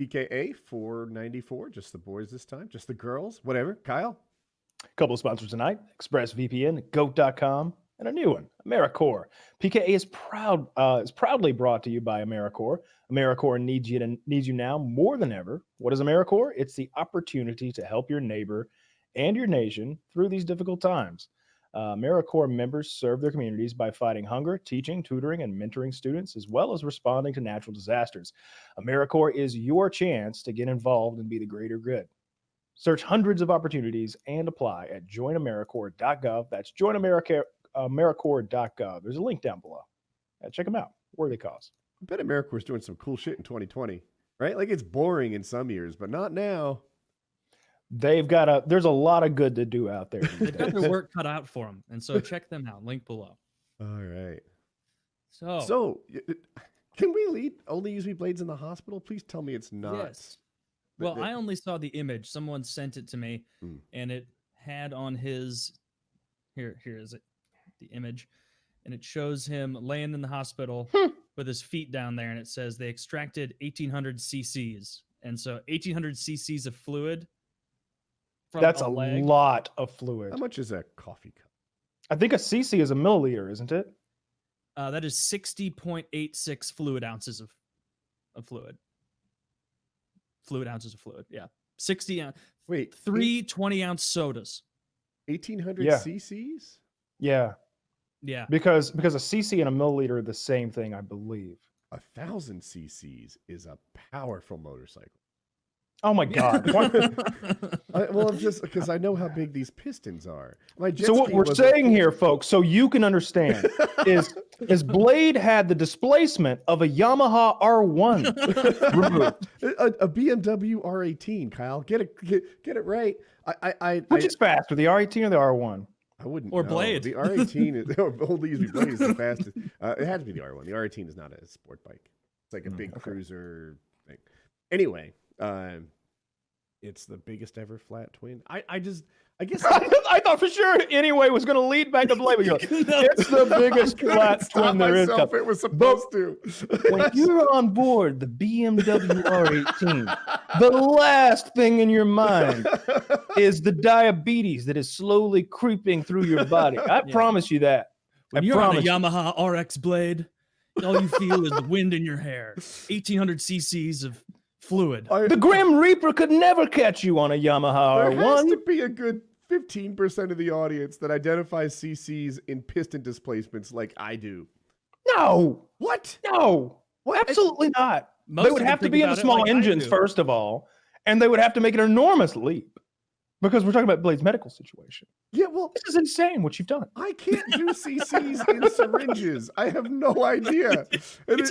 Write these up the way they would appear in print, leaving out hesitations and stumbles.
PKA 494. Just the boys this time. Just the girls. Whatever. Kyle. A couple of sponsors tonight: ExpressVPN, Goat.com, and a new one, AmeriCorps. PKA is proudly brought to you by AmeriCorps. AmeriCorps needs you now more than ever. What is AmeriCorps? It's the opportunity to help your neighbor and your nation through these difficult times. AmeriCorps members serve their communities by fighting hunger, teaching, tutoring, and mentoring students, as well as responding to natural disasters. AmeriCorps is your chance to get involved and be the greater good. Search hundreds of opportunities and apply at joinamericorps.gov. That's joinamericorps.gov. There's a link down below. Check them out. Worthy cause. I bet AmeriCorps is doing some cool shit in 2020, right? Like it's boring in some years, but not now. There's a lot of good to do out there. They've got their work cut out for them. And so check them out. Link below. All right. So can we only use blades in the hospital? Please tell me it's not. Yes. Well, I only saw the image. Someone sent it to me, and it had on his here is it, the image, and it shows him laying in the hospital with his feet down there, and it says they extracted 1,800 cc's, and so 1,800 cc's of fluid. That's a lot of fluid. How much is a coffee cup? I think a cc is a milliliter, isn't it? That is 60.86 fluid ounces of fluid. Fluid ounces of fluid, yeah. 60 ounce. Wait, 3 20-ounce sodas. 1,800 cc's? Yeah. Yeah. Because a cc and a milliliter are the same thing, I believe. 1,000 cc's is a powerful motorcycle. Oh my God. Well, I'm just because I know how big these pistons are. So what we're saying here, folks, so you can understand, is Blade had the displacement of a Yamaha R1 removed. A BMW R18, Kyle. Get it right. Which is faster, the R18 or the R1? I wouldn't or know. Blade. The R18 is old Easy Blade is the fastest. It had to be the R1. The R18 is not a sport bike. It's like a big cruiser thing. Anyway, it's the biggest ever flat twin. I guess I thought for sure anyway was going to lead back to Blade. Like, it's the biggest flat twin there is. It was supposed to. When you're on board the BMW R18, the last thing in your mind is the diabetes that is slowly creeping through your body. I promise you that. When you're on a Yamaha RX Blade, all you feel is the wind in your hair. 1,800 cc's of fluid. The Grim Reaper could never catch you on a Yamaha R1. There has to be a good 15% of the audience that identifies CCs in piston displacements like I do. No. What? No. What? Absolutely not. They would have to be in the small engines, first of all, and they would have to make an enormous leap. Because we're talking about Blade's medical situation. Yeah, well, this is insane what you've done. I can't do CCs in syringes. I have no idea. And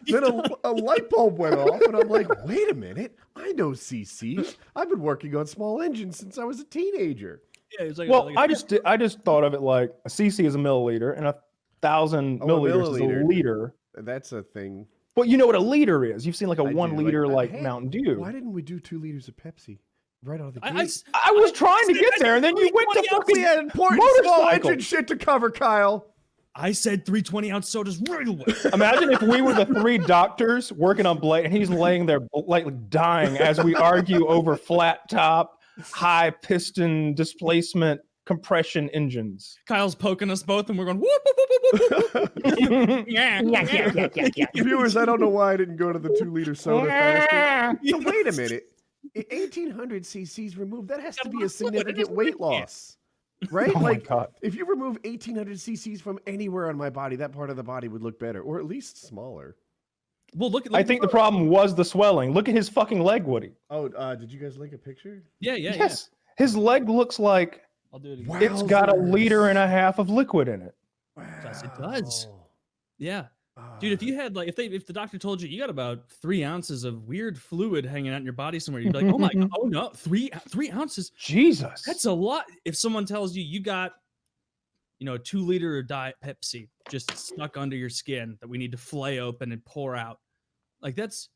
then a light bulb went off, and I'm like, wait a minute. I know CCs. I've been working on small engines since I was a teenager. Yeah, it's like, I just thought of it like a CC is a milliliter, and 1,000 milliliters is a liter. That's a thing. Well, you know what a liter is. You've seen like a 1 liter like Mountain Dew. Why didn't we do 2 liters of Pepsi? Right out of the gate. I was trying to get there, and then you went to fucking we had important small engine shit to cover, Kyle. I said 320-ounce sodas right away. Imagine if we were the 3 doctors working on Blade, and he's laying there like dying as we argue over flat top, high piston displacement compression engines. Kyle's poking us both, and we're going whoop whoop whoop whoop whoop. Yeah. Viewers, I don't know why I didn't go to the 2-liter soda faster. So wait a minute. 1,800 cc's removed, that has to be a significant weight loss, right? Oh like, if you remove 1,800 cc's from anywhere on my body, that part of the body would look better, or at least smaller. Well, look I think the problem was the swelling. Look at his fucking leg, Woody. Oh, did you guys link a picture? Yes. His leg looks like I'll do it again. It's got 1.5 liters of liquid in it. Wow. Yes, it does. Yeah. Dude, if you had like if the doctor told you got about 3 ounces of weird fluid hanging out in your body somewhere, you'd be like, oh my god, oh no, 3 ounces. Jesus. That's a lot. If someone tells you you got, a 2-liter of Diet Pepsi just stuck under your skin that we need to flay open and pour out. Like that's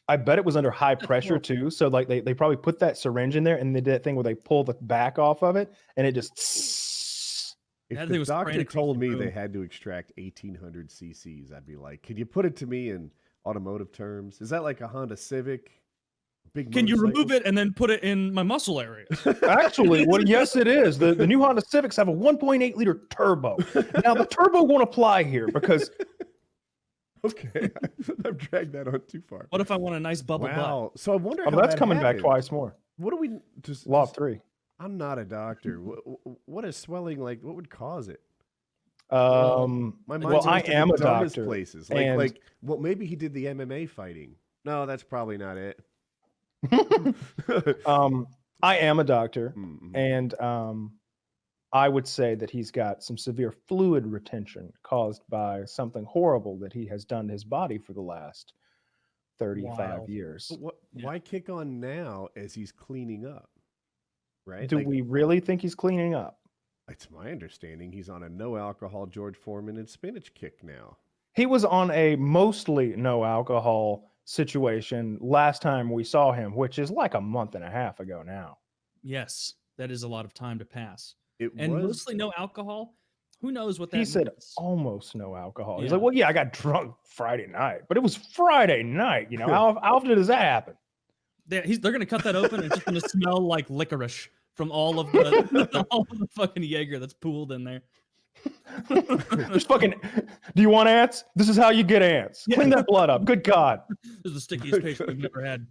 I bet it was under high pressure too. So like they probably put that syringe in there and they did that thing where they pull the back off of it and it just If the doctor told me they had to extract 1,800 cc's, I'd be like, "Could you put it to me in automotive terms? Is that like a Honda Civic Big Can you motorcycle. remove it and then put it in my muscle area? Actually, yes, it is. The new Honda Civics have a 1.8 liter turbo. Now the turbo won't apply here because Okay, I've dragged that on too far. What if I want a nice bubble Wow. So I wonder oh, how that's that coming happens. back twice more. What do we just Law of 3. I'm not a doctor. What is swelling like? What would cause it? My My mind's well, I always to the am a dumbest doctor. places. and- Well, maybe he did the MMA fighting. No, that's probably not it. I am a doctor, Mhm. and I would say that he's got some severe fluid retention caused by something horrible that he has done to his body for the last 35 Wild. years. But Yeah. why kick on now as he's cleaning up? Right? Do we really think he's cleaning up? It's my understanding he's on a no alcohol George Foreman and spinach kick now. He was on a mostly no alcohol situation last time we saw him, which is like a month and a half ago now. Yes, that is a lot of time to pass. It And was mostly no alcohol. Who knows what that He said means? almost no alcohol. He's Yeah. like, well, yeah, I got drunk Friday night, but it was Friday night. You know, how often does that happen? They're going to cut that open and it's just going to smell like licorice from all of the all of the fucking Jaeger that's pooled in there. Just fucking, do you want ants? This is how you get ants. Clean that blood up. Good God. This is the stickiest patient we've ever had.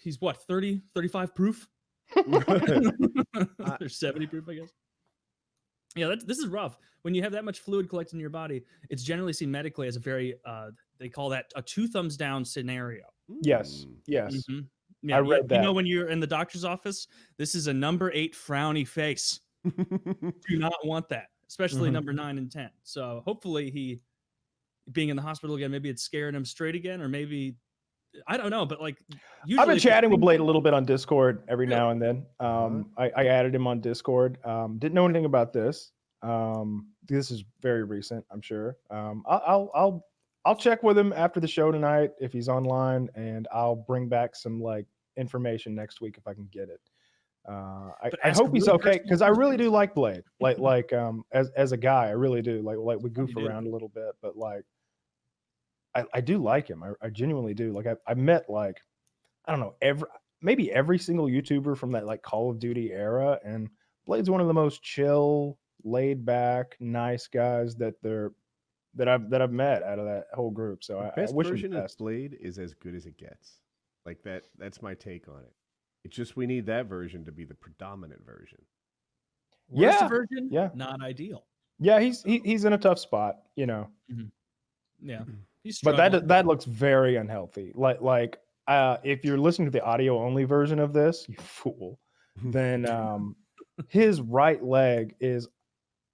He's what, 30, 35 proof? They're 70 proof, I guess. Yeah, this is rough. When you have that much fluid collected in your body, it's generally seen medically as a very, they call that a 2 thumbs down scenario. Yes. Yes. Mhm. Yeah, I read that. You know, when you're in the doctor's office, this is a number 8 frowny face. Do not want that, especially Mhm. number 9 and 10. So hopefully he, being in the hospital again, maybe it's scaring him straight again, or maybe, I don't know, but like, usually I've been if you're chatting with thinking- Blade a little bit on Discord every Really? now and then. I added him on Discord. Didn't know anything about this. This is very recent, I'm sure. I'll check with him after the show tonight if he's online, and I'll bring back some like information next week if I can get it. I ask hope he's real okay because I personal really do questions. like Blade. As a guy, I really do. Like we goof You do. around a little bit, but like I do like him. I genuinely do. Like I met like I don't know maybe every single YouTuber from that like Call of Duty era, and Blade's one of the most chill, laid back, nice guys that I've met out of that whole group. So The I best wish him version the of best. Blade is as good as it gets. Like that's my take on it. It's just we need that version to be the predominant version. Worst Yeah, version, yeah. not ideal. Yeah, he's in a tough spot, you know. Yeah, he's But struggling. that looks very unhealthy. Like if you're listening to the audio only version of this, you fool, then his right leg is,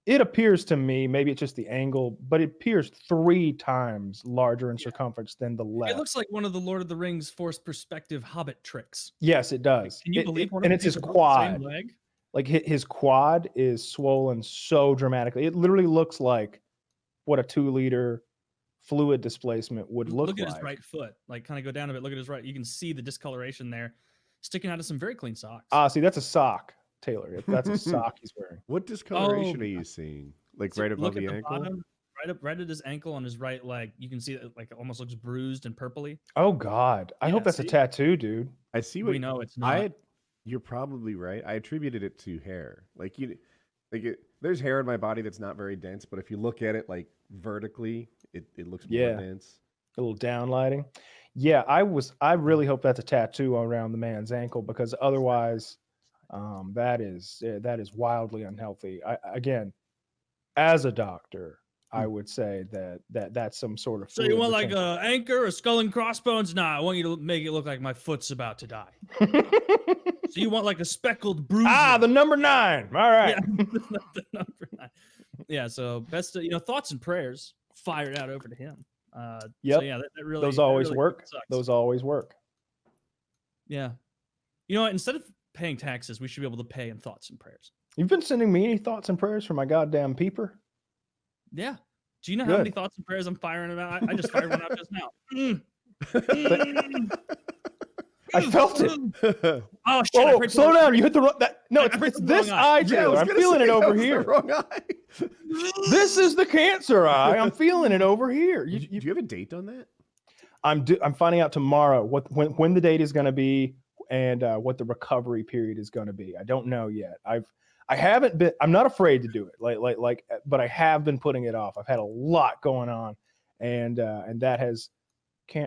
it appears to me, maybe it's just the angle, but it appears 3 times larger in circumference than the left. It looks like one of the Lord of the Rings forced perspective Hobbit tricks. Yes, it does. Can you believe one and of it's these his are both the same quad. leg? Like his quad is swollen so dramatically. It literally looks like what a 2-liter fluid displacement would look Look at like. his right foot. Like, kind of go down a bit. Look at his right. You can see the discoloration there, sticking out of some very clean socks. See, that's a sock, Taylor. That's a sock he's wearing. What discoloration Oh, are you seeing? Like So right above look at the ankle? bottom, right at his ankle on his right leg. You can see it like it almost looks bruised and purpley. Oh God, I Yeah, hope that's a see? tattoo, dude. I see what We know it's not. You're probably right. I attributed it to hair. There's hair in my body that's not very dense, but if you look at it like vertically, it looks more Yeah. dense. A little downlighting. Yeah, I really hope that's a tattoo around the man's ankle because otherwise, that is wildly unhealthy. Again, as a doctor, I would say that's some sort of. So you fluid want like retention. a anchor, a skull and crossbones? Nah, I want you to make it look like my foot's about to die. So you want like a speckled bruise? the number 9. All right. Yeah, the number 9. Yeah. So best, thoughts and prayers fired out over to him. Yep. So yeah, that really Those that always really work. sucks. Those always work. Yeah. You know what? Instead of paying taxes, we should be able to pay in thoughts and prayers. You've been sending me any thoughts and prayers for my goddamn peeper? Yeah. Do you know how Good. many thoughts and prayers I'm firing about? I just fired one out just now. I felt it. Oh shit! I Oh, prayed slow for- down. You hit the wrong. No, I it's pressed the this wrong eye. eye, Yeah, I Taylor. was I'm gonna feeling say it that over was the here. wrong eye. This is the cancer eye. I'm feeling it over here. Do you have a date on that? I'm finding out tomorrow when the date is going to be and what the recovery period is going to be. I don't know yet. I'm not afraid to do it, but I have been putting it off. I've had a lot going on, and that has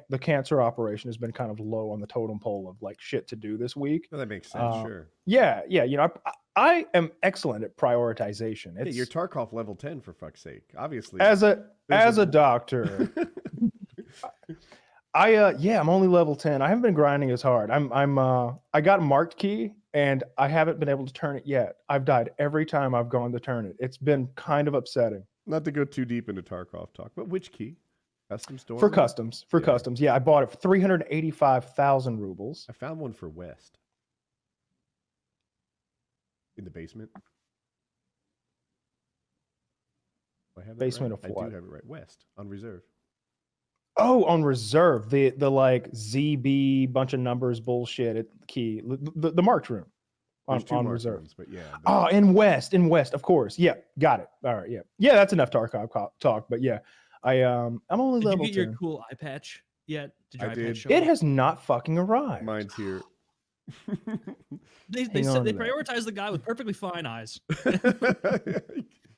the cancer operation has been kind of low on the totem pole of like shit to do this week. Well, that makes sense. Sure. Yeah. You know, I am excellent at prioritization. Hey, you're Tarkov level 10 for fuck's sake. Obviously, as a doctor. I'm only level 10. I haven't been grinding as hard. I got a marked key and I haven't been able to turn it yet. I've died every time I've gone to turn it. It's been kind of upsetting. Not to go too deep into Tarkov talk, but which key? Custom store? For customs. Yeah, I bought it for 385,000 rubles. I found one for West. In the basement. Do I have that Basement right? of what? I do have it right. West on reserve. Oh, on reserve. The like ZB bunch of numbers bullshit key. The marked room. On reserve. Rooms, but yeah. Oh, in West, of course. Yeah, got it. All right, yeah. Yeah, that's enough Tarkov talk, but yeah. I'm only level 10. Did you get your cool eye patch yet? Did your I eye did. patch show It up? has not fucking arrived. Mine's here. They prioritize the guy with perfectly fine eyes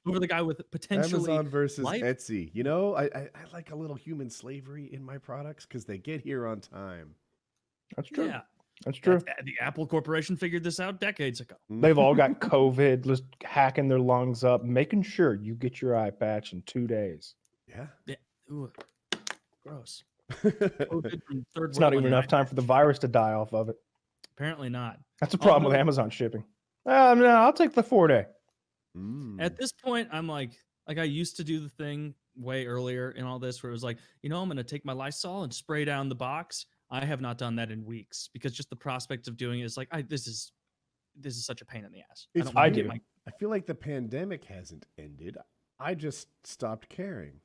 over the guy with potentially Amazon versus life. Etsy. You know, I like a little human slavery in my products because they get here on time. That's true. Yeah, that's true. The Apple Corporation figured this out decades ago. They've all got COVID, just hacking their lungs up, making sure you get your eye patch in 2 days. Yeah. Ooh, gross. COVID from third It's not world even enough time for the virus to die off of it. Apparently not. That's a problem with Amazon shipping. No, I'll take the 4-day. At this point, I'm like I used to do the thing way earlier in all this where it was like, I'm going to take my Lysol and spray down the box. I have not done that in weeks because just the prospect of doing it is like, this is such a pain in the ass. I feel like the pandemic hasn't ended. I just stopped caring.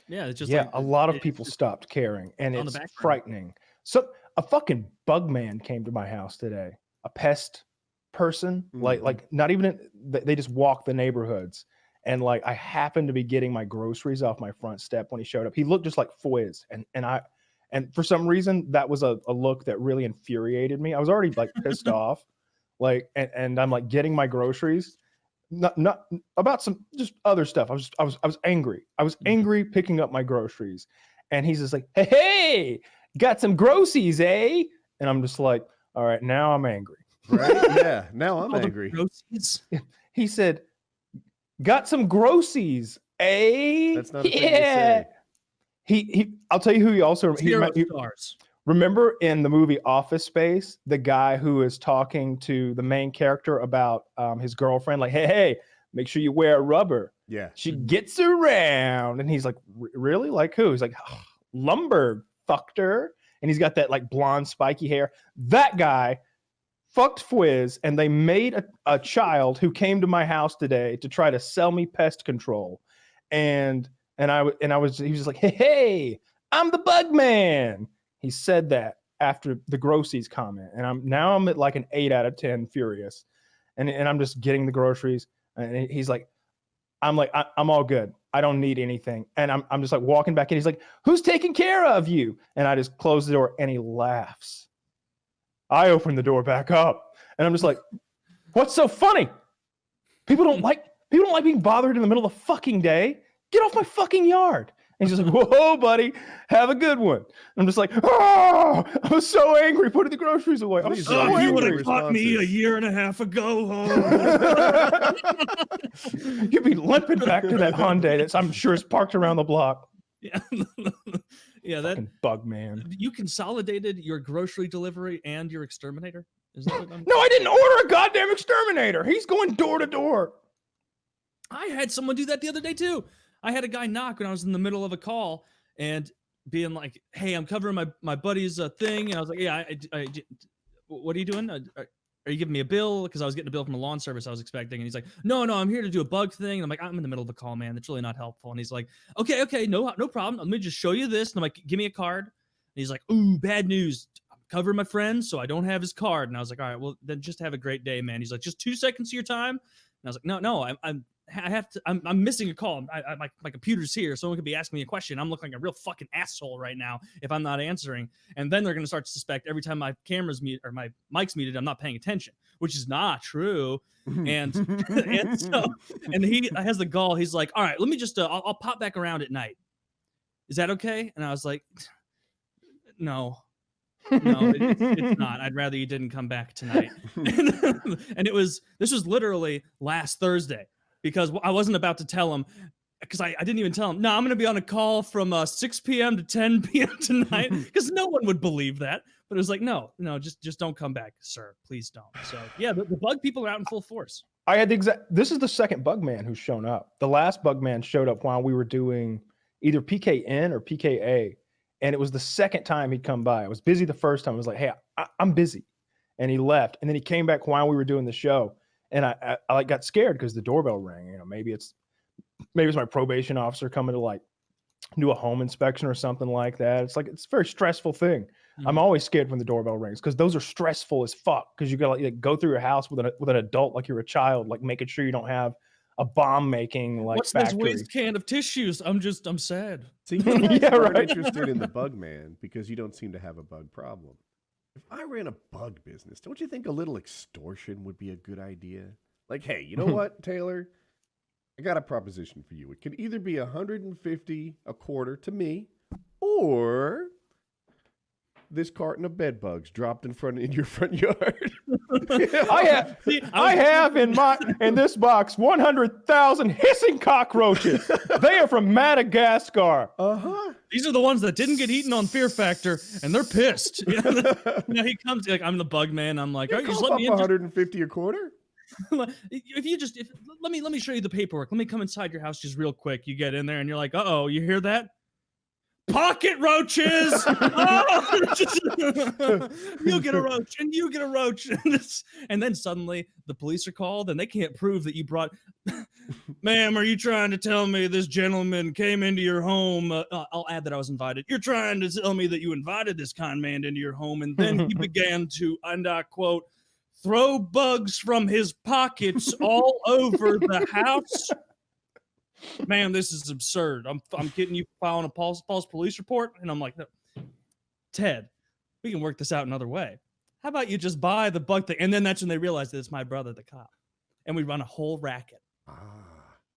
Yeah, it's just a lot of people stopped caring, and it's frightening. So a fucking bug man came to my house today. A pest person, like not even they just walk the neighborhoods, and like I happened to be getting my groceries off my front step when he showed up. He looked just like Fwiz, and for some reason that was a look that really infuriated me. I was already like pissed off, like and I'm like getting my groceries. Not about some just other stuff. I was angry. I was angry picking up my groceries, and he's just like, "Hey, got some groceries, eh?" And I'm just like, "All right, now I'm angry." Right? Yeah, now I'm angry. Groceries? He said, "Got some groceries, eh?" That's not a thing to say. He. I'll tell you who he also. Stars. Remember in the movie Office Space, the guy who is talking to the main character about his girlfriend, like, hey, make sure you wear a rubber. Yeah. She gets around. And he's like, really? Like who? He's like, Lumber fucked her. And he's got that like blonde spiky hair. That guy fucked Fwiz, and they made a child who came to my house today to try to sell me pest control. And he was just like, hey, I'm the bug man. He said that after the groceries comment, and I'm at like an 8 out of 10 furious, and I'm just getting the groceries, and he's like, I'm all good. I don't need anything, and I'm just like walking back in. He's like, who's taking care of you? And I just close the door, and he laughs. I open the door back up, and I'm just like, what's so funny? People don't like being bothered in the middle of the fucking day. Get off my fucking yard. And he's just like, whoa, buddy, have a good one. And I'm just like, oh, I was so angry putting the groceries away. I'm so angry. You would have caught me a year and a half ago. You'd be limping back to that Hyundai that's I'm sure is parked around the block. Yeah. Yeah, that fucking bug man. You consolidated your grocery delivery and your exterminator? Is that what No, I didn't order a goddamn exterminator. He's going door to door. I had someone do that the other day too. I had a guy knock when I was in the middle of a call and being like, hey, I'm covering my buddy's thing. And I was like, yeah, what are you doing? Are you giving me a bill? Because I was getting a bill from a lawn service I was expecting. And he's like, no, I'm here to do a bug thing. And I'm like, I'm in the middle of a call, man. That's really not helpful. And he's like, okay, no problem. Let me just show you this. And I'm like, give me a card. And he's like, ooh, bad news. I'm covering my friend, so I don't have his card. And I was like, all right, well, then just have a great day, man. He's like, just 2 seconds of your time. I was like, no, I'm missing a call. My computer's here. Someone could be asking me a question. I'm looking like a real fucking asshole right now if I'm not answering. And then they're going to start to suspect every time my camera's mute or my mic's muted, I'm not paying attention, which is not true. And and he has the gall. He's like, all right, let me just, I'll pop back around at night. Is that okay? And I was like, no, it's not. I'd rather you didn't come back tonight. And this was literally last Thursday, because I wasn't about to tell him, because I didn't even tell him, no, I'm going to be on a call from 6 p.m. to 10 p.m. tonight, because no one would believe that. But it was like, no, just don't come back, sir. Please don't. So yeah, the bug people are out in full force. I had this is the second bug man who's shown up. The last bug man showed up while we were doing either PKN or PKA. And it was the second time he'd come by. I was busy the first time. I was like, hey, I'm busy. And he left. And then he came back while we were doing the show. And I like got scared because the doorbell rang. You know, maybe it's my probation officer coming to like do a home inspection or something like that. It's like, it's a very stressful thing. Mm-hmm. I'm always scared when the doorbell rings because those are stressful as fuck. Because you got to like go through your house with an adult like you're a child, like making sure you don't have a bomb making like what's factory. This waste can of tissues? I'm sad. See, you guys aren't interested in the bug man because you don't seem to have a bug problem. If I ran a bug business, don't you think a little extortion would be a good idea? Like, hey, you know what, Taylor? I got a proposition for you. It could either be $150 a quarter to me, or this carton of bed bugs dropped in your front yard. I have in this box 100,000 hissing cockroaches. They are from Madagascar. These are the ones that didn't get eaten on Fear Factor, and they're pissed. He comes like, I'm the bug man. I'm like, oh, you just let me in. 150 a quarter. Let me show you the paperwork. Let me come inside your house just real quick. You get in there and you're like, uh-oh, you hear that? Pocket roaches! You get a roach, and you get a roach. And then suddenly the police are called, and they can't prove that you brought... Ma'am, are you trying to tell me this gentleman came into your home? I'll add that I was invited. You're trying to tell me that you invited this con man into your home, and then he began to, and I quote, throw bugs from his pockets all over the house. Man, this is absurd. I'm getting you filing a false police report. And I'm like, no, Ted, we can work this out another way. How about you just buy the bug thing? And then that's when they realize that it's my brother, the cop. And we run a whole racket.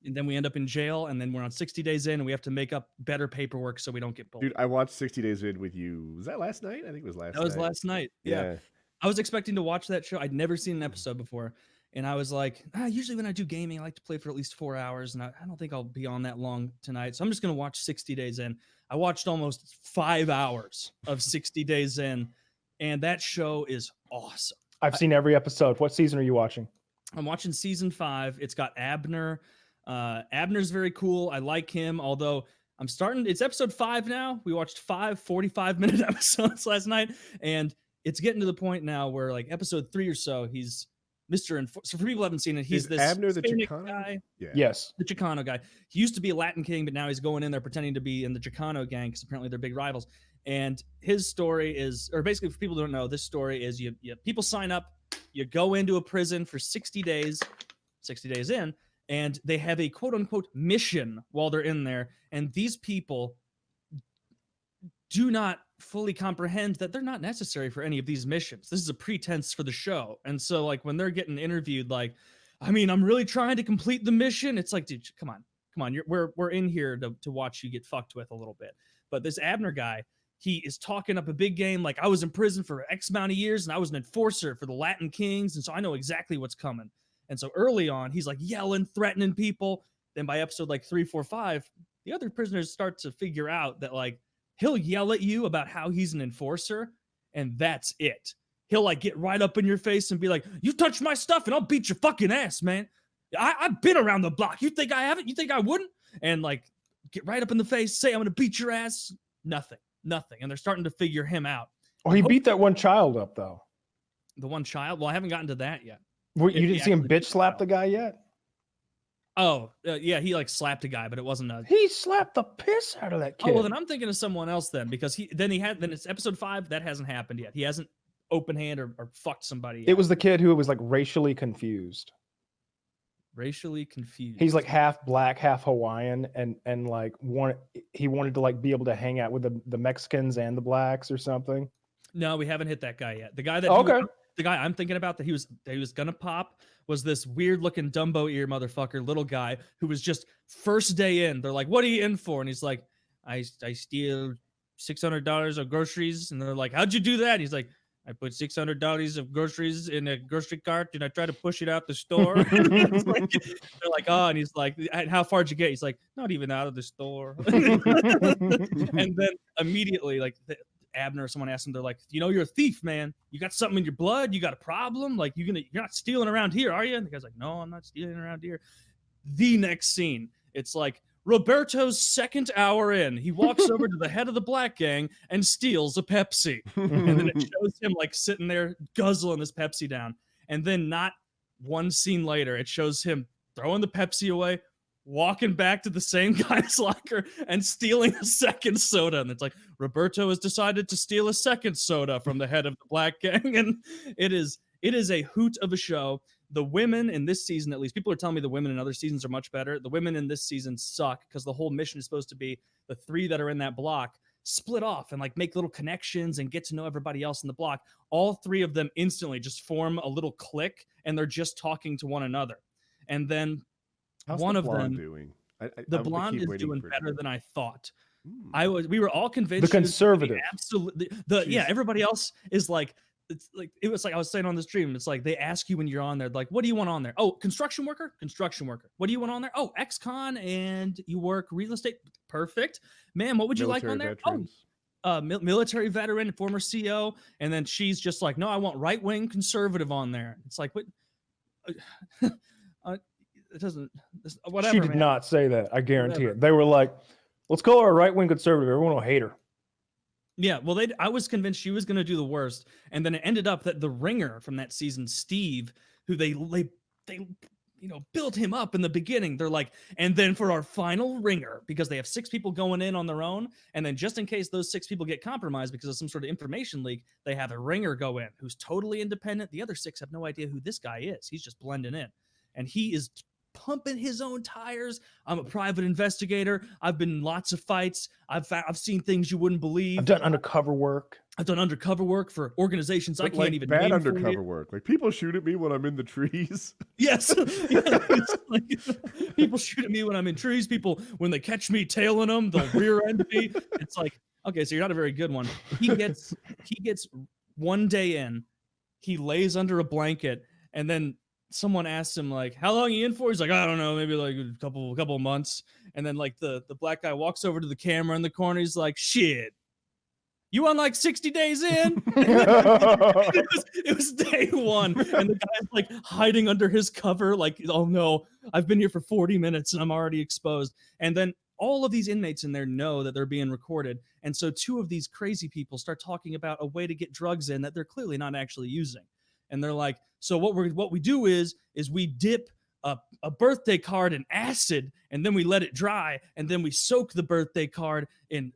And then we end up in jail, and then we're on 60 days in, and we have to make up better paperwork so we don't get pulled. Dude, I watched 60 Days In with you. Was that last night? I think it was last night. That was last night. Yeah. I was expecting to watch that show. I'd never seen an episode before. And I was like, usually when I do gaming, I like to play for at least 4 hours. And I don't think I'll be on that long tonight. So I'm just going to watch 60 Days In. I watched almost 5 hours of 60 Days In. And that show is awesome. I've seen every episode. What season are you watching? I'm watching season 5. It's got Abner. Abner's very cool. I like him. Although it's episode 5 now. We watched 5 45-minute episodes last night. And it's getting to the point now where like episode 3 or so, he's Mr. So for people who haven't seen it, he's this Abner the Hispanic Chicano guy. Yeah. Yes. The Chicano guy. He used to be a Latin king, but now he's going in there pretending to be in the Chicano gang because apparently they're big rivals. And his story is, or basically for people who don't know, this story is you people sign up, you go into a prison for 60 days in, and they have a quote unquote mission while they're in there. And these people do not fully comprehend that they're not necessary for any of these missions. This is a pretense for the show. And so like when they're getting interviewed, like, I mean, I'm really trying to complete the mission. It's like, dude, come on. We're in here to watch you get fucked with a little bit. But this Abner guy, he is talking up a big game. Like, I was in prison for X amount of years and I was an enforcer for the Latin kings. And so I know exactly what's coming. And so early on, he's like yelling, threatening people. Then by episode like 3, 4, 5, the other prisoners start to figure out that like, he'll yell at you about how he's an enforcer, and that's it. He'll like get right up in your face and be like, you touch my stuff and I'll beat your fucking ass, man. I've been around the block. You think I haven't? You think I wouldn't? And like get right up in the face, say, I'm going to beat your ass. Nothing. And they're starting to figure him out. Oh, he beat that one child up though. The one child? Well, I haven't gotten to that yet. You didn't see him bitch slap the guy yet? Oh, yeah, he like slapped a guy, but it wasn't He slapped the piss out of that kid. Oh, well, then I'm thinking of someone else then, because then it's episode 5, that hasn't happened yet. He hasn't open hand or fucked somebody yet. It was the kid who was like racially confused. racially confused. He's like half black, half Hawaiian, and like he wanted to like be able to hang out with the Mexicans and the blacks or something. No, we haven't hit that guy yet. The guy that the guy I'm thinking about that he was gonna pop was this weird looking Dumbo ear motherfucker, little guy who was just first day in. They're like, "What are you in for?" And he's like, "I steal $600 of groceries." And they're like, "How'd you do that?" And he's like, "I put $600 of groceries in a grocery cart and I try to push it out the store." It's like, they're like, "Oh," and he's like, "How far'd you get?" He's like, "Not even out of the store." And then immediately, like Abner or someone asked him, they're like, "You know, you're a thief, man. You got something in your blood. You got a problem. Like you're not stealing around here, are you?" And the guy's like, "No, I'm not stealing around here." The next scene, it's like Roberto's second hour in. He walks over to the head of the black gang and steals a Pepsi. And then it shows him like sitting there guzzling his Pepsi down. And then not one scene later, it shows him throwing the Pepsi away, walking back to the same guy's locker and stealing a second soda. And it's like, Roberto has decided to steal a second soda from the head of the black gang. And it is a hoot of a show. The women in this season, at least, people are telling me the women in other seasons are much better. The women in this season suck because the whole mission is supposed to be the three that are in that block split off and like make little connections and get to know everybody else in the block. All three of them instantly just form a little clique and they're just talking to one another. And then how's one the of blonde them doing? The blonde is doing better than I thought. Hmm. We were all convinced The conservative. Absolutely. Yeah, everybody else is like, it's like, it was like I was saying on the stream, it's like they ask you when you're on there, like, "What do you want on there?" "Oh, construction worker." "What do you want on there?" "Oh, ex-con and you work real estate." "Perfect. Ma'am, what would you like on there?" Veterans. "Oh, military veteran, former CO." And then she's just like, "No, I want right-wing conservative on there." It's like, what? It doesn't, whatever. She did not say that. I guarantee it. They were like, "Let's call her a right-wing conservative. Everyone will hate her." Yeah, well, I was convinced she was going to do the worst, and then it ended up that the ringer from that season, Steve, who they built him up in the beginning. They're like, and then for our final ringer, because they have 6 people going in on their own, and then just in case those 6 people get compromised because of some sort of information leak, they have a ringer go in who's totally independent. The other 6 have no idea who this guy is. He's just blending in, and he is pumping his own tires. "I'm a private investigator. I've been in lots of fights. I've seen things you wouldn't believe. I've done undercover work. I've done undercover work for organizations But I can't like even bad name undercover for you." work. Like people shoot at me when I'm in the trees. Yes. It's like, people shoot at me when I'm in trees. People, when they catch me tailing them, they'll rear end me. It's like, okay, so you're not a very good one. He gets one day in, he lays under a blanket, and then someone asks him like, "How long are you in for?" He's like, "I don't know, maybe like a couple of months." And then like the black guy walks over to the camera in the corner. He's like, "Shit, you on like 60 days in?" It was day 1, and the guy's like hiding under his cover, like, "Oh no, I've been here for 40 minutes and I'm already exposed." And then all of these inmates in there know that they're being recorded, and so 2 of these crazy people start talking about a way to get drugs in that they're clearly not actually using. And they're like, "So what we do is we dip a birthday card in acid, and then we let it dry, and then we soak the birthday card in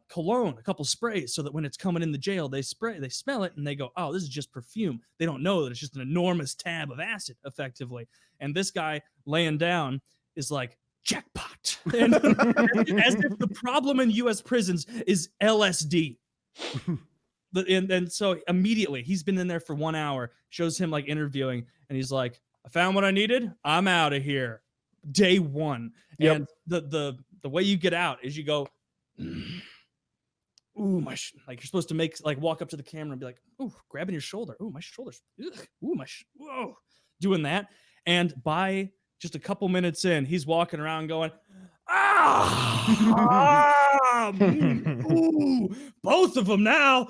cologne, a couple sprays, so that when it's coming in the jail, they smell it, and they go, 'Oh, this is just perfume.' They don't know that it's just an enormous tab of acid, effectively." And this guy laying down is like, "Jackpot." And as if the problem in U.S. prisons is LSD. And so immediately he's been in there for 1 hour, shows him like interviewing, and he's like, "I found what I needed. I'm out of here." Day 1. Yep. And the way you get out is you go, "Ooh, like you're supposed to walk up to the camera and be like, "Ooh," grabbing your shoulder. "Ooh, my shoulders. Ugh. Ooh, whoa." Doing that. And by just a couple minutes in, he's walking around going, "Ooh, both of them now.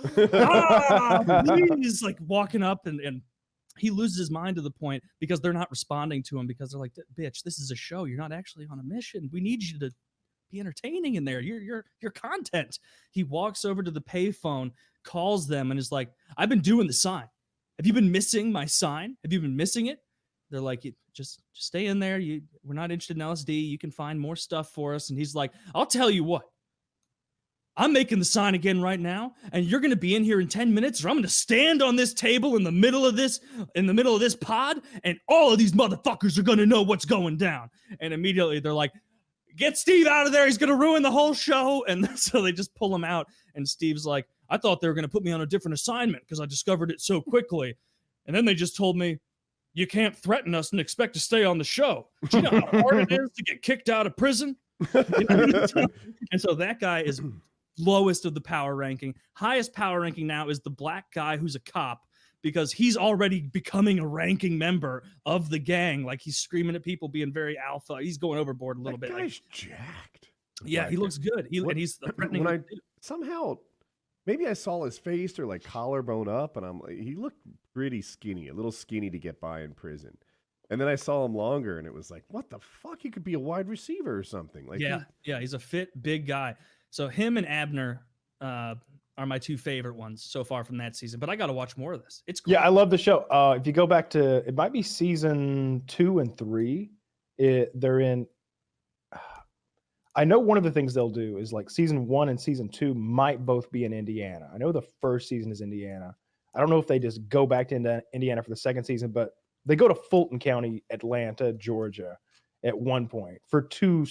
Please," like walking up, and he loses his mind to the point because they're not responding to him because they're like, "Bitch, this is a show. You're not actually on a mission. We need you to be entertaining in there. You're content." He walks over to the payphone, calls them, and is like, "I've been doing the sign. Have you been missing my sign? Have you been missing it?" They're like, just stay in there. We're not interested in LSD. You can find more stuff for us." And he's like, "I'll tell you what. I'm making the sign again right now, and you're going to be in here in 10 minutes, or I'm going to stand on this table in the middle of this pod, and all of these motherfuckers are going to know what's going down. And immediately they're like, get Steve out of there. He's going to ruin the whole show. And so they just pull him out. And Steve's like, I thought they were going to put me on a different assignment because I discovered it so quickly. And then they just told me, you can't threaten us and expect to stay on the show. Do you know how hard it is to get kicked out of prison? And so that guy is lowest of the power ranking. Highest power ranking now is the black guy who's a cop, because he's already becoming a ranking member of the gang. Like, he's screaming at people, being very alpha. He's going overboard a little bit. Guy's jacked. Yeah, he looks good. And he's threatening. When somehow, maybe I saw his face or like collarbone up, and he looked pretty skinny, a little skinny to get by in prison. And then I saw him longer, and it was like, what the fuck? He could be a wide receiver or something. Like, he's a fit, big guy. So him and Abner are my two favorite ones so far from that season. But I got to watch more of this. It's cool. Yeah, I love the show. If you go back to, it might be season 2 and 3. They're in. I know one of the things they'll do is like season 1 and season 2 might both be in Indiana. I know the first season is Indiana. I don't know if they just go back to Indiana for the second season, but they go to Fulton County, Atlanta, Georgia at one point for two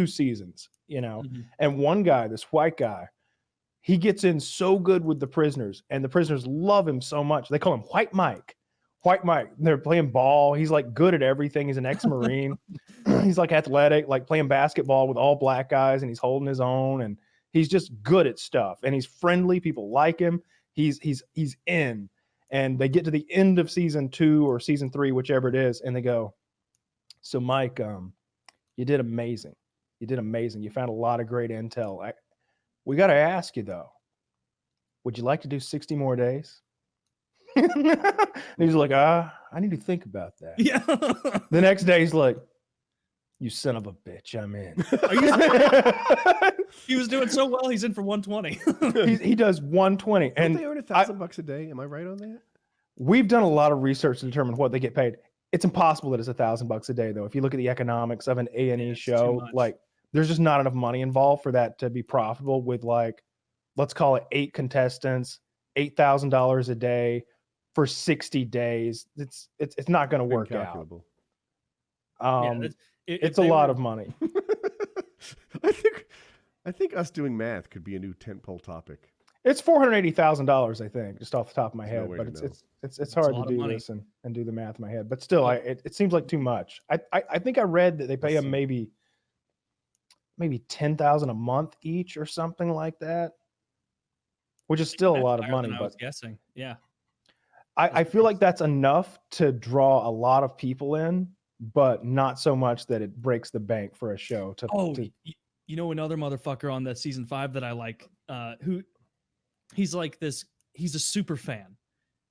seasons, you know. Mm-hmm. And one guy, this white guy, he gets in so good with the prisoners, and the prisoners love him so much. They call him White Mike. White Mike. They're playing ball. He's like good at everything. He's an ex-Marine. He's like athletic, like playing basketball with all black guys, and he's holding his own, and he's just good at stuff. And he's friendly. People like him. He's in. And they get to the end of season 2 or season 3, whichever it is, and they go, so Mike, you did amazing. You did amazing. You found a lot of great intel. We got to ask you though, would you like to do 60 more days? And he's like, I need to think about that. Yeah. The next day he's like, you son of a bitch, I'm in. He was doing so well, he's in for 120. He does 120. And they earn $1,000 a day. Am I right on that? We've done a lot of research to determine what they get paid. It's impossible that it's $1,000 a day, though. If you look at the economics of an A&E show, like there's just not enough money involved for that to be profitable. With like, let's call it 8 contestants, $8,000 a day for 60 days. It's not going to work out. It's a lot of money. I think us doing math could be a new tentpole topic. It's $480,000, I think, just off the top of my head. But it's hard to do this and do the math in my head. But still, it seems like too much. I think I read that they pay them maybe $10,000 a month each or something like that, which is still a lot of money. I was guessing, yeah. I feel like that's enough to draw a lot of people in, but not so much that it breaks the bank for a show. You know, another motherfucker on that season 5 that I like, who he's like this, he's a super fan.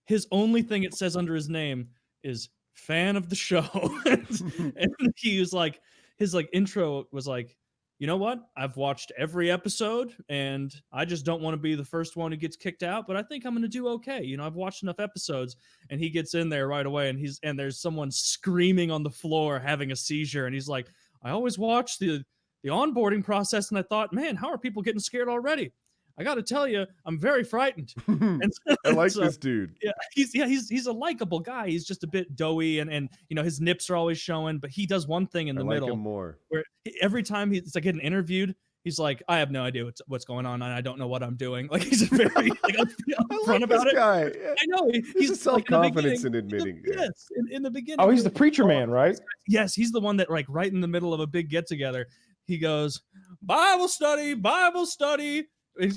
His only thing it says under his name is fan of the show. And he was like, his like intro was like, you know what? I've watched every episode and I just don't want to be the first one who gets kicked out, but I think I'm going to do okay. You know, I've watched enough episodes. And he gets in there right away and there's someone screaming on the floor having a seizure. And he's like, I always watch the onboarding process and I thought, man, how are people getting scared already? I got to tell you, I'm very frightened. And I like this dude. Yeah, he's a likable guy. He's just a bit doughy and you know his nips are always showing, but he does one thing in the middle. Him more. Where every time he's like getting interviewed, he's like, I have no idea what's going on and I don't know what I'm doing. Like he's very like upfront about it. Guy. I know he's self-confidence in admitting. Yes, in the beginning. Oh, he's the preacher man, right? Yes, he's the one that like right in the middle of a big get together, he goes, Bible study.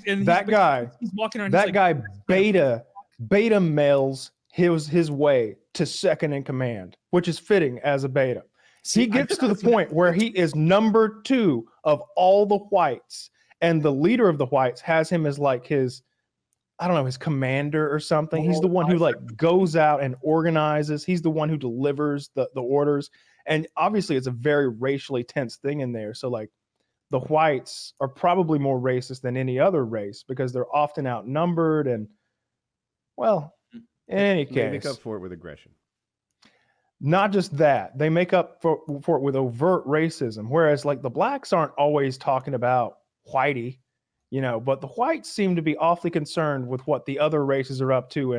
And that guy, he's walking around. That guy beta mails his way to second in command, which is fitting as a beta. He gets to the point where he is number 2 of all the whites, and the leader of the whites has him as like his, I don't know, his commander or something. He's the one who like goes out and organizes. He's the one who delivers the orders. And obviously it's a very racially tense thing in there. So like, the whites are probably more racist than any other race because they're often outnumbered and, well, in any case. They make up for it with aggression. Not just that. They make up for it with overt racism, whereas like the blacks aren't always talking about whitey. but the whites seem to be awfully concerned with what the other races are up to.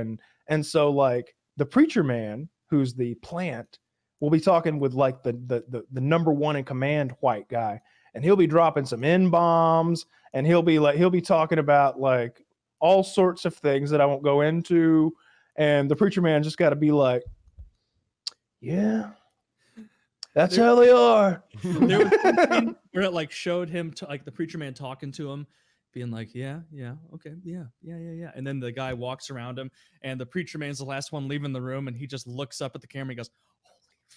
And so like the preacher man, who's the plant, will be talking with like the number one in command white guy, and he'll be dropping some N-bombs, and he'll be talking about like all sorts of things that I won't go into. And the preacher man just got to be like, yeah, that's how they are. There was something where it like showed him to like the preacher man talking to him, being like, yeah, okay, yeah. And then the guy walks around him, and the preacher man's the last one leaving the room, and he just looks up at the camera and goes,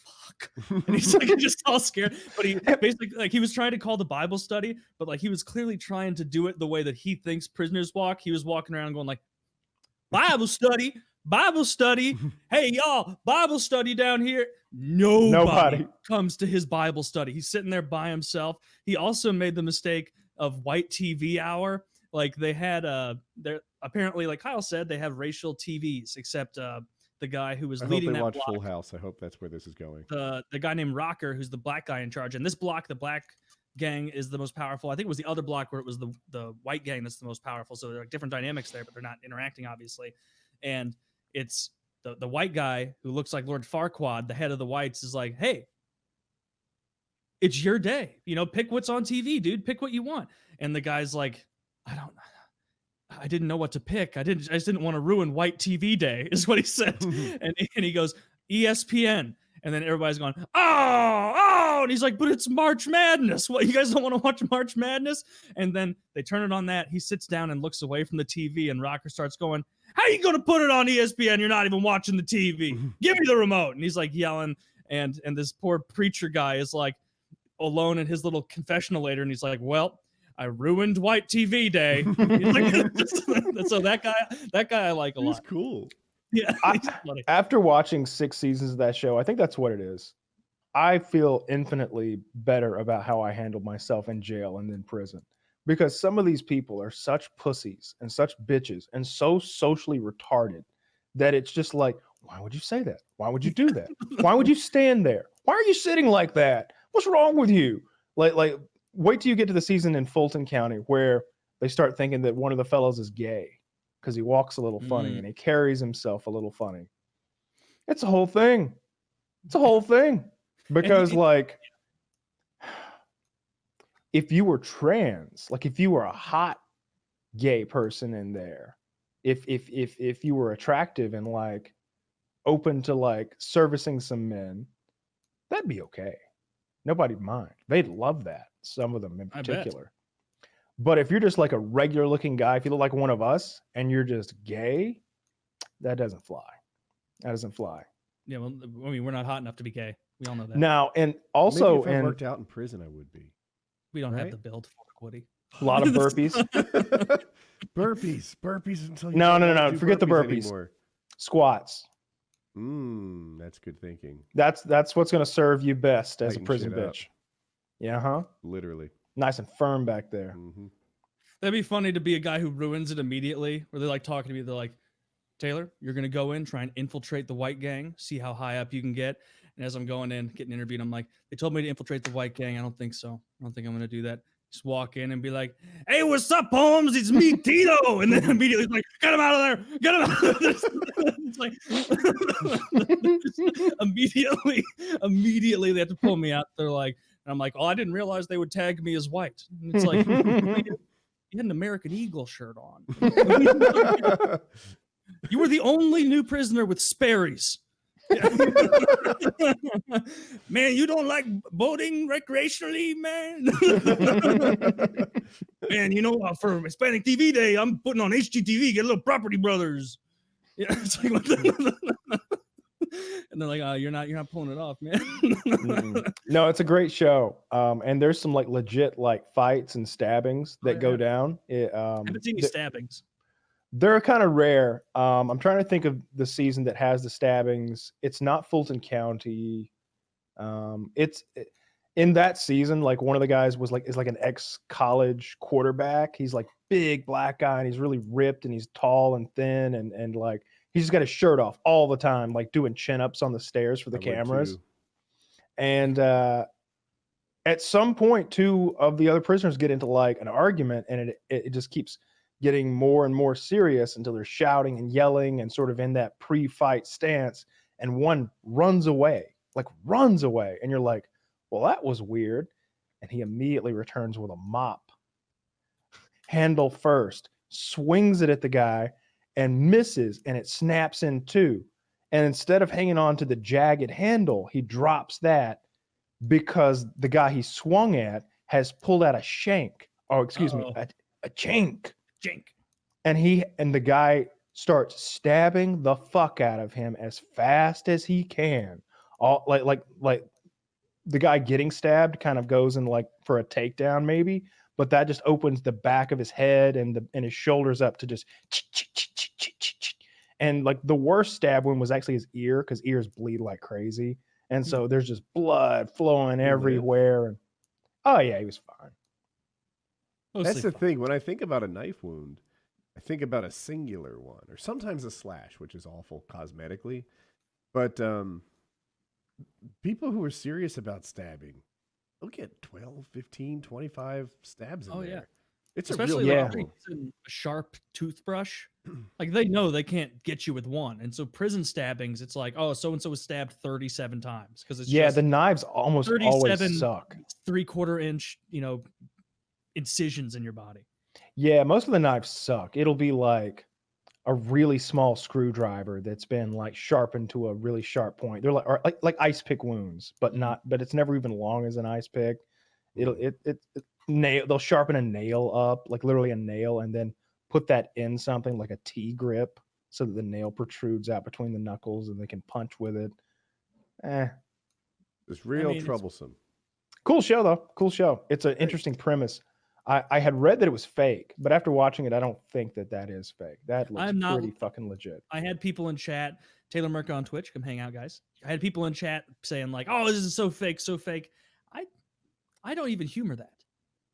holy fuck. And he's like just all scared. But he basically like he was trying to call the Bible study, but like he was clearly trying to do it the way that he thinks prisoners walk. He was walking around going like, Bible study. Hey, y'all, Bible study down here. Nobody comes to his Bible study. He's sitting there by himself. He also made the mistake of white TV hour. Like they had they're apparently, like Kyle said, they have racial TVs, except the guy who was leading that block. Full House. I hope that's where this is going. The guy named Rocker, who's the black guy in charge. And this block, the black gang is the most powerful. I think it was the other block where it was the white gang that's the most powerful. So there are different dynamics there, but they're not interacting, obviously. And it's the white guy who looks like Lord Farquaad, the head of the whites, is like, hey, it's your day. Pick what's on TV, dude. Pick what you want. And the guy's like, I didn't know what to pick. I just didn't want to ruin white TV day, is what he said. and he goes, ESPN. And then everybody's going, oh, and he's like, but it's March Madness. What, you guys don't want to watch March Madness? And then they turn it on that. He sits down and looks away from the TV, and Rocker starts going, how are you going to put it on ESPN? You're not even watching the TV. Give me the remote. And he's like yelling. And this poor preacher guy is like alone in his little confessional later. And he's like, well, I ruined white TV day. Like, so that guy I like a lot. He's cool. Yeah. After watching 6 seasons of that show, I think that's what it is. I feel infinitely better about how I handled myself in jail and in prison, because some of these people are such pussies and such bitches and so socially retarded that it's just like, why would you say that? Why would you do that? Why would you stand there? Why are you sitting like that? What's wrong with you? Like, wait till you get to the season in Fulton County where they start thinking that one of the fellows is gay because he walks a little funny and he carries himself a little funny. It's a whole thing. Because like, if you were trans, like if you were a hot gay person in there, if you were attractive and like open to like servicing some men, that'd be okay. Nobody'd mind. They'd love that. Some of them in particular. But if you're just like a regular looking guy, if you look like one of us and you're just gay, that doesn't fly. Yeah, well, I mean, we're not hot enough to be gay. We all know that. Now, and also, maybe if I worked out in prison, I would be. We don't have the build for Woody. A lot of burpees. burpees until you no. Forget the burpees. Anymore. Squats. That's good thinking. That's what's going to serve you best as a prison bitch. Yeah, huh? Literally. Nice and firm back there. Mm-hmm. That'd be funny to be a guy who ruins it immediately, where they're like talking to me. They're like, Taylor, you're going to go in, try and infiltrate the white gang, see how high up you can get. And as I'm going in, getting interviewed, I'm like, they told me to infiltrate the white gang. I don't think so. I don't think I'm going to do that. Just walk in and be like, hey, what's up, Holmes? It's me, Tito. And then immediately it's like, get him out of there. Get him out of there. It's like, immediately they have to pull me out. They're like, and I'm like, oh, I didn't realize they would tag me as white. And it's like, you had an American Eagle shirt on. You were the only new prisoner with Sperry's. Man, you don't like boating recreationally, man? Man, you know, for Hispanic TV Day, I'm putting on HGTV, get a little Property Brothers. Yeah, it's like, and they're like, you're not pulling it off, man. No, it's a great show. And there's some like legit like fights and stabbings that go down. I haven't seen any stabbings. They're kind of rare. I'm trying to think of the season that has the stabbings. It's not Fulton County. In that season, like one of the guys is like an ex-college quarterback. He's like big black guy and he's really ripped and he's tall and thin and like he's just got his shirt off all the time, like doing chin-ups on the stairs for the cameras. And at some point, two of the other prisoners get into like an argument, and it just keeps getting more and more serious until they're shouting and yelling and sort of in that pre-fight stance. And one runs away, and you're like, well, that was weird. And he immediately returns with a mop, handle first, swings it at the guy and misses, and it snaps in two. And instead of hanging on to the jagged handle, he drops that because the guy he swung at has pulled out a shank, or excuse me, a chink. And the guy starts stabbing the fuck out of him as fast as he can. All like the guy getting stabbed kind of goes in like for a takedown maybe, but that just opens the back of his head and his shoulders up to just and like the worst stab wound was actually his ear, because ears bleed like crazy. And so there's just blood flowing everywhere. And oh yeah, he was fine. That's the thing. When I think about a knife wound, I think about a singular one, or sometimes a slash, which is awful cosmetically. But people who are serious about stabbing, they'll get 12, 15, 25 stabs in there. Yeah. It's especially a real like a sharp toothbrush. Like they know they can't get you with one. And so prison stabbings, it's like, oh, so-and-so was stabbed 37 times. Because it's the knives almost always suck. 3/4 inch, incisions in your body. Yeah, most of the knives suck. It'll be like a really small screwdriver that's been like sharpened to a really sharp point. They're like ice pick wounds, but it's never even long as an ice pick. They'll sharpen a nail up, like literally a nail, and then put that in something like a T-grip so that the nail protrudes out between the knuckles and they can punch with it. It's real troublesome. Cool show though. Cool show. It's an interesting premise. I had read that it was fake, but after watching it, I don't think that is fake. That looks pretty fucking legit. I had people in chat, Taylor Merca on Twitch, come hang out, guys. I had people in chat saying like, "Oh, this is so fake, so fake." I don't even humor that.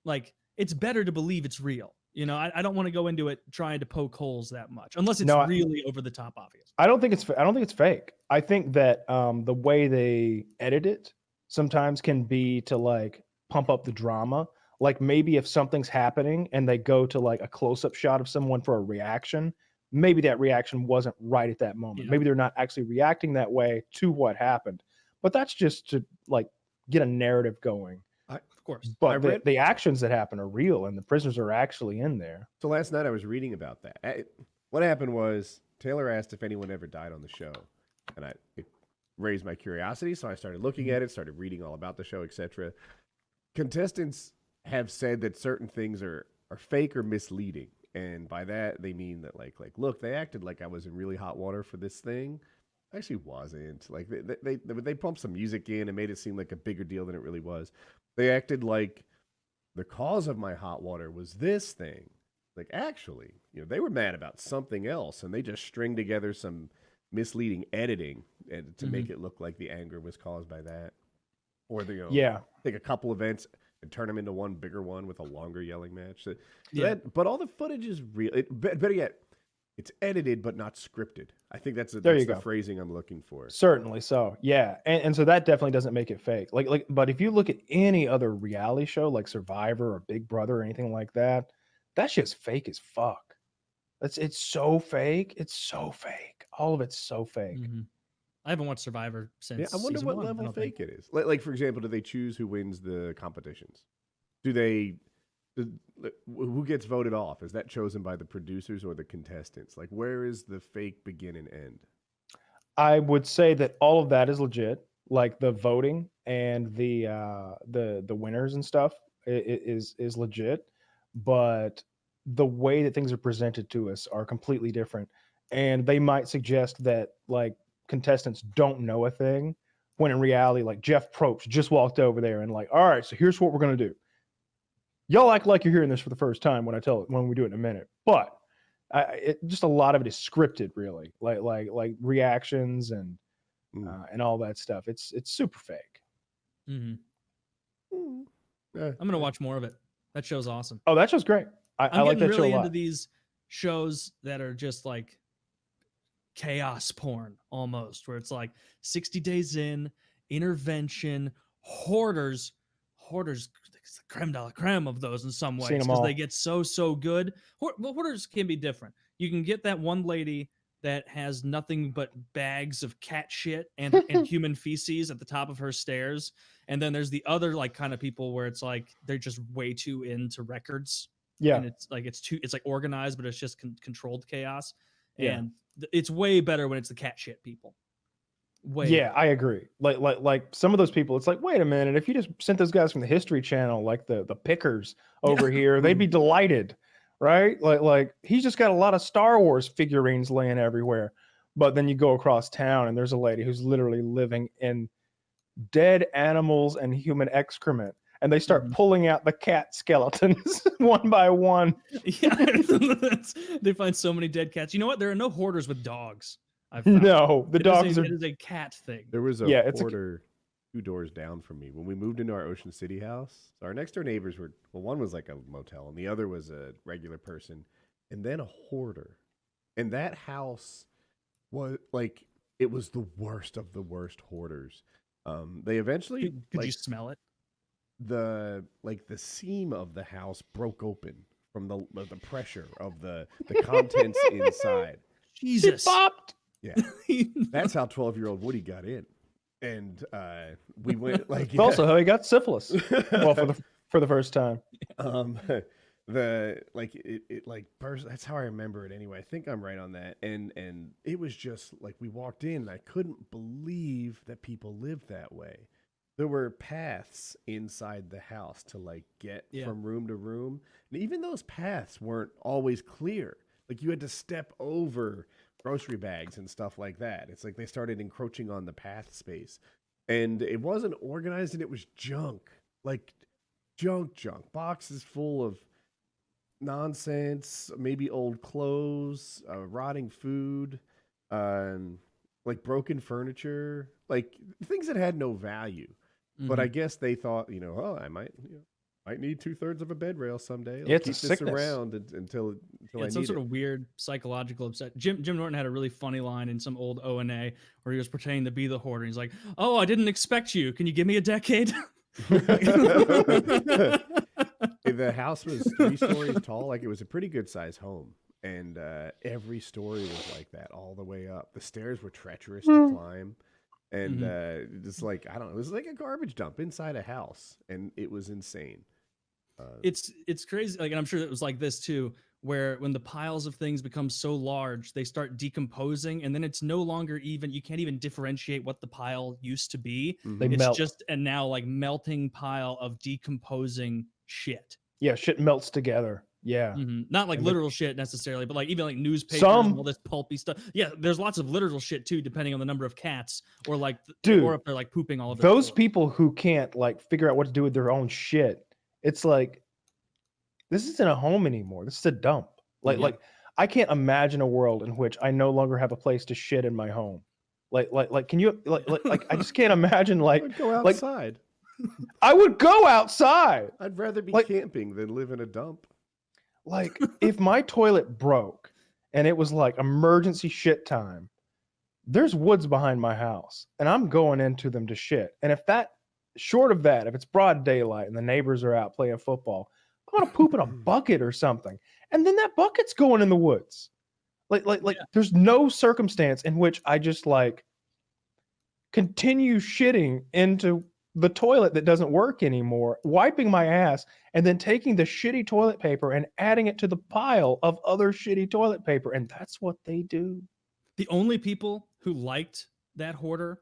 Like, it's better to believe it's real. I don't want to go into it trying to poke holes that much, unless it's really over the top obvious. I don't think it's fake. I think that the way they edit it sometimes can be to like pump up the drama. Like maybe if something's happening and they go to like a close-up shot of someone for a reaction, maybe that reaction wasn't right at that moment. Maybe they're not actually reacting that way to what happened. But that's just to like get a narrative going. Of course. But the actions that happen are real and the prisoners are actually in there. So last night I was reading about that. What happened was Taylor asked if anyone ever died on the show. And it raised my curiosity, so I started looking at it, started reading all about the show, etc. Contestants have said that certain things are fake or misleading, and by that they mean that like look, they acted like I was in really hot water for this thing. I actually wasn't. Like they pumped some music in and made it seem like a bigger deal than it really was. They acted like the cause of my hot water was this thing. Like actually, they were mad about something else, and they just stringed together some misleading editing and to make it look like the anger was caused by that, or take a couple events and turn them into one bigger one with a longer yelling match. But all the footage is real. Better yet, it's edited but not scripted. I think that's the phrasing I'm looking for. Certainly so. Yeah. And so that definitely doesn't make it fake. But if you look at any other reality show like Survivor or Big Brother or anything like that, that's just fake as fuck. It's so fake. It's so fake. All of it's so fake. Mm-hmm. I haven't watched Survivor since. I wonder what level fake it is. Like for example, do they choose who wins the competitions? Who gets voted off? Is that chosen by the producers or the contestants? Like, where is the fake begin and end? I would say that all of that is legit. Like the voting and the winners and stuff is legit, but the way that things are presented to us are completely different. And they might suggest that like contestants don't know a thing, when in reality, like Jeff Probst just walked over there and like, all right, so here's what we're gonna do. Y'all act like you're hearing this for the first time when we do it in a minute, but just a lot of it is scripted, really, like reactions and all that stuff. It's super fake. Mm-hmm. I'm gonna watch more of it. That show's awesome. Oh, that show's great. I like that really show a lot. Into these shows that are just like chaos porn almost, where it's like 60 days in, intervention, hoarders, hoarders, it's the creme de la creme of those in some ways Seen 'em because all. they get so good. Well, hoarders can be different. You can get that one lady that has nothing but bags of cat shit and human feces at the top of her stairs, and then there's the other like kind of people where it's like they're just way too into records. Yeah. And it's like organized, but it's just controlled chaos. Yeah. And it's way better when it's the cat shit people. Way Yeah, better. I agree. Like some of those people, it's like, wait a minute, if you just sent those guys from the History Channel, like the pickers over here, they'd be delighted, right? Like he's just got a lot of Star Wars figurines laying everywhere. But then you go across town and there's a lady who's literally living in dead animals and human excrement. And they start pulling out the cat skeletons one by one. Yeah, they find so many dead cats. You know what? There are no hoarders with dogs. I've found. No, the dogs are. It is a cat thing. There was a Yeah, it's a- hoarder 2 doors down from me when we moved into our Ocean City house. So our next door neighbors were, well, one was like a motel and the other was a regular person, and then a hoarder. And that house was like, it was the worst of the worst hoarders. They eventually Could you smell it? the seam of the house broke open from the pressure of the contents inside. Jesus. It popped. Yeah, that's how 12-year-old Woody got in, and we went like. It's also how he got syphilis. Well, for the first time. That's how I remember it anyway. I think I'm right on that. And it was just like we walked in and I couldn't believe that people lived that way. There were paths inside the house to like get from room to room. And even those paths weren't always clear. Like you had to step over grocery bags and stuff like that. It's like they started encroaching on the path space. And it wasn't organized and it was junk. Like junk. Boxes full of nonsense, maybe old clothes, rotting food, like broken furniture, like things that had no value. But I guess they thought, I might need 2/3 of a bed rail someday. It's keep a this sickness. around until I it's some need sort it. of weird psychological upset. Jim Norton had a really funny line in some old O&A where he was pretending to be the hoarder. He's like, "Oh, I didn't expect you. Can you give me a decade?" The house was 3 stories tall. Like it was a pretty good size home. And every story was like that all the way up. The stairs were treacherous to climb. And it's like, I don't know, it was like a garbage dump inside a house. And it was insane. It's crazy. Like, and I'm sure it was like this too, where when the piles of things become so large, they start decomposing, and then it's no longer even, you can't even differentiate what the pile used to be. They It's melt. just a now like melting pile of decomposing shit. Yeah, shit melts together. Yeah. Not like literal shit necessarily, but like even like newspapers Some- and all this pulpy stuff. Yeah, there's lots of literal shit too, depending on the number of cats or like, Dude, or if they're like pooping all over those the floor. people who can't like figure out what to do with their own shit, it's like this isn't a home anymore. This is a dump. Like I can't imagine a world in which I no longer have a place to shit in my home. Like can you like I just can't imagine like I'd go outside. I would go outside. I'd rather be like- camping than live in a dump. Like if my toilet broke and it was like emergency shit time, there's woods behind my house and I'm going into them to shit. And if that, short of that, if it's broad daylight and the neighbors are out playing football, I'm gonna poop in a bucket or something. And then that bucket's going in the woods. Like there's no circumstance in which I just like continue shitting into the toilet that doesn't work anymore, wiping my ass, and then taking the shitty toilet paper and adding it to the pile of other shitty toilet paper. And that's what they do. The only people who liked that hoarder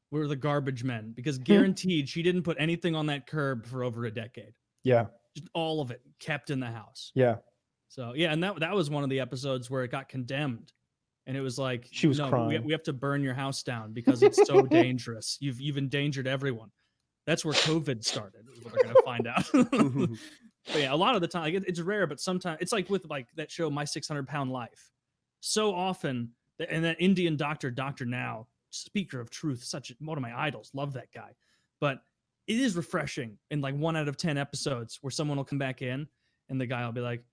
were the garbage men, because guaranteed she didn't put anything on that curb for over a decade. Yeah. Just all of it kept in the house. Yeah. So yeah, and that was one of the episodes where it got condemned. And it was like, She was no, crying. we have to burn your house down because it's so dangerous. You've endangered everyone. That's where COVID started, is what they're gonna find out. But yeah, a lot of the time, like, it's rare, but sometimes it's like with like that show, My 600-Pound Life. So often, and that Indian doctor, Dr. Now, speaker of truth, such one of my idols, love that guy. But it is refreshing in like 1 out of 10 episodes where someone will come back in and the guy will be like,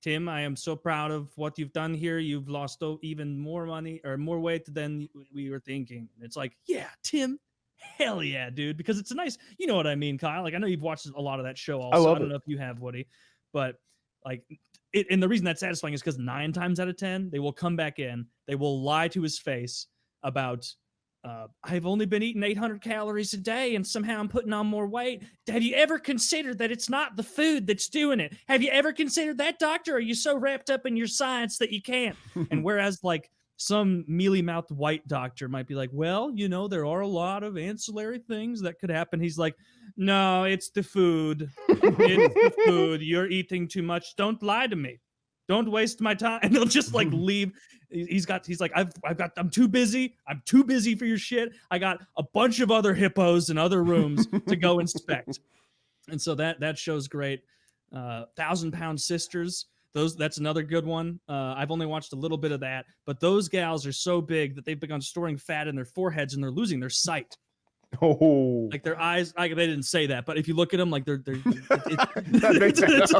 "Tim, I am so proud of what you've done here. You've lost even more money or more weight than we were thinking." And it's like, yeah, Tim, hell yeah, dude, because it's a nice, you know what I mean, Kyle? Like, I know you've watched a lot of that show I also. I love don't it. know if you have, Woody, but like it, and the reason that's satisfying is because 9 times out of 10, they will come back in, they will lie to his face about, I've only been eating 800 calories a day and somehow I'm putting on more weight. Have you ever considered that it's not the food that's doing it? Have you ever considered that, doctor? Are you so wrapped up in your science that you can't? And whereas like some mealy-mouthed white doctor might be like, well, you know, there are a lot of ancillary things that could happen. He's like, no, it's the food. It's the food. You're eating too much. Don't lie to me. Don't waste my time. And he'll just like leave. He's like, I'm too busy. I'm too busy for your shit. I got a bunch of other hippos in other rooms to go inspect. And so that show's great. 1,000-Pound Sisters. That's another good one. I've only watched a little bit of that, but those gals are so big that they've begun storing fat in their foreheads and they're losing their sight. Oh, Like their eyes, they didn't say that, but if you look at them, like they're That makes sense.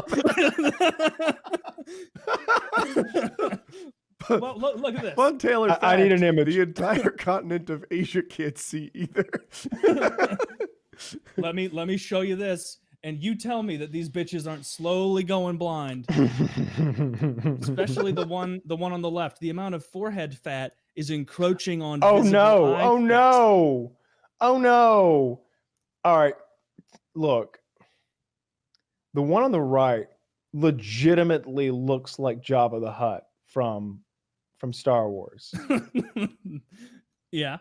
Well, look at this. Fun Taylor fact, I need an image. The entire continent of Asia can't see either. Let me show you this, and you tell me that these bitches aren't slowly going blind. Especially the one on the left. The amount of forehead fat is encroaching on. Oh visible no! eye Oh fat. no! Oh no! All right, look. The one on the right legitimately looks like Jabba the Hutt from Star Wars. Yeah,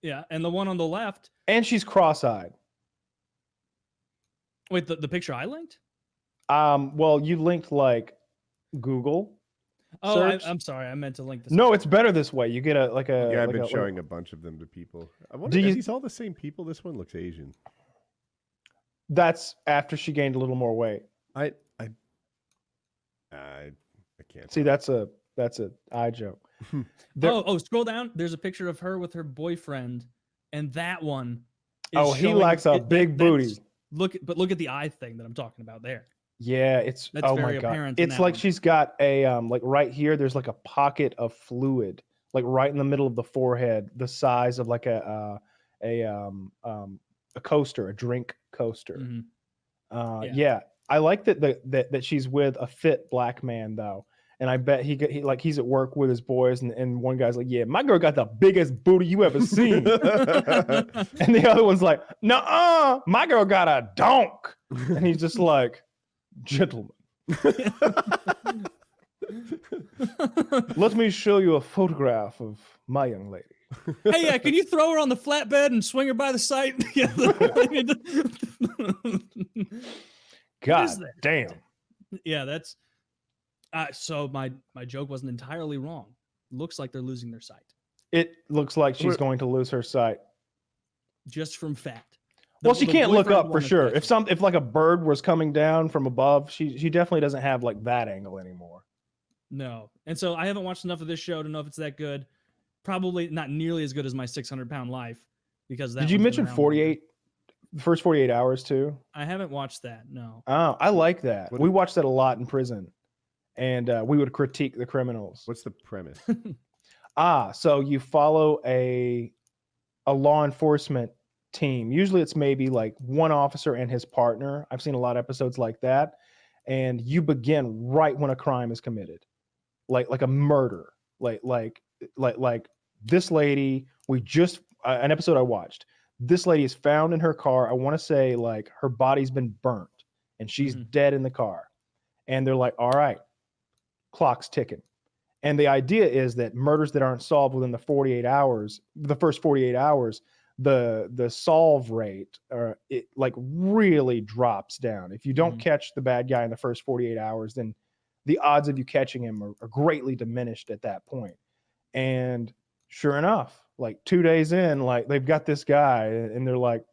and the one on the left. And she's cross-eyed. Wait, the picture I linked? Well, you linked like Google. Oh, search. I'm sorry. I meant to link this. No, it's better this way. You get a like a. Yeah, I've like been a, showing a bunch of them to people. I wonder, Do are you- these all the same people? This one looks Asian. That's after she gained a little more weight. I can't. See, that's a eye joke. There- Scroll down. There's a picture of her with her boyfriend, and that one. Oh, he likes a big booty. Look at the eye thing that I'm talking about there. Yeah, it's That's oh very my god. apparent in It's that like one. she's got a like right here. There's like a pocket of fluid, like right in the middle of the forehead, the size of like a coaster, a drink coaster. Mhm. Yeah, I like that she's with a fit black man though, and I bet he's at work with his boys, and one guy's like, yeah, my girl got the biggest booty you ever seen, and the other one's like, nuh-uh, my girl got a donk, and he's just like, gentlemen, let me show you a photograph of my young lady. Hey, yeah, can you throw her on the flatbed and swing her by the site? God that? damn. Yeah, that's. So my joke wasn't entirely wrong. Looks like they're losing their sight It looks like she's going to lose her sight. just from fat. Well, she can't look boyfriend up for one sure. especially. If like a bird was coming down from above, she definitely doesn't have like that angle anymore. No, and so I haven't watched enough of this show to know if it's that good. Probably not nearly as good as my 600-pound life, because that. Did you one's been mention around 48? The first 48 hours too? I haven't watched that. No. Oh, I like that. What- We watched that a lot in prison, and we would critique the criminals. What's the premise? So you follow a law enforcement team. Usually it's maybe like one officer and his partner. I've seen a lot of episodes like that. And you begin right when a crime is committed. Like a murder. Like this lady, we just an episode I watched. This lady is found in her car. I want to say like her body's been burnt and she's dead in the car. And they're like, all right, clock's ticking. And the idea is that murders that aren't solved within the 48 hours, the first 48 hours, the solve rate it like really drops down. If you don't catch the bad guy in the first 48 hours, then the odds of you catching him are greatly diminished at that point. And sure enough, like 2 days in, like they've got this guy and they're like,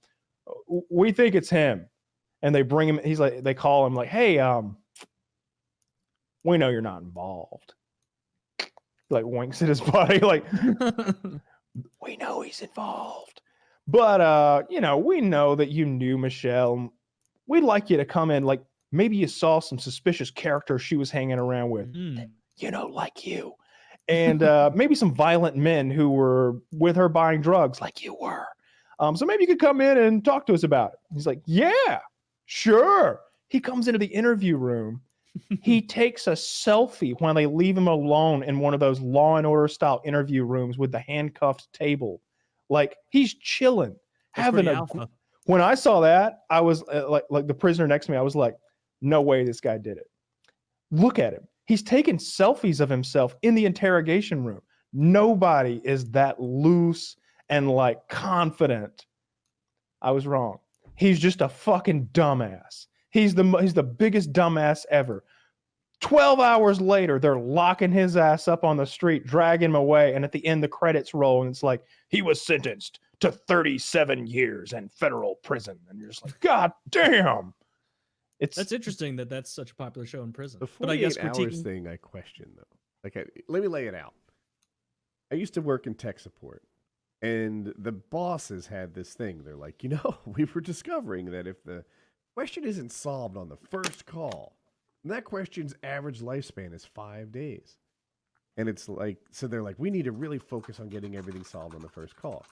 we think it's him. And they bring him, he's like, they call him like, hey, we know you're not involved. Like winks at his body, like we know he's involved. But we know that you knew Michelle. We'd like you to come in, like maybe you saw some suspicious character she was hanging around with, like you. And maybe some violent men who were with her buying drugs, like you were. So maybe you could come in and talk to us about it. He's like, yeah, sure. He comes into the interview room. He takes a selfie when they leave him alone in one of those Law and Order style interview rooms with the handcuffed table. Like he's chilling, having a. Alpha. When I saw that, I was like the prisoner next to me. I was like, no way this guy did it. Look at him. He's taking selfies of himself in the interrogation room. Nobody is that loose and like confident. I was wrong. He's just a fucking dumbass. He's the biggest dumbass ever. 12 hours later, they're locking his ass up on the street, dragging him away, and at the end the credits roll, and it's like he was sentenced to 37 years in federal prison, and you're just like, God damn. That's interesting that that's such a popular show in prison. The 48 but I guess hours thing I question though. Like, let me lay it out. I used to work in tech support, and the bosses had this thing. They're like, we were discovering that if the question isn't solved on the first call, that question's average lifespan is 5 days. And it's like, so they're like, we need to really focus on getting everything solved on the first call.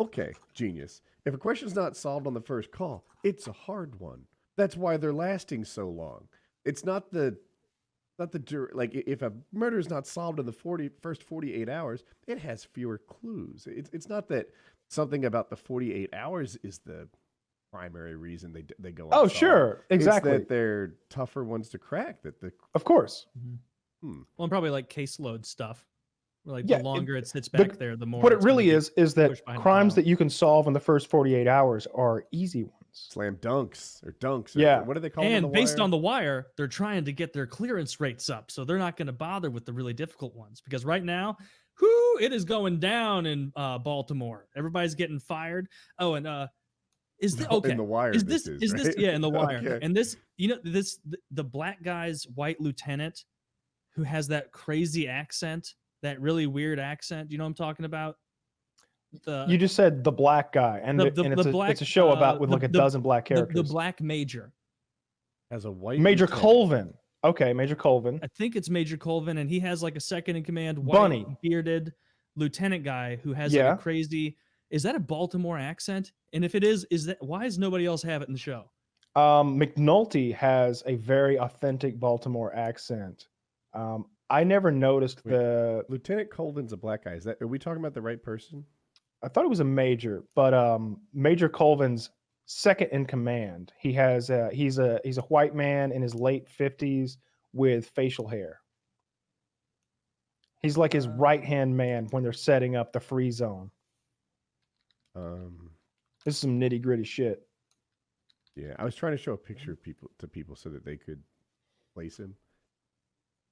Okay, genius. If a question's not solved on the first call, it's a hard one. That's why they're lasting so long. It's not like if a murder is not solved in the first 48 hours, it has fewer clues. It's not that something about the 48 hours is the primary reason they go on. Oh, sure. Exactly. It's that they're tougher ones to crack. Of course. Well, and probably like caseload stuff. Like the longer it sits back there, the more. What it really is that crimes that you can solve in the first 48 hours are easy ones. Slam dunks or dunks. Yeah. What do they call them? And based on The Wire, they're trying to get their clearance rates up. So they're not going to bother with the really difficult ones because right now, it is going down in Baltimore. Everybody's getting fired. Oh, and is this okay? In The Wire, is this yeah, in The Wire. Okay. And this, the black guy's white lieutenant who has that crazy accent, that really weird accent. You know what I'm talking about? You just said the black guy, and it's a show about with like a dozen black characters. The black major has a white Major lieutenant. Colvin. Okay, Major Colvin. I think it's Major Colvin, and he has like a second in command, white Bunny bearded lieutenant guy who has like a crazy. Is that a Baltimore accent? And if it is that why does nobody else have it in the show? McNulty has a very authentic Baltimore accent. I never noticed the Lieutenant Colvin's a black guy. Are we talking about the right person? I thought it was a major, but Major Colvin's second in command. He has he's a white man in his late 50s with facial hair. He's like his right-hand man when they're setting up the free zone. This is some nitty-gritty shit. Yeah, I was trying to show a picture of people so that they could place him.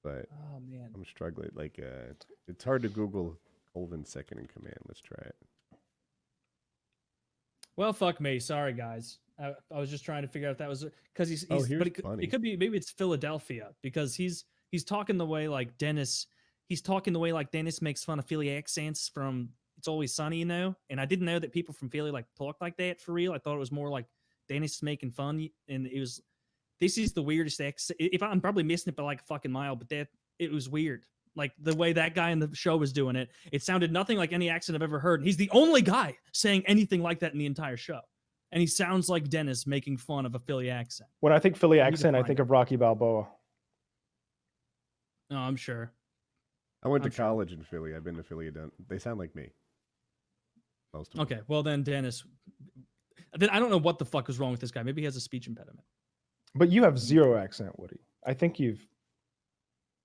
But oh man, I'm struggling. Like it's hard to Google Colvin second in command. Let's try it. Well, fuck me. Sorry, guys. I was just trying to figure out if that was because he's but it could be maybe it's Philadelphia because he's talking the way like Dennis. He's talking the way like Dennis makes fun of Philly accents from It's Always Sunny, And I didn't know that people from Philly like talk like that for real. I thought it was more like Dennis making fun, and it was. This is the weirdest accent. If I'm probably missing it by like a fucking mile, but it was weird. Like the way that guy in the show was doing it, it sounded nothing like any accent I've ever heard. He's the only guy saying anything like that in the entire show. And he sounds like Dennis making fun of a Philly accent. When I think Philly accent, I think of Rocky Balboa. No, I'm sure. I went to college in Philly. I've been to Philly. They sound like me. Most of them. Okay, well then Dennis. Then I don't know what the fuck was wrong with this guy. Maybe he has a speech impediment. But you have zero accent, Woody. I think you've.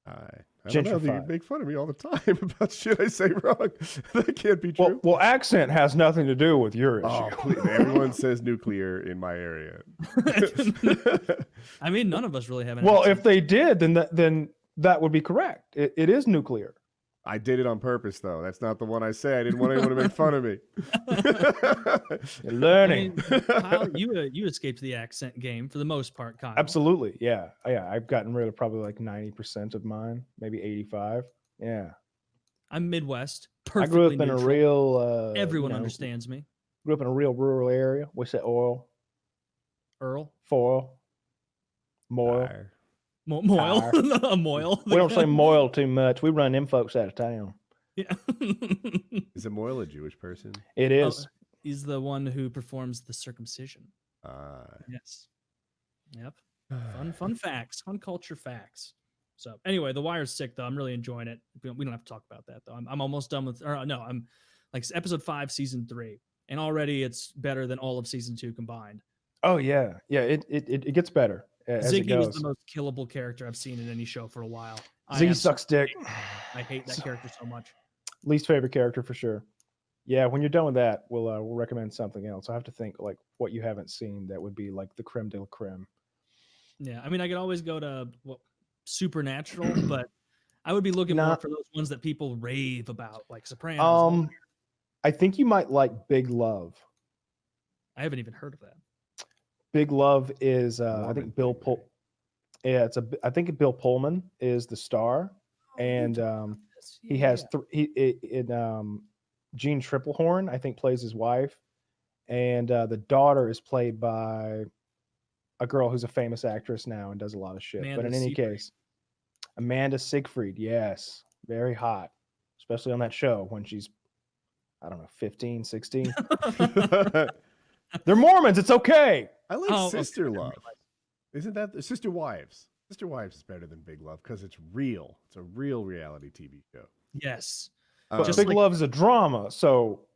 I don't know. You make fun of me all the time about shit I say wrong. That can't be true. Well, accent has nothing to do with your issue. Oh, please. Everyone says nuclear in my area. I mean, none of us really have an Well, accent. if they did, then that would be correct. It is nuclear. I did it on purpose, though. That's not the one I say. I didn't want anyone to make fun of me. You're learning. I mean, Kyle, you escaped the accent game for the most part, Kyle. Absolutely, yeah. I've gotten rid of probably like 90% of mine, maybe 85. Yeah. I'm Midwest. I grew up in a real. Everyone understands me. Grew up in a real rural area. What's that? Oil. Earl. Foil. Moil. Moil. A moil. We don't say moil too much. We run them folks out of town. Yeah. Is a moil a Jewish person? It is. He's the one who performs the circumcision. Yes. Yep. Fun facts, fun culture facts. So anyway, The Wire's sick though. I'm really enjoying it. We don't have to talk about that though. I'm almost done with, or no, I'm like episode 5, season 3, and already it's better than all of season 2 combined. Oh yeah, yeah. It gets better as it Ziggy goes. is the most killable character I've seen in any show for a while. Ziggy sucks dick. I hate that character so much. Least favorite character for sure. Yeah, when you're done with that, we'll recommend something else. I have to think like what you haven't seen that would be like the creme de la creme. Yeah, I mean, I could always go to Supernatural, but I would be looking more for those ones that people rave about, like Sopranos. I think you might like Big Love. I haven't even heard of that. Big Love is I think Bill I think Bill Pullman is the star, and he has Jean Triplehorn, I think, plays his wife, and the daughter is played by a girl who's a famous actress now and does a lot of shit. But in any case, Amanda Seyfried, yes, very hot, especially on that show when she's, I don't know, 15, 16. They're Mormons. It's okay. I like Sister Love. Isn't that Sister Wives? Sister Wives is better than Big Love because it's real. It's a real reality TV show. Yes. But Big Love is a drama, so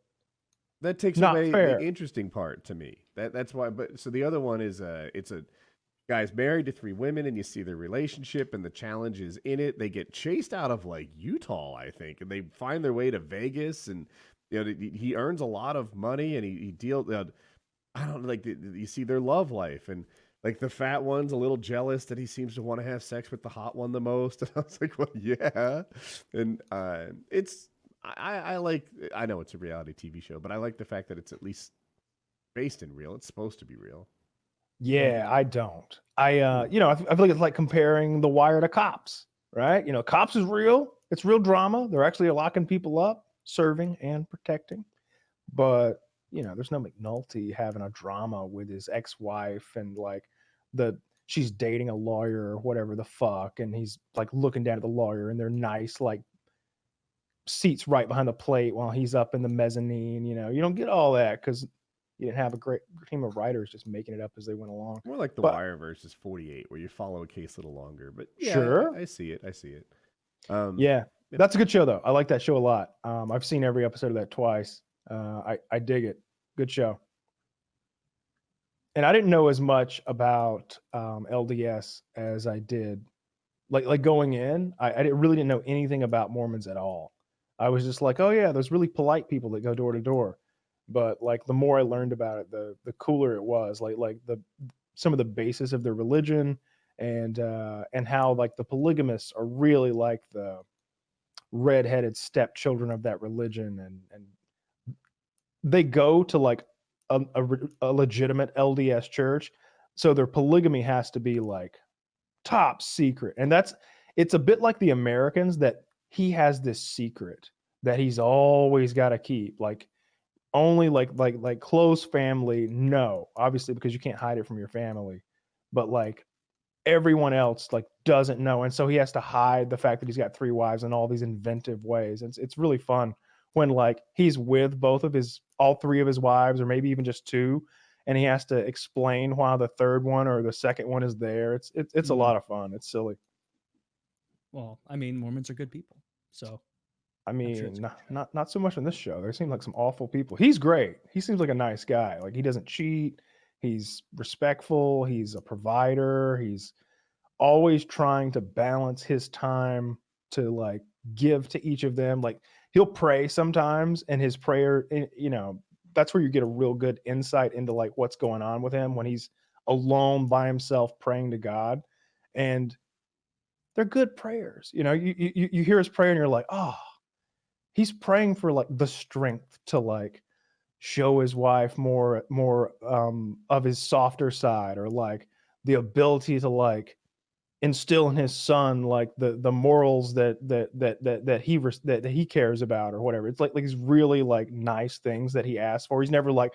that takes away the interesting part to me. That's why. But so the other one is it's a guy's married to 3 women, and you see their relationship and the challenges in it. They get chased out of like Utah, I think, and they find their way to Vegas, and he earns a lot of money, and he deals. I don't know, like you see their love life, and like the fat one's a little jealous that he seems to want to have sex with the hot one the most. And I was like, well, yeah, and it's. I like, I know it's a reality TV show, but I like the fact that it's at least based in real. It's supposed to be real. Yeah, I don't. I feel like it's like comparing The Wire to Cops, right? Cops is real. It's real drama. They're actually locking people up, serving and protecting. But, there's no McNulty having a drama with his ex-wife and like she's dating a lawyer or whatever the fuck. And he's like looking down at the lawyer and they're nice, like, seats right behind the plate while he's up in the mezzanine. You don't get all that because you didn't have a great team of writers just making it up as they went along. More like The Wire versus 48, where you follow a case a little longer. But yeah, sure, I see it. Yeah, that's a good show though. I like that show a lot. I've seen every episode of that twice. I dig it. Good show. And I didn't know as much about LDS as I did. Like going in, I really didn't know anything about Mormons at all. I was just like, oh yeah, there's really polite people that go door to door. But like the more I learned about it, the cooler it was. Like some of the basis of their religion and how like the polygamists are really like the redheaded stepchildren of that religion, and they go to like a legitimate LDS church, so their polygamy has to be like top secret, and it's a bit like the Americans, that he has this secret that he's always got to keep, like only like close family know, obviously, because you can't hide it from your family, but like everyone else like doesn't know, and so he has to hide the fact that he's got 3 wives in all these inventive ways. It's really fun when like he's with all 3 of his wives, or maybe even just 2, and he has to explain why the 3rd one or the 2nd one is there. It's a lot of fun. It's silly. Well, I mean, Mormons are good people, so I mean, sure not so much on this show. There seem like some awful people. He's great. He seems like a nice guy. Like he doesn't cheat. He's respectful. He's a provider. He's always trying to balance his time to like give to each of them. Like he'll pray sometimes, and his prayer, that's where you get a real good insight into like what's going on with him when he's alone by himself praying to God. And they're good prayers. You hear his prayer and you're like, oh, he's praying for like the strength to like show his wife more of his softer side, or like the ability to like instill in his son like the morals that he cares about, or whatever. It's like these really like nice things that he asks for. He's never like,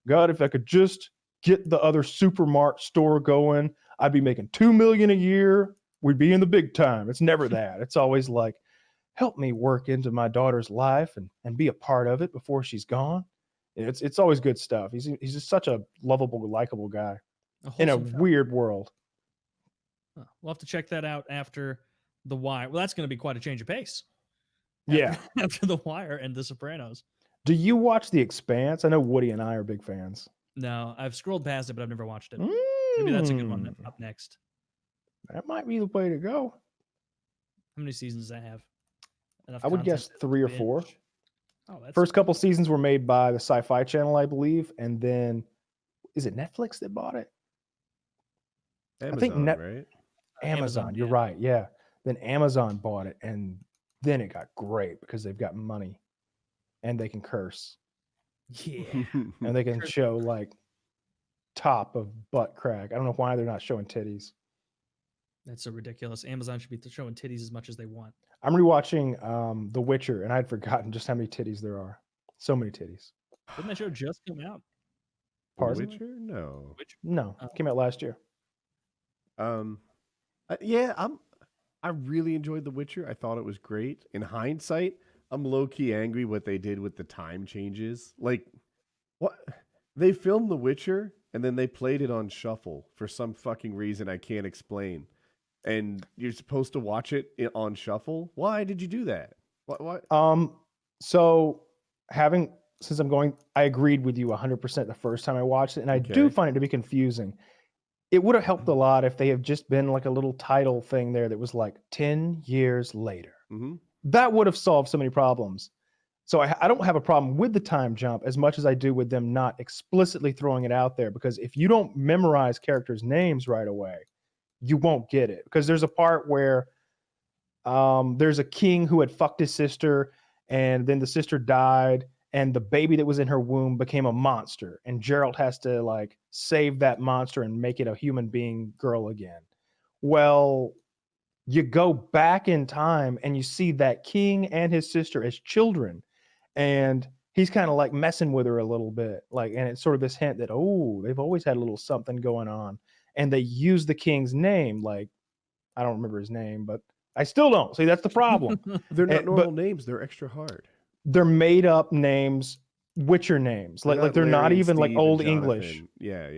God, if I could just get the other supermart store going, I'd be making $2 million a year. We'd be in the big time. It's never that. It's always like, help me work into my daughter's life and be a part of it before she's gone. It's always good stuff. He's just such a lovable, likable guy in a wholesome weird world. We'll have to check that out after The Wire. Well, that's going to be quite a change of pace. Yeah. After The Wire and The Sopranos. Do you watch The Expanse? I know Woody and I are big fans. No, I've scrolled past it, but I've never watched it. Maybe that's a good one up next. That might be the way to go. How many seasons does that have? I would guess 3 or 4. Oh, that's First couple seasons were made by the Sci-Fi Channel, I believe, and then is it Netflix that bought it? Amazon, I think right? Amazon. You're right. Yeah. Then Amazon bought it, and then it got great because they've got money, and they can curse. Yeah. And they can show like top of butt crack. I don't know why they're not showing titties. That's so ridiculous. Amazon should be showing titties as much as they want. I'm rewatching The Witcher, and I'd forgotten just how many titties there are. So many titties. Didn't that show just come out? The Witcher? No. No, it came out last year. Yeah, I really enjoyed The Witcher. I thought it was great. In hindsight, I'm low-key angry what they did with the time changes. Like, what? They filmed The Witcher, and then they played it on shuffle for some fucking reason I can't explain. And you're supposed to watch it on shuffle? Why did you do that? What? So since I'm going, I agreed with you 100% the first time I watched it, and I do find it to be confusing. It would have helped a lot if they had just been like a little title thing there that was like 10 years later. Mm-hmm. That would have solved so many problems. So I don't have a problem with the time jump as much as I do with them not explicitly throwing it out there, because if you don't memorize characters' names right away, you won't get it. Because there's a part where there's a king who had fucked his sister, and then the sister died, and the baby that was in her womb became a monster, and Geralt has to like save that monster and make it a human being girl again. Well, you go back in time and you see that king and his sister as children, and he's kind of like messing with her a little bit, like, and it's sort of this hint that, oh, they've always had a little something going on. And they use the king's name, like, I don't remember his name, but I still don't. See, that's the problem. They're not normal names. They're extra hard. They're made up names, Witcher names. Like they're not even like Old English. Yeah.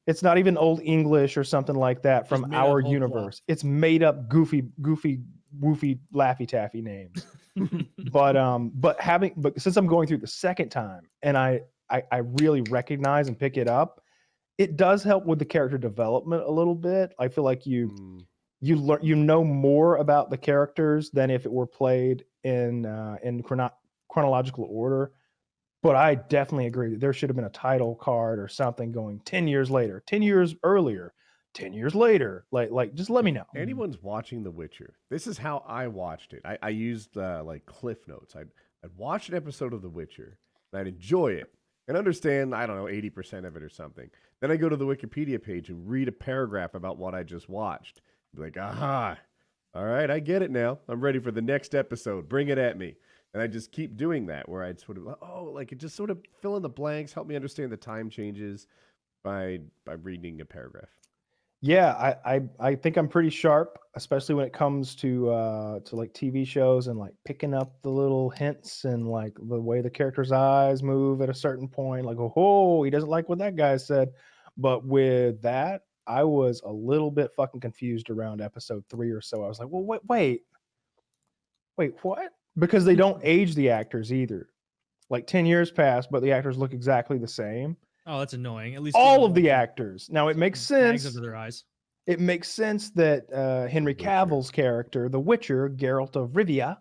It's not even Old English or something like that from our universe. It's made up goofy, woofy, laffy taffy names. But since I'm going through the second time and I really recognize and pick it up, it does help with the character development a little bit. I feel like you learn, you know more about the characters than if it were played in chronological order. But I definitely agree that there should have been a title card or something going 10 years later, 10 years earlier, 10 years later. Like just let me know. Anyone's watching The Witcher, this is how I watched it. I used like Cliff Notes. I'd watch an episode of The Witcher, and I'd enjoy it and understand, I don't know, 80% of it or something. Then I go to the Wikipedia page and read a paragraph about what I just watched. Be like, aha, all right, I get it now. I'm ready for the next episode. Bring it at me. And I just keep doing that, where I'd sort of, it just sort of fill in the blanks, help me understand the time changes by reading a paragraph. Yeah, I think I'm pretty sharp, especially when it comes to like TV shows and like picking up the little hints and like the way the character's eyes move at a certain point. Like, oh, he doesn't like what that guy said. But with that, I was a little bit fucking confused around episode 3 or so. I was like, well, wait, what? Because they don't age the actors either. Like 10 years pass, but the actors look exactly the same. Oh, that's annoying. At least all of the actors. Now it makes sense. Under their eyes. It makes sense that Henry Cavill's character, the Witcher, Geralt of Rivia,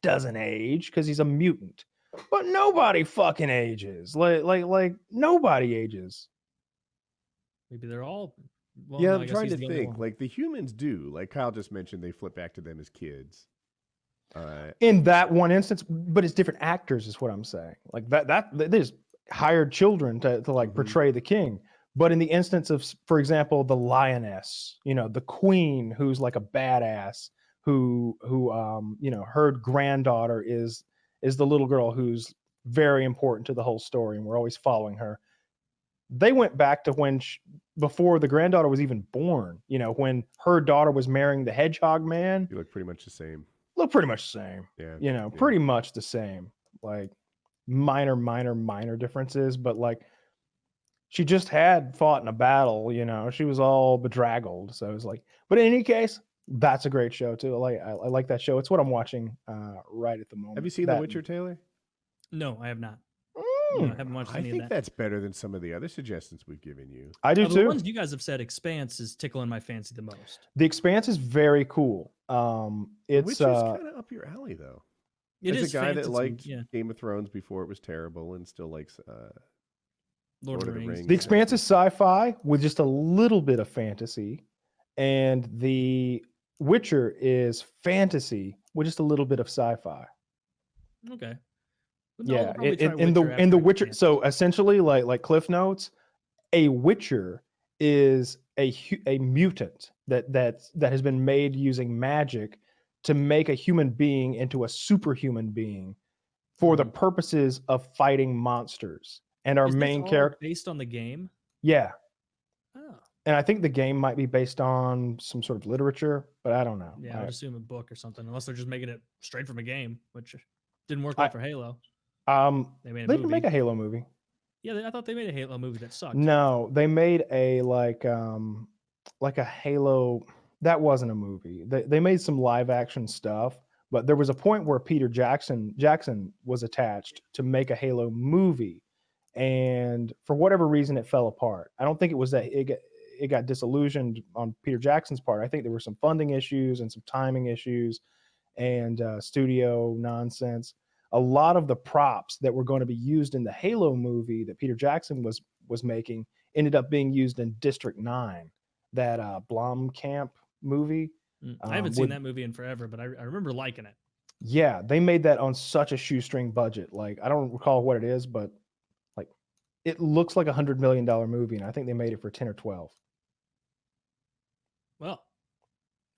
doesn't age because he's a mutant. But nobody fucking ages. Like nobody ages. Maybe they're all. Well, yeah, no, I'm trying to think. Like the humans do. Like Kyle just mentioned, they flip back to them as kids. In that one instance, but it's different actors, is what I'm saying. Like that they just hired children to like portray the king. But in the instance of, for example, the lioness, the queen, who's like a badass, who her granddaughter is the little girl who's very important to the whole story, and we're always following her. They went back to when before the granddaughter was even born. When her daughter was marrying the hedgehog man. You look pretty much the same. Look pretty much the same. Yeah. Pretty much the same. Like minor differences, but like she just had fought in a battle, you know, she was all bedraggled. So it was like, but in any case, that's a great show too. I like that show. It's what I'm watching right at the moment. Have you seen The Witcher, Taylor? No, I have not. No, I haven't watched I any of think that. that's better than some of the other suggestions we've given you. I do too. The ones you guys have said, Expanse is tickling my fancy the most. The Expanse is very cool. It's Which is kind of up your alley, though. It As is a guy that fantasy, liked yeah. Game of Thrones before it was terrible and still likes Lord of the Rings. The Expanse is sci-fi with just a little bit of fantasy, and The Witcher is fantasy with just a little bit of sci-fi. Okay. Yeah, in the Witcher. So essentially, like Cliff Notes, a Witcher is a mutant that has been made using magic to make a human being into a superhuman being for the purposes of fighting monsters. And our main character based on the game. Yeah. Oh. And I think the game might be based on some sort of literature, but I don't know. Yeah, I would assume a book or something, unless they're just making it straight from a game, which didn't work out for Halo. They didn't make a Halo movie. Yeah, I thought they made a Halo movie that sucked. No, they made a like a Halo. That wasn't a movie. They made some live action stuff, but there was a point where Peter Jackson was attached to make a Halo movie, and for whatever reason, it fell apart. I don't think it was that it got disillusioned on Peter Jackson's part. I think there were some funding issues and some timing issues, and studio nonsense. A lot of the props that were going to be used in the Halo movie that Peter Jackson was making ended up being used in District 9, that Blomkamp movie. I haven't seen that movie in forever, but I remember liking it. Yeah, they made that on such a shoestring budget. Like, I don't recall what it is, but like it looks like $100 million movie, and I think they made it for 10 or 12. Well,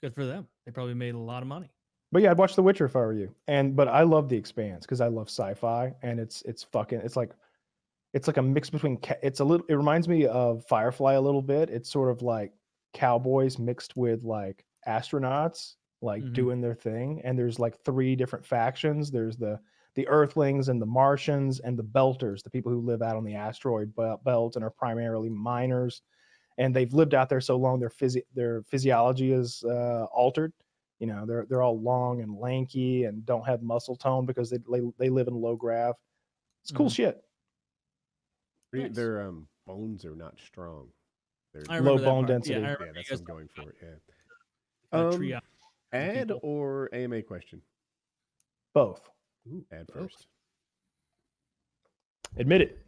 good for them. They probably made a lot of money. But yeah, I'd watch The Witcher if I were you. But I love The Expanse because I love sci-fi, and it's like a mix between it reminds me of Firefly a little bit. It's sort of like cowboys mixed with like astronauts, like doing their thing. And there's like 3 different factions. There's the Earthlings and the Martians and the Belters, the people who live out on the asteroid belt and are primarily miners. And they've lived out there so long, their physiology is altered. You know, they're all long and lanky and don't have muscle tone because they live in low grav. It's cool shit. Nice. Their bones are not strong. They're low bone density. Yeah, that's what I'm going for. Yeah. Ad or AMA question? Both. Ooh, ad first. Admit it.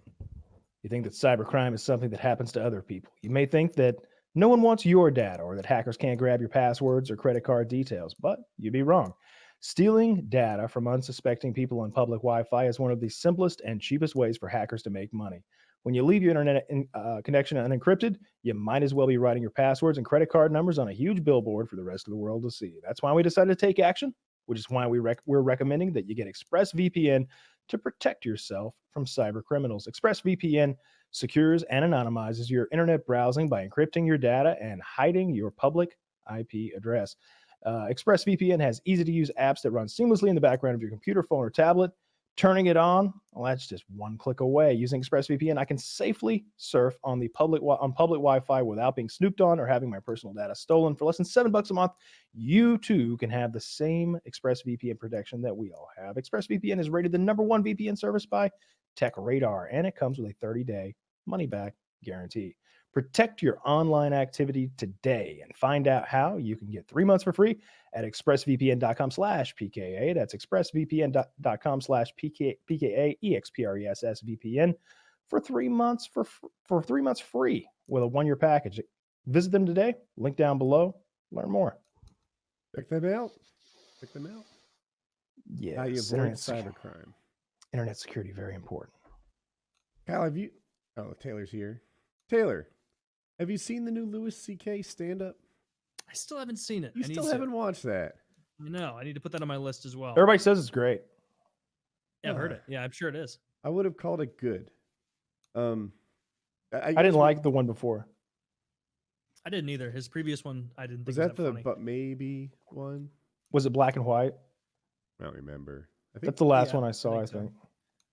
You think that cybercrime is something that happens to other people. You may think that no one wants your data or that hackers can't grab your passwords or credit card details, but you'd be wrong. Stealing data from unsuspecting people on public Wi-Fi is one of the simplest and cheapest ways for hackers to make money. When you leave your internet connection unencrypted, you might as well be writing your passwords and credit card numbers on a huge billboard for the rest of the world to see. That's why we decided to take action, which is why we're recommending that you get ExpressVPN to protect yourself from cyber criminals. ExpressVPN secures and anonymizes your internet browsing by encrypting your data and hiding your public IP address. ExpressVPN has easy-to-use apps that run seamlessly in the background of your computer, phone, or tablet. Turning it on, well, that's just one click away. Using ExpressVPN, I can safely surf on public Wi-Fi without being snooped on or having my personal data stolen. For less than $7 a month, you too can have the same ExpressVPN protection that we all have. ExpressVPN is rated the #1 VPN service by TechRadar, and it comes with a 30-day money-back guarantee. Protect your online activity today and find out how. You can get 3 months for free at expressvpn.com/PKA. That's expressvpn.com/PKA, EXPRESSVPN for 3 months for 3 months free with a 1-year package. Visit them today. Link down below. Learn more. Check them out. Check them out. Yeah. How you avoid cybercrime. Internet security, very important. Kyle, have you... Oh, Taylor's here. Taylor, have you seen the new Louis C.K. stand-up? I still haven't seen it. You still haven't watched that? No, I need to put that on my list as well. Everybody says it's great. Yeah, I've heard it. Yeah, I'm sure it is. I would have called it good. I didn't like the one before. I didn't either. His previous one, I didn't think was that the funny. But Maybe one? Was it black and white? I don't remember. I think that's the last one I saw, I think.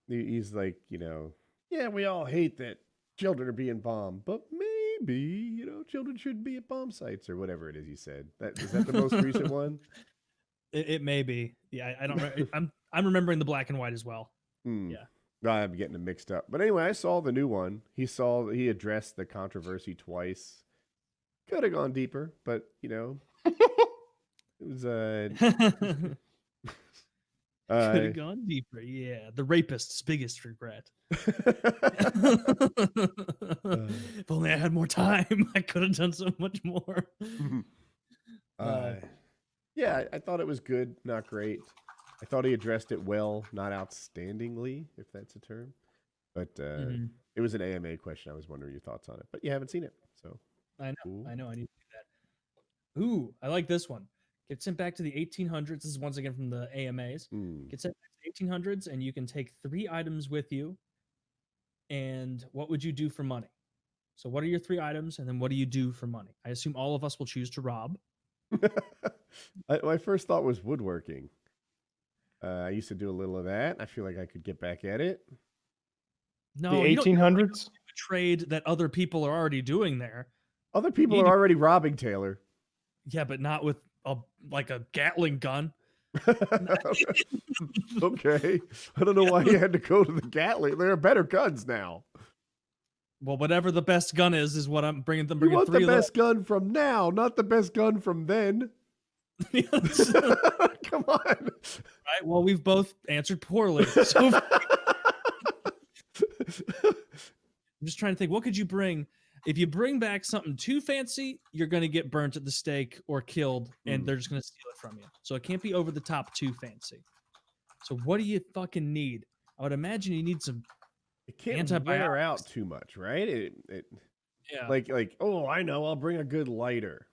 he's like, yeah, we all hate that children are being bombed, but maybe, children shouldn't be at bomb sites or whatever it is he said. Is that the most recent one? It may be. Yeah, I don't know. I'm remembering the black and white as well. Yeah. I'm getting them mixed up. But anyway, I saw the new one. He addressed the controversy twice. Could have gone deeper, but it was Could have gone deeper. Yeah, the rapist's biggest regret. If only I had more time, I could have done so much more. Yeah, I thought it was good, not great. I thought he addressed it well, not outstandingly, if that's a term. But it was an AMA question. I was wondering your thoughts on it. But you haven't seen it, so. I know. Cool. I need to do that. Ooh, I like this one. Get sent back to the 1800s. This is once again from the AMAs. Get sent back to the 1800s, and you can take 3 items with you. And what would you do for money? So what are your 3 items, and then what do you do for money? I assume all of us will choose to rob. My first thought was woodworking. I used to do a little of that. I feel like I could get back at it. No, the 1800s? A trade that other people are already doing there. Other people are already robbing Taylor. Yeah, but not with a Gatling gun. Okay. I don't know why you had to go to the Gatling. There are better guns now. Well, whatever the best gun is what I'm bringing them. You want the best gun from now, not the best gun from then. Come on. Right. Well, we've both answered poorly. So I'm just trying to think. What could you bring? If you bring back something too fancy, you're going to get burnt at the stake or killed, and they're just going to steal it from you. So it can't be over the top too fancy. So what do you fucking need? I would imagine you need some. It can't wear out too much, right? Yeah. Like, oh, I know, I'll bring a good lighter.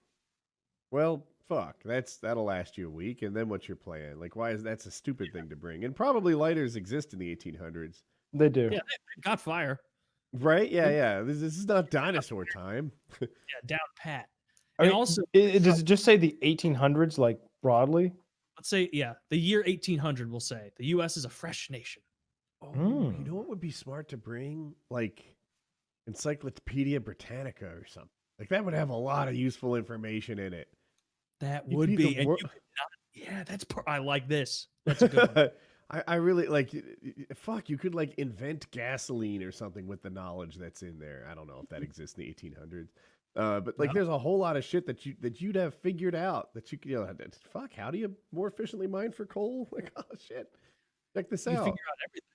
Well, fuck, that'll last you a week, and then what's your plan? Like, that's a stupid thing to bring? And probably lighters exist in the 1800s. They do. Yeah, they got fire. Right? Yeah. This is not dinosaur time. Yeah, down pat. I mean, also, does it just say the 1800s, like broadly? Let's say, the year 1800. We'll say the U.S. is a fresh nation. Oh, you know what would be smart to bring? Like Encyclopedia Britannica or something. Like that would have a lot of useful information in it. That would be. And I like this. That's a good one. I really like. Fuck, you could like invent gasoline or something with the knowledge that's in there. I don't know if that exists in the 1800s. But like, there's a whole lot of shit that you'd have figured out that you could. Fuck, how do you more efficiently mine for coal? Like, oh shit, check this out. You figure out everything.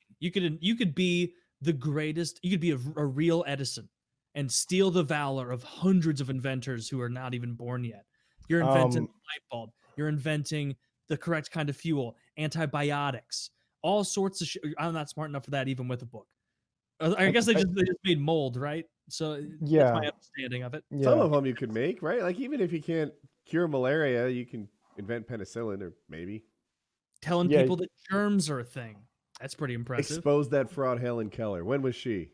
You could be the greatest. You could be a real Edison and steal the valor of hundreds of inventors who are not even born yet. You're inventing a light bulb. You're inventing the correct kind of fuel, antibiotics, all sorts of shit. I'm not smart enough for that, even with a book. I guess they just made mold, right? So that's my understanding of it. Yeah. Some of them you could make, right? Like even if you can't cure malaria, you can invent penicillin, or maybe telling people that germs are a thing. That's pretty impressive. Expose that fraud Helen Keller. When was she?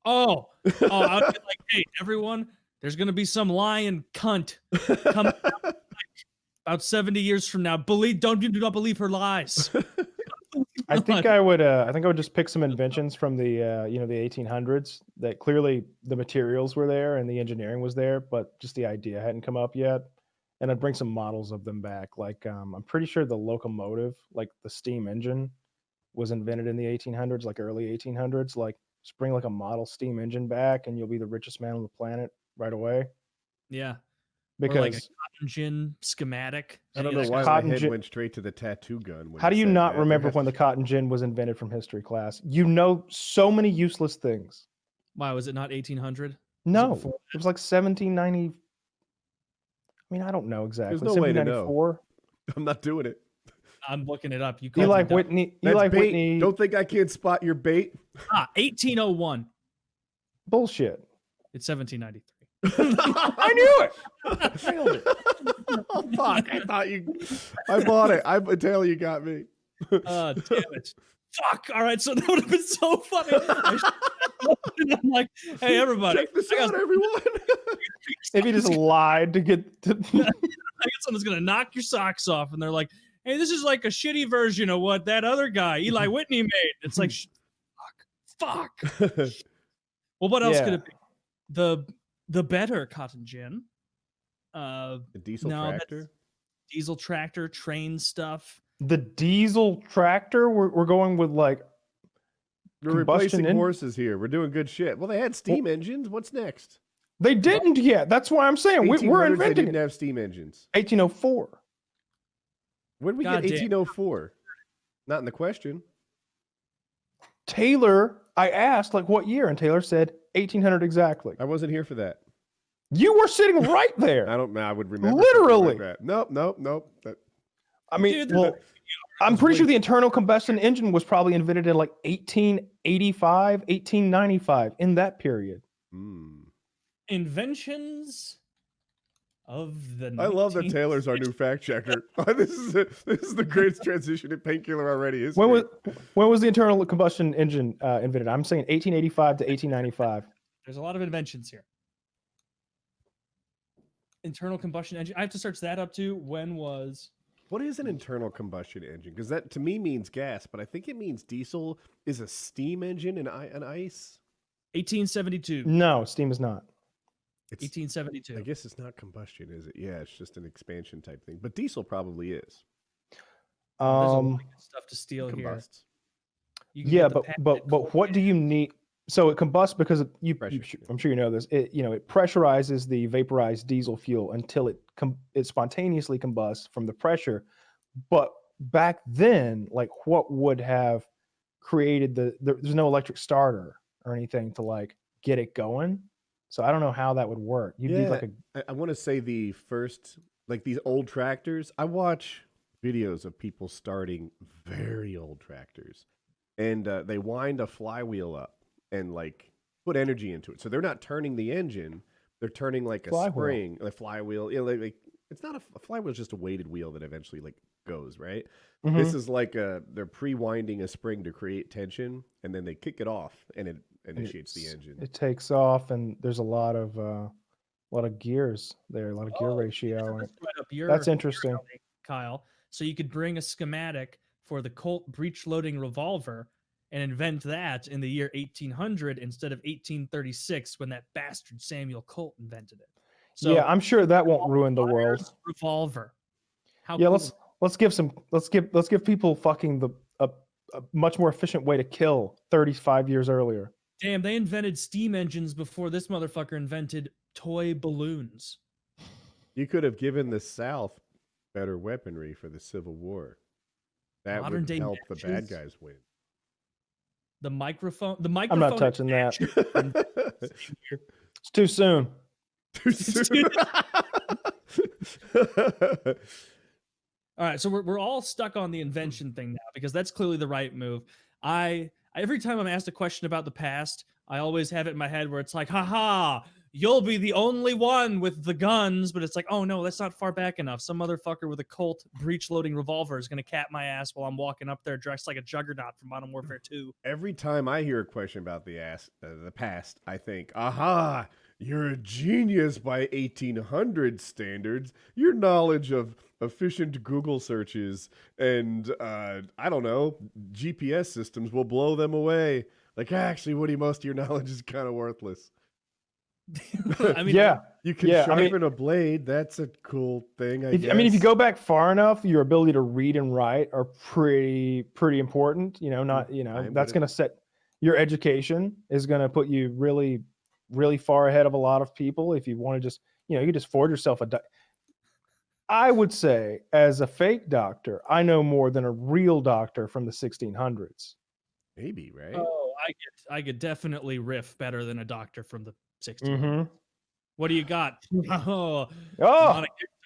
I would be like, hey, everyone, there's going to be some lying cunt coming out about 70 years from now. Do not believe her lies. I think I would just pick some inventions from the the 1800s that clearly the materials were there and the engineering was there, but just the idea hadn't come up yet. And I'd bring some models of them back. Like I'm pretty sure the locomotive, like the steam engine, was invented in the 1800s, like early 1800s. Like just bring like a model steam engine back, and you'll be the richest man on the planet right away. Yeah. Because or like a cotton gin schematic. I don't know why my head went straight to the tattoo gun. How do you not remember when the cotton gin was invented from history class? You know so many useless things. Why was it not 1800? No, it was like 1790. I mean, I don't know exactly. There's no way to know. I'm not doing it. I'm looking it up. Eli Whitney. Whitney. Don't think I can't spot your bait. 1801. Bullshit. It's 1793. I knew it. Nailed it. Oh fuck! I bought it. Taylor, you got me. Damn it! Fuck! All right, so that would have been so funny. I'm like, hey, everybody, check this out, everyone. If you just lied to get to, I guess someone's gonna knock your socks off, and they're like, hey, this is like a shitty version of what that other guy, Eli Whitney, made. It's like, Fuck. Well, what else Yeah. could it be? The better cotton gin. A diesel no, tractor. Diesel tractor, train stuff. The diesel tractor. We're going with like We're replacing combustion horses here. We're doing good shit. Well, they had steam engines. What's next? They didn't yet. That's why I'm saying we're 1800s, inventing They didn't it. have steam engines. 1804. Where did we God get damn. 1804? Not in the question. Taylor, I asked like what year, and Taylor said 1800 exactly. I wasn't here for that. You were sitting right there. I don't know. I would remember. Literally. Like that. Nope. I mean, Dude, well, I'm pretty sure the internal combustion engine was probably invented in like 1885, 1895, in that period. Inventions of the. I love that Taylor's our new fact checker. This is the greatest transition in Painkiller already. Is When was the internal combustion engine invented? I'm saying 1885 to 1895. There's a lot of inventions here. Internal combustion engine. I have to search that up too. When was? What is an internal combustion engine? Because that to me means gas, but I think it means diesel is a steam engine and an ice. 1872. No, steam is not. It's, 1872. I guess it's not combustion, is it? Yeah, it's just an expansion type thing. But diesel probably is. There's a lot of good stuff to steal here. Combusts. You can Yeah, get the patented but cold what do you need? So it combusts because you Pressure. I'm sure you know this. It it pressurizes the vaporized diesel fuel until it spontaneously combusts from the pressure. But back then, like what would have created there's no electric starter or anything to like get it going. So I don't know how that would work. You'd need like I want to say the first, like these old tractors. I watch videos of people starting very old tractors, and they wind a flywheel up and like put energy into it. So they're not turning the engine; they're turning like a spring, a flywheel. Like it's not a flywheel; it's just a weighted wheel that eventually like goes right. Mm-hmm. This is like they're pre-winding a spring to create tension, and then they kick it off, and it initiates the engine. It takes off, and there's a lot of gears there, a lot of gear ratio. That's interesting, Kyle. So you could bring a schematic for the Colt breech-loading revolver and invent that in the year 1800 instead of 1836 when that bastard Samuel Colt invented it. So yeah, I'm sure that won't ruin the world. Revolver. How yeah, cool. let's give people fucking a much more efficient way to kill 35 years earlier. Damn, they invented steam engines before this motherfucker invented toy balloons. You could have given the South better weaponry for the Civil War. That would help the bad guys win. The microphone. I'm not touching that. It's too soon. Too soon. All right, so we're all stuck on the invention thing now because that's clearly the right move. Every time I'm asked a question about the past, I always have it in my head where it's like, haha, you'll be the only one with the guns, but it's like, oh no, that's not far back enough. Some motherfucker with a Colt breech-loading revolver is gonna cap my ass while I'm walking up there dressed like a juggernaut from Modern Warfare 2. Every time I hear a question about the past, I think, aha, you're a genius by 1800 standards. Your knowledge of efficient Google searches and, I don't know, GPS systems will blow them away. Like, actually, Woody, most of your knowledge is kind of worthless. I mean, yeah, you can sharpen a blade. That's a cool thing, I guess. I mean, if you go back far enough, your ability to read and write are pretty important. That's going to set your education is going to put you really, really far ahead of a lot of people. If you want to just, you just forge yourself I would say, as a fake doctor, I know more than a real doctor from the 1600s. Maybe, right? Oh, I could definitely riff better than a doctor from the 1600s. Mm-hmm. What do you got? Oh,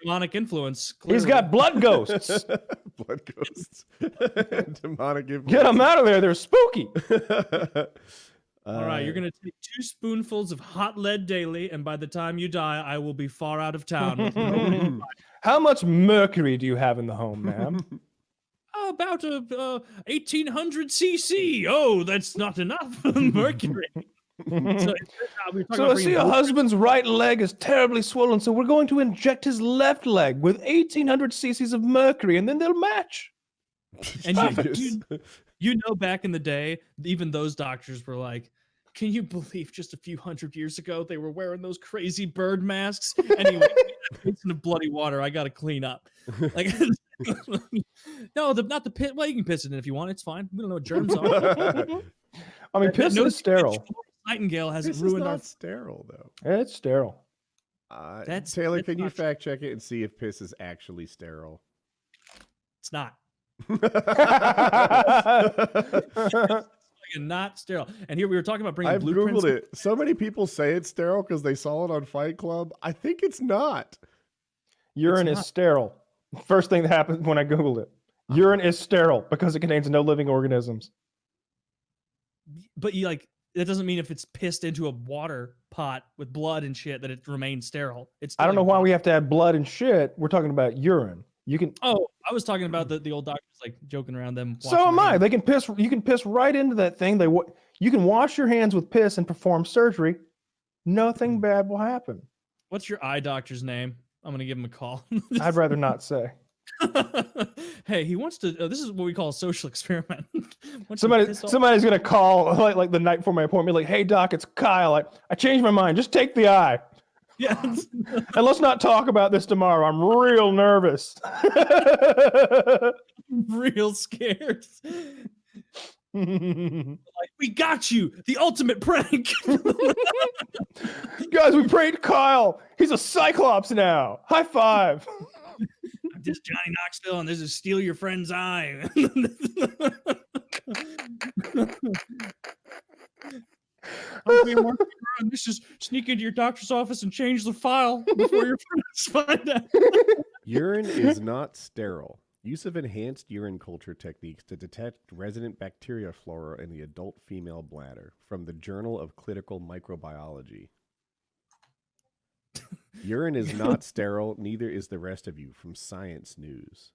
demonic influence. Clearly. He's got blood ghosts. Blood ghosts. Demonic influence. Get them out of there. They're spooky. All right, you're going to take 2 spoonfuls of hot lead daily, and by the time you die, I will be far out of town. How much mercury do you have in the home, ma'am? About 1800 cc. Oh, that's not enough mercury. So I see your husband's right leg is terribly swollen, so we're going to inject his left leg with 1800 cc's of mercury, and then they'll match. And Back in the day, even those doctors were like, can you believe just a few hundred years ago they were wearing those crazy bird masks? Anyway, in the bloody water, I got to clean up. Like, no, not the pit. Well, you can piss it in if you want. It's fine. We don't know what germs are. I mean, piss is sterile. Nightingale has Piss ruined is our. not sterile though. It's sterile. Taylor, can you not fact check it and see if piss is actually sterile? It's not. Not sterile. And here we were talking about bringing I've blueprints. Googled it. So many people say it's sterile because they saw it on Fight Club. I think it's not. Urine is sterile. First thing that happened when I Googled it. Urine is sterile because it contains no living organisms. But that doesn't mean if it's pissed into a water pot with blood and shit that it remains sterile. I don't know why we have to add blood and shit. We're talking about urine. You can. Oh, I was talking about the old doctors joking around them. So am I. They can piss. You can piss right into that thing. You can wash your hands with piss and perform surgery. Nothing bad will happen. What's your eye doctor's name? I'm gonna give him a call. I'd rather not say. Hey, he wants to. This is what we call a social experiment. Somebody's gonna call like the night before my appointment. Like, hey doc, it's Kyle. I changed my mind. Just take the eye. Yeah. And let's not talk about this tomorrow. I'm real nervous. Real scared. We got you. The ultimate prank. Guys, we pranked Kyle. He's a cyclops now. High five. I'm just Johnny Knoxville, and this is steal your friend's eye. This is sneak into your doctor's office and change the file before your friends find out. Urine is not sterile. Use of enhanced urine culture techniques to detect resident bacteria flora in the adult female bladder from the Journal of Clinical Microbiology. Urine is not sterile, neither is the rest of you from Science News.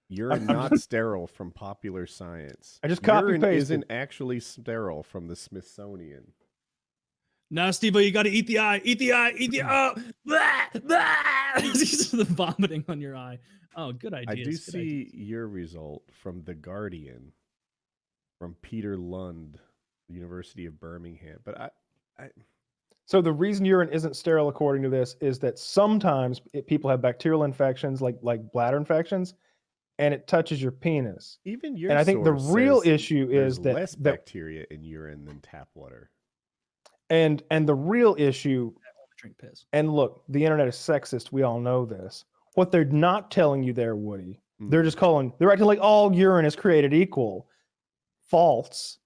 Urine not sterile from Popular Science. I just copy Urine pasted. isn't actually sterile from the Smithsonian. Now, Steve, you got to eat the eye. Eat the eye. Eat the eye. Blah, blah. The vomiting on your eye. Oh, good idea. I do see your result from The Guardian, from Peter Lund, University of Birmingham. But So the reason urine isn't sterile, according to this, is that sometimes people have bacterial infections, like bladder infections, and it touches your penis. even your And I think the source real says issue there's is that less bacteria in urine than tap water. and the real issue. Drink piss. And look, the internet is sexist. We all know this. What they're not telling you there, Woody, they're acting like all urine is created equal. False.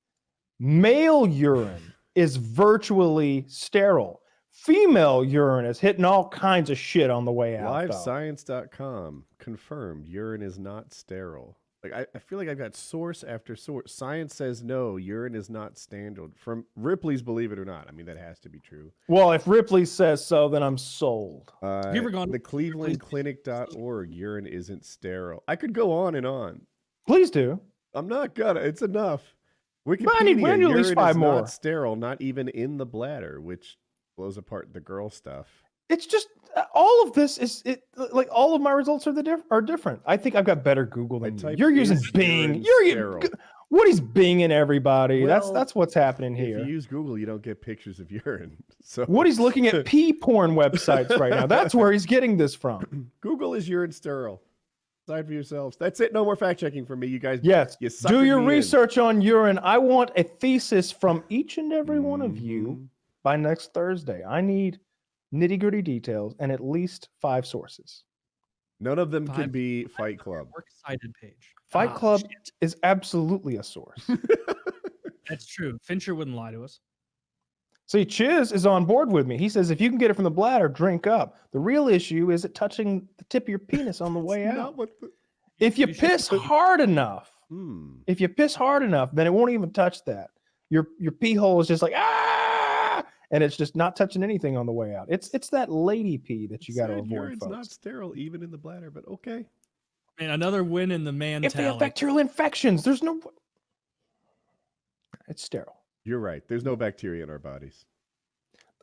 Male urine is virtually sterile. Female urine is hitting all kinds of shit on the way out. LiveScience.com confirmed urine is not sterile. Like I feel like I've got source after source. Science says no, urine is not standard. From Ripley's Believe It or Not. I mean, that has to be true. Well, if Ripley says so, then I'm sold. Have you ever gone the clevelandclinic.org, urine isn't sterile. I could go on and on. Please do. I'm not gonna. It's enough. I need Wikipedia, at least urine 5 is more. not sterile, not even in the bladder, which blows apart the girl stuff. It's just all of this is like all of my results are different. I think I've got better Google than you. You're using Bing. Woody's Binging everybody. Well, That's what's happening here. If you use Google, you don't get pictures of urine. So Woody's looking at pee porn websites right now. That's where he's getting this from. Google is urine sterile. Decide for yourselves. That's it. No more fact checking from me, you guys. Yes. You Do your suckered me in. research on urine. I want a thesis from each and every one of you by next Thursday. I need nitty-gritty details and at least 5 sources. None of them can be Fight Club. Works cited page. Fight Club is absolutely a source. That's true. Fincher wouldn't lie to us. See, Chiz is on board with me. He says if you can get it from the bladder, drink up. The real issue is it touching the tip of your penis on the way out. If you piss hard enough, then it won't even touch that. Your pee hole is just like and it's just not touching anything on the way out. It's that lady pee that you got to avoid. Urine's folks. not sterile even in the bladder, but okay. Man, another win in the man If they have tally. bacterial infections, there's no. It's sterile. You're right. There's no bacteria in our bodies.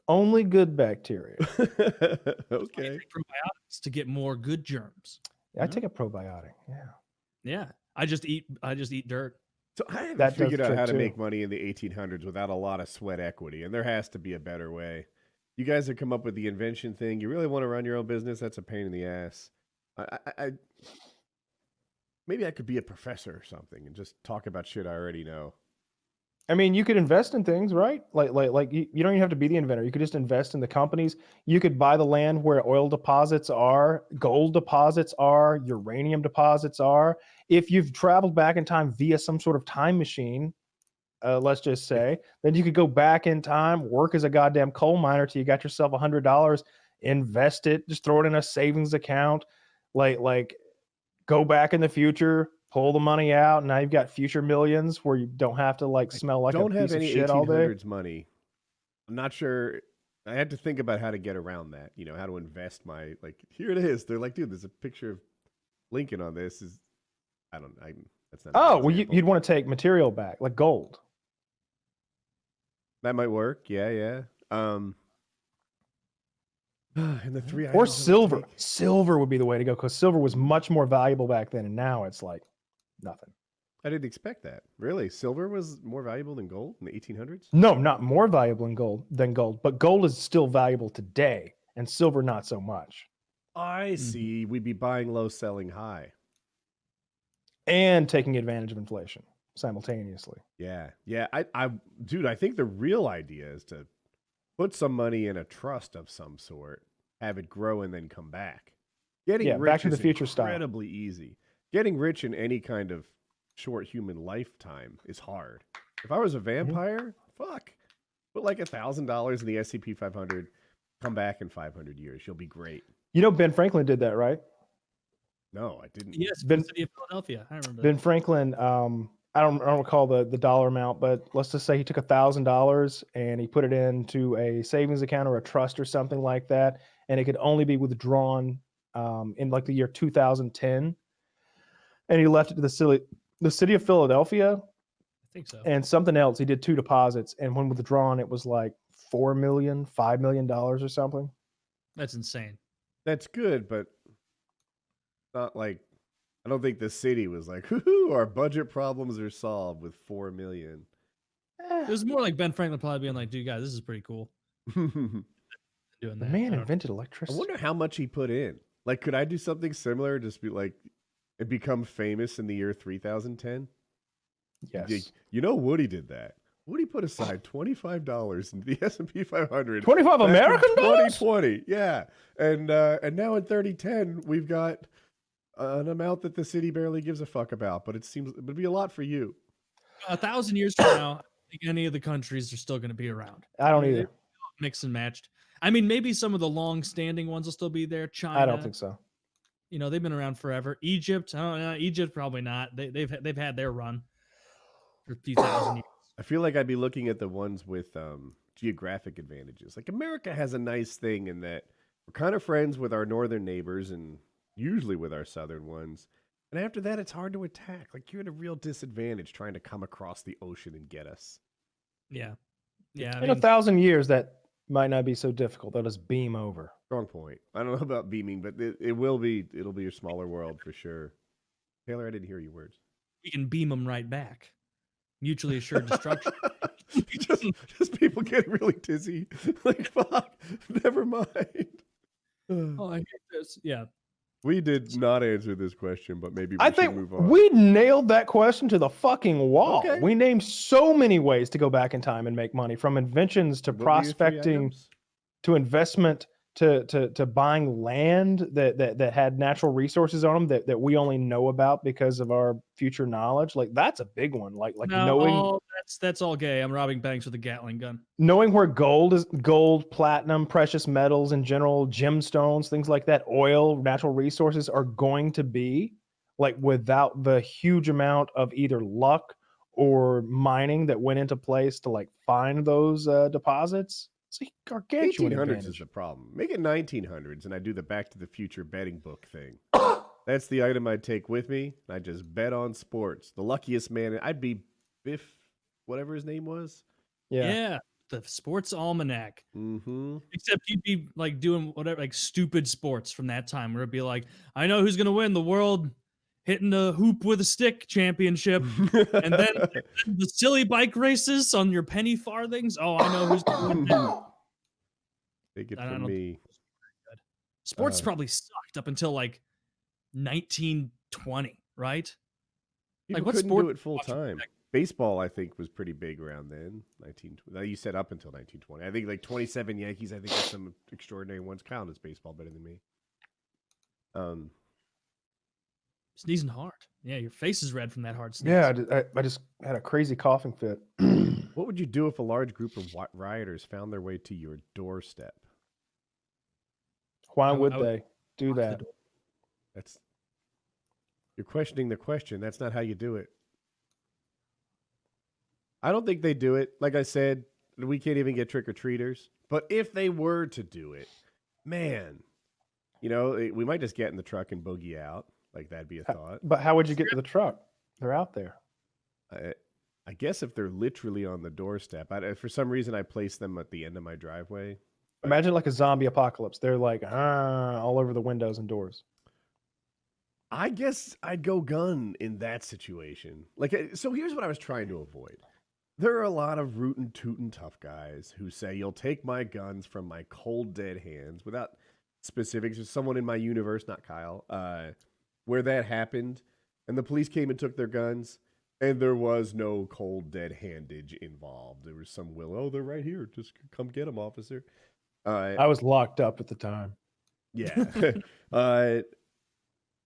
Only good bacteria. Okay. Probiotics to get more good germs. I take a probiotic. Yeah. Yeah. I just eat dirt. So I haven't That does figured the out trick, how to too. make money in the 1800s without a lot of sweat equity, and there has to be a better way. You guys have come up with the invention thing. You really want to run your own business? That's a pain in the ass. I maybe I could be a professor or something and just talk about shit I already know. I mean, you could invest in things, right? Like you don't even have to be the inventor. You could just invest in the companies. You could buy the land where oil deposits are, gold deposits are, uranium deposits are. If you've traveled back in time via some sort of time machine, let's just say, then you could go back in time, work as a goddamn coal miner till you got yourself $100, invest it, just throw it in a savings account, like go back in the future, pull the money out, and now you've got future millions where you don't have to like smell like a Don't have piece of any shit all day. 1800s money. I'm not sure. I had to think about how to get around that. You know, how to invest my here it is. They're like, dude, there's a picture of Lincoln on this. That's not. a good Oh, well, example. you'd want to take material back, like gold. That might work. Yeah. And the three Or items I would silver. take. Silver would be the way to go because silver was much more valuable back then, and now it's like nothing. I didn't expect that. Really, silver was more valuable than gold in the 1800s. No, not more valuable than gold, but gold is still valuable today, and silver not so much. I see. We'd be buying low, selling high. And taking advantage of inflation simultaneously. Yeah. Dude, I think the real idea is to put some money in a trust of some sort, have it grow, and then come back. Getting rich Back to the is Future style. incredibly easy. Getting rich in any kind of short human lifetime is hard. If I was a vampire, fuck, put like $1,000 in the S&P 500, come back in 500 years, you'll be great. You know, Ben Franklin did that, right? No, I didn't. Yes, Ben- the city of Philadelphia. I remember. Ben Franklin, I don't recall the dollar amount, but let's just say he took $1,000 and he put it into a savings account or a trust or something like that, and it could only be withdrawn in like the year 2010. And he left it to the city of Philadelphia, I think so. and something else. He did 2 deposits, and when withdrawn, it was like $4 million, $5 million or something. That's insane. That's good, but not like, I don't think the city was like, hoo-hoo, our budget problems are solved with $4 million. It was more like Ben Franklin probably being like, "Dude, guys, this is pretty cool." Doing The that. man I don't- invented I electricity. wonder how much he put in. Like, could I do something similar? Just be like, and become famous in the year 3010? Yes. You know, Woody did that. Woody put aside $25 into the S&P 500. 25 back in American dollars? 2020, yeah. And now in 3010, we've got an amount that the city barely gives a fuck about, but it seems it would be a lot for you. 1,000 years from now, I think any of the countries are still going to be around. I don't They're either. Mixed and matched. I mean, maybe some of the long-standing ones will still be there. China, I don't think so. You know, they've been around forever. Egypt, I don't know. Egypt probably not. They've had their run for a few thousand years. I feel like I'd be looking at the ones with geographic advantages. Like America has a nice thing in that we're kind of friends with our northern neighbors and usually with our southern ones. And after that, it's hard to attack. Like you're at a real disadvantage trying to come across the ocean and get us. Yeah. Yeah. I In mean, 1,000 years, that might not be so difficult. They'll just beam over. Strong point. I don't know about beaming, but it will be. It'll be a smaller world for sure. Taylor, I didn't hear your words. we can beam them right back. Mutually assured destruction. just people getting really dizzy. Like fuck. Never mind. Oh, I hate this. Yeah. We did not answer this question, but maybe we I should think move on. we nailed that question to the fucking wall. Okay. We named so many ways to go back in time and make money, from inventions to What were your 3 prospecting items? to investment to buying land that had natural resources on them that we only know about because of our future knowledge. Like that's a big one. Like No, knowing that's all gay. I'm robbing banks with a Gatling gun. knowing where gold, platinum, precious metals in general, gemstones, things like that, oil, natural resources are going to be, like without the huge amount of either luck or mining that went into place to like find those deposits. It's a gargantuan 1800s advantage. is the problem. Make it 1900s, and I do the Back to the Future betting book thing. That's the item I'd take with me. I just bet on sports. The luckiest man. I'd be Biff, whatever his name was. Yeah. The sports almanac. Mm-hmm. Except you'd be like doing whatever, like stupid sports from that time, where it'd be like, I know who's gonna win the world hitting a hoop with a stick championship, and then the silly bike races on your penny farthings. Oh, I know who's doing that. Take it from me. Sports probably sucked up until like 1920, right? People Like, what couldn't sport do it full time. Baseball, I think, was pretty big around then. 1920. You said up until 1920. I think like 27 Yankees. I think there's some extraordinary ones. Count as baseball better than me. Sneezing hard. Yeah, your face is red from that hard sneeze. Yeah, I just had a crazy coughing fit. What would you do if a large group of rioters found their way to your doorstep? Why would they do that? You're questioning the question. That's not how you do it. I don't think they do it. Like I said, we can't even get trick-or-treaters. But if they were to do it, man, we might just get in the truck and boogie out. Like, that'd be a thought. But how would you get to the truck? They're out there. I guess if they're literally on the doorstep. For some reason, I place them at the end of my driveway. Imagine like a zombie apocalypse. They're like all over the windows and doors. I guess I'd go gun in that situation. So here's what I was trying to avoid. There are a lot of rootin' tootin' tough guys who say, you'll take my guns from my cold, dead hands, without specifics. There's someone in my universe, not Kyle, where that happened, and the police came and took their guns, and there was no cold, dead handage involved. There was some they're right here. Just come get them, officer. I was locked up at the time. Yeah.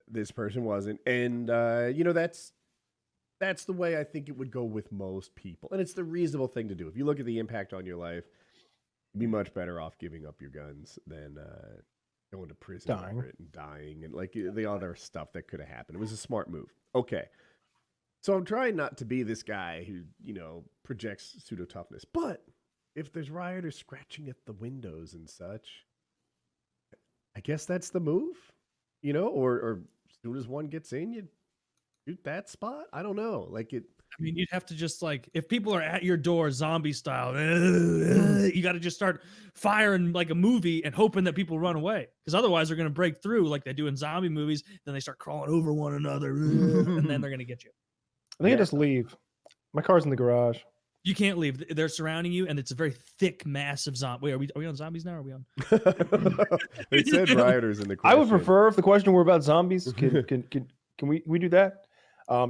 This person wasn't. And, that's the way I think it would go with most people. And it's the reasonable thing to do. If you look at the impact on your life, you'd be much better off giving up your guns than going to prison over it and dying and like the other stuff that could have happened. It was a smart move. Okay. So I'm trying not to be this guy who, projects pseudo toughness. But if there's rioters scratching at the windows and such, I guess that's the move, or as soon as one gets in, you shoot that spot. I don't know. I mean, you'd have to just if people are at your door, zombie style, you got to just start firing like a movie and hoping that people run away. Because otherwise they're going to break through like they do in zombie movies. Then they start crawling over one another and then they're going to get you. I think I just leave. My car's in the garage. You can't leave. They're surrounding you, and it's a very thick, massive zombie. Wait, are we on zombies now? Or are we on? They said rioters in the question. I would prefer if the question were about zombies. Can we do that?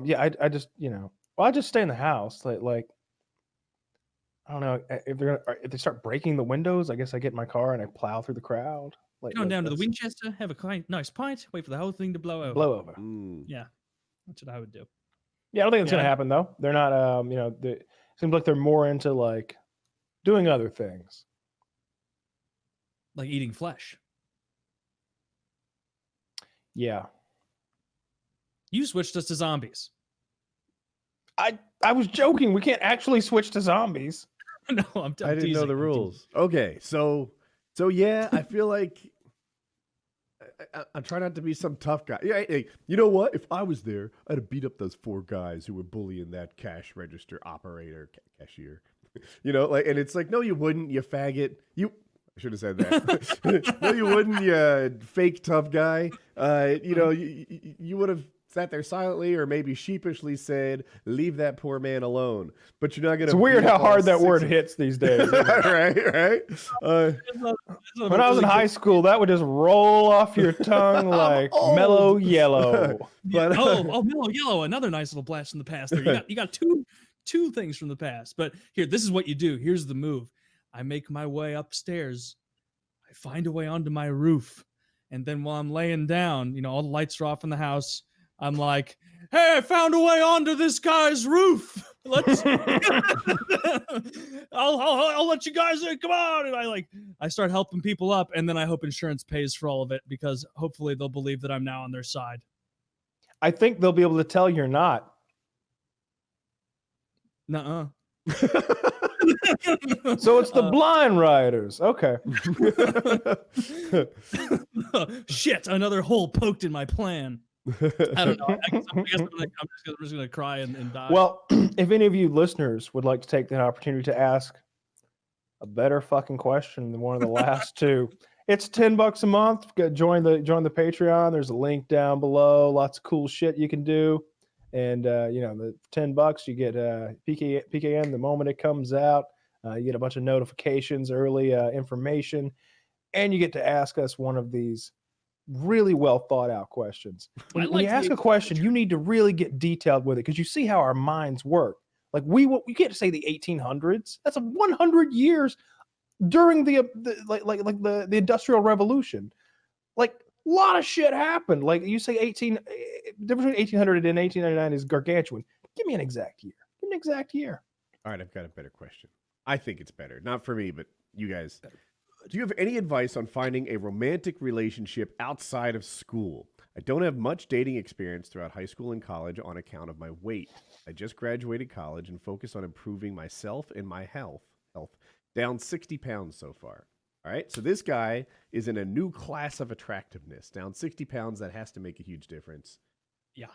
Yeah, I just I just stay in the house. Like I don't know if they start breaking the windows. I guess I get in my car and I plow through the crowd. Going down to the Winchester, have a nice pint, wait for the whole thing to blow over. Yeah, that's what I would do. Yeah, I don't think it's gonna happen though. They're not. It seems like they're more into like doing other things, like eating flesh. Yeah. You switched us to zombies. I was joking. We can't actually switch to zombies. No, I'm I didn't know the rules. Okay, so yeah, I feel like I'm trying not to be some tough guy. Yeah, hey, you know what? If I was there, I'd have beat up those 4 guys who were bullying that cash register operator, cashier. And it's like, no, you wouldn't, you faggot. I should have said that. No, you wouldn't, you fake tough guy. You would have sat there silently or maybe sheepishly said, leave that poor man alone. But you're not going to... It's weird how hard that word hits these days. Right. When I was in high school, that would just roll off your tongue like mellow yellow. But, mellow yellow, another nice little blast from the past there. You got two things from the past. But here, this is what you do. Here's the move. I make my way upstairs. I find a way onto my roof. And then while I'm laying down, all the lights are off in the house. I'm like, hey, I found a way onto this guy's roof. Let's I'll let you guys in. Come on. And I start helping people up, and then I hope insurance pays for all of it because hopefully they'll believe that I'm now on their side. I think they'll be able to tell you're not. Nuh-uh. So it's the blind rioters. Okay. Shit, another hole poked in my plan. I don't know. I guess I'm just gonna cry and die. Well, if any of you listeners would like to take that opportunity to ask a better fucking question than one of the last two, It's $10 a month. Join the Patreon. There's a link down below. Lots of cool shit you can do. And the $10 you get PKN the moment it comes out. You get a bunch of notifications, early information, and you get to ask us one of these really well thought out questions. When you ask a question, you need to really get detailed with it because you see how our minds work. Like we can't say the 1800s. That's 100 years during the Industrial Revolution. Like a lot of shit happened. Like you say difference between 1800 and 1899 is gargantuan. Give me an exact year. Give me an exact year. All right, I've got a better question. I think it's better. Not for me, but you guys. Do you have any advice on finding a romantic relationship outside of school? I don't have much dating experience throughout high school and college on account of my weight. I just graduated college and focus on improving myself and my health. Down 60 pounds so far. All right, so this guy is in a new class of attractiveness. Down 60 pounds, that has to make a huge difference. Yeah.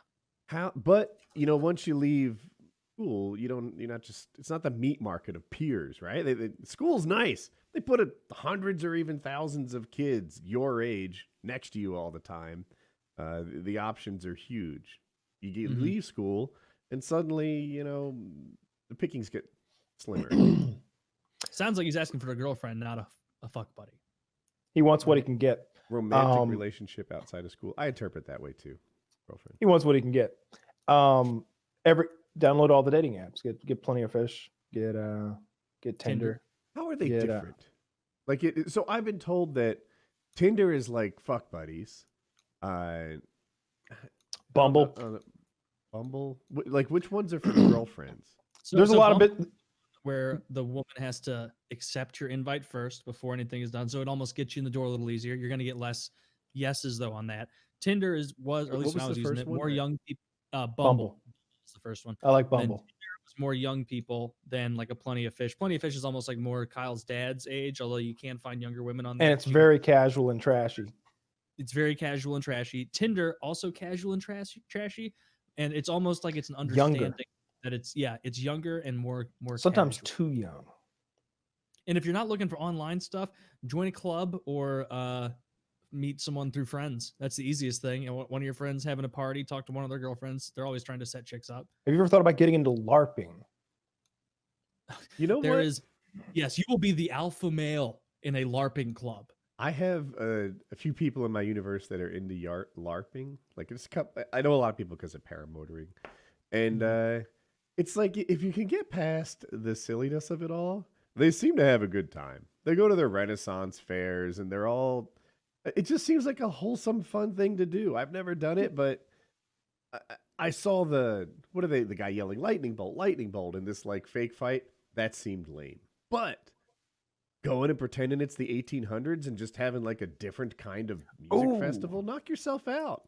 But once you leave school, it's not the meat market of peers, right? School's nice. They put hundreds or even thousands of kids your age next to you all the time. The options are huge. You leave school, and suddenly, the pickings get slimmer. Sounds like he's asking for a girlfriend, not a fuck buddy. He wants what he can get. Romantic relationship outside of school. I interpret that way too. Girlfriend. He wants what he can get. Download all the dating apps. Get Plenty of Fish. Get Tinder. How are they different? So I've been told that Tinder is like fuck buddies. Bumble. Bumble. Like which ones are for the girlfriends? So, There's a lot of bit where the woman has to accept your invite first before anything is done. So it almost gets you in the door a little easier. You're going to get less yeses though on that. Tinder was, or at least when I was using it, more young people. Bumble is the first one. I like And Bumble. Tinder was more young people than like a Plenty of Fish. Plenty of Fish is almost like more Kyle's dad's age, although you can find younger women on there. And it's very casual and trashy. It's very casual and trashy. Tinder also casual and trashy, and it's almost like it's an understanding that it's younger and more sometimes casual. too young. And if you're not looking for online stuff, join a club or meet someone through friends. That's the easiest thing. And one of your friends having a party, talk to one of their girlfriends. They're always trying to set chicks up. Have you ever thought about getting into LARPing? You know There what? is, yes, you will be the alpha male in a LARPing club. I have a few people in my universe that are into LARPing. Like I know a lot of people because of paramotoring, and it's like if you can get past the silliness of it all, they seem to have a good time. They go to their Renaissance fairs, and they're all. It just seems like a wholesome, fun thing to do. I've never done it, but I saw the guy yelling lightning bolt in this like fake fight. That seemed lame, but. Going and pretending it's the 1800s and just having like a different kind of music festival, knock yourself out.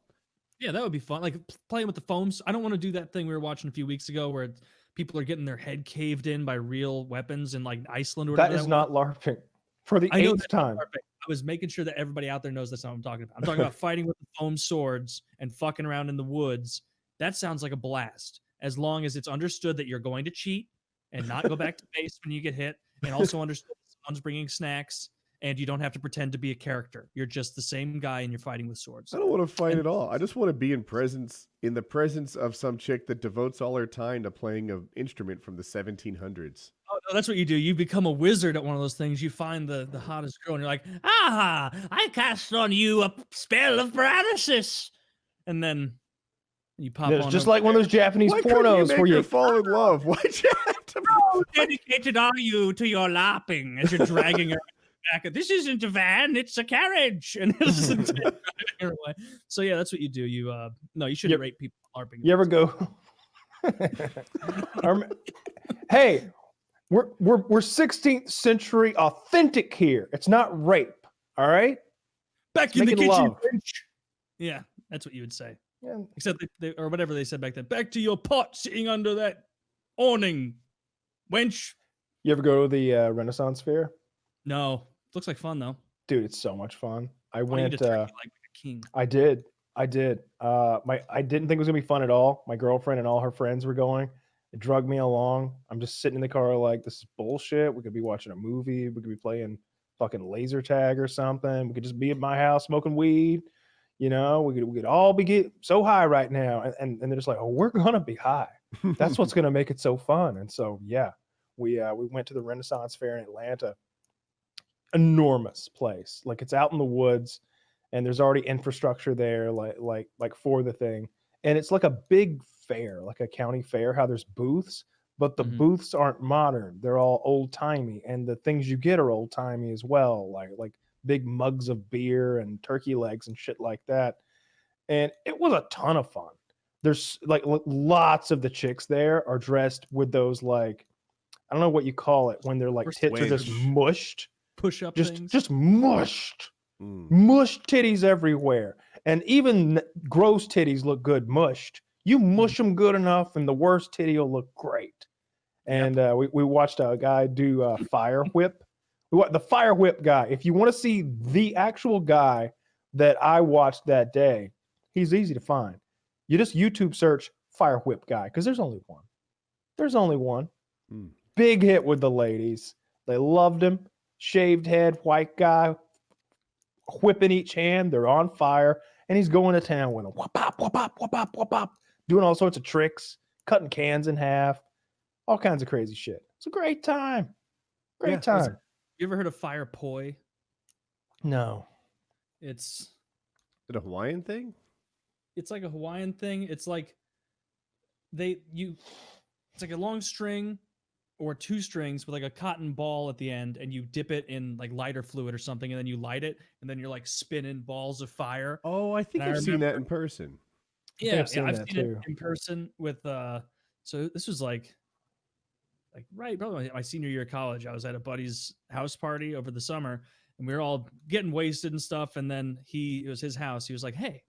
Yeah, that would be fun. Like playing with the foams. I don't want to do that thing we were watching a few weeks ago where people are getting their head caved in by real weapons in like Iceland or whatever. That is not LARPing. For the 8th time. I was making sure that everybody out there knows that's not what I'm talking about. I'm talking about fighting with the foam swords and fucking around in the woods. That sounds like a blast. As long as it's understood that you're going to cheat and not go back to base when you get hit, and also understood someone's bringing snacks, and you don't have to pretend to be a character. You're just the same guy, and you're fighting with swords. I don't want to fight at all. I just want to be in the presence of some chick that devotes all her time to playing an instrument from the 1700s. Oh no, that's what you do. You become a wizard at one of those things. You find the hottest girl, and you're like, I cast on you a spell of paralysis, and then you pop on. Just like one of those Japanese pornos where you fall in love. Why'd you have to? How dedicated are you to your LARPing as you're dragging her back? This isn't a van; it's a carriage, and it's driving her away. So yeah, that's what you do. You no, you shouldn't rate people LARPing. You ever go? Hey, we're 16th century authentic here. It's not rape. All right. Back in the kitchen. Yeah, that's what you would say. Yeah. Except they or whatever they said back then. Back to your pot sitting under that awning, wench. You ever go to the Renaissance Fair? No. Looks like fun though. Dude, it's so much fun. I went to like a king. I did. I didn't think it was gonna be fun at all. My girlfriend and all her friends were going. It drugged me along. I'm just sitting in the car like, this is bullshit. We could be watching a movie. We could be playing fucking laser tag or something. We could just be at my house smoking weed. You know, we could all get so high right now. And they're just like, oh, we're gonna be high. That's what's gonna make it so fun. And so yeah, we went to the Renaissance Fair in Atlanta. Enormous place. Like it's out in the woods and there's already infrastructure there, like for the thing. And it's like a big fair, like a county fair, how there's booths, but the booths aren't modern. They're all old timey, and the things you get are old timey as well, like big mugs of beer and turkey legs and shit like that. And it was a ton of fun. There's like lots of the chicks there are dressed with those, like, I don't know what you call it when they're like tits are just mushed, push up things, just mushed. Mush titties everywhere. And even gross titties look good mushed. You mush them good enough and the worst titty will look great. And we watched a guy do fire whip. The fire whip guy, if you want to see the actual guy that I watched that day, he's easy to find. You just YouTube search fire whip guy, because there's only one. There's only one. Big hit with the ladies. They loved him. Shaved head, white guy, whip in each hand. They're on fire, and he's going to town with them. Whop, pop, whop, pop, whop, pop, whop, pop, doing all sorts of tricks, cutting cans in half, all kinds of crazy shit. It's a great time. Great time. You ever heard of fire poi? No. Is it a Hawaiian thing? It's like a Hawaiian thing. It's like it's like a long string or two strings with like a cotton ball at the end, and you dip it in like lighter fluid or something, and then you light it, and then you're like spinning balls of fire. Oh, I think I've seen that in person. Yeah, I've seen it in person with so this was like probably my senior year of college. I was at a buddy's house party over the summer, and we were all getting wasted and stuff, and then it was his house. He was like, hey,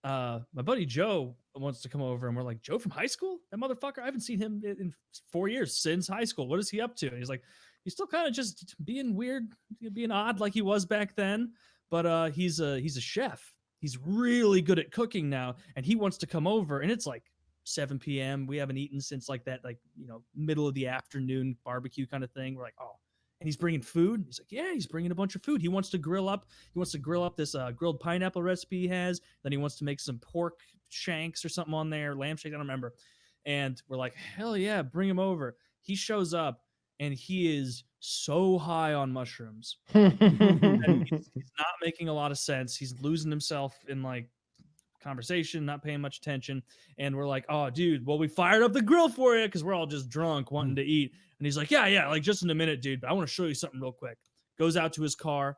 my buddy Joe wants to come over. And we're like, Joe from high school? That motherfucker? I haven't seen him in 4 years, since high school. What is he up to? And he's like, he's still kind of just being weird, being odd like he was back then. But he's a chef. He's really good at cooking now. And he wants to come over. And it's like 7 p.m. We haven't eaten since like that, like, middle of the afternoon barbecue kind of thing. We're like, oh. And he's bringing food. He's like, yeah, he's bringing a bunch of food. He wants to grill up this grilled pineapple recipe he has. Then he wants to make some pork shanks or something on there, lamb shanks, I don't remember. And we're like, hell yeah, bring him over. He shows up, and he is so high on mushrooms. And he's not making a lot of sense. He's losing himself in like conversation, not paying much attention. And we're like, oh, dude, well, we fired up the grill for you because we're all just drunk wanting to eat. And he's like, yeah, like just in a minute, dude. But I want to show you something real quick. Goes out to his car.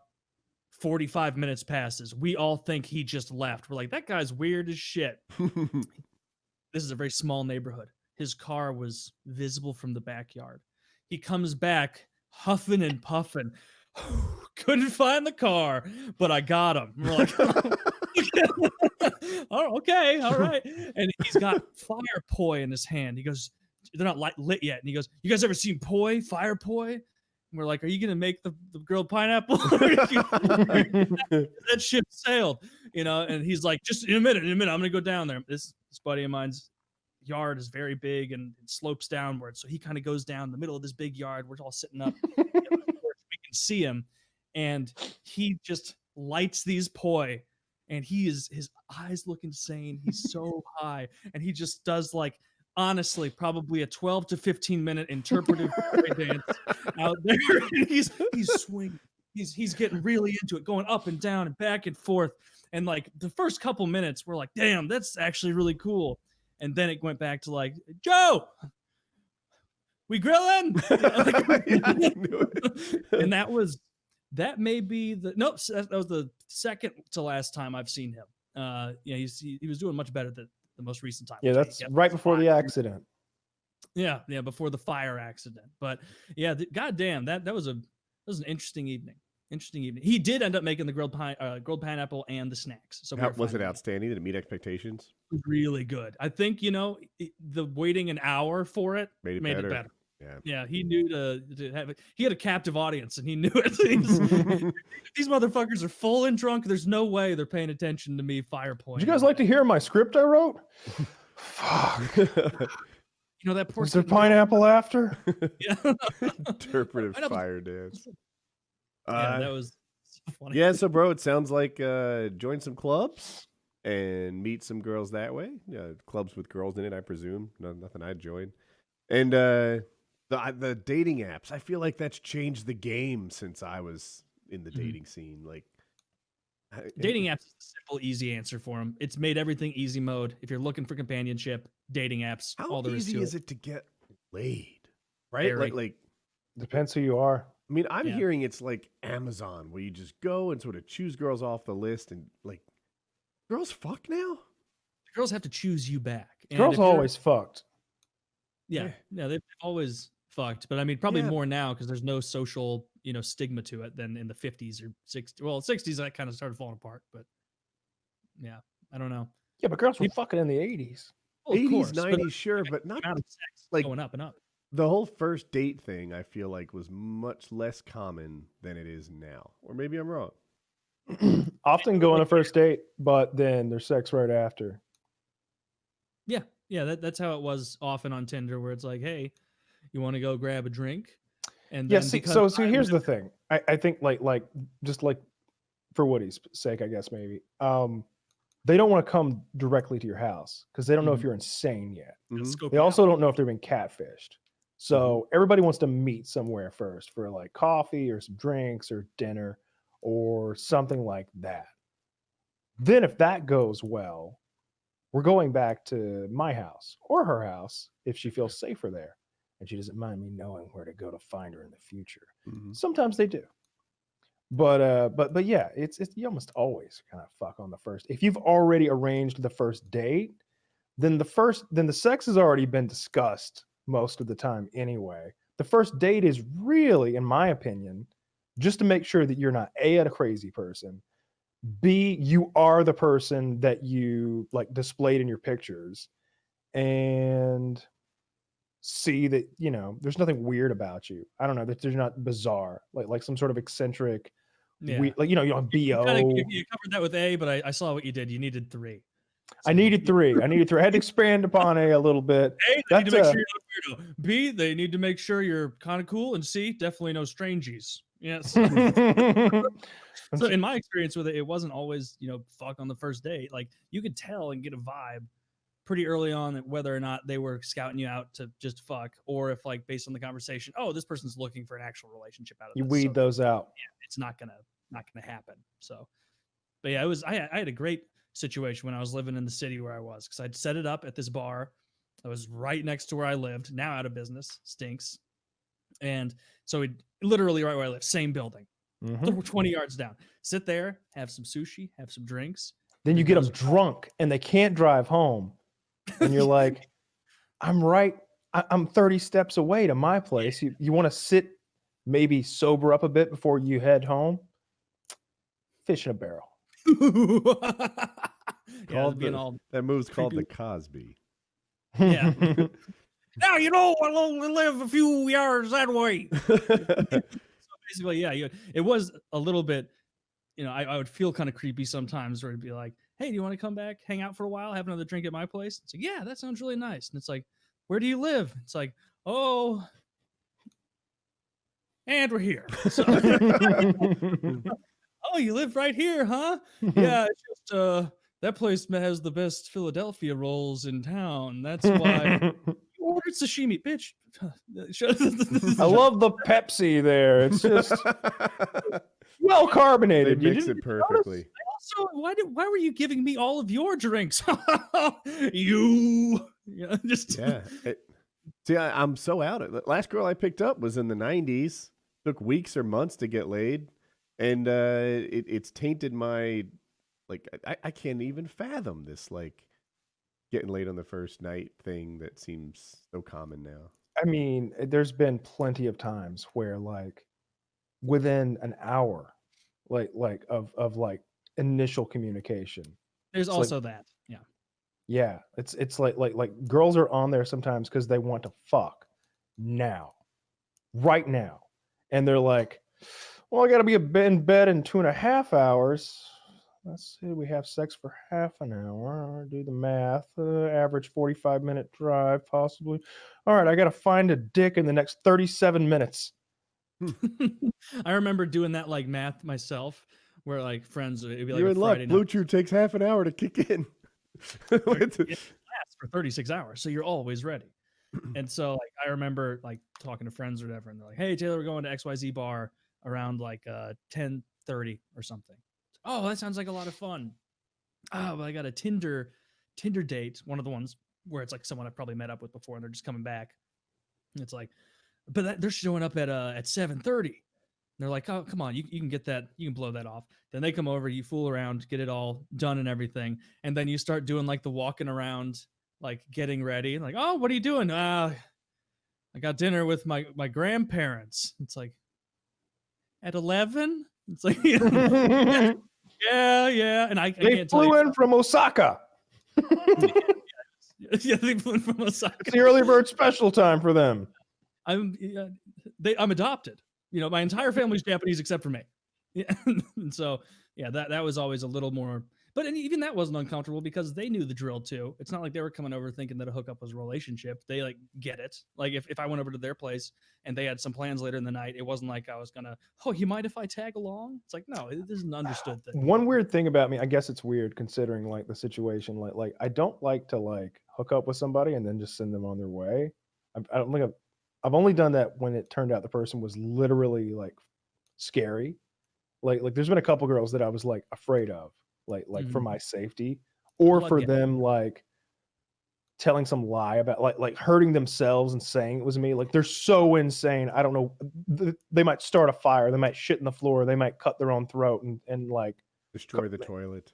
45 minutes passes. We all think he just left. We're like, that guy's weird as shit. This is a very small neighborhood. His car was visible from the backyard. He comes back huffing and puffing. Couldn't find the car, but I got him. We're like, oh, okay, all right. And he's got fire poi in his hand. He goes, they're not lit yet. And he goes, you guys ever seen poi, fire poi? And we're like, are you going to make the grilled pineapple? That ship sailed, and he's like, just in a minute, I'm going to go down there. This buddy of mine's yard is very big and it slopes downward. So he kind of goes down the middle of this big yard. We're all sitting up. We can see him. And he just lights these poi, and his eyes look insane. He's so high. And he just does like, honestly, probably a 12 to 15 minute interpretive dance out there. And he's swinging. He's getting really into it, going up and down and back and forth. And like the first couple minutes, we're like, damn, that's actually really cool. And then it went back to like, Joe, we grilling? And that was the second to last time I've seen him. He was doing much better than the most recent time. Yeah, that's right before the accident. Yeah, before the fire accident. But yeah, goddamn, that was an interesting evening. He did end up making the grilled pineapple and the snacks. So was it outstanding? Did it meet expectations? Really good. I think the waiting an hour for it made it better. Yeah, he knew to have it. He had a captive audience, and he knew it. These motherfuckers are full and drunk. There's no way they're paying attention to me. Fire point. Would you guys like to hear my script I wrote? Fuck. That poor. Is there pineapple after? Yeah. Interpretive fire dance. Yeah, that was so funny. Yeah, so bro, it sounds like join some clubs and meet some girls that way. Clubs with girls in it, I presume. Nothing I'd join. And the dating apps, I feel like that's changed the game since I was in the dating scene. Like dating apps is a simple, easy answer for them. It's made everything easy mode. If you're looking for companionship, dating apps. How all there easy is it to get laid? Right? Very. Like depends who you are. I mean, I'm hearing it's like Amazon, where you just go and sort of choose girls off the list, and like, girls fuck now. Girls have to choose you back. And Girls always fucked. Yeah, they've always fucked, but I mean, probably more now because there's no social, stigma to it than in the 50s or 60s. Well, 60s that kind of started falling apart, but yeah, I don't know. Yeah, but girls were fucking in the 80s. Well, 80s, 90s, sure, but not sex like going up and up. The whole first date thing, I feel like, was much less common than it is now. Or maybe I'm wrong. Often go on a first date, but then there's sex right after. Yeah, that's how it was often on Tinder, where it's like, hey, you want to go grab a drink? And then so here's the thing. I think like just like for Woody's sake, I guess maybe. They don't want to come directly to your house because they don't know if you're insane yet. They also don't know if they're being catfished. So everybody wants to meet somewhere first for like coffee or some drinks or dinner or something like that. Then if that goes well, we're going back to my house or her house if she feels safer there and she doesn't mind me knowing where to go to find her in the future. Sometimes they do. But yeah, it's you almost always kind of fuck on the first. If you've already arranged the first date, then the sex has already been discussed most of the time anyway. The first date is really, in my opinion, just to make sure that you're not A, a crazy person, B, you are the person that you like displayed in your pictures, and C, that there's nothing weird about you. I don't know, that there's not bizarre, like some sort of eccentric, like you're on BO. You covered that with A, but I saw what you did. You needed 3. So I needed 3. I had to expand upon A little bit. A, they need to make sure you're not a weirdo. B, they need to make sure you're kind of cool. And C, definitely no strangies. Yes. So in my experience with it, it wasn't always, fuck on the first date. Like you could tell and get a vibe pretty early on whether or not they were scouting you out to just fuck, or if like based on the conversation, oh, this person's looking for an actual relationship out of you this. weed those out. Yeah, it's not gonna happen. So, but yeah, I had a great situation when I was living in the city where I was, because I'd set it up at this bar that was right next to where I lived, now out of business, stinks. And so it literally right where I live, same building, 20 yards down. Sit there, have some sushi, have some drinks. Then you get them drunk and they can't drive home. And you're like, I'm 30 steps away to my place. You want to sit, maybe sober up a bit before you head home? Fish in a barrel. That move's called the Cosby. Yeah. Now I only live a few yards that way. So basically, yeah, it was a little bit. I would feel kind of creepy sometimes, where it'd be like, "Hey, do you want to come back, hang out for a while, have another drink at my place?" It's like, "Yeah, that sounds really nice." And it's like, "Where do you live?" It's like, "Oh, and we're here." So, oh, you live right here, huh? Yeah, it's just that place has the best Philadelphia rolls in town. That's why you ordered sashimi, bitch. I love the Pepsi there. It's just well carbonated. They mix it perfectly. Also, why were you giving me all of your drinks? See, I'm so out of it. The last girl I picked up was in the 90s. Took weeks or months to get laid. And it's tainted my, like, I can't even fathom this, like, getting laid on the first night thing that seems so common now. I mean, there's been plenty of times where, like, within an hour, like of like initial communication. There's also that, yeah. Yeah, it's like girls are on there sometimes because they want to fuck now, right now, and they're like, well, I got to be in bed in 2.5 hours. Let's see, we have sex for half an hour. Do the math. Average 45-minute drive, possibly. All right, I got to find a dick in the next 37 minutes. I remember doing that like math myself, where like friends, it'd be like You're a in luck. Friday Blue night. Chew takes half an hour to kick in. It lasts for 36 hours, so you're always ready. And so like I remember like talking to friends or whatever, and they're like, "Hey Taylor, we're going to XYZ bar around like 10:30 or something." Oh, that sounds like a lot of fun. Oh, but I got a Tinder date, one of the ones where it's like someone I've probably met up with before, and they're just coming back. And it's like, but they're showing up at 7:30. They're like, "Oh, come on, you can get that, you can blow that off." Then they come over, you fool around, get it all done and everything, and then you start doing like the walking around, like getting ready, like, "Oh, what are you doing?" I got dinner with my grandparents. It's like at 11. It's like, yeah, and I They can't tell flew you. in from Osaka. Yeah, they flew in from Osaka. It's the early bird special time for them. I'm adopted. You know, my entire family's Japanese except for me. Yeah, and so yeah, that was always a little more. But even that wasn't uncomfortable because they knew the drill too. It's not like they were coming over thinking that a hookup was a relationship. They like get it. Like if I went over to their place and they had some plans later in the night, it wasn't like I was gonna, "Oh, you mind if I tag along?" It's like, no, this is an understood thing. One weird thing about me, I guess it's weird considering like the situation. Like I don't like to like hook up with somebody and then just send them on their way. I don't think I've only done that when it turned out the person was literally like scary. Like there's been a couple girls that I was like afraid of, like for my safety, or Blood for gas. them like telling some lie about like hurting themselves and saying it was me. Like they're so insane. I don't know. They might start a fire. They might shit in the floor. They might cut their own throat and like Destroy the toilet.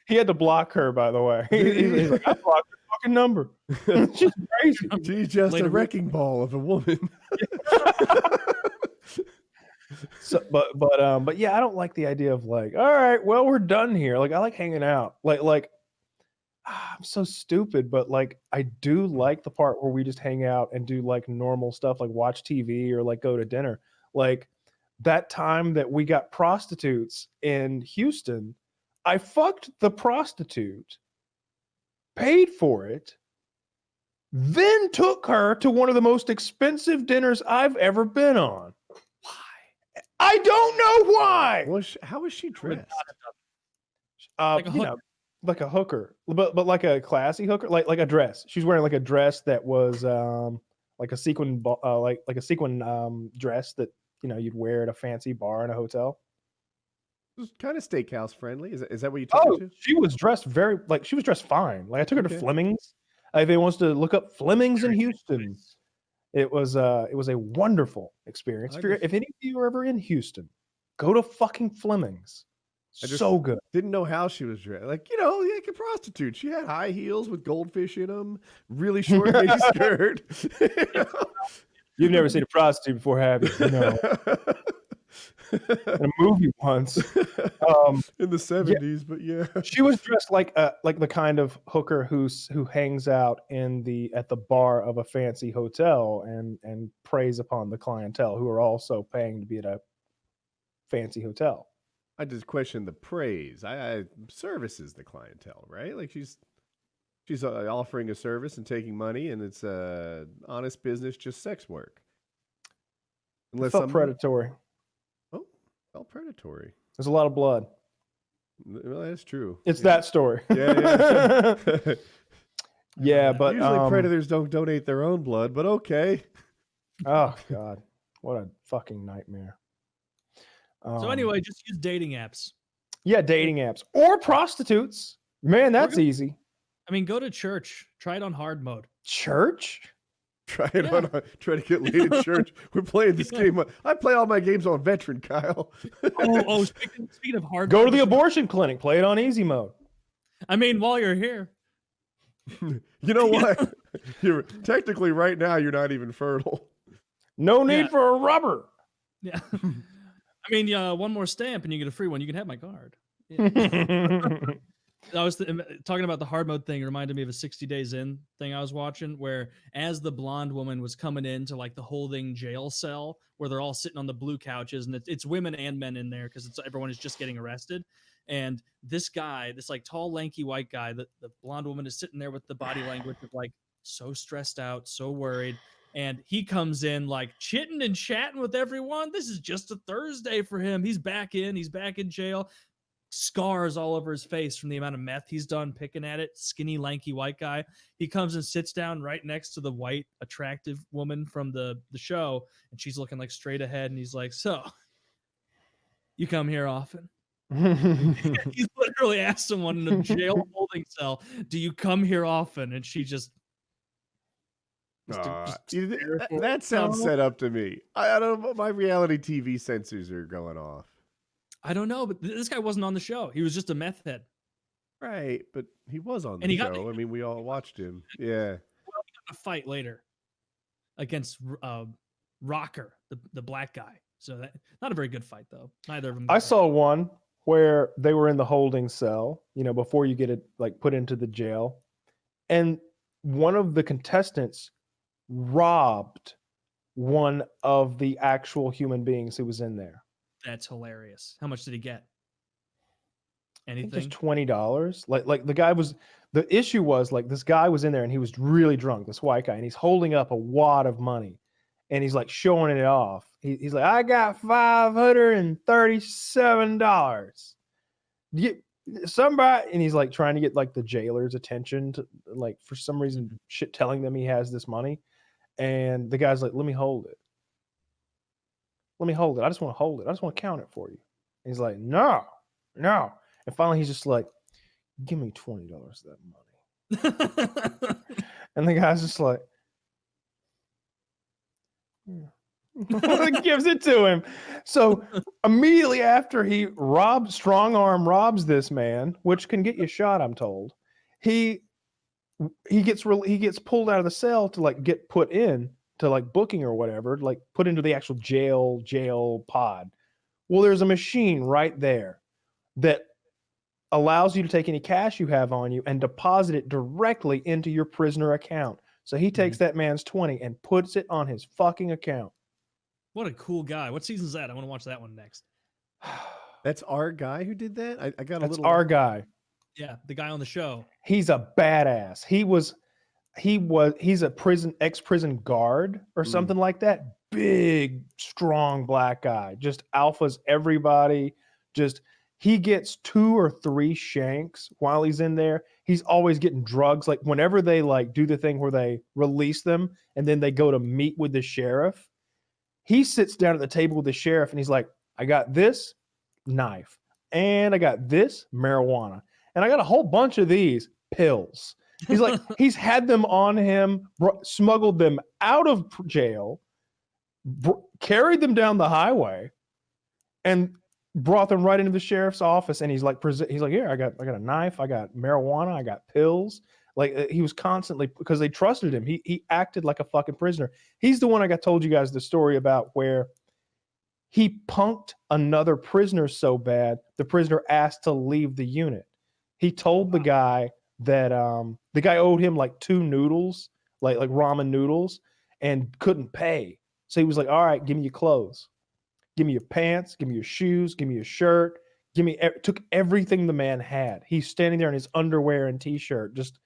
He had to block her, by the way. He's like, I blocked her fucking number. She's crazy. She's just a wrecking ball of a woman. So, but yeah, I don't like the idea of like, all right, well, we're done here. Like, I like hanging out. I'm so stupid, but like, I do like the part where we just hang out and do like normal stuff, like watch TV or like go to dinner. Like that time that we got prostitutes in Houston, I fucked the prostitute, paid for it, then took her to one of the most expensive dinners I've ever been on. Why? I don't know why. How was she dressed? Like a You know, like a hooker, but like a classy hooker, like a dress. She's wearing like a dress that was like a sequin, like a sequin dress that you'd wear at a fancy bar in a hotel. It was kind of steakhouse friendly. Is that what you took her to? She was dressed she was dressed fine. Like I took her to Fleming's. If anyone wants to look up Fleming's in Houston, it was a wonderful experience. If any of you are ever in Houston, go to fucking Fleming's. So good. Didn't know how she was dressed. Like, like a prostitute. She had high heels with goldfish in them, really short mini skirt. You've never seen a prostitute before, have you? No. In a movie once. In the 70s, but yeah. She was dressed like the kind of hooker who hangs out at the bar of a fancy hotel and preys upon the clientele who are also paying to be at a fancy hotel. I just question the praise. I services the clientele, right? Like she's offering a service and taking money, and it's honest business, just sex work. Unless felt predatory. Oh, felt predatory. There's a lot of blood. Well, that's true. It's that story. Yeah. Yeah, but usually predators don't donate their own blood, but okay. Oh God, what a fucking nightmare. So anyway, just use dating apps. Yeah, dating apps or prostitutes. Man, that's easy. I mean, go to church. Try it on hard mode. Church? Try it on. Try to get laid at church. We're playing this game. I play all my games on veteran, Kyle. Speaking of hard, go to the abortion clinic. Play it on easy mode. I mean, while you're here, you know what? You're technically right now. You're not even fertile. No need for a rubber. Yeah. I mean, one more stamp and you get a free one. You can have my card. Yeah. I was talking about the hard mode thing. It reminded me of a 60 Days In thing I was watching, where as the blonde woman was coming into like the holding jail cell where they're all sitting on the blue couches, and it's women and men in there because everyone is just getting arrested. And this guy, this like tall, lanky white guy, the blonde woman is sitting there with the body language of like so stressed out, so worried. And he comes in like chitting and chatting with everyone. This is just a Thursday for him. He's back in jail. Scars all over his face from the amount of meth he's done picking at it. Skinny, lanky white guy. He comes and sits down right next to the white, attractive woman from the show. And she's looking like straight ahead. And he's like, so you come here often? He's literally asked someone in a jail holding cell, do you come here often? And she just that sounds set up to me. I don't know. My reality TV sensors are going off. I don't know, but this guy wasn't on the show. He was just a meth head. Right, but he was on the show. I mean, we all watched him. Yeah. Well, he got a fight later against Rocker, the black guy. So that not a very good fight, though. Neither of them. I saw one where they were in the holding cell, before you get it like put into the jail, and one of the contestants robbed one of the actual human beings who was in there. That's hilarious. How much did he get? Anything? Just $20. Like the guy was. The issue was like this guy was in there and he was really drunk. This white guy, and he's holding up a wad of money, and he's like showing it off. He's like, I got $537. Somebody, and he's like trying to get like the jailer's attention to like for some reason telling them he has this money, and the guy's like, let me hold it. I just want to hold it. I just want to count it for you. And he's like, no. And finally he's just like, give me $20 of that money. And the guy's just like, gives it to him. So immediately after he strong arm robs this man, which can get you shot, I'm told, he gets pulled out of the cell to like get put in to like booking or whatever, like put into the actual jail pod. Well, there's a machine right there that allows you to take any cash you have on you and deposit it directly into your prisoner account. So he takes that man's 20 and puts it on his fucking account. What a cool guy. What season's that? I want to watch that one next. That's our guy who did that? That's our guy. Yeah, the guy on the show. He's a badass. He's a ex-prison guard or something like that. Big, strong black guy. Just alphas everybody. He gets 2 or 3 shanks while he's in there. He's always getting drugs. Like whenever they like do the thing where they release them and then they go to meet with the sheriff, he sits down at the table with the sheriff and he's like, I got this knife and I got this marijuana and I got a whole bunch of these pills. He's like, he's had them on him, smuggled them out of jail, carried them down the highway, and brought them right into the sheriff's office. And he's like, here, I got a knife, I got marijuana, I got pills. Like he was constantly, because they trusted him. He acted like a fucking prisoner. He's the one I told you guys the story about where he punked another prisoner so bad the prisoner asked to leave the unit. He told the guy that the guy owed him like 2 noodles, like ramen noodles, and couldn't pay. So he was like, all right, give me your clothes. Give me your pants, give me your shoes, give me your shirt, took everything the man had. He's standing there in his underwear and t-shirt, just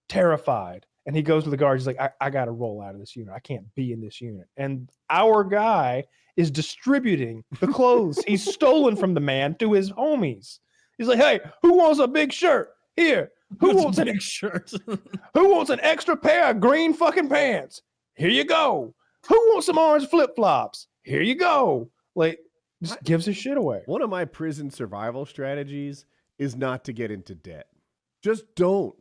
terrified. And he goes to the guard. He's like, I got to roll out of this unit. I can't be in this unit. And our guy is distributing the clothes he's stolen from the man to his homies. He's like, hey, who wants a big shirt? Here. Who wants a big shirt? Who wants an extra pair of green fucking pants? Here you go. Who wants some orange flip-flops? Here you go. Like, just gives his shit away. One of my prison survival strategies is not to get into debt. Just don't.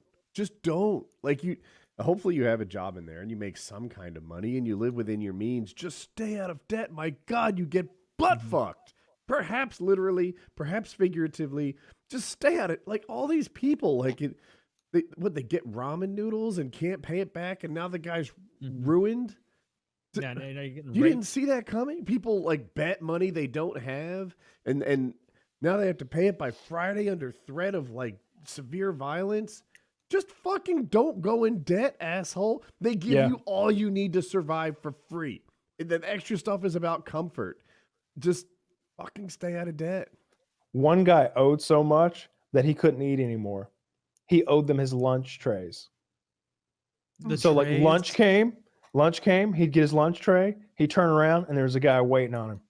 Like hopefully you have a job in there and you make some kind of money and you live within your means. Just stay out of debt. My God, you get butt fucked. Perhaps literally, perhaps figuratively. Just stay out of it. Like all these people, like they get ramen noodles and can't pay it back, and now the guy's ruined. Yeah, now you're getting you didn't see that coming? People like bet money they don't have, and now they have to pay it by Friday under threat of like severe violence. Just fucking don't go in debt, asshole. They give you all you need to survive for free. And the extra stuff is about comfort. Just fucking stay out of debt. One guy owed so much that he couldn't eat anymore. He owed them his lunch trays. Like lunch came Lunch came, he'd get his lunch tray, he'd turn around, and there was a guy waiting on him.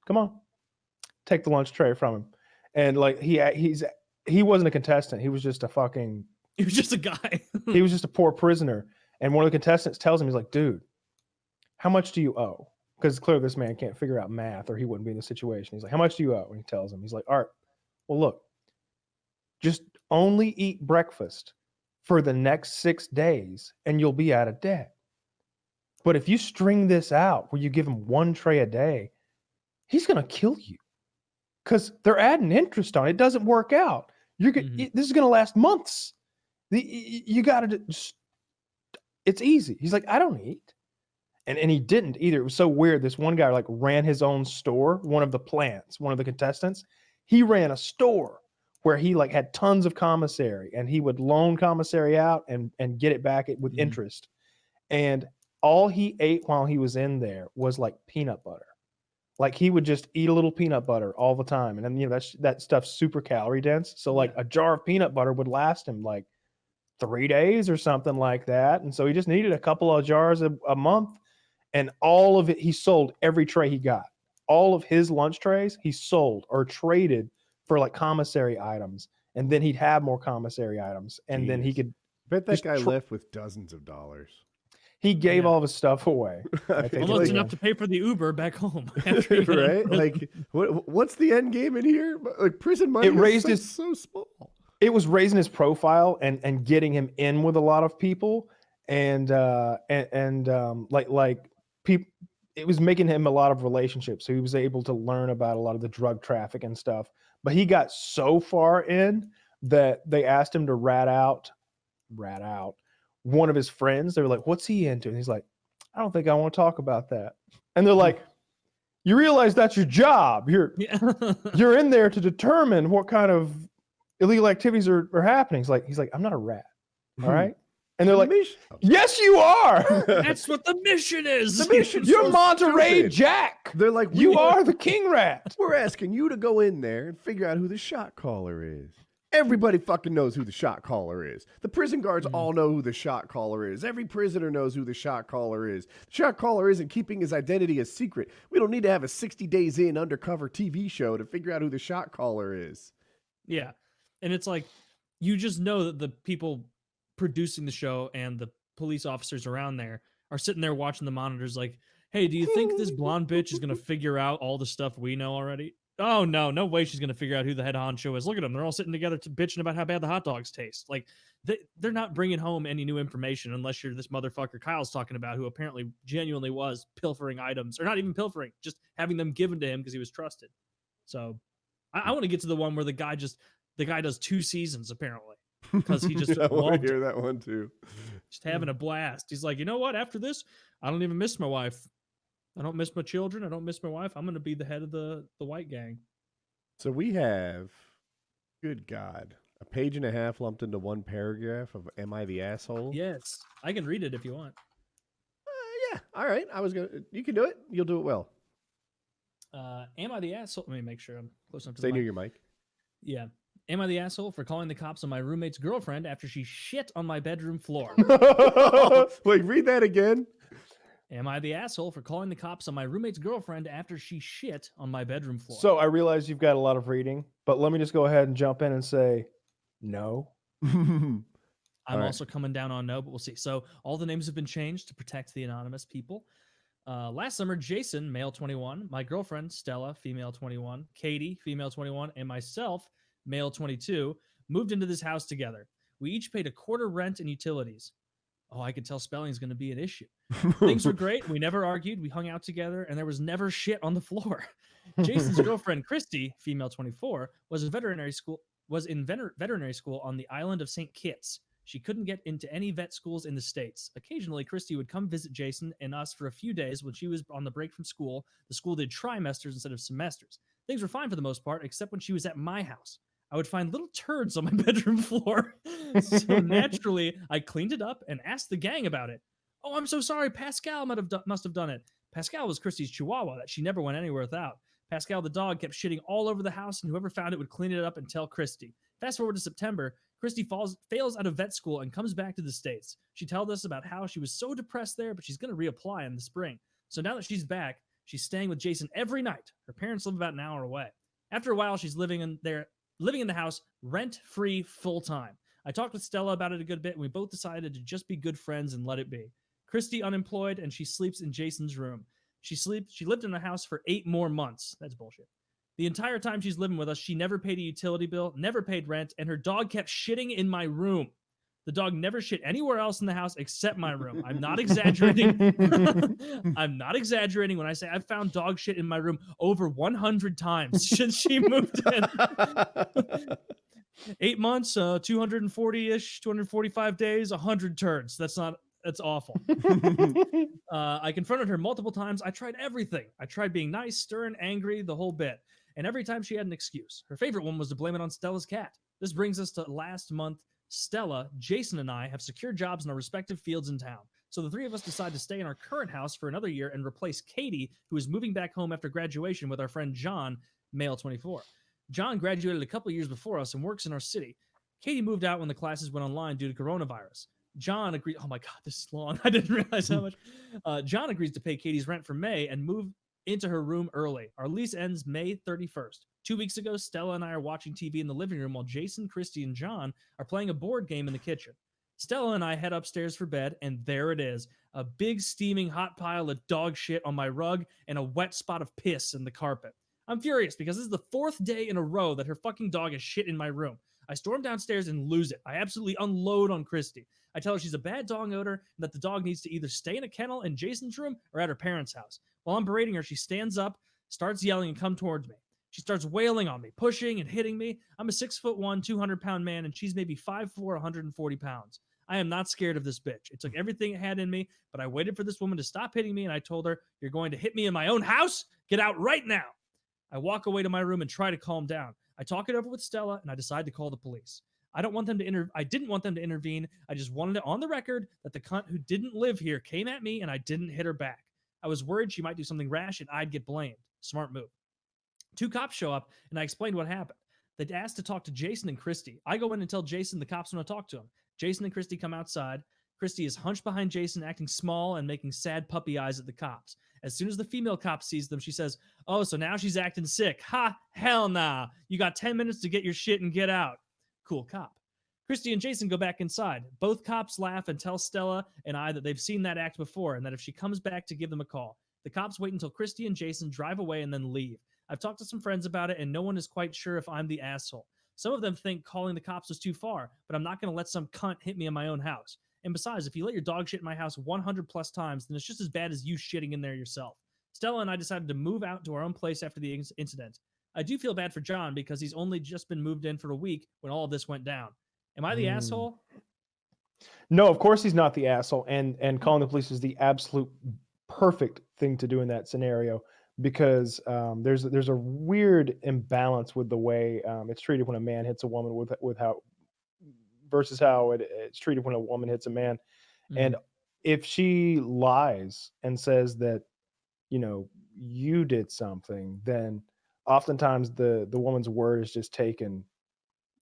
Come on, take the lunch tray from him. And like he wasn't a contestant. He was just a fucking. He was just a guy. He was just a poor prisoner. And one of the contestants tells him, he's like, dude, how much do you owe? Because clearly this man can't figure out math or he wouldn't be in the situation. He's like, how much do you owe? And he tells him, he's like, all right, well, look, just only eat breakfast for the next 6 days and you'll be out of debt. But if you string this out where you give him one tray a day, he's going to kill you because they're adding interest on it. It doesn't work out. This is going to last months. You got to just, it's easy. He's like, I don't eat. And he didn't either. It was so weird. This one guy like ran his own store, one of the contestants. He ran a store where he like had tons of commissary and he would loan commissary out and get it back with interest. And all he ate while he was in there was like peanut butter. Like he would just eat a little peanut butter all the time. And then, that stuff's super calorie dense. So like a jar of peanut butter would last him like 3 days or something like that. And so he just needed a couple of jars a month. And all of it, he sold every tray he got. All of his lunch trays, he sold or traded for like commissary items. And then he'd have more commissary items. And then he could. Bet that guy left with dozens of dollars. He gave all of his stuff away. Almost enough to pay for the Uber back home. Right? Like, what's the end game in here? Like prison money is so small. It was raising his profile and getting him in with a lot of people. And people, it was making him a lot of relationships. So he was able to learn about a lot of the drug traffic and stuff. But he got so far in that they asked him to rat out one of his friends. They were like, what's he into? And he's like, I don't think I want to talk about that. And they're like, you realize that's your job. You're in there to determine what kind of illegal activities are happening. He's like, I'm not a rat. All right. And they're like, yes, you are. That's what the mission is. The mission's You're so Monterey stupid. Jack. They're like, you are the king rat. We're asking you to go in there and figure out who the shot caller is. Everybody fucking knows who the shot caller is. The prison guards all know who the shot caller is. Every prisoner knows who the shot caller is. The shot caller isn't keeping his identity a secret. We don't need to have a 60 Days In undercover TV show to figure out who the shot caller is. Yeah. And it's like, you just know that the people producing the show and the police officers around there are sitting there watching the monitors like, hey, do you think this blonde bitch is going to figure out all the stuff we know already? Oh, no way she's going to figure out who the head honcho is. Look at them. They're all sitting together bitching about how bad the hot dogs taste. Like, they're not bringing home any new information unless you're this motherfucker Kyle's talking about, who apparently genuinely was pilfering items, or not even pilfering, just having them given to him because he was trusted. So I want to get to the one where the guy does 2 seasons, apparently, because he just I want to hear that one too. Just having a blast. He's like, you know what? After this, I don't even miss my wife. I don't miss my children. I don't miss my wife. I'm going to be the head of the white gang. So we have, good God, a page and a half lumped into one paragraph of "Am I the asshole?" Yes, I can read it if you want. Yeah. All right. You can do it. You'll do it well. Am I the asshole? Let me make sure I'm close enough to Stay the near mic. your mic. Yeah. Am I the asshole for calling the cops on my roommate's girlfriend after she shit on my bedroom floor? Wait, read that again. Am I the asshole for calling the cops on my roommate's girlfriend after she shit on my bedroom floor? So I realize you've got a lot of reading, but let me just go ahead and jump in and say no. I'm also coming down on no, but we'll see. So all the names have been changed to protect the anonymous people. Last summer, Jason, male 21, my girlfriend, Stella, female 21, Katie, female 21, and myself, male 22, moved into this house together. We each paid a quarter rent and utilities. Oh, I could tell spelling is going to be an issue. Things were great. We never argued. We hung out together, and there was never shit on the floor. Jason's girlfriend, Christy, female 24, was in veterinary school on the island of St. Kitts. She couldn't get into any vet schools in the States. Occasionally, Christy would come visit Jason and us for a few days when she was on the break from school. The school did trimesters instead of semesters. Things were fine for the most part, except when she was at my house. I would find little turds on my bedroom floor. So naturally, I cleaned it up and asked the gang about it. Oh, I'm so sorry. Pascal must have done it. Pascal was Christy's chihuahua that she never went anywhere without. Pascal the dog kept shitting all over the house, and whoever found it would clean it up and tell Christy. Fast forward to September, Christy fails out of vet school and comes back to the States. She tells us about how she was so depressed there, but she's going to reapply in the spring. So now that she's back, she's staying with Jason every night. Her parents live about an hour away. After a while, she's living in the house rent-free full-time. I talked with Stella about it a good bit, and we both decided to just be good friends and let it be. Christy unemployed, and she sleeps in Jason's room. She lived in the house for 8 more months. That's bullshit. The entire time she's living with us, she never paid a utility bill, never paid rent, and her dog kept shitting in my room. The dog never shit anywhere else in the house except my room. I'm not exaggerating. I'm not exaggerating when I say I've found dog shit in my room over 100 times since she moved in. 8 months, 240-ish, 245 days, 100 turds. That's awful. I confronted her multiple times. I tried everything. I tried being nice, stern, angry, the whole bit. And every time she had an excuse. Her favorite one was to blame it on Stella's cat. This brings us to last month. Stella, Jason, and I have secured jobs in our respective fields in town. So the three of us decide to stay in our current house for another year and replace Katie, who is moving back home after graduation, with our friend John, male 24. John graduated a couple years before us and works in our city. Katie moved out when the classes went online due to coronavirus. John agreed. Oh my God, this is long. I didn't realize how much. John agrees to pay Katie's rent for May and move into her room early. Our lease ends May 31st. 2 weeks ago, Stella and I are watching TV in the living room while Jason, Christy, and John are playing a board game in the kitchen. Stella and I head upstairs for bed, and there it is. A big steaming hot pile of dog shit on my rug and a wet spot of piss in the carpet. I'm furious because this is the 4th day in a row that her fucking dog has shit in my room. I storm downstairs and lose it. I absolutely unload on Christy. I tell her she's a bad dog owner and that the dog needs to either stay in a kennel in Jason's room or at her parents' house. While I'm berating her, she stands up, starts yelling, and comes towards me. She starts wailing on me, pushing and hitting me. I'm a 6'1", 200-pound man, and she's maybe 5'4", 140 pounds. I am not scared of this bitch. It took everything it had in me, but I waited for this woman to stop hitting me, and I told her, "You're going to hit me in my own house? Get out right now." I walk away to my room and try to calm down. I talk it over with Stella, and I decide to call the police. I didn't want them to intervene. I just wanted it on the record that the cunt who didn't live here came at me, and I didn't hit her back. I was worried she might do something rash, and I'd get blamed. Smart move. 2 cops show up, and I explained what happened. They asked to talk to Jason and Christy. I go in and tell Jason the cops want to talk to him. Jason and Christy come outside. Christy is hunched behind Jason, acting small and making sad puppy eyes at the cops. As soon as the female cop sees them, she says, "Oh, so now she's acting sick. Ha, hell nah. You got 10 minutes to get your shit and get out." Cool cop. Christy and Jason go back inside. Both cops laugh and tell Stella and I that they've seen that act before and that if she comes back to give them a call. The cops wait until Christy and Jason drive away and then leave. I've talked to some friends about it, and no one is quite sure if I'm the asshole. Some of them think calling the cops was too far, but I'm not going to let some cunt hit me in my own house. And besides, if you let your dog shit in my house 100 plus times, then it's just as bad as you shitting in there yourself. Stella and I decided to move out to our own place after the incident. I do feel bad for John because he's only just been moved in for a week when all of this went down. Am I the asshole? No, of course he's not the asshole. And calling the police is the absolute perfect thing to do in that scenario, because there's a weird imbalance with the way it's treated when a man hits a woman with how versus how it's treated when a woman hits a man. Mm-hmm. And if she lies and says that, you know, you did something, then oftentimes the woman's word is just taken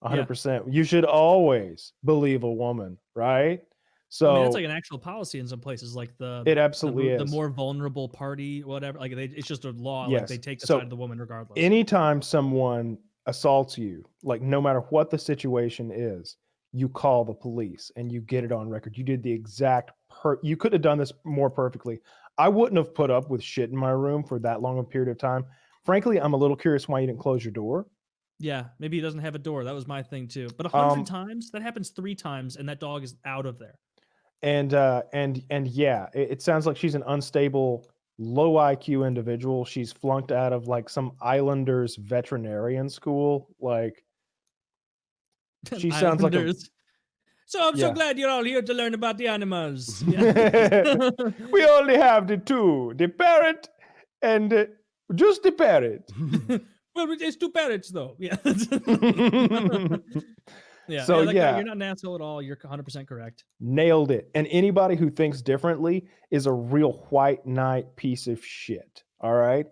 100%. Yeah. You should always believe a woman, right? So I mean, that's like an actual policy in some places, like it absolutely is. The more vulnerable party, whatever. Like it's just a law. Yes. Like they take the side of the woman regardless. Anytime someone assaults you, like no matter what the situation is, you call the police and you get it on record. You did the exact you could have done this more perfectly. I wouldn't have put up with shit in my room for that long a period of time. Frankly, I'm a little curious why you didn't close your door. Yeah, maybe he doesn't have a door. That was my thing too. But 100 times, that happens 3 times, and that dog is out of there. And yeah, it sounds like she's an unstable, low IQ individual. She's flunked out of like some Islanders veterinarian school. Like she sounds like a... So I'm so glad you're all here to learn about the animals. Yeah. We only have the 2, the parrot and just the parrot. Well, it's 2 parrots though. Yeah. Yeah. So yeah, you're not an asshole at all. You're 100% correct. Nailed it. And anybody who thinks differently is a real white knight piece of shit. All right.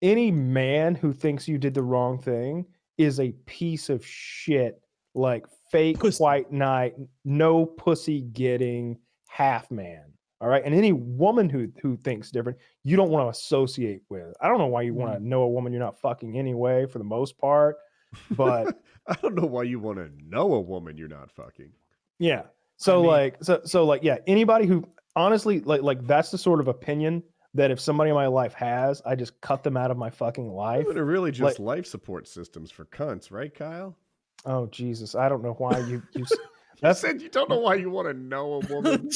Any man who thinks you did the wrong thing is a piece of shit like fake Pussy. white knight, no pussy getting half man. All right. And any woman who thinks different, you don't want to associate with. I don't know why you want to know a woman you're not fucking anyway, for the most part. But I don't know why you want to know a woman you're not fucking. yeah. So yeah, anybody who honestly like that's the sort of opinion that if somebody in my life has, I just cut them out of my fucking life. Women are really just life support systems for cunts, right, Kyle? Oh Jesus, I don't know why you That said, you don't know why you want to know a woman.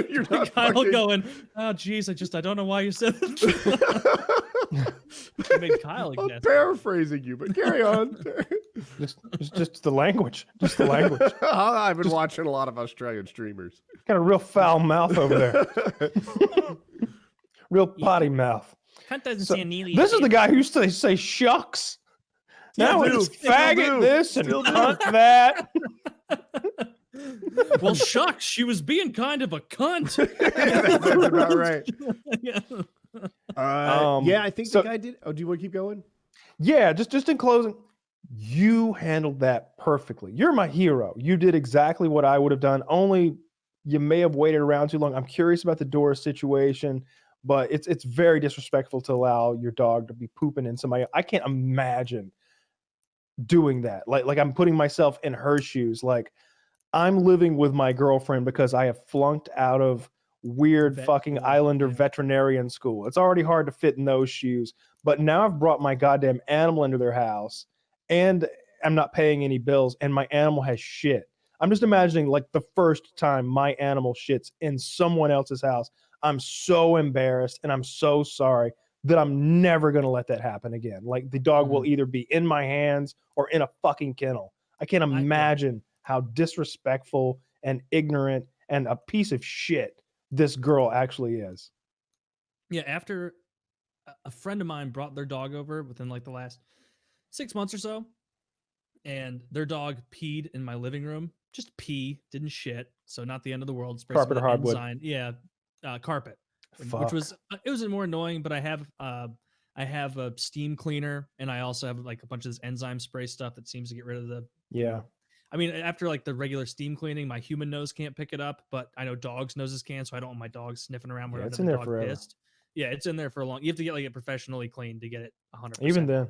You're not Kyle fucking... going, oh, geez, I don't know why you said that. I made Kyle I'm guess. paraphrasing you, but carry on. just the language. Just the language. I've been watching a lot of Australian streamers. Got a real foul mouth over there. Real potty mouth. Cunt doesn't So, say nearly. this is the guy who used to say shucks. Now it's faggot this and cunt that. Well, shucks, she was being kind of a cunt. That's about right. Yeah. Yeah, I think the guy did. Oh, do you want to keep going? Yeah, just in closing, you handled that perfectly. You're my hero. You did exactly what I would have done. Only you may have waited around too long. I'm curious about the door situation, but it's very disrespectful to allow your dog to be pooping in somebody. I can't imagine doing that. Like I'm putting myself in her shoes. Like I'm living with my girlfriend because I have flunked out of weird fucking Islander veterinarian school. It's already hard to fit in those shoes, but now I've brought my goddamn animal into their house and I'm not paying any bills and my animal has shit. I'm just imagining like the first time my animal shits in someone else's house. I'm so embarrassed and I'm so sorry that I'm never going to let that happen again. Like the dog will either be in my hands or in a fucking kennel. I can't imagine how disrespectful and ignorant and a piece of shit this girl actually is. Yeah, after a friend of mine brought their dog over within like the last 6 months or so, and their dog peed in my living room. Just pee, didn't shit. So not the end of the world. Carpet or hardwood? Enzyme. Yeah, carpet. Which was it was more annoying, but I have a steam cleaner and I also have like a bunch of this enzyme spray stuff that seems to get rid of the I mean, after like the regular steam cleaning, my human nose can't pick it up, but I know dogs' noses can, so I don't want my dog sniffing around where it's in there dog forever. pissed. Yeah, it's in there for a long. You have to get like it professionally cleaned to get it 100%. Even then.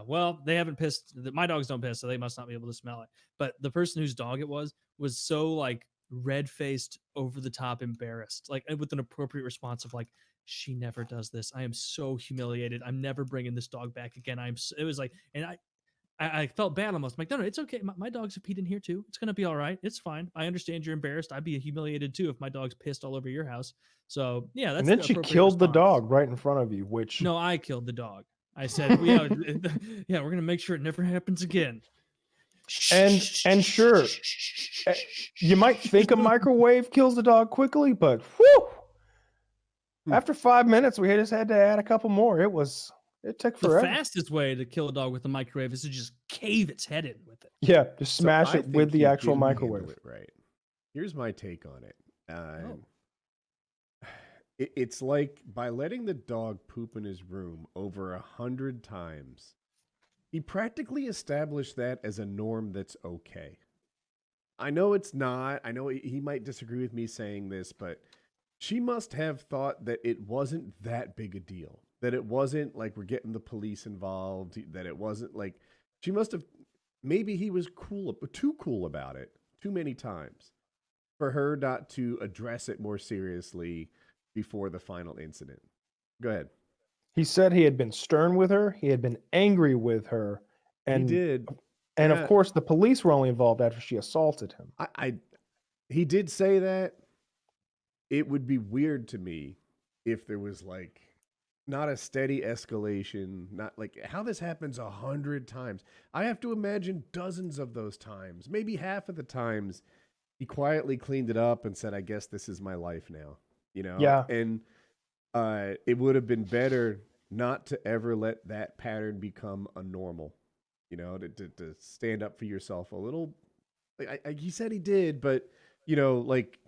Well, they haven't pissed. My dogs don't piss, so they must not be able to smell it. But the person whose dog it was so like red-faced, over-the-top embarrassed, like with an appropriate response of like, she never does this. I am so humiliated. I'm never bringing this dog back again. It was like, and I felt bad almost. I'm like, no, it's okay. My dogs have peed in here too. It's going to be all right. It's fine. I understand you're embarrassed. I'd be humiliated too if my dog's pissed all over your house. So yeah, that's. And then she killed the dog right in front of you, which. No, I killed the dog. I said, yeah, we're going to make sure it never happens again. And sure, you might think a microwave kills the dog quickly, but whew, after 5 minutes, we just had to add a couple more. It took forever. The fastest way to kill a dog with a microwave is to just cave its head in with it. Yeah, just smash it with the actual microwave. Right. Here's my take on it. It's like by letting the dog poop in his room over 100 times, he practically established that as a norm that's okay. I know it's not. I know he might disagree with me saying this, but she must have thought that it wasn't that big a deal. That it wasn't like we're getting the police involved. That it wasn't like she must have. Maybe he was too cool about it too many times for her not to address it more seriously before the final incident. Go ahead. He said he had been stern with her. He had been angry with her. And he did. And of course, the police were only involved after she assaulted him. He did say that. It would be weird to me if there was like not a steady escalation, not like how this happens 100 times. I have to imagine dozens of those times, maybe half of the times, he quietly cleaned it up and said, I guess this is my life now. You know? Yeah. And it would have been better not to ever let that pattern become a normal, you know, to stand up for yourself a little. He said he did, but, you know, like,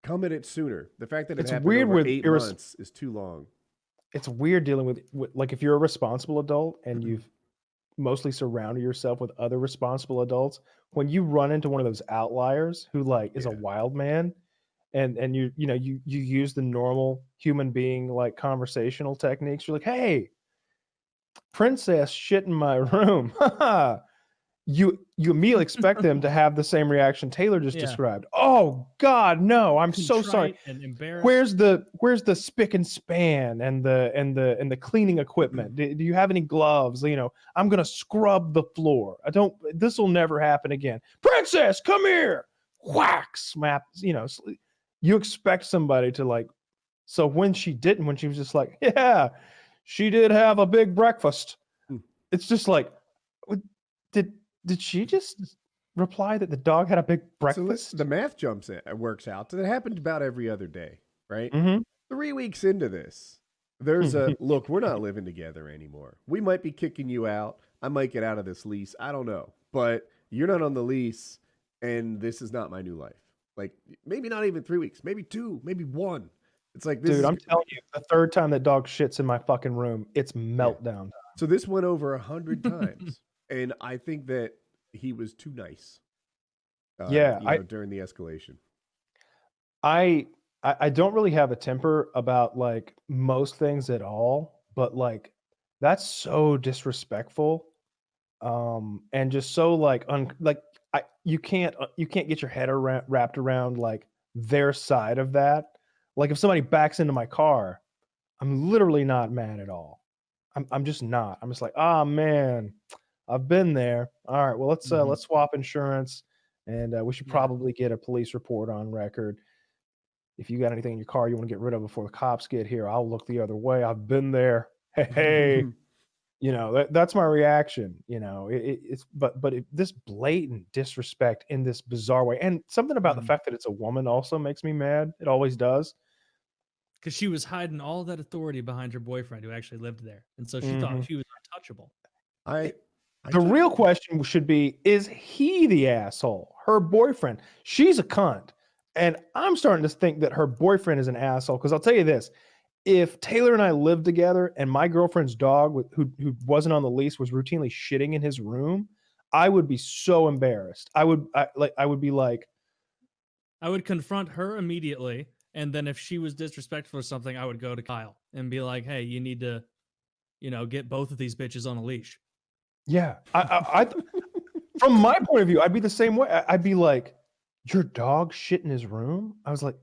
come at it sooner. The fact that it happened weird over 8 months is too long. It's weird dealing with like if you're a responsible adult and you've mostly surrounded yourself with other responsible adults, when you run into one of those outliers who like is a wild man, and you use the normal human being like conversational techniques, you're like, hey, princess shit in my room. you immediately expect them to have the same reaction Taylor just described. Oh God, no! I'm so sorry. And embarrassed. Where's the spick and span and the cleaning equipment? Do you have any gloves? I'm gonna scrub the floor. This will never happen again. Princess, come here. Whack, smap. You expect somebody to like. So when she didn't, when she was just like, yeah, she did have a big breakfast. It's just like, did she just reply that the dog had a big breakfast? So the math works out. So that happened about every other day, right? Mm-hmm. 3 weeks into this, there's a look, we're not living together anymore. We might be kicking you out. I might get out of this lease. I don't know. But you're not on the lease, and this is not my new life. Like, maybe not even 3 weeks, maybe 2, maybe 1. It's like this. Dude, I'm telling you, the third time that dog shits in my fucking room, it's meltdown time. So this went over 100 times. And I think that he was too nice. During the escalation. I don't really have a temper about like most things at all, but like that's so disrespectful, and just so like you can't get your head wrapped around like their side of that. Like if somebody backs into my car, I'm literally not mad at all. I'm just not. I'm just like, oh man, I've been there. All right, well let's swap insurance, and we should probably get a police report on record. If you got anything in your car you want to get rid of before the cops get here, I'll look the other way. I've been there. Hey, that's my reaction. But this blatant disrespect in this bizarre way, and something about the fact that it's a woman also makes me mad. It always does. Because she was hiding all that authority behind her boyfriend who actually lived there. And so she thought she was untouchable. The real question should be, is he the asshole? Her boyfriend. She's a cunt. And I'm starting to think that her boyfriend is an asshole. Because I'll tell you this. If Taylor and I lived together and my girlfriend's dog, who wasn't on the lease, was routinely shitting in his room, I would be so embarrassed. I would be like... I would confront her immediately. And then if she was disrespectful or something, I would go to Kyle and be like, hey, you need to, get both of these bitches on a leash. Yeah. I from my point of view, I'd be the same way. I'd be like, your dog shit in his room? I was like,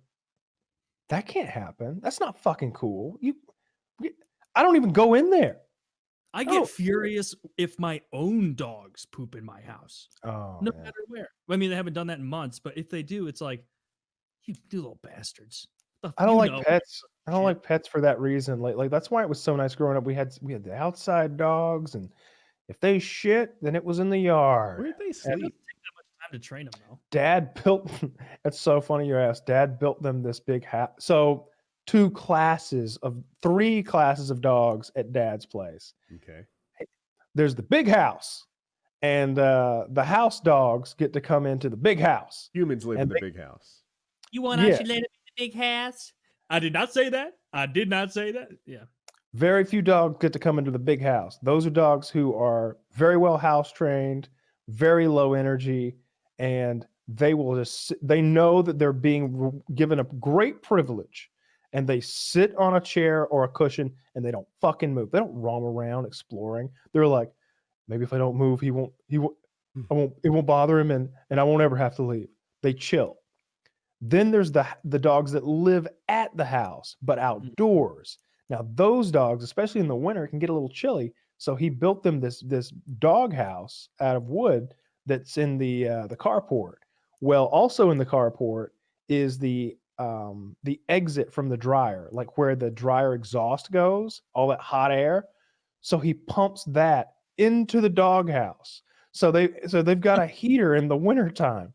that can't happen. That's not fucking cool. I don't even go in there. I get furious if my own dogs poop in my house. Oh, no matter where. I mean, they haven't done that in months, but if they do, it's like, you little bastards. I don't like pets. I don't like pets for that reason. Like that's why it was so nice growing up. We had the outside dogs, and if they shit, then it was in the yard. Where'd they sleep? It doesn't take that much time to train them, though. Dad built. That's so funny you asked. Dad built them this big house. So 3 classes of dogs at Dad's place. Okay. There's the big house, and the house dogs get to come into the big house. Humans live in the big house. You want us to let him in the big house? I did not say that. Yeah. Very few dogs get to come into the big house. Those are dogs who are very well house trained, very low energy, and they know that they're being given a great privilege, and they sit on a chair or a cushion and they don't fucking move. They don't roam around exploring. They're like, maybe if I don't move, it won't bother him, and I won't ever have to leave. They chill. Then there's the dogs that live at the house, but outdoors. Now, those dogs, especially in the winter, can get a little chilly. So he built them this dog house out of wood that's in the carport. Well, also in the carport is the exit from the dryer, like where the dryer exhaust goes, all that hot air. So he pumps that into the dog house. So they've got a heater in the wintertime.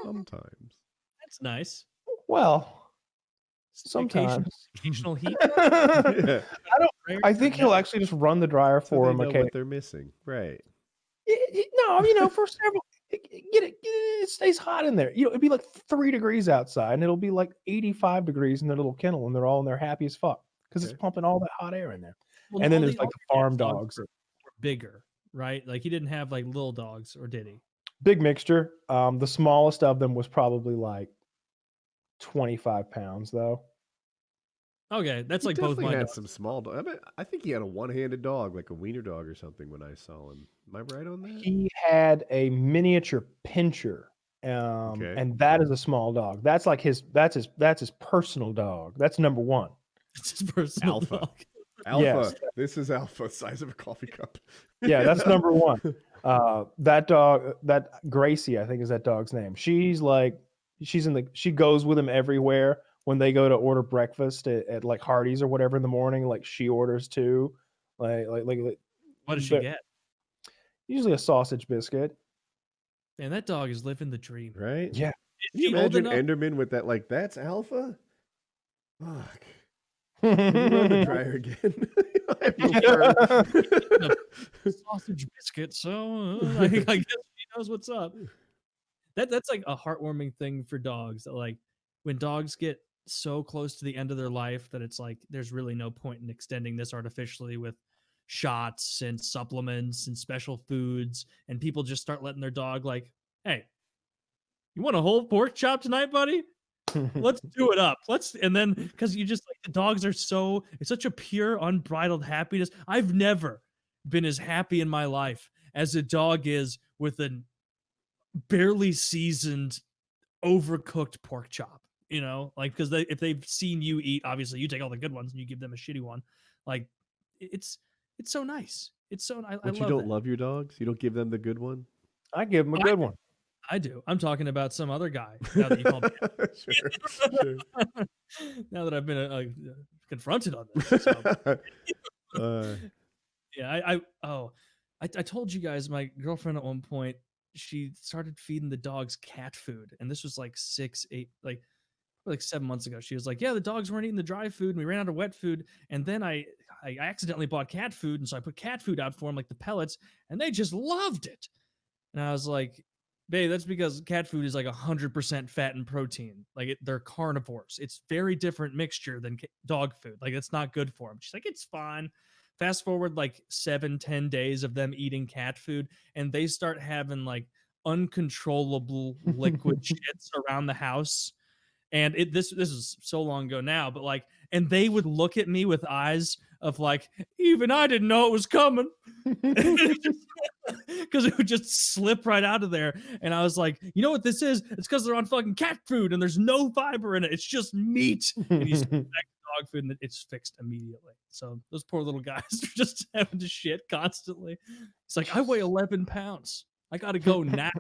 Sometimes. That's nice. Well, sometimes. Occasional heat. Yeah. I think he'll actually just run the dryer for them. Okay, what they're missing, right? No, for several. It stays hot in there. It'd be like 3 degrees outside, and it'll be like 85 degrees in their little kennel, and they're all in there happy as fuck because it's pumping all that hot air in there. Well, and then there's like the farm dogs. Were bigger. right? Like he didn't have like little dogs, or did he? Big mixture. The smallest of them was probably like 25 pounds, though. Okay, that's He like both definitely my had dogs. some small dog. I think he had a one-handed dog, like a wiener dog or something when I saw him. Am I right on that? He had a miniature pincher, Okay. and that is a small dog. That's like that's his personal dog. That's number one. It's his personal Alpha. dog. Alpha. Yes. This is Alpha, size of a coffee cup. Yeah, that's number one. That dog, that Gracie, I think is that dog's name. She goes with him everywhere. When they go to order breakfast at like Hardee's or whatever in the morning, like she orders too. Like What does she get? Usually a sausage biscuit. Man, that dog is living the dream. Right? Yeah. Can you imagine Enderman with that? Like, that's Alpha? Fuck. Can you run the dryer again? I have no fur. Sausage biscuit, so I guess she knows what's up. That's like a heartwarming thing for dogs. That like when dogs get so close to the end of their life that it's like there's really no point in extending this artificially with shots and supplements and special foods, and people just start letting their dog like, hey, you want a whole pork chop tonight, buddy? Let's do it up. And then because you just like the dogs are it's such a pure, unbridled happiness. I've never been as happy in my life as a dog is with a barely seasoned, overcooked pork chop. You know, like because if they've seen you eat, obviously you take all the good ones and you give them a shitty one. Like it's so nice. It's so I But you don't love your dogs? You don't give them the good one? I give them a good one. I do. I'm talking about some other guy. Now that you called me. Sure. Now that I've been confronted on this. So. Yeah, I told you guys my girlfriend at one point, she started feeding the dogs cat food, and this was like 7 months ago. She was like, yeah, the dogs weren't eating the dry food and we ran out of wet food, and then I accidentally bought cat food, and so I put cat food out for them, like the pellets, and they just loved it. And I was like, babe, that's because cat food is like 100% fat and protein. Like they're carnivores. It's very different mixture than dog food. Like it's not good for them. She's like, it's fine. Fast forward like 7-10 days of them eating cat food, and they start having like uncontrollable liquid shits around the house. And this is so long ago now, but like, and they would look at me with eyes of like, even I didn't know it was coming, because it would just slip right out of there. And I was like, you know what this is? It's because they're on fucking cat food and there's no fiber in it. It's just meat. And you back to dog food and it's fixed immediately. So those poor little guys are just having to shit constantly. It's like, I weigh 11 pounds. I got to go now.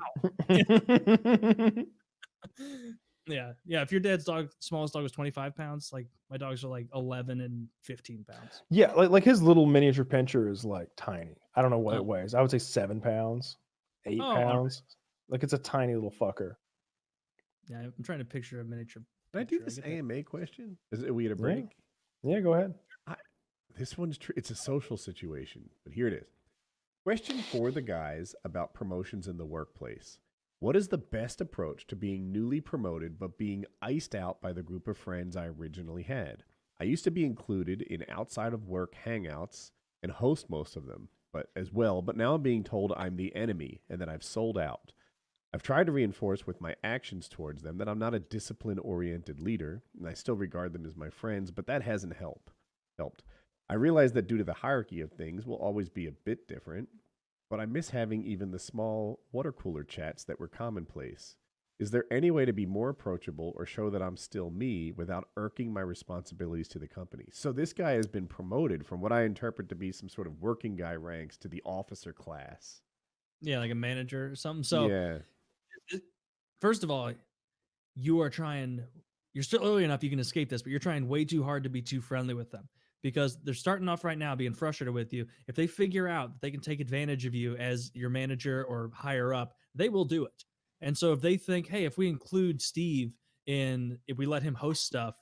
Yeah. If your dad's smallest dog was 25 pounds, like my dogs are like 11 and 15 pounds. Yeah, like his little miniature pincher is like tiny. I don't know what it weighs. I would say 7 pounds, 8 pounds. Like it's a tiny little fucker. Yeah, I'm trying to picture a miniature. Can I do this AMA question? Are we at a break? Yeah, go ahead. This one's it's a social situation, but here it is. Question for the guys about promotions in the workplace. What is the best approach to being newly promoted but being iced out by the group of friends I originally had? I used to be included in outside of work hangouts and host most of them, but now I'm being told I'm the enemy and that I've sold out. I've tried to reinforce with my actions towards them that I'm not a discipline-oriented leader, and I still regard them as my friends, but that hasn't helped. I realize that due to the hierarchy of things, we'll always be a bit different, but I miss having even the small water cooler chats that were commonplace. Is there any way to be more approachable or show that I'm still me without irking my responsibilities to the company? So this guy has been promoted from what I interpret to be some sort of working guy ranks to the officer class. Yeah, like a manager or something. So yeah. First of all, you're still early enough you can escape this, but you're trying way too hard to be too friendly with them. Because they're starting off right now being frustrated with you. If they figure out that they can take advantage of you as your manager or higher up, they will do it. And so if they think, hey, if we include Steve if we let him host stuff,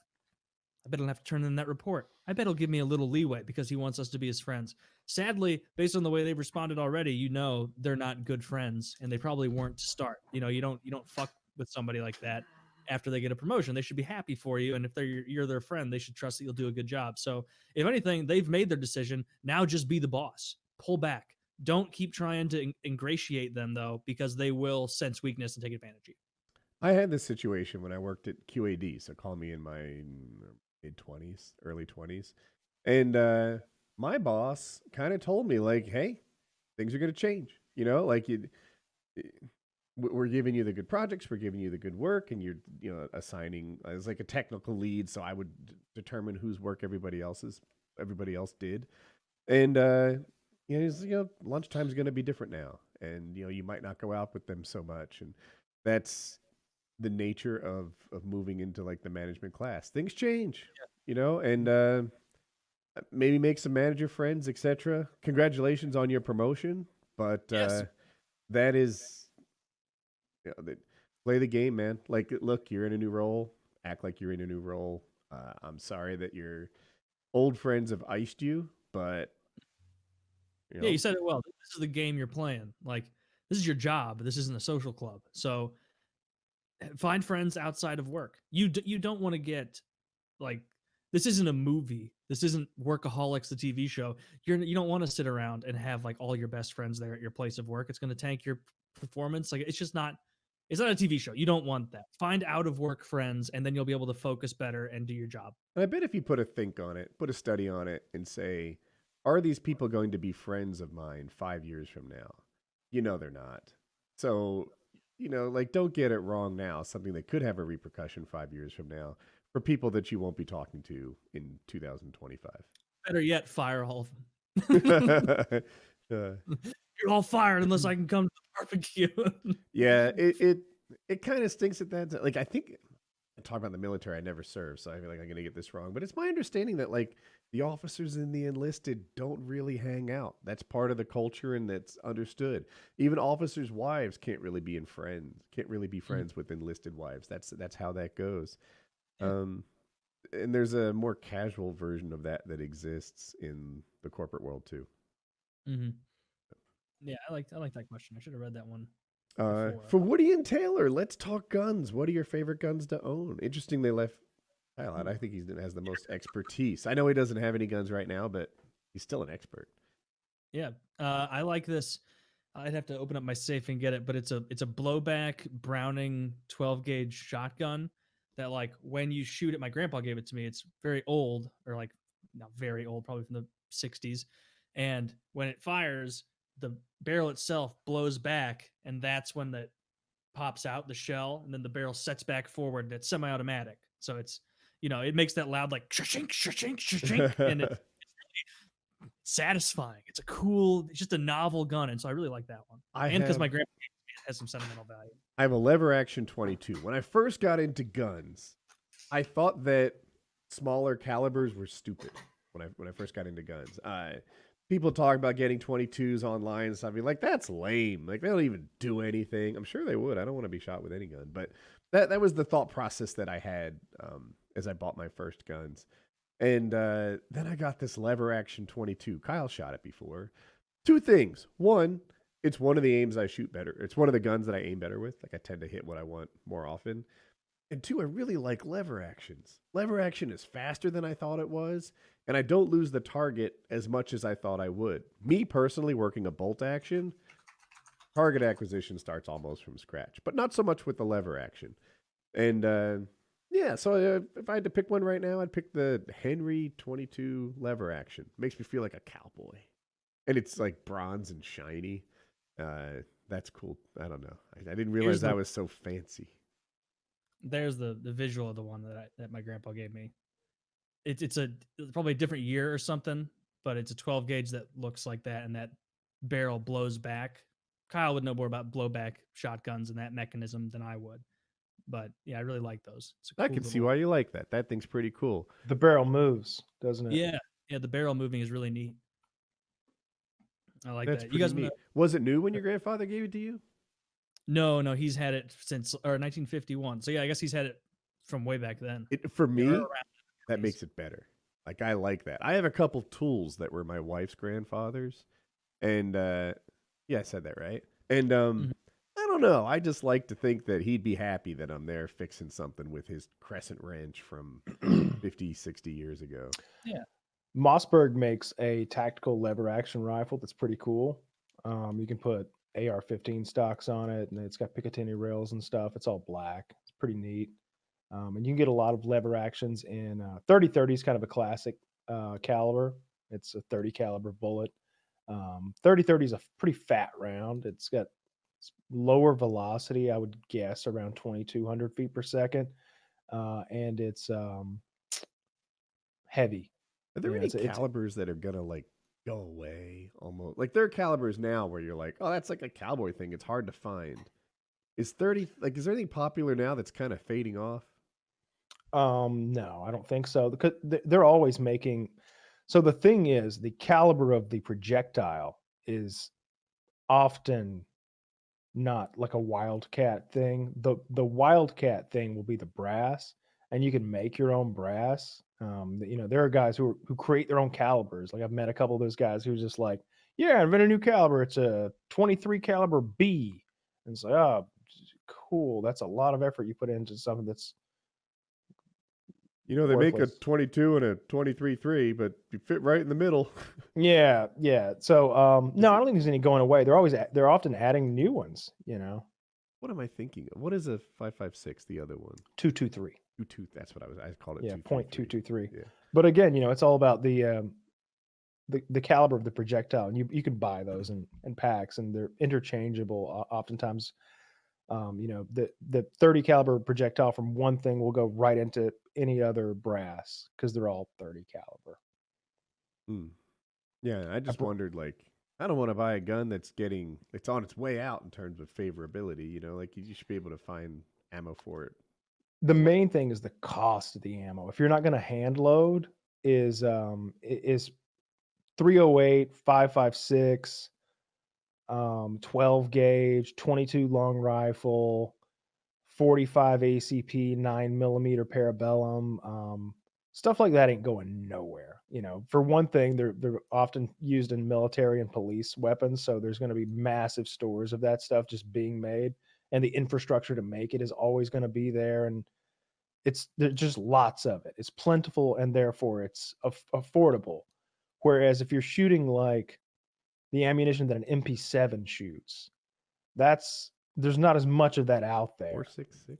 I bet he'll have to turn in that report. I bet he'll give me a little leeway because he wants us to be his friends. Sadly, based on the way they've responded already, they're not good friends, and they probably weren't to start. You don't fuck with somebody like that after they get a promotion. They should be happy for you, and if you're their friend, they should trust that you'll do a good job. So if anything, they've made their decision. Now just be the boss. Pull back. Don't keep trying to ingratiate them though, because they will sense weakness and take advantage of you. I had this situation when I worked at QAD, so call me in my mid-20s, early 20s. And my boss kind of told me, like, hey, things are going to change. You know, like, we're giving you the good projects, we're giving you the good work, and you're, assigning as like a technical lead. So I would determine whose work everybody else did. And, lunchtime is going to be different now. And, you might not go out with them so much. And that's the nature of moving into like the management class. Things change, and maybe make some manager friends, etc. Congratulations on your promotion, but that is, play the game, man. Like, look, you're in a new role. Act like you're in a new role. I'm sorry that your old friends have iced you, but yeah, you said it well. This is the game you're playing. Like, this is your job. This isn't a social club. So find friends outside of work. You don't want to get like, this isn't a movie. This isn't Workaholics, the TV show. You don't want to sit around and have like all your best friends there at your place of work. It's going to tank your performance. Like, it's not a TV show. You don't want that. Find out of work friends, and then you'll be able to focus better and do your job. And I bet if you put a study on it, and say, are these people going to be friends of mine 5 years from now? They're not. So, like, don't get it wrong now. Something that could have a repercussion 5 years from now for people that you won't be talking to in 2025. Better yet, fire all of them. You're all fired unless I can come to the barbecue. Yeah, it kind of stinks at that. Like, I think, I talk about the military. I never served, so I feel like I'm going to get this wrong. But it's my understanding that, like, the officers in the enlisted don't really hang out. That's part of the culture, and that's understood. Even officers' wives can't really be friends with enlisted wives. That's how that goes. Yeah. And there's a more casual version of that exists in the corporate world too. Mm-hmm. Yeah, I like that question. I should have read that one. For Woody and Taylor, let's talk guns. What are your favorite guns to own? Interesting, they left Kyle out. I think he has the most expertise. I know he doesn't have any guns right now, but he's still an expert. Yeah, I like this. I'd have to open up my safe and get it, but it's a blowback Browning 12 gauge shotgun that, like, when you shoot it, my grandpa gave it to me. It's very old, or like not very old, probably from the 60s. And when it fires, the barrel itself blows back, and that's when that pops out the shell, and then the barrel sets back forward. And it's semi-automatic, so it's, it makes that loud like shink, shink, shink, and it's really satisfying. It's just a novel gun, and so I really like that one. Because my grandpa has some sentimental value. I have a lever action 22. When I first got into guns, I thought that smaller calibers were stupid. When I first got into guns, people talk about getting 22s online and stuff. I'd be like, that's lame. Like, they don't even do anything. I'm sure they would. I don't want to be shot with any gun, but that was the thought process that I had as I bought my first guns. And then I got this lever action 22. Kyle shot it before. Two things. One, it's one of the aims I shoot better. It's one of the guns that I aim better with. Like, I tend to hit what I want more often. And two, I really like lever actions. Lever action is faster than I thought it was, and I don't lose the target as much as I thought I would. Me personally, working a bolt action, target acquisition starts almost from scratch, but not so much with the lever action. And so if I had to pick one right now, I'd pick the Henry 22 lever action. Makes me feel like a cowboy, and it's like bronze and shiny. That's cool. I don't know. I didn't realize that was so fancy. There's the visual of the one that my grandpa gave me. It's probably a different year or something, but it's a 12 gauge that looks like that, and that barrel blows back. Kyle would know more about blowback shotguns and that mechanism than I would. But yeah, I really like those. I can see why you like that. That thing's pretty cool. The barrel moves, doesn't it? Yeah, the barrel moving is really neat. I like That's that. You guys neat. Was it new when your grandfather gave it to you? No, he's had it since 1951. So yeah, I guess he's had it from way back then. For me, that makes it better. Like, I like that. I have a couple tools that were my wife's grandfather's, and yeah, I said that right. And I don't know. I just like to think that he'd be happy that I'm there fixing something with his crescent wrench from 50, 60 years ago. Yeah. Mossberg makes a tactical lever action rifle that's pretty cool. You can put AR-15 stocks on it, and it's got Picatinny rails and stuff. It's all black. It's pretty neat. And you can get a lot of lever actions in 30-30 is kind of a classic caliber. It's a 30 caliber bullet. 30-30 is a pretty fat round. It's got lower velocity, I would guess around 2,200 feet per second. And it's heavy. Are there any calibers that are gonna like go away almost? Like there are calibers now where you're like, oh, that's like a cowboy thing. It's hard to find. Is there anything popular now that's kind of fading off? No, I don't think so. Because they're always making. So the thing is, the caliber of the projectile is often not like a wildcat thing. The wildcat thing will be the brass, and you can make your own brass. There are guys who create their own calibers. Like I've met a couple of those guys who are just like, yeah, I invent a new caliber. It's a 23 caliber B. And it's like, oh, cool. That's a lot of effort you put into something that's they make a 22 and a 23.3, but you fit right in the middle. Yeah. So no, I don't think there's any going away. They're often adding new ones. What am I thinking of? What is a 5.56? The other one 223. 22. That's what I called it. Yeah, 0.223. Yeah. But again, it's all about the caliber of the projectile, and you can buy those in packs, and they're interchangeable. Oftentimes, the 30 caliber projectile from one thing will go right into any other brass because they're all 30 caliber. Yeah, I just wondered, like, I don't want to buy a gun it's on its way out in terms of favorability. Like you should be able to find ammo for it. The main thing is the cost of the ammo. If you're not going to hand load, is 308, 5.56, 12 gauge, 22 long rifle, 45 ACP, 9mm parabellum, stuff like that ain't going nowhere. For one thing, they're often used in military and police weapons, so there's going to be massive stores of that stuff just being made, and the infrastructure to make it is always going to be there, and there's just lots of it. It's plentiful, and therefore it's affordable. Whereas if you're shooting like the ammunition that an MP7 shoots, there's not as much of that out there. 4.66?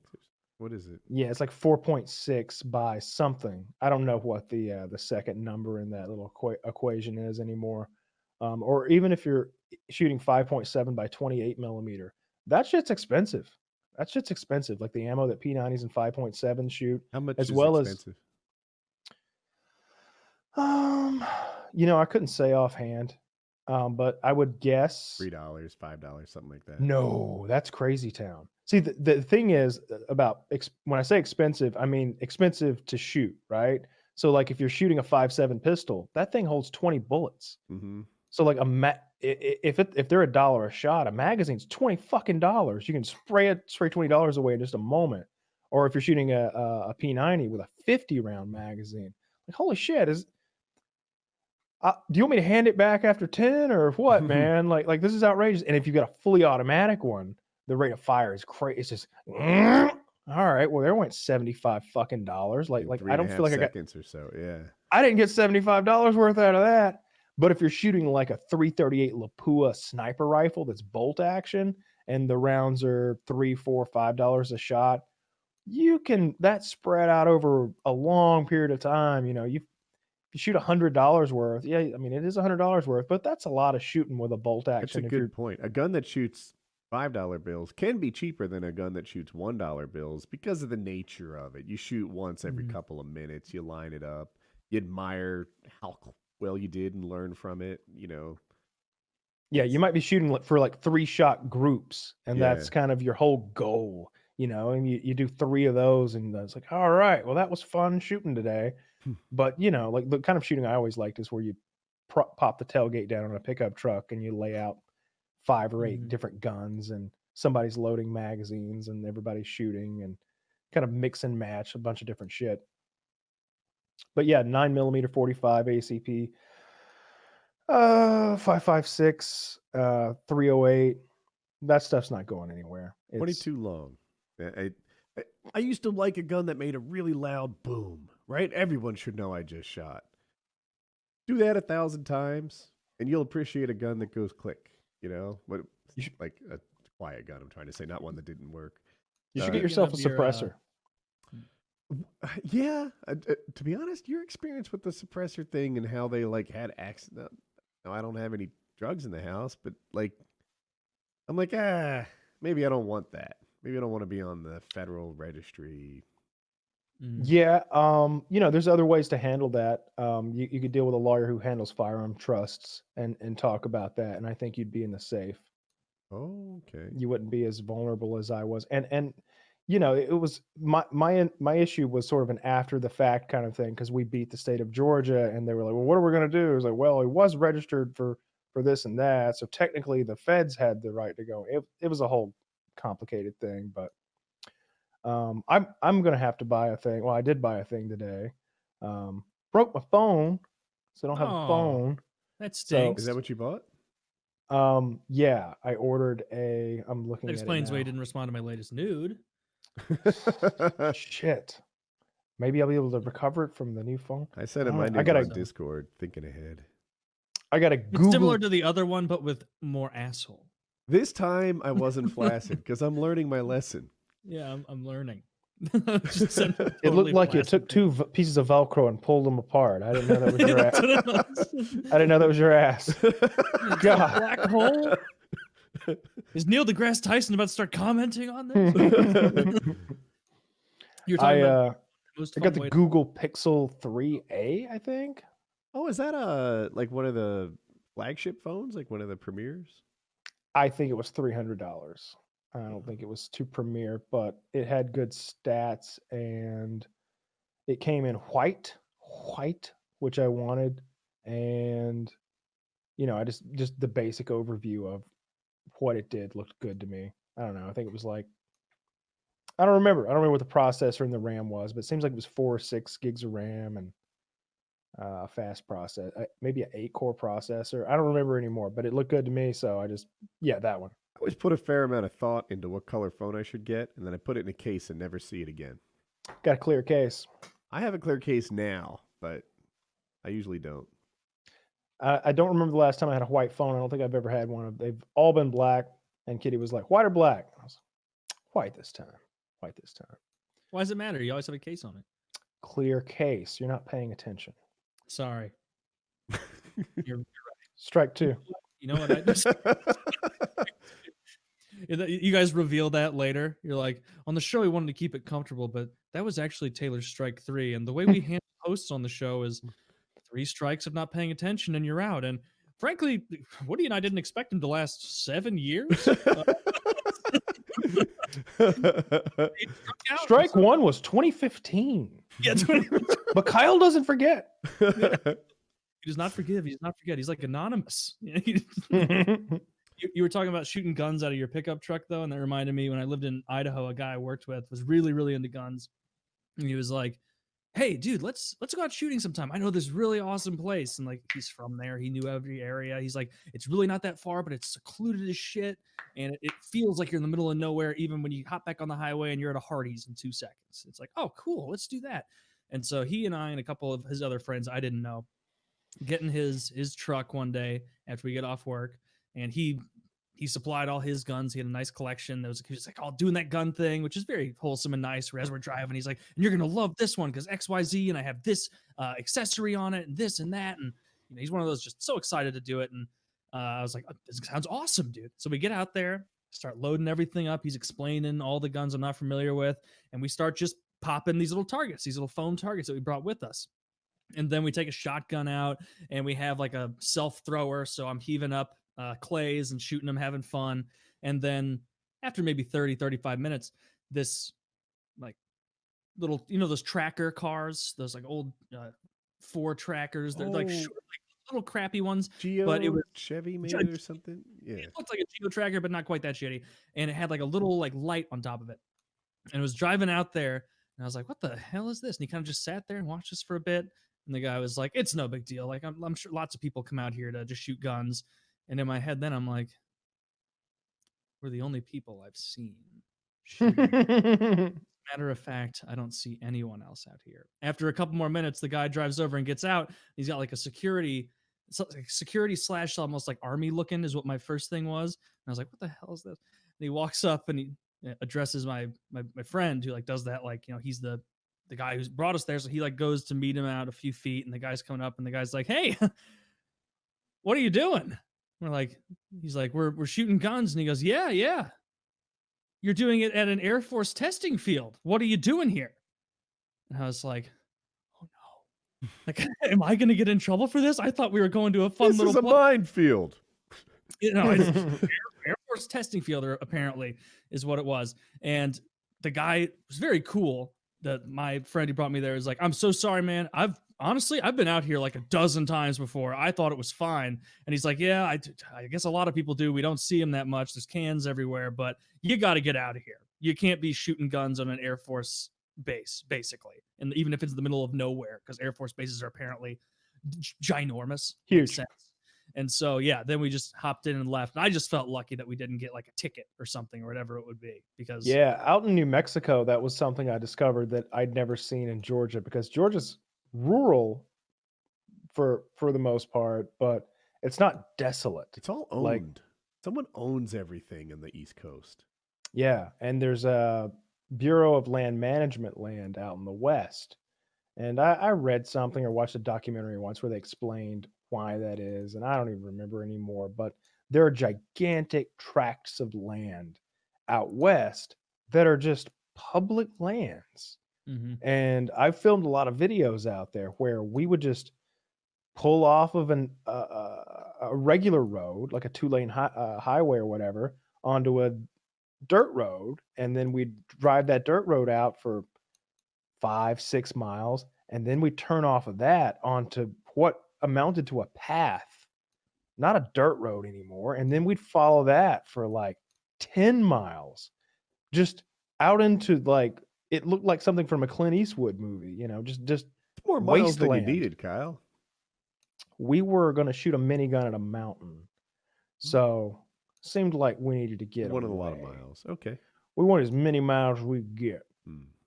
What is it? Yeah, it's like 4.6 by something. I don't know what the second number in that little equation is anymore. Or even if you're shooting 5.7 by 28mm, that shit's expensive. Like the ammo that P90s and 5.7 shoot. How much as is well expensive? I couldn't say offhand. But I would guess $3, $5, something like that. No, that's crazy town. See, the thing is about when I say expensive, I mean expensive to shoot, right? So like if you're shooting a 5.7 pistol, that thing holds 20 bullets. Mm-hmm. So like if they're $1 a shot, a magazine's $20. You can spray $20 away in just a moment. Or if you're shooting a P90 with a 50 round magazine, like holy shit, do you want me to hand it back after 10 or what, man? like this is outrageous. And if you've got a fully automatic one, the rate of fire is crazy. It's just all right. Well, there went $75 fucking dollars. Like I don't feel like seconds or so. Yeah, I didn't get $75 worth out of that. But if you're shooting like a 338 Lapua sniper rifle that's bolt action and the rounds are $3, $4, $5 a shot, you can that spread out over a long period of time. You shoot $100 worth. Yeah, I mean it is $100 worth, but that's a lot of shooting with a bolt action. That's a good point. A gun that shoots $5 bills can be cheaper than a gun that shoots $1 bills because of the nature of it. You shoot once every couple of minutes. You line it up. You admire how well you did and learn from it. Yeah, you might be shooting for like 3-shot groups, and that's kind of your whole goal. And you do 3 of those, and it's like, all right, well that was fun shooting today. But like the kind of shooting I always liked is where you pop the tailgate down on a pickup truck and you lay out 5 or 8 different guns, and somebody's loading magazines and everybody's shooting and kind of mix and match a bunch of different shit. But yeah, 9mm 45 ACP, 5.56, 308. That stuff's not going anywhere. 22 long. I used to like a gun that made a really loud boom, right? Everyone should know I just shot. Do that 1,000 times, and you'll appreciate a gun that goes click. You know, what like a quiet gun? I'm trying to say, not one that didn't work. You should get yourself a Your, suppressor. Yeah, to be honest, your experience with the suppressor thing and how they like had accident. No, I don't have any drugs in the house, but like, I'm like, maybe I don't want that. Maybe I don't want to be on the federal registry. Yeah, there's other ways to handle that. You could deal with a lawyer who handles firearm trusts and talk about that, and I think you'd be in the safe. Oh, okay. You wouldn't be as vulnerable as I was, and it was my issue was sort of an after the fact kind of thing because we beat the state of Georgia, and they were like, well, what are we going to do? It was like, well, it was registered for this and that, so technically the feds had the right to go. It was a whole complicated thing, but I'm gonna have to buy a thing. Well, I did buy a thing today. Broke my phone, so I don't have a phone. That stinks. Is that what you bought? Yeah, I ordered a. I'm looking. That explains why you didn't respond to my latest nude. Shit. Maybe I'll be able to recover it from the new phone. I sent him my new on Discord, thinking ahead. I got a Google. It's similar to the other one, but with more asshole. This time I wasn't flaccid because I'm learning my lesson. Yeah, I'm learning. It looked like you took two pieces of Velcro and pulled them apart. I didn't know that was your ass. I didn't know that was your ass. God. Black hole. Is Neil deGrasse Tyson about to start commenting on this? You're talking about I got the Google Pixel 3a, I think. Oh, is that like one of the flagship phones, like one of the premieres? I think it was $300. I don't think it was too premier, but it had good stats and it came in white, which I wanted. And, I just the basic overview of what it did looked good to me. I don't know. I think it was like, I don't remember what the processor and the RAM was, but it seems like it was 4 or 6 gigs of RAM and a fast process, maybe an 8-core processor. I don't remember anymore, but it looked good to me. So that one. I always put a fair amount of thought into what color phone I should get, and then I put it in a case and never see it again. Got a clear case. I have a clear case now, but I usually don't. I don't remember the last time I had a white phone. I don't think I've ever had one. They've all been black, and Kitty was like, white or black? I was like, white this time. Why does it matter? You always have a case on it. Clear case. You're not paying attention. Sorry. You're right. Strike 2. You know what I just... You guys reveal that later. You're like, on the show, we wanted to keep it comfortable, but that was actually Taylor's strike 3. And the way we handle hosts on the show is 3 strikes of not paying attention and you're out. And frankly, Woody and I didn't expect him to last 7 years. Strike 1 was 2015. Yeah, but Kyle doesn't forget. Yeah. He does not forgive. He does not forget. He's like anonymous. You were talking about shooting guns out of your pickup truck, though, and that reminded me when I lived in Idaho, a guy I worked with was really, really into guns. And he was like, hey, dude, let's go out shooting sometime. I know this really awesome place. And like, he's from there. He knew every area. He's like, it's really not that far, but it's secluded as shit. And it feels like you're in the middle of nowhere, even when you hop back on the highway and you're at a Hardee's in 2 seconds. It's like, oh, cool. Let's do that. And so he and I and a couple of his other friends I didn't know get in his truck one day after we get off work. And he supplied all his guns. He had a nice collection. He was like, oh, doing that gun thing, which is very wholesome and nice. As we're driving, he's like, and you're going to love this one because XYZ, and I have this accessory on it and this and that. And he's one of those just so excited to do it. And I was like, oh, this sounds awesome, dude. So we get out there, start loading everything up. He's explaining all the guns I'm not familiar with. And we start just popping these little targets, these little foam targets that we brought with us. And then we take a shotgun out and we have like a self thrower. So I'm heaving up clays and shooting them, having fun. And then after maybe 30-35 minutes, this like little, those tracker cars, those like old Ford trackers, they're like short, like little crappy ones. But it was Chevy maybe or something. Yeah, it looked like a Geo tracker, but not quite that shitty. And it had like a little like light on top of it. And it was driving out there, and I was like, "What the hell is this?" And he kind of just sat there and watched us for a bit. And the guy was like, "It's no big deal. Like I'm sure lots of people come out here to just shoot guns." And in my head, then I'm like, we're the only people I've seen. Matter of fact, I don't see anyone else out here. After a couple more minutes, the guy drives over and gets out. He's got like a security like security / almost like army looking is what my first thing was. And I was like, what the hell is this? And he walks up and he addresses my friend who like does that, like, he's the guy who's brought us there. So he like goes to meet him out a few feet, and the guy's coming up, and the guy's like, hey, what are you doing? We're like, he's like, we're shooting guns. And he goes, yeah. You're doing it at an Air Force testing field. What are you doing here? And I was like, oh no. Like, am I going to get in trouble for this? I thought we were going to a fun this little is a minefield. It's Air Force testing field, apparently, is what it was. And the guy was very cool. My friend who brought me there is like, I'm so sorry, man. I've been out here like a dozen times before. I thought it was fine. And he's like, yeah, I guess a lot of people do. We don't see them that much. There's cans everywhere, but you got to get out of here. You can't be shooting guns on an Air Force base, basically. And even if it's in the middle of nowhere, because Air Force bases are apparently ginormous. Huge. And so, yeah, then we just hopped in and left. And I just felt lucky that we didn't get like a ticket or something or whatever it would be. Because out in New Mexico, that was something I discovered that I'd never seen in Georgia, because Georgia's rural for the most part, but it's not desolate. It's all owned. Like, someone owns everything in the East Coast. Yeah, and there's a Bureau of Land Management land out in the West. And I read something or watched a documentary once where they explained why that is, and I don't even remember anymore, but there are gigantic tracts of land out west that are just public lands. Mm-hmm. And I've filmed a lot of videos out there where we would just pull off of a regular road, like a 2-lane highway or whatever, onto a dirt road, and then we'd drive that dirt road out for 5-6 miles, and then we turn off of that onto what amounted to a path, not a dirt road anymore, and then we'd follow that for like 10 miles, just out into, like, it looked like something from a Clint Eastwood movie, just more miles than you needed, Kyle. We were going to shoot a minigun at a mountain, so seemed like we needed to get one of a lot of miles. Okay, we wanted as many miles as we could get.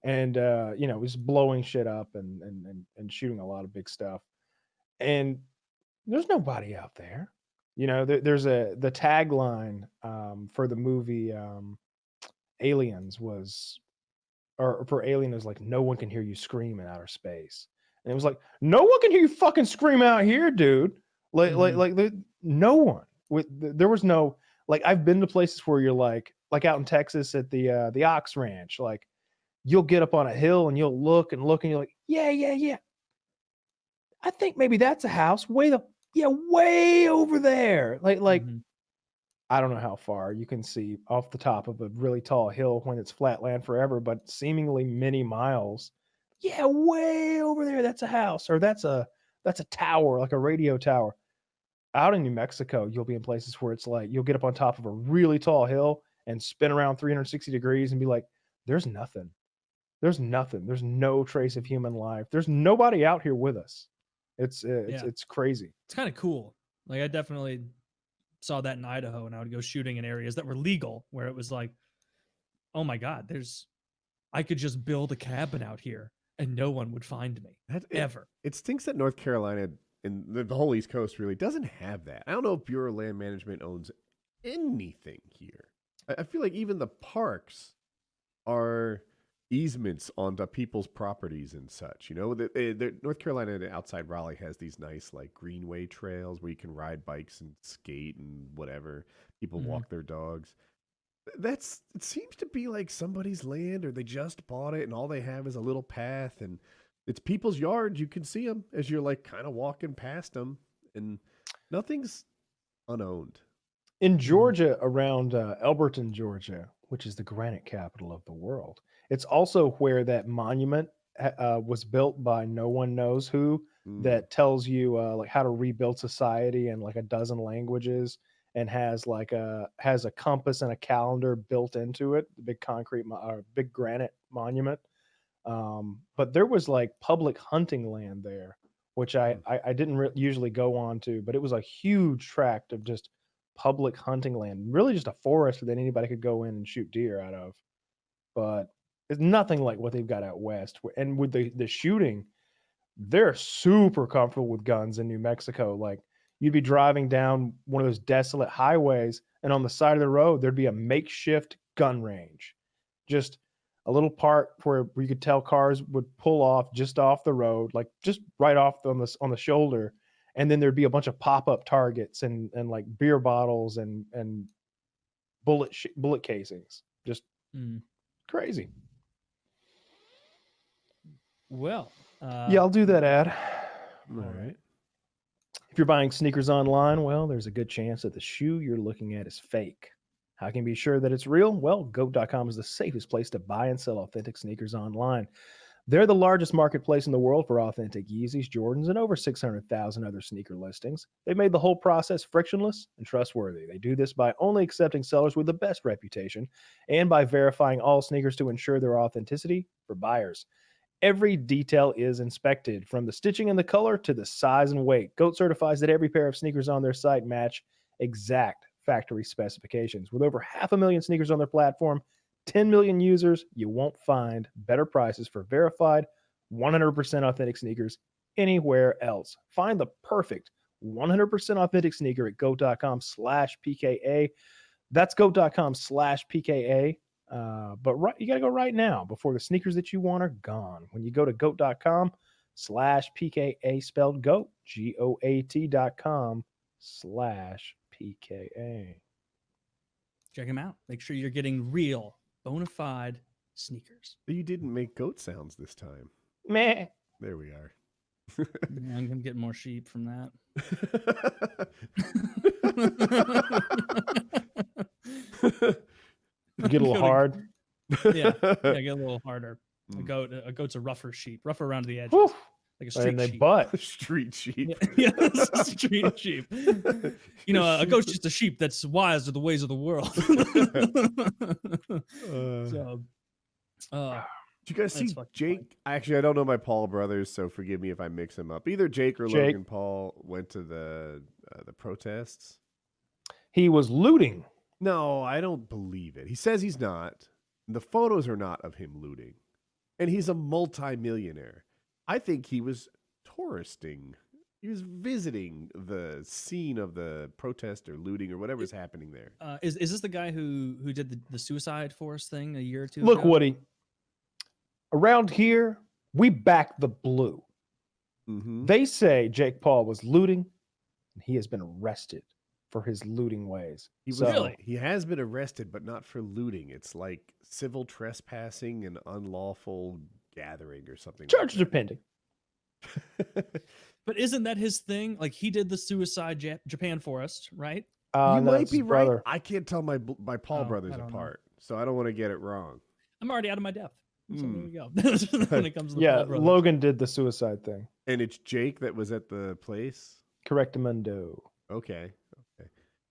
And it was blowing shit up and shooting a lot of big stuff. And there's nobody out there. There's the tagline for the movie Aliens was, or for Alien, is like, no one can hear you scream in outer space. And it was like, no one can hear you fucking scream out here, dude. Like no one. There was no, like, I've been to places where you're like out in Texas at the Ox Ranch, like, you'll get up on a hill and you'll look and you're like, yeah. I think maybe that's a house way over there. Like, mm-hmm. I don't know how far you can see off the top of a really tall hill when it's flat land forever, but seemingly many miles. Yeah, way over there. That's a house, or that's a tower, like a radio tower. Out in New Mexico, you'll be in places where it's like, you'll get up on top of a really tall hill and spin around 360 degrees and be like, there's nothing. There's nothing. There's no trace of human life. There's nobody out here with us. It's crazy. It's kind of cool. Like, I definitely saw that in Idaho, and I would go shooting in areas that were legal, where it was like, oh my God, I could just build a cabin out here and no one would find me ever. It stinks that North Carolina and the whole East Coast really doesn't have that. I don't know if Bureau of Land Management owns anything here. I feel like even the parks are easements onto people's properties and such. North Carolina outside Raleigh has these nice, like, greenway trails where you can ride bikes and skate and whatever. People walk their dogs. It seems to be like somebody's land, or they just bought it and all they have is a little path, and it's people's yards. You can see them as you're, like, kind of walking past them, and nothing's unowned. In Georgia, around Elberton, Georgia, which is the granite capital of the world, it's also where that monument was built by no one knows who, that tells you like how to rebuild society in like a dozen languages, and has a compass and a calendar built into it. The big big granite monument. But there was like public hunting land there, which I didn't usually go on to, but it was a huge tract of just public hunting land, really just a forest that anybody could go in and shoot deer out of. But it's nothing like what they've got out west. And with the shooting, they're super comfortable with guns in New Mexico. Like, You'd be driving down one of those desolate highways, and on the side of the road, there'd be a makeshift gun range. Just a little part where you could tell cars would pull off just off the road, like just right off on the shoulder. And then there'd be a bunch of pop-up targets and like beer bottles and bullet casings. Just crazy. Well, yeah, I'll do that ad. All right. If you're buying sneakers online, well, there's a good chance that the shoe you're looking at is fake. How can you be sure that it's real? Well, goat.com is the safest place to buy and sell authentic sneakers online. They're the largest marketplace in the world for authentic Yeezys, Jordans, and over 600,000 other sneaker listings. They've made the whole process frictionless and trustworthy. They do this by only accepting sellers with the best reputation and by verifying all sneakers to ensure their authenticity for buyers. Every detail is inspected, from the stitching and the color to the size and weight. GOAT certifies that every pair of sneakers on their site match exact factory specifications. With over 500,000 sneakers on their platform, 10 million users, you won't find better prices for verified 100% authentic sneakers anywhere else. Find the perfect 100% authentic sneaker at goat.com/PKA. That's goat.com/PKA. But you got to go right now before the sneakers that you want are gone. When you go to goat.com/PKA, spelled GOAT, GOAT.com/PKA. Check them out. Make sure you're getting real, bona fide sneakers. You didn't make goat sounds this time. Meh. There we are. Yeah, I'm gonna get more sheep from that. Get a little hard. Yeah, get a little harder. A goat's a rougher sheep, rougher around the edges, Woof. like a street sheep. Butt. Street sheep. Yeah, street sheep. You know, a goat's just a sheep that's wise to the ways of the world. Did you guys see Jake? Actually, I don't know my Paul brothers, so forgive me if I mix them up. Either Jake or Logan Paul went to the protests. He was looting. No, I don't believe it. He says he's not. The photos are not of him looting. And he's a multimillionaire. I think he was touristing. He was visiting the scene of the protest or looting or whatever's happening there. Is this the guy who did the suicide forest thing a year or two Look, ago? Woody. Around here, we back the blue. Mm-hmm. They say Jake Paul was looting, and he has been arrested for his looting ways. He has been arrested, but not for looting. It's like civil trespassing and unlawful gathering or something. Charges are pending. But isn't that his thing? Like, he did the suicide Japan forest, right? You no, might be right. brother. I can't tell my Paul brothers apart, so I don't want to get it wrong. I'm already out of my depth. So there we go. When it comes to the Yeah, Paul brothers. Logan did the suicide thing. And it's Jake that was at the place? Correctamundo. Okay.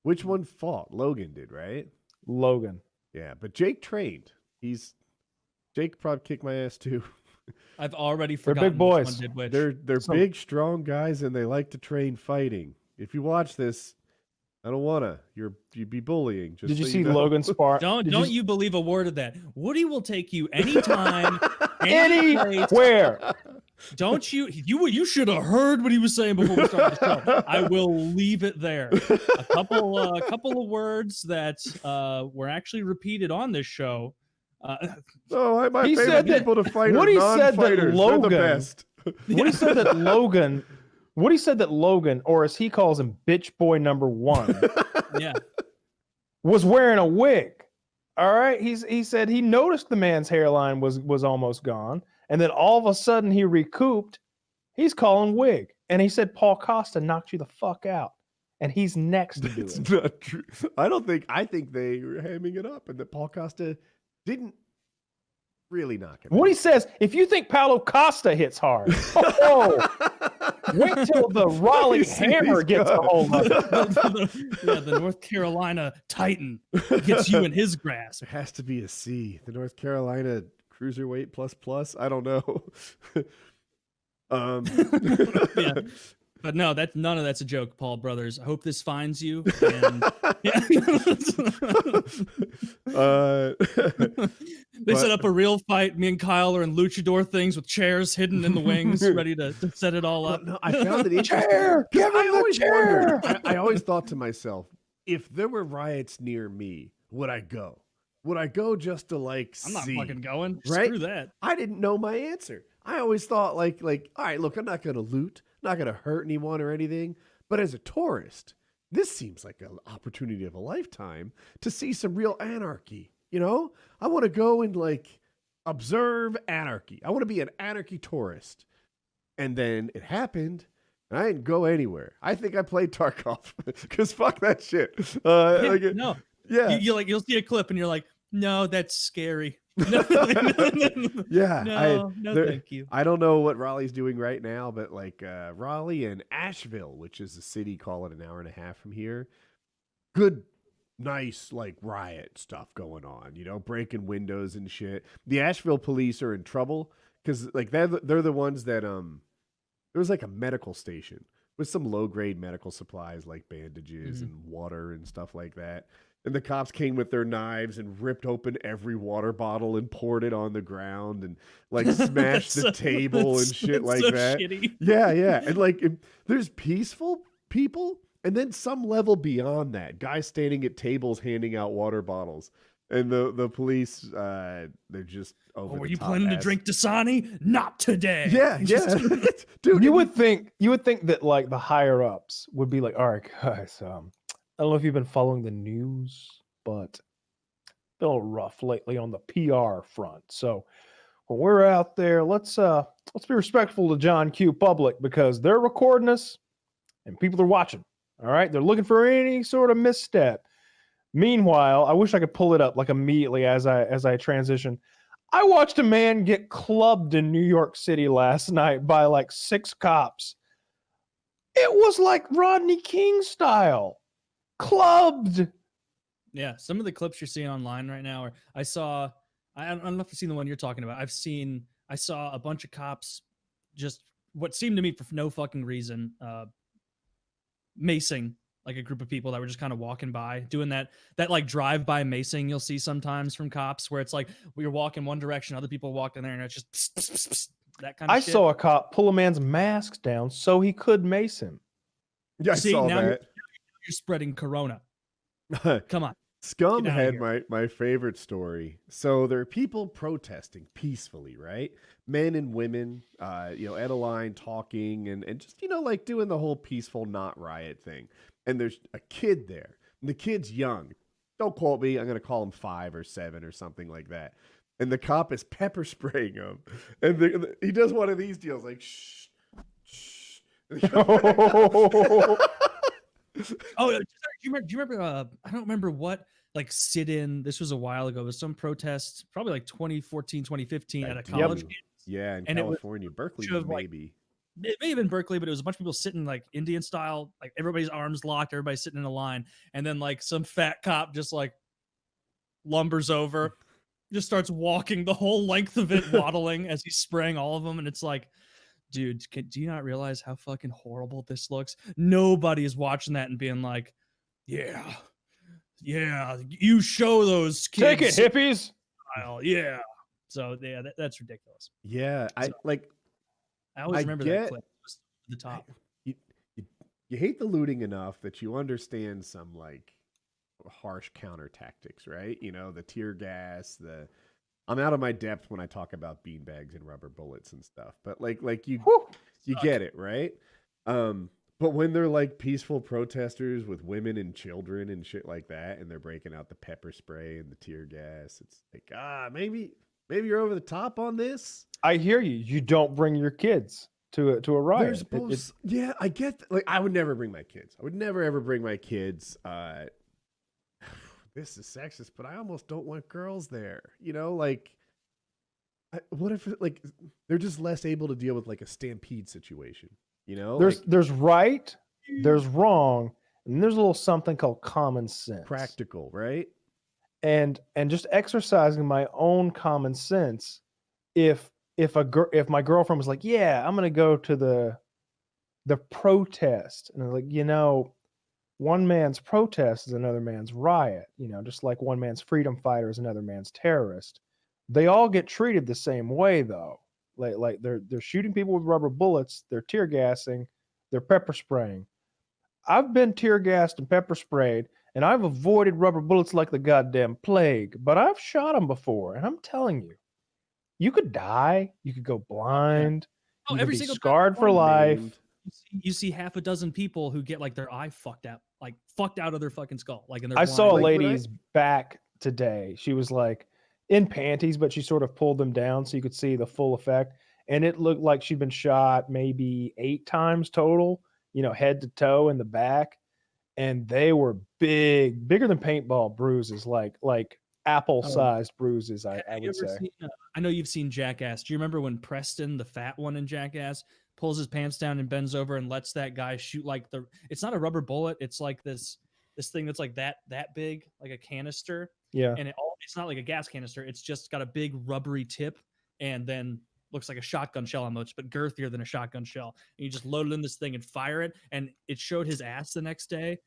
Which one fought? Logan did, right? Logan. Yeah, but Jake trained. Jake probably kicked my ass too. I've already They're forgotten big boys. which one did which. They're big, strong guys, and they like to train fighting. If you watch this, I don't wanna. You'd be bullying. Just Did you so see know. Logan spar? Don't you believe a word of that? Woody will take you anytime, anywhere. Don't you? You should have heard what he was saying before we started the show. I will leave it there. A couple of words that were actually repeated on this show. My favorite said people to fight Woody are said that non-fighters. Logan, They're the best. Woody said that Logan, or as he calls him, bitch boy number one, Yeah, was wearing a wig. All right, he said he noticed the man's hairline was almost gone, and then all of a sudden he recouped. He's calling wig, and he said Paul Costa knocked you the fuck out, and he's next to do It's it. not true. I think they were hamming it up, and that Paul Costa didn't really knock him. Woody says, if you think Paulo Costa hits hard, wait till the Raleigh Hammer gets a hold of it. the North Carolina Titan gets you in his grasp. There has to be a C. The North Carolina Cruiserweight plus. I don't know. Yeah. But no, none of that's a joke, Paul brothers. I hope this finds you. And, yeah. They set up a real fight. Me and Kyle are in luchador things with chairs hidden in the wings, ready to set it all up. No, I found it interesting. Chair! Give him I the always chair! wondered. I always thought to myself, if there were riots near me, would I go? Would I go just to like I'm not see? fucking going. Right? Screw that. I didn't know my answer. I always thought like, all right, look, I'm not going to loot, not going to hurt anyone or anything. But as a tourist, this seems like an opportunity of a lifetime to see some real anarchy. You know, I want to go and like observe anarchy. I want to be an anarchy tourist. And then it happened. And I didn't go anywhere. I think I played Tarkov because fuck that shit. No. Yeah. You'll see a clip and you're like, no, that's scary. Yeah. No, thank you. I don't know what Raleigh's doing right now, but like Raleigh and Asheville, which is a city, call it an hour and a half from here. Good, nice, like riot stuff going on, you know, breaking windows and shit. The Asheville police are in trouble because like they're the ones that there was like a medical station with some low grade medical supplies like bandages and water and stuff like that. And the cops came with their knives and ripped open every water bottle and poured it on the ground and like smashed the table and shit like that. Shitty. Yeah, yeah. And like there's peaceful people and then some level beyond that, guys standing at tables handing out water bottles. And the police, they're just over. Were you planning to drink Dasani? Not today. Yeah, yeah, dude. You would think that like the higher ups would be like, all right, guys. I don't know if you've been following the news, but it's been a little rough lately on the PR front. So when we're out there, let's be respectful to John Q. Public because they're recording us and people are watching. All right, they're looking for any sort of misstep. Meanwhile, I wish I could pull it up like immediately as I transition. I watched a man get clubbed in New York City last night by like 6 cops. It was like Rodney King style. Clubbed. Yeah, some of the clips you're seeing online right now I don't know if you've seen the one you're talking about. I saw a bunch of cops just what seemed to me for no fucking reason macing like a group of people that were just kind of walking by, doing that like drive-by macing you'll see sometimes from cops where it's like you're walking one direction, other people walk in there and it's just pss, pss, pss, pss, that kind of shit. I saw a cop pull a man's mask down so he could mace him. Yeah, I saw now that. You're spreading corona. Come on. Scum had my favorite story. So there are people protesting peacefully, right? Men and women, at a line talking and just, like doing the whole peaceful not riot thing. And there's a kid there. And the kid's young. Don't quote me. I'm going to call him 5 or 7 or something like that. And the cop is pepper spraying him. And he does one of these deals like, shh, shh. Oh, do you remember? I don't remember what like sit-in. This was a while ago. It was some protest, probably like 2014, 2015 at a college campus. Yeah, in and California, Berkeley, maybe. It may have been Berkeley, but it was a bunch of people sitting like Indian style, like everybody's arms locked, everybody's sitting in a line, and then like some fat cop just like lumbers over, just starts walking the whole length of it, waddling as he's spraying all of them, and it's like, dude, do you not realize how fucking horrible this looks? Nobody is watching that and being like, yeah, you show those kids. Take it, hippies. Yeah. So yeah, that's ridiculous. Yeah, I always remember that clip. Just the top. You hate the looting enough that you understand some like harsh counter tactics, right? The tear gas, I'm out of my depth when I talk about beanbags and rubber bullets and stuff, but like you get it, right? But when they're like peaceful protesters with women and children and shit like that, and they're breaking out the pepper spray and the tear gas, it's like, maybe you're over the top on this. I hear you. You don't bring your kids to a riot. Yeah, I get like I would never bring my kids. I would never ever bring my kids. This is sexist, but I almost don't want girls there. What if like they're just less able to deal with like a stampede situation? There's right, there's wrong, and there's a little something called common sense. Practical, right? And just exercising my own common sense. If my girlfriend was like, yeah, I'm gonna go to the protest, and I'm like, one man's protest is another man's riot, just like one man's freedom fighter is another man's terrorist. They all get treated the same way though. Like they're shooting people with rubber bullets, they're tear gassing, they're pepper spraying. I've been tear gassed and pepper sprayed, and I've avoided rubber bullets like the goddamn plague, but I've shot them before, and I'm telling you, you could die, you could go blind, Oh, you could every be single time scarred for one life. named. you see half a dozen people who get like their eye fucked out, like fucked out of their fucking skull, like in their. I saw a Like, when lady's back today. She was like in panties, but she sort of pulled them down so you could see the full effect. And it looked like she'd been shot maybe 8 times total, head to toe in the back. And they were bigger than paintball bruises, like apple-sized bruises, I Have you would ever say. seen, I know you've seen Jackass. Do you remember when Preston, the fat one in Jackass, pulls his pants down and bends over and lets that guy shoot like it's not a rubber bullet, it's like this thing that's like that big, like a canister. Yeah. And it's not like a gas canister, it's just got a big rubbery tip and then looks like a shotgun shell almost, but girthier than a shotgun shell. And you just load it in this thing and fire it. And it showed his ass the next day.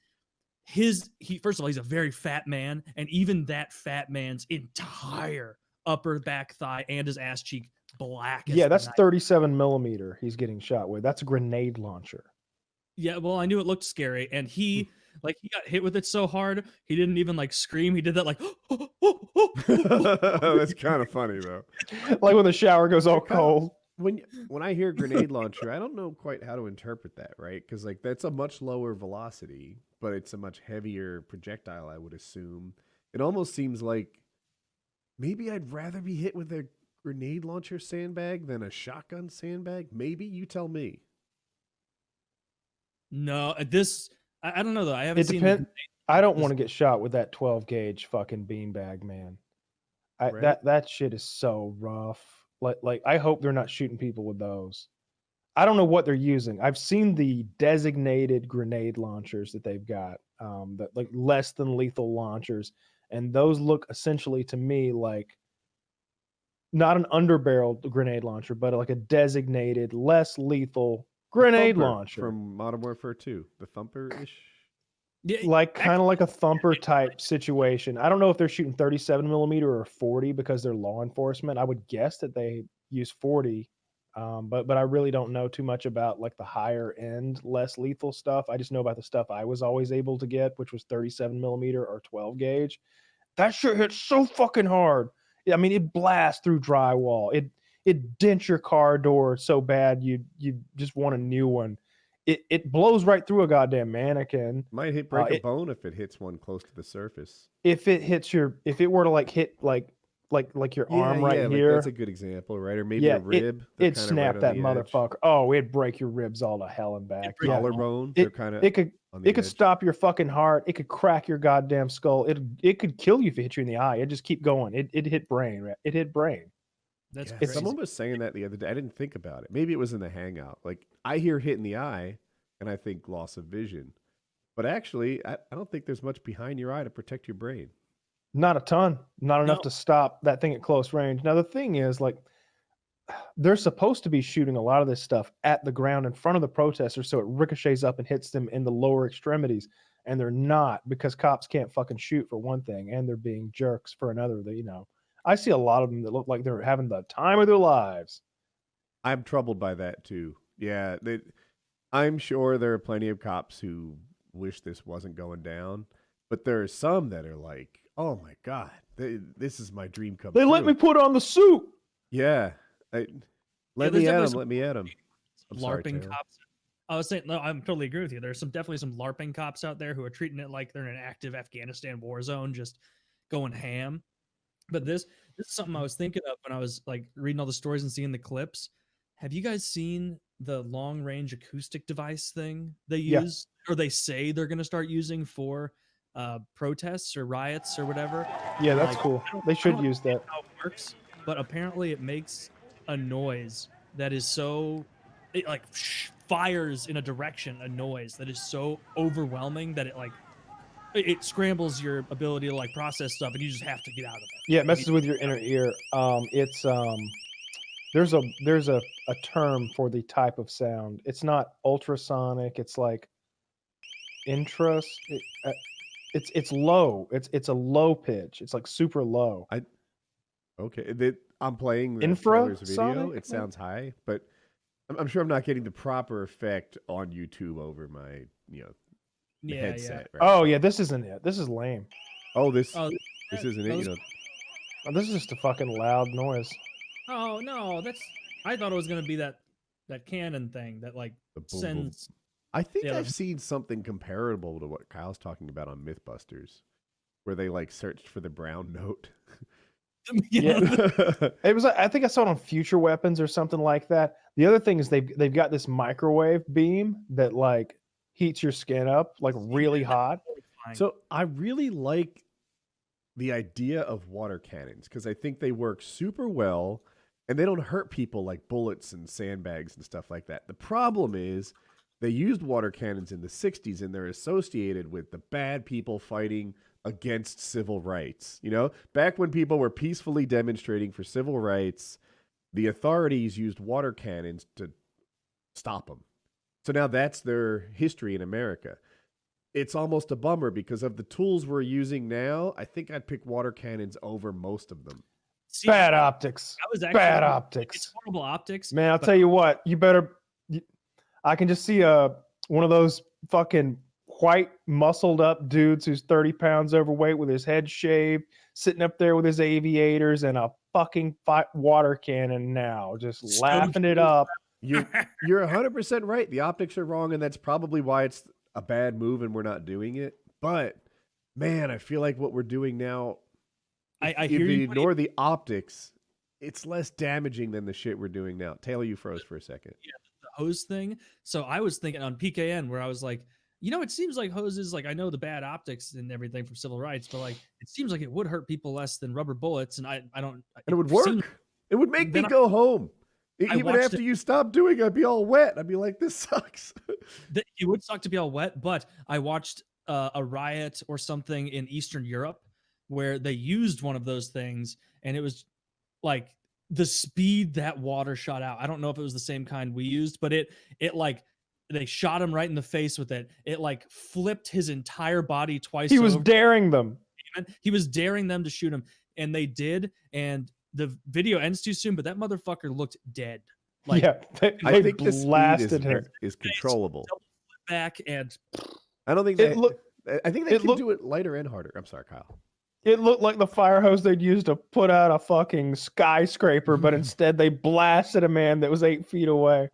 First of all, he's a very fat man, and even that fat man's entire upper back thigh and his ass cheek black. Yeah, that's 37 millimeter he's getting shot with. That's a grenade launcher. Yeah, well, I knew it looked scary, and he got hit with it so hard he didn't even like scream. He did that like. That's kind of funny though. Like when the shower goes all cold. When I hear grenade launcher, I don't know quite how to interpret that, right? Because like that's a much lower velocity, but it's a much heavier projectile, I would assume. It almost seems like maybe I'd rather be hit with a grenade launcher sandbag than a shotgun sandbag. Maybe you tell me. No, I don't know though. I haven't seen. I don't want to get shot with that 12 gauge fucking beanbag, man. Right? That shit is so rough. Like I hope they're not shooting people with those. I don't know what they're using. I've seen the designated grenade launchers that they've got, that like less than lethal launchers, and those look essentially to me like not an underbarreled grenade launcher, but like a designated less lethal grenade launcher from Modern Warfare 2, the thumper-ish. Yeah, like kind of like a thumper type situation. I don't know if they're shooting 37 millimeter or 40 because they're law enforcement. I would guess that they use 40, but I really don't know too much about like the higher end, less lethal stuff. I just know about the stuff I was always able to get, which was 37 millimeter or 12 gauge. That shit hits so fucking hard. I mean, it blasts through drywall. It dents your car door so bad you just want a new one. It blows right through a goddamn mannequin. Might break a bone if it hits one close to the surface. If it were to like hit like your arm right here, like that's a good example, right? Or maybe a rib. It'd snap that motherfucker. Oh, it'd break your ribs all to hell and back. Collarbone. It could stop your fucking heart. It could crack your goddamn skull. It could kill you if it hit you in the eye. It just keep going. It hit brain. It hit brain. That's someone was saying that the other day. I didn't think about it. Maybe it was in the hangout. Like I hear hit in the eye, and I think loss of vision. But actually, I don't think there's much behind your eye to protect your brain. Not a ton. Not enough to stop that thing at close range. Now the thing is, like, they're supposed to be shooting a lot of this stuff at the ground in front of the protesters, so it ricochets up and hits them in the lower extremities. And they're not, because cops can't fucking shoot for one thing, and they're being jerks for another. I see a lot of them that look like they're having the time of their lives. I'm troubled by that too. Yeah, I'm sure there are plenty of cops who wish this wasn't going down, but there are some that are like, "Oh my god, this is my dream come true." They let me put on the suit. Yeah, let me at them. Let me at them. LARPing cops. I was saying, no, I'm totally agree with you. There's definitely some LARPing cops out there who are treating it like they're in an active Afghanistan war zone, just going ham. But this is something I was thinking of when I was like reading all the stories and seeing the clips. Have you guys seen the long range acoustic device thing they use, or they say they're going to start using for protests or riots or whatever? Yeah, that's cool. They should use that. How it works, but apparently it makes a noise that is so it like fires in a direction, a noise that is so overwhelming that it scrambles your ability to like process stuff, and you just have to get out of it. Yeah, it messes with your inner ear. There's a term for the type of sound. It's not ultrasonic. It's like it's low. It's a low pitch. It's like super low. Okay, I'm playing the Infra trailer's video. Sonic, It sounds high, but I'm sure I'm not getting the proper effect on YouTube over my, the headset. Right? Oh yeah, this isn't it. This is lame. Oh, this Oh, isn't it. Oh, this is just a fucking loud noise. oh no, I thought it was gonna be that cannon thing that like The boom, boom. sends. I think Yeah, I've seen something comparable to what Kyle's talking about on MythBusters, where they like searched for the brown note. Yeah. It was. I think I saw it on Future Weapons or something like that. The other thing is they've got this microwave beam that like heats your skin up like really hot. So I really like the idea of water cannons because I think they work super well and they don't hurt people like bullets and sandbags and stuff like that. The problem is they used water cannons in the 60s and they're associated with the bad people fighting against civil rights. You know, back when people were peacefully demonstrating for civil rights, the authorities used water cannons to stop them. So now that's their history in America. It's almost a bummer because of the tools we're using now. I think I'd pick water cannons over most of them. See, Bad optics. I was actually, Bad optics. It's horrible optics. Man, I'll tell you what. You better. I can just see one of those fucking white muscled up dudes who's 30 pounds overweight with his head shaved, sitting up there with his aviators and a fucking water cannon now, just laughing it up. You're 100% right. The optics are wrong, and that's probably why it's a bad move and we're not doing it. But man, I feel like what we're doing now, I hear you ignore the optics, it's less damaging than the shit we're doing now. Taylor, you froze for a second. Yeah, the hose thing. So I was thinking on PKN where I was like, it seems like hoses, like I know the bad optics and everything from civil rights, but like it seems like it would hurt people less than rubber bullets, and I don't. And it would work. It would make me go home. Even after you stop doing it, I'd be all wet. I'd be like, this sucks. It would suck to be all wet, but I watched a riot or something in Eastern Europe where they used one of those things, and it was like the speed that water shot out. I don't know if it was the same kind we used, but it like they shot him right in the face with it. It like flipped his entire body twice. He was daring them. He was daring them to shoot him, and they did. And the video ends too soon, but that motherfucker looked dead. Like, yeah, I think the blasted speed is controllable. Back and I don't think I think they can do it lighter and harder. I'm sorry, Kyle. It looked like the fire hose they'd used to put out a fucking skyscraper, but instead they blasted a man that was 8 feet away.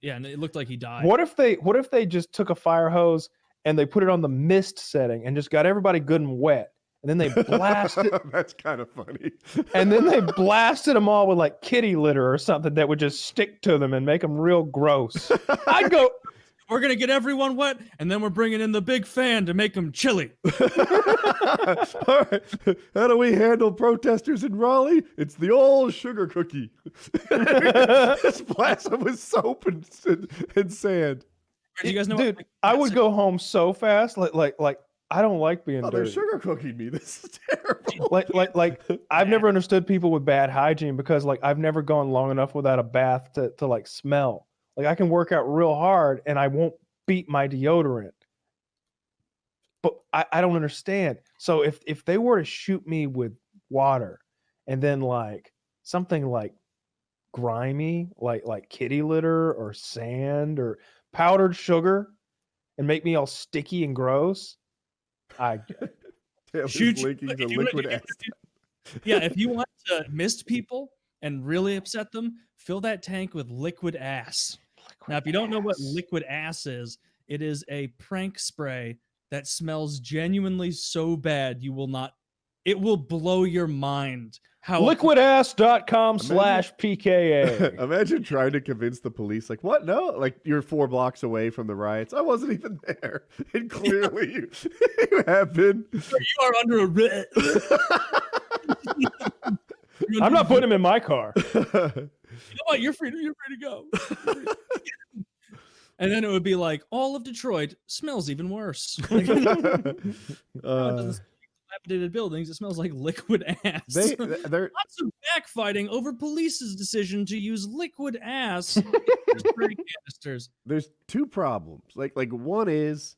Yeah, and it looked like he died. What if they just took a fire hose and they put it on the mist setting and just got everybody good and wet? And then they blasted. That's kind of funny. And then they blasted them all with like kitty litter or something that would just stick to them and make them real gross. I'd go. We're gonna get everyone wet, and then we're bringing in the big fan to make them chilly. All right. How do we handle protesters in Raleigh? It's the old sugar cookie. Just blast them with soap and sand. Do you guys know? Dude, I would go home so fast. Like I don't like being dirty. They're sugar cooking me. This is terrible. Like I've never understood people with bad hygiene because like I've never gone long enough without a bath to like smell. Like I can work out real hard and I won't beat my deodorant. But I don't understand. So if they were to shoot me with water and then like something like grimy, like kitty litter or sand or powdered sugar and make me all sticky and gross, I shoot linking to liquid acid. Yeah, if you want to mist people and really upset them, fill that tank with liquid ass. Now, if you don't know what liquid ass is, it is a prank spray that smells genuinely so bad it will blow your mind. Liquidass.com/PKA. Imagine trying to convince the police, like, what? No, like you're 4 blocks away from the riots. I wasn't even there. And clearly you have been. You are under a I'm not putting him in my car. You know what? You're free to go. And then it would be like, all of Detroit smells even worse. Like, it doesn't smell like dilapidated buildings. It smells like liquid ass. They're lots of backfighting over police's decision to use liquid ass spray canisters. There's 2 problems. Like one is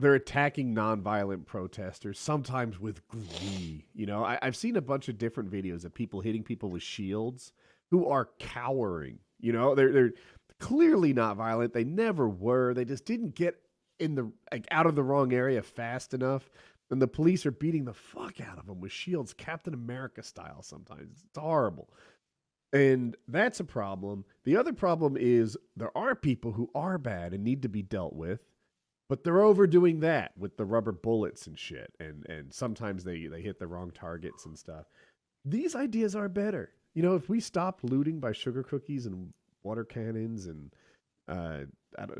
they're attacking nonviolent protesters, sometimes with glee. You know, I've seen a bunch of different videos of people hitting people with shields who are cowering. You know, they're clearly not violent. They never were. They just didn't get out of the wrong area fast enough. And the police are beating the fuck out of them with shields, Captain America style sometimes. It's horrible. And that's a problem. The other problem is there are people who are bad and need to be dealt with, but they're overdoing that with the rubber bullets and shit. And sometimes they hit the wrong targets and stuff. These ideas are better. You know, if we stop looting by sugar cookies and water cannons and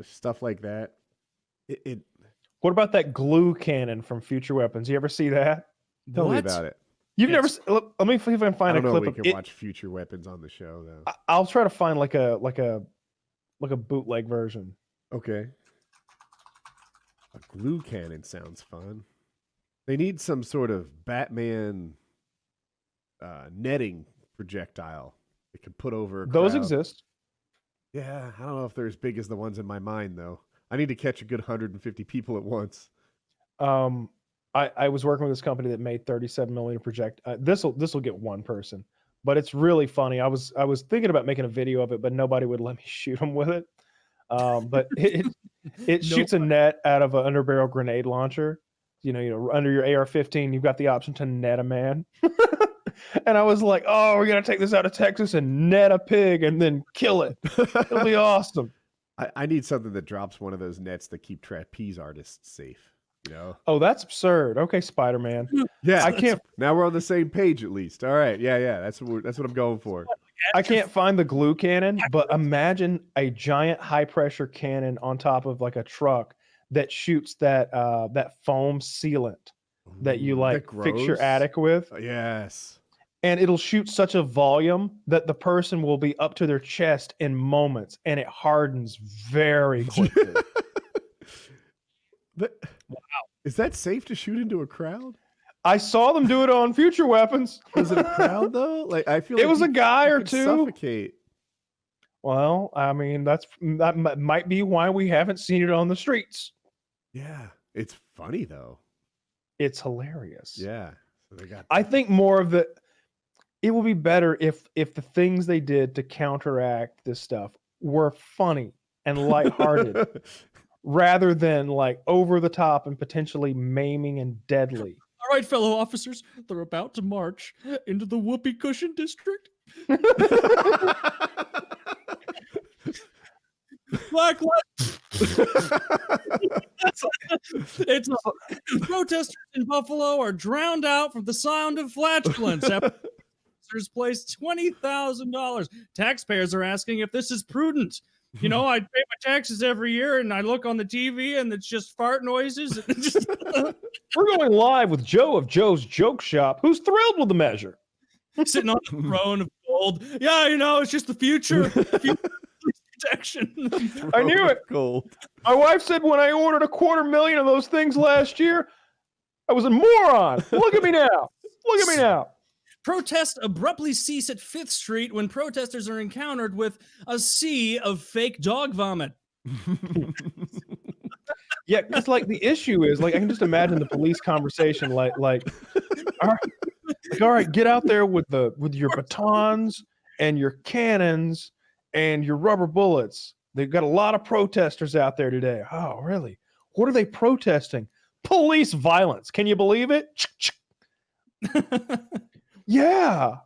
stuff like that, What about that glue cannon from Future Weapons? You ever see that? Tell me about it. You've never. Let me see if I can find a clip. We can watch Future Weapons on the show though. I'll try to find like a bootleg version. Okay. A glue cannon sounds fun. They need some sort of Batman netting projectile they could put over a crowd. Those exist. Yeah, I don't know if they're as big as the ones in my mind though. I need to catch a good 150 people at once. I was working with this company that made 37 millimeter project. This will get one person, but it's really funny. I was thinking about making a video of it, but nobody would let me shoot them with it. But it shoots a net out of an underbarrel grenade launcher. You know, under your AR-15, you've got the option to net a man. And I was like, oh, we're gonna take this out of Texas and net a pig and then kill it. It'll be awesome. I need something that drops one of those nets that keep trapeze artists safe. You know? Oh, that's absurd. Okay, Spider-Man. Yeah, I can't. Now we're on the same page at least. All right, yeah. That's what I'm going for. I can't find the glue cannon, but imagine a giant high-pressure cannon on top of like a truck that shoots that foam sealant that you like fix your attic with. Yes. And it'll shoot such a volume that the person will be up to their chest in moments, and it hardens very quickly. Wow. Is that safe to shoot into a crowd? I saw them do it on Future Weapons. Was it a crowd though? Like I feel it like was a guy or two. Suffocate. Well, I mean, that might be why we haven't seen it on the streets. Yeah, it's funny though. It's hilarious. Yeah. So they got. I think more of the. It would be better if the things they did to counteract this stuff were funny and lighthearted, rather than like over the top and potentially maiming and deadly. All right, fellow officers, they're about to march into the Whoopee Cushion District. Black lives. It's protesters in Buffalo are drowned out from the sound of flatulence. Placed $20,000. Taxpayers are asking if this is prudent. You know, I pay my taxes every year, and I look on the TV, and it's just fart noises. We're going live with Joe of Joe's Joke Shop, who's thrilled with the measure. Sitting on the throne of gold. Yeah, you know, it's just the future. Protection. I knew it. Gold. My wife said when I ordered 250,000 of those things last year, I was a moron. Look at me now. Look at me now. Protests abruptly cease at 5th Street when protesters are encountered with a sea of fake dog vomit. Yeah, because like the issue is like I can just imagine the police conversation like all right, get out there with your batons and your cannons and your rubber bullets. They've got a lot of protesters out there today. Oh, really? What are they protesting? Police violence. Can you believe it? Yeah.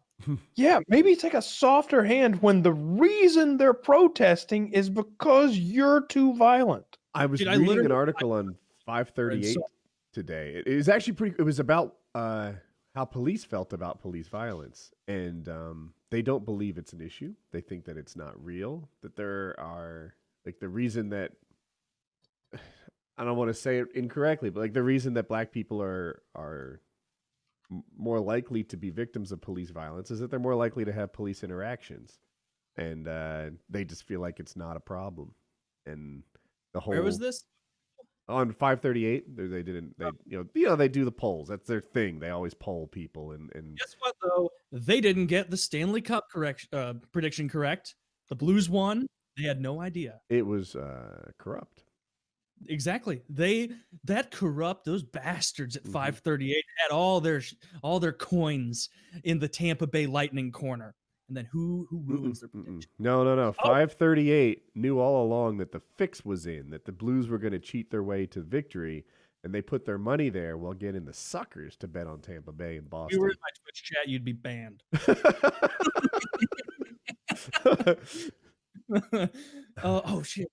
Yeah. Maybe take a softer hand when the reason they're protesting is because you're too violent. I was reading an article on 538 today. It was actually it was about how police felt about police violence. And they don't believe it's an issue. They think that it's not real, that there are like the reason that I don't want to say it incorrectly, but like the reason that black people are more likely to be victims of police violence is that they're more likely to have police interactions, and they just feel like it's not a problem. And the whole Where was this? On 538, they didn't. They do the polls. That's their thing. They always poll people. And guess what though? They didn't get the Stanley Cup prediction correct. The Blues won. They had no idea. It was corrupt. Exactly. That corrupt, those bastards at 538 had all their coins in the Tampa Bay Lightning corner. And then who ruins their prediction? No. 538 knew all along that the fix was in, that the Blues were going to cheat their way to victory, and they put their money there while getting the suckers to bet on Tampa Bay and Boston. If you were in my Twitch chat, you'd be banned. Oh shit.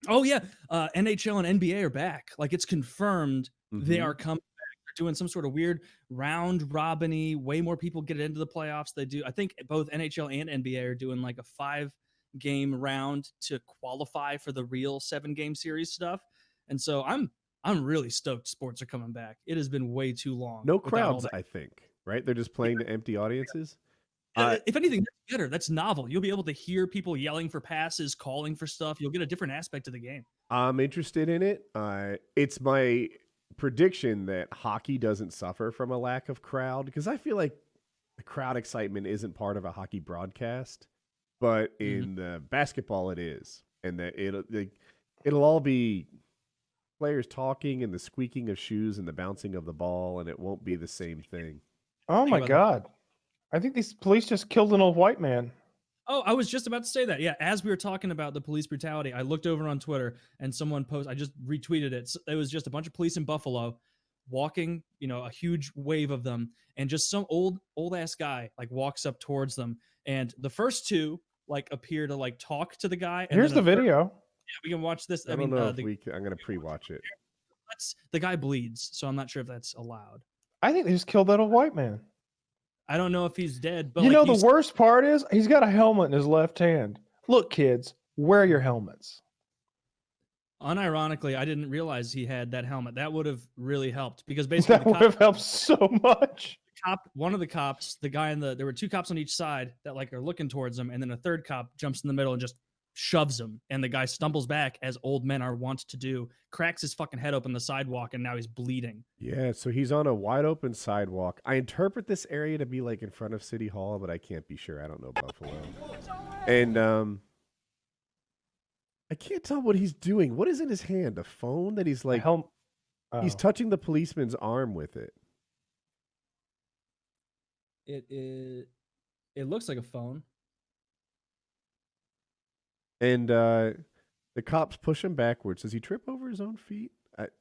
Oh yeah, NHL and NBA are back. Like it's confirmed they are coming back. They're doing some sort of weird round robin-y. Way more people get into the playoffs. They do. I think both NHL and NBA are doing like a 5-game round to qualify for the real 7-game series stuff. And so I'm really stoked sports are coming back. It has been way too long. No crowds, I think. Right? They're just playing to empty audiences. If anything, that's better. That's novel. You'll be able to hear people yelling for passes, calling for stuff. You'll get a different aspect of the game. I'm interested in it. It's my prediction that hockey doesn't suffer from a lack of crowd, because I feel like the crowd excitement isn't part of a hockey broadcast, but in basketball it is, and that it'll all be players talking and the squeaking of shoes and the bouncing of the ball, and it won't be the same thing. Oh my God. I think these police just killed an old white man. Oh, I was just about to say that. Yeah, as we were talking about the police brutality, I looked over on Twitter and someone posted, I just retweeted it. It was just a bunch of police in Buffalo walking, a huge wave of them, and just some old ass guy like walks up towards them. And the first two like appear to like talk to the guy. And here's the video. Yeah, we can watch this. I don't know if I'm going to pre-watch it. The guy bleeds, so I'm not sure if that's allowed. I think they just killed that old white man. I don't know if he's dead, but the worst part is he's got a helmet in his left hand. Look, kids, wear your helmets. Unironically, I didn't realize he had that helmet. That would have really helped, because basically that would have helped so much. One of the cops, the guy there were 2 cops on each side that like are looking towards him, and then a third cop jumps in the middle and just shoves him, and the guy stumbles back, as old men are wont to do, cracks his fucking head open the sidewalk, and now he's bleeding. Yeah, so he's on a wide open sidewalk. I interpret this area to be like in front of City Hall, but I can't be sure. I don't know Buffalo. And I can't tell what he's doing. What is in his hand? A phone that he's like he's touching the policeman's arm with it. It looks like a phone. And the cops push him backwards. Does he trip over his own feet?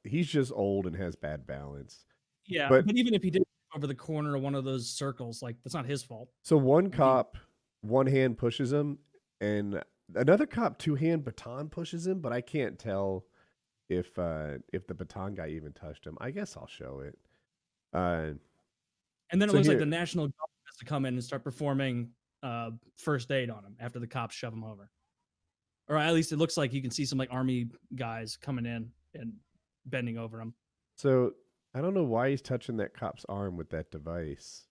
He's just old and has bad balance. Yeah, but even if he did over the corner of one of those circles, like that's not his fault. So one cop, one hand pushes him, and another cop 2-hand baton pushes him, but I can't tell if the baton guy even touched him. I guess I'll show it. And then it looks like the national government has to come in and start performing first aid on him after the cops shove him over. Or at least it looks like you can see some like army guys coming in and bending over him. So I don't know why he's touching that cop's arm with that device.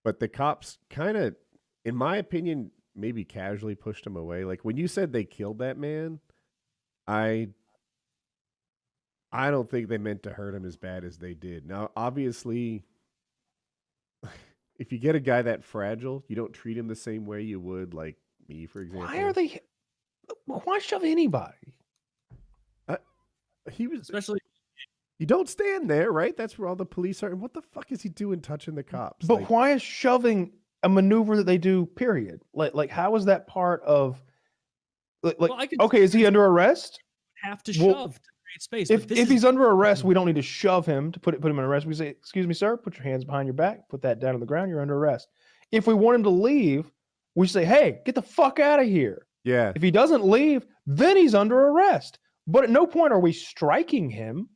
But the cops kind of, in my opinion, maybe casually pushed him away. Like when you said they killed that man, I don't think they meant to hurt him as bad as they did. Now, obviously, if you get a guy that fragile, you don't treat him the same way you would like me, for example. Why shove anybody? He was especially. You don't stand there, right? That's where all the police are. And what the fuck is he doing touching the cops? But why is shoving a maneuver that they do? Period. Like how is that part of? Okay, is he under arrest? Have to shove to create space. If he's under arrest, we don't need to shove him to put him in arrest. We say, "Excuse me, sir. Put your hands behind your back. Put that down on the ground. You're under arrest." If we want him to leave, we say, "Hey, get the fuck out of here." Yeah. If he doesn't leave, then he's under arrest. But at no point are we striking him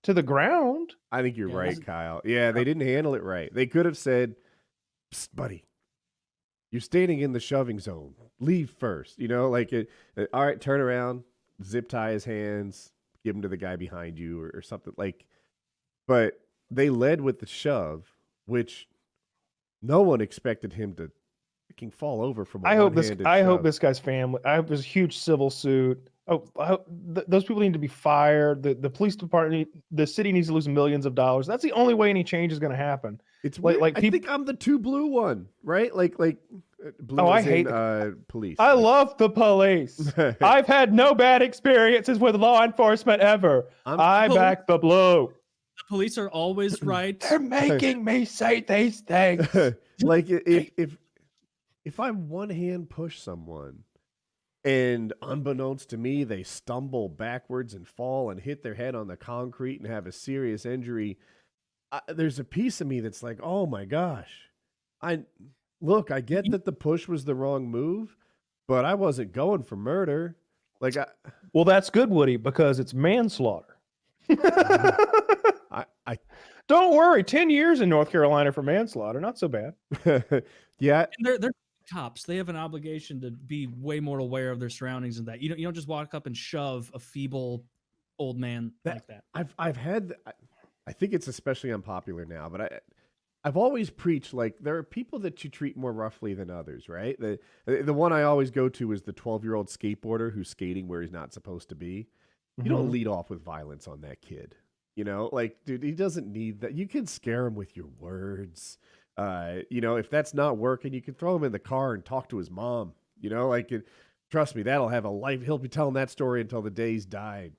to the ground. I think you're right, Kyle. Yeah, they didn't handle it right. They could have said, "Psst, buddy, you're standing in the shoving zone. Leave first." All right, turn around, zip tie his hands, give him to the guy behind you or something like. But they led with the shove, which no one expected him to freaking fall over from. I hope this guy's family. I hope there's a huge civil suit. Oh, those people need to be fired. The police department, the city needs to lose millions of dollars. That's the only way any change is going to happen. It's like I think I'm the too blue one, right? Like Blue I as hate police. I love the police. I've had no bad experiences with law enforcement ever. I back the blue. The police are always right. They're making me say these things. Like if I one hand push someone and unbeknownst to me, they stumble backwards and fall and hit their head on the concrete and have a serious injury, there's a piece of me that's like, oh my gosh. I get that the push was the wrong move, but I wasn't going for murder. Like, well, that's good, Woody, because it's manslaughter. I don't worry. 10 years in North Carolina for manslaughter, not so bad. Yeah, and they're cops. They have an obligation to be way more aware of their surroundings and that. You don't just walk up and shove a feeble old man like that. I've had. I think it's especially unpopular now, but I've always preached, like, there are people that you treat more roughly than others, right? The one I always go to is the 12-year-old skateboarder who's skating where he's not supposed to be. You don't lead off with violence on that kid. You know, like, dude, he doesn't need that. You can scare him with your words. If that's not working, you can throw him in the car and talk to his mom. You know, like, trust me, that'll have a life. He'll be telling that story until the day he's died.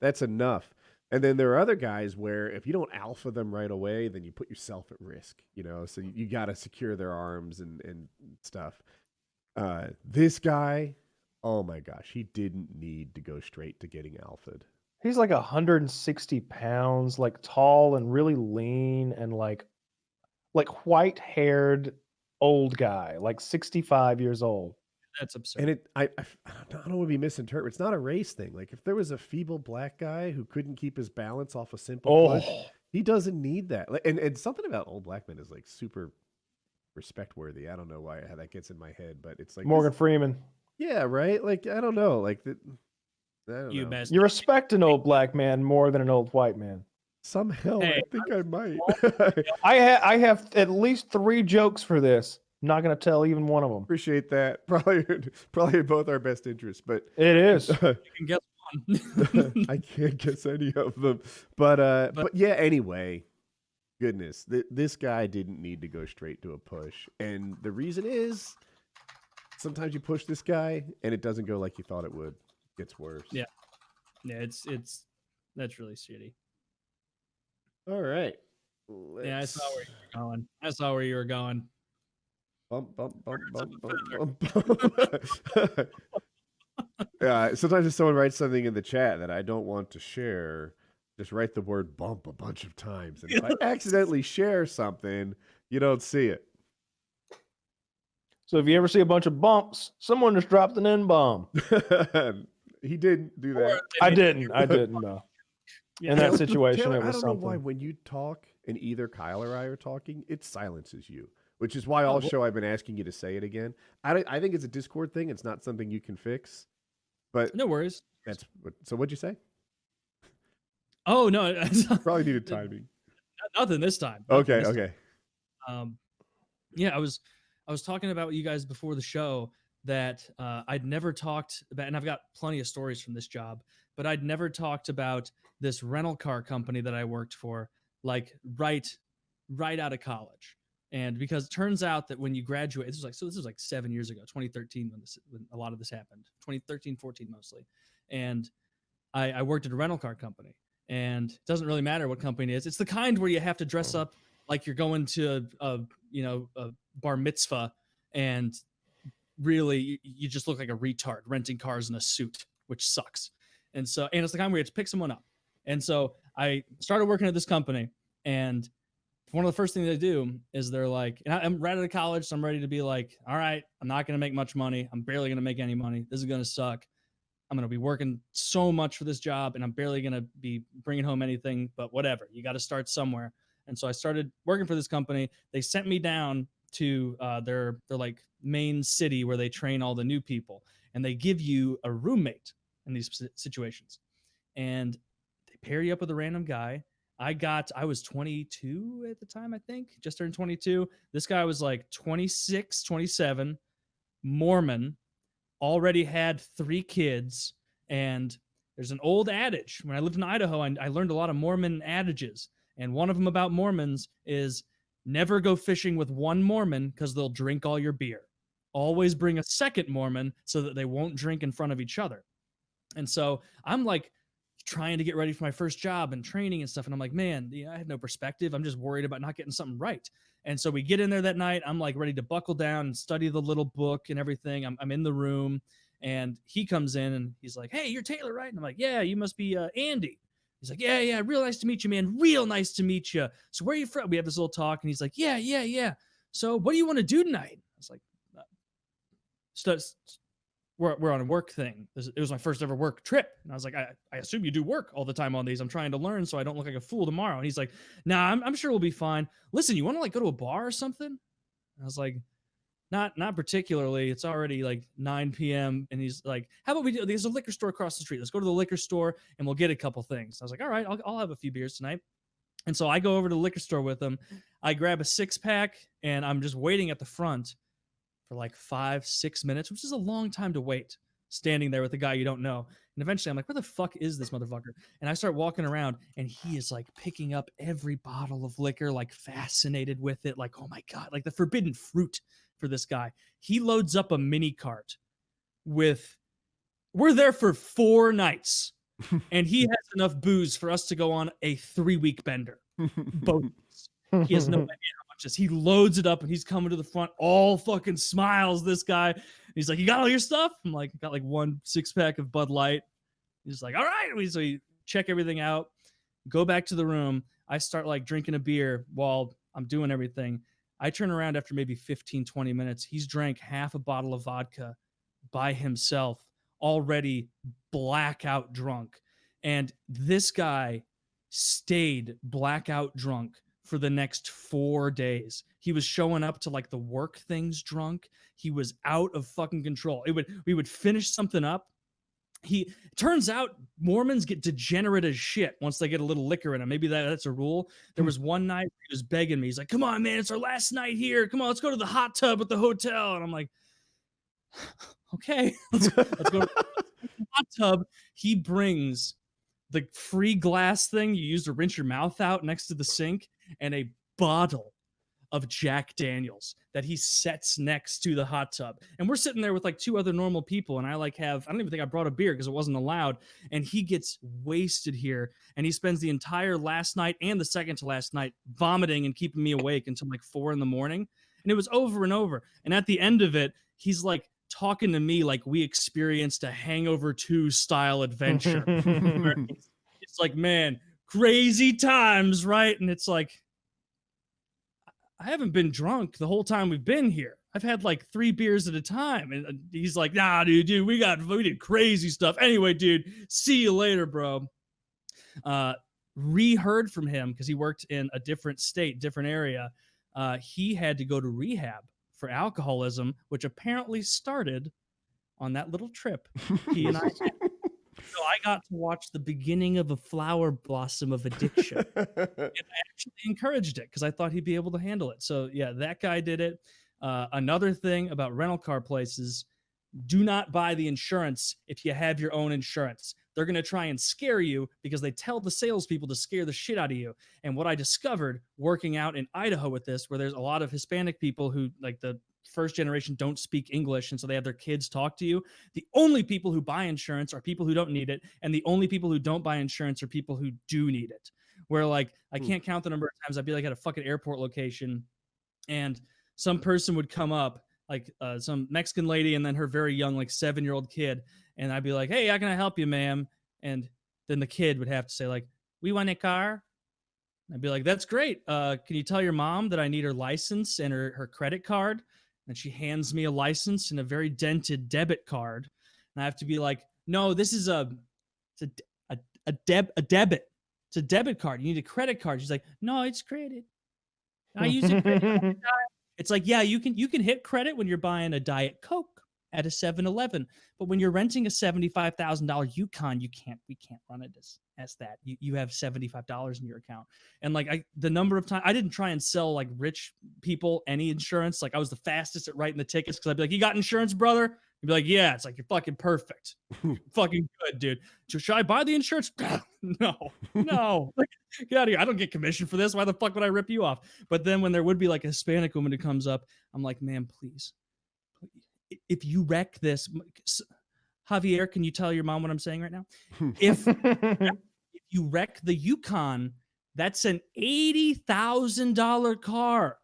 That's enough. And then there are other guys where if you don't alpha them right away, then you put yourself at risk, so you got to secure their arms and stuff. This guy, oh my gosh, he didn't need to go straight to getting alphaed. He's like 160 pounds, like tall and really lean and like white-haired old guy, like 65 years old. That's absurd. And I don't want to be misinterpreted. It's not a race thing. Like, if there was a feeble black guy who couldn't keep his balance off a simple push, he doesn't need that. And something about old black men is like super respect worthy. I don't know how that gets in my head, but it's like Morgan Freeman. Yeah, right. Like, I don't know. Like that. You best. You respect an old black man more than an old white man. Somehow, I think I might. I have at least 3 jokes for this. I'm not going to tell even one of them. Appreciate that. Probably in both our best interests, but it is. You can guess one. I can't guess any of them, but yeah. Anyway, goodness, this guy didn't need to go straight to a push, and the reason is sometimes you push this guy and it doesn't go like you thought it would. It gets worse. Yeah, it's that's really shitty. All right. Yeah, I saw where you were going. Bump. Yeah, sometimes if someone writes something in the chat that I don't want to share, just write the word bump a bunch of times. And if I accidentally share something, you don't see it. So if you ever see a bunch of bumps, someone just dropped an N-bomb. He didn't do that. I didn't know. Yeah. In that situation, Taylor, it was I don't something. know why when you talk and either Kyle or I are talking, it silences you. Which is why all show I've been asking you to say it again. I think it's a Discord thing. It's not something you can fix. But no worries. So what'd you say? Oh no, probably needed timing. Nothing this time. Okay. Yeah, I was talking about you guys before the show that I'd never talked about, and I've got plenty of stories from this job, but I'd never talked about this rental car company that I worked for, like right out of college. And because it turns out that when you graduate, this was like 7 years ago, 2013, when a lot of this happened, 2013, 14 mostly. And I worked at a rental car company, and it doesn't really matter what company it is. It's the kind where you have to dress up like you're going to a bar mitzvah, and really you just look like a retard renting cars in a suit, which sucks. And it's the kind where you have to pick someone up. And so I started working at this company, and one of the first things they do is they're like, and I'm right out of college, so I'm ready to be like, all right, I'm not going to make much money. I'm barely going to make any money. This is going to suck. I'm going to be working so much for this job, and I'm barely going to be bringing home anything, but whatever. You got to start somewhere. And so I started working for this company. They sent me down to their like main city where they train all the new people, and they give you a roommate in these situations. And they pair you up with a random guy. I was 22 at the time, I think, just turned 22. This guy was like 26, 27, Mormon, already had 3 kids. And there's an old adage. When I lived in Idaho, I learned a lot of Mormon adages. And one of them about Mormons is never go fishing with one Mormon because they'll drink all your beer. Always bring a second Mormon so that they won't drink in front of each other. And so I'm like trying to get ready for my first job and training and stuff. And I'm like, man, I had no perspective. I'm just worried about not getting something right. And so we get in there that night. I'm like ready to buckle down and study the little book and everything. I'm in the room and he comes in and he's like, hey, you're Taylor, right? And I'm like, yeah, you must be Andy. He's like, yeah, real nice to meet you, man. Real nice to meet you. So where are you from? We have this little talk and he's like, yeah. So what do you want to do tonight? I was like, we're on a work thing. It was my first ever work trip. And I was like, I assume you do work all the time on these. I'm trying to learn so I don't look like a fool tomorrow. And he's like, nah, I'm sure we'll be fine. Listen, you want to like go to a bar or something? And I was like, not particularly. It's already like 9 p.m. And he's like, how about we do, there's a liquor store across the street. Let's go to the liquor store and we'll get a couple things. I was like, all right, I'll have a few beers tonight. And so I go over to the liquor store with him. I grab a 6-pack and I'm just waiting at the front for like 5-6 minutes, which is a long time to wait, standing there with a guy you don't know. And eventually I'm like, where the fuck is this motherfucker? And I start walking around and he is like picking up every bottle of liquor, like fascinated with it. Like, oh my God, like the forbidden fruit for this guy. He loads up a mini cart with, we're there for 4 nights and he has enough booze for us to go on a 3-week bender. Both. He has no idea how much this. He loads it up and he's coming to the front, all fucking smiles, this guy. He's like, you got all your stuff? I'm like, got like 1 6-pack of Bud Light. He's like, all right. So we check everything out, go back to the room. I start like drinking a beer while I'm doing everything. I turn around after maybe 15-20 minutes. He's drank half a bottle of vodka by himself, already blackout drunk. And this guy stayed blackout drunk for the next 4 days. He was showing up to like the work things drunk. He was out of fucking control. We would finish something up. Turns out Mormons get degenerate as shit once they get a little liquor in them. Maybe that's a rule. There was one night he was begging me. He's like, come on, man, it's our last night here. Come on, let's go to the hot tub at the hotel. And I'm like, okay, let's go to the hot tub. He brings the free glass thing you use to rinse your mouth out next to the sink and a bottle of Jack Daniels that he sets next to the hot tub. And we're sitting there with like 2 other normal people. And I don't even think I brought a beer because it wasn't allowed. And he gets wasted here. And he spends the entire last night and the second to last night vomiting and keeping me awake until like 4 a.m. And it was over and over. And at the end of it, he's like talking to me like we experienced a Hangover 2 style adventure. It's like, man, crazy times, right? And it's like, I haven't been drunk the whole time we've been here. I've had like 3 beers at a time. And he's like, nah, dude, we did crazy stuff. Anyway, dude, see you later, bro. Reheard from him because he worked in a different state, different area. He had to go to rehab for alcoholism, which apparently started on that little trip he and I had. So I got to watch the beginning of a flower blossom of addiction. And I actually encouraged it because I thought he'd be able to handle it. So yeah, that guy did it. Another thing about rental car places, do not buy the insurance if you have your own insurance. They're going to try and scare you because they tell the salespeople to scare the shit out of you. And what I discovered working out in Idaho with this, where there's a lot of Hispanic people who, like the first generation, don't speak English, and so they have their kids talk to you. The only people who buy insurance are people who don't need it, and the only people who don't buy insurance are people who do need it. Where like I can't count the number of times I'd be like at a fucking airport location, and some person would come up, like some Mexican lady, and then her very young, like 7-year-old kid, and I'd be like, "Hey, how can I help you, ma'am?" And then the kid would have to say like, "We want a car." I'd be like, "That's great. Can you tell your mom that I need her license and her credit card?" And she hands me a license and a very dented debit card. And I have to be like, no, this is a debit. It's a debit card. You need a credit card. She's like, no, it's credit. I use a credit card. It's like, yeah, you can hit credit when you're buying a Diet Coke at a 7-Eleven. But when you're renting a $75,000 Yukon, we can't run it as that. You have $75 in your account. And like the number of times I didn't try and sell like rich people any insurance. Like I was the fastest at writing the tickets because I'd be like, you got insurance, brother? You'd be like, yeah. It's like, you're fucking perfect. Fucking good, dude. Should I buy the insurance? No. Like, get out of here. I don't get commission for this. Why the fuck would I rip you off? But then when there would be like a Hispanic woman who comes up, I'm like, ma'am, please. If you wreck this, Javier, can you tell your mom what I'm saying right now? If you wreck the Yukon, that's an $80,000 car.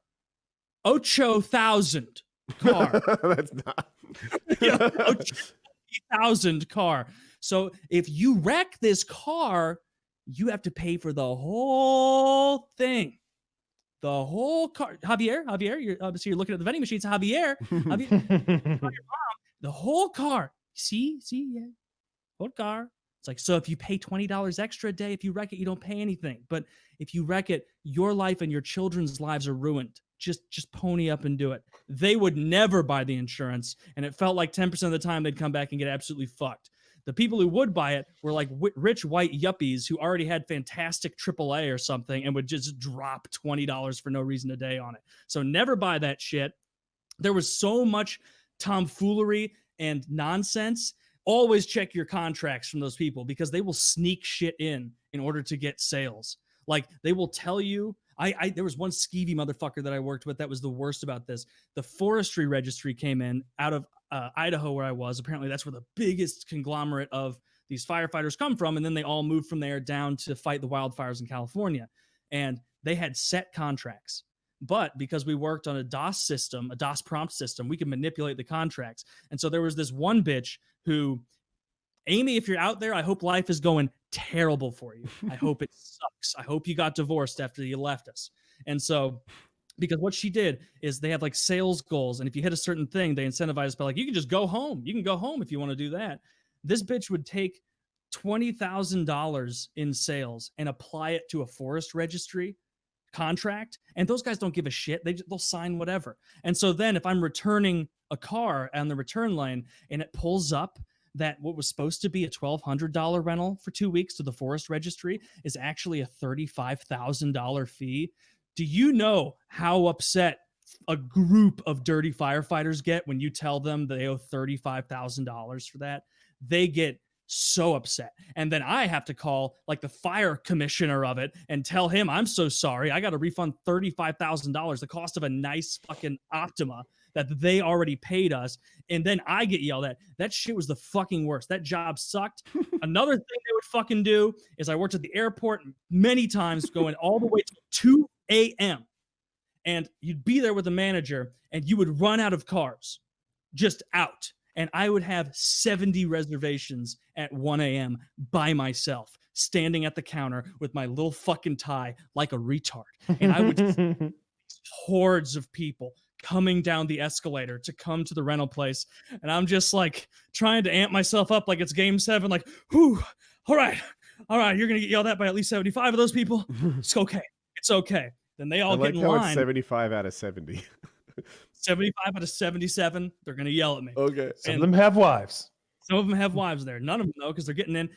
8,000 car. That's not. Yeah, 80,000 car. So if you wreck this car, you have to pay for the whole thing. The whole car. Javier, you're obviously you're looking at the vending machines. Javier, your mom, the whole car. See, yeah, whole car. It's like, so if you pay $20 extra a day, if you wreck it, you don't pay anything. But if you wreck it, your life and your children's lives are ruined. Just pony up and do it. They would never buy the insurance, and it felt like 10% of the time they'd come back and get absolutely fucked. The people who would buy it were like rich white yuppies who already had fantastic AAA or something and would just drop $20 for no reason a day on it. So never buy that shit. There was so much tomfoolery and nonsense. Always check your contracts from those people because they will sneak shit in order to get sales. Like they will tell you, there was one skeevy motherfucker that I worked with that was the worst about this. The forestry registry came in out of Idaho where I was. Apparently that's where the biggest conglomerate of these firefighters come from. And then they all moved from there down to fight the wildfires in California. And they had set contracts. But because we worked on a DOS system, a DOS prompt system, we could manipulate the contracts. And so there was this one bitch who, Amy, if you're out there, I hope life is going terrible for you. I hope it sucks. I hope you got divorced after you left us. And so, because what she did is they have like sales goals. And if you hit a certain thing, they incentivize by like, you can just go home. You can go home if you want to do that. This bitch would take $20,000 in sales and apply it to a forest registry contract. And those guys don't give a shit. They'll sign whatever. And so then if I'm returning a car on the return lane and it pulls up that what was supposed to be a $1,200 rental for 2 weeks to the forest registry is actually a $35,000 fee. Do you know how upset a group of dirty firefighters get when you tell them they owe $35,000 for that? They get so upset. And then I have to call like the fire commissioner of it and tell him, I'm so sorry. I got to refund $35,000, the cost of a nice fucking Optima that they already paid us. And then I get yelled at. That shit was the fucking worst. That job sucked. Another thing they would fucking do is I worked at the airport many times going all the way to 2 a.m. And you'd be there with the manager and you would run out of cars, just out. And I would have 70 reservations at 1 a.m. by myself, standing at the counter with my little fucking tie like a retard. And I would hordes of people coming down the escalator to come to the rental place. And I'm just like trying to amp myself up like it's game 7, like, whew, all right, you're going to get yelled at by at least 75 of those people. It's okay. It's okay. Then they all get in line. It's 75 out of 70. 75 out of 77, they're going to yell at me. Okay. Some of them have wives. Some of them have wives there. None of them, though, because they're getting in.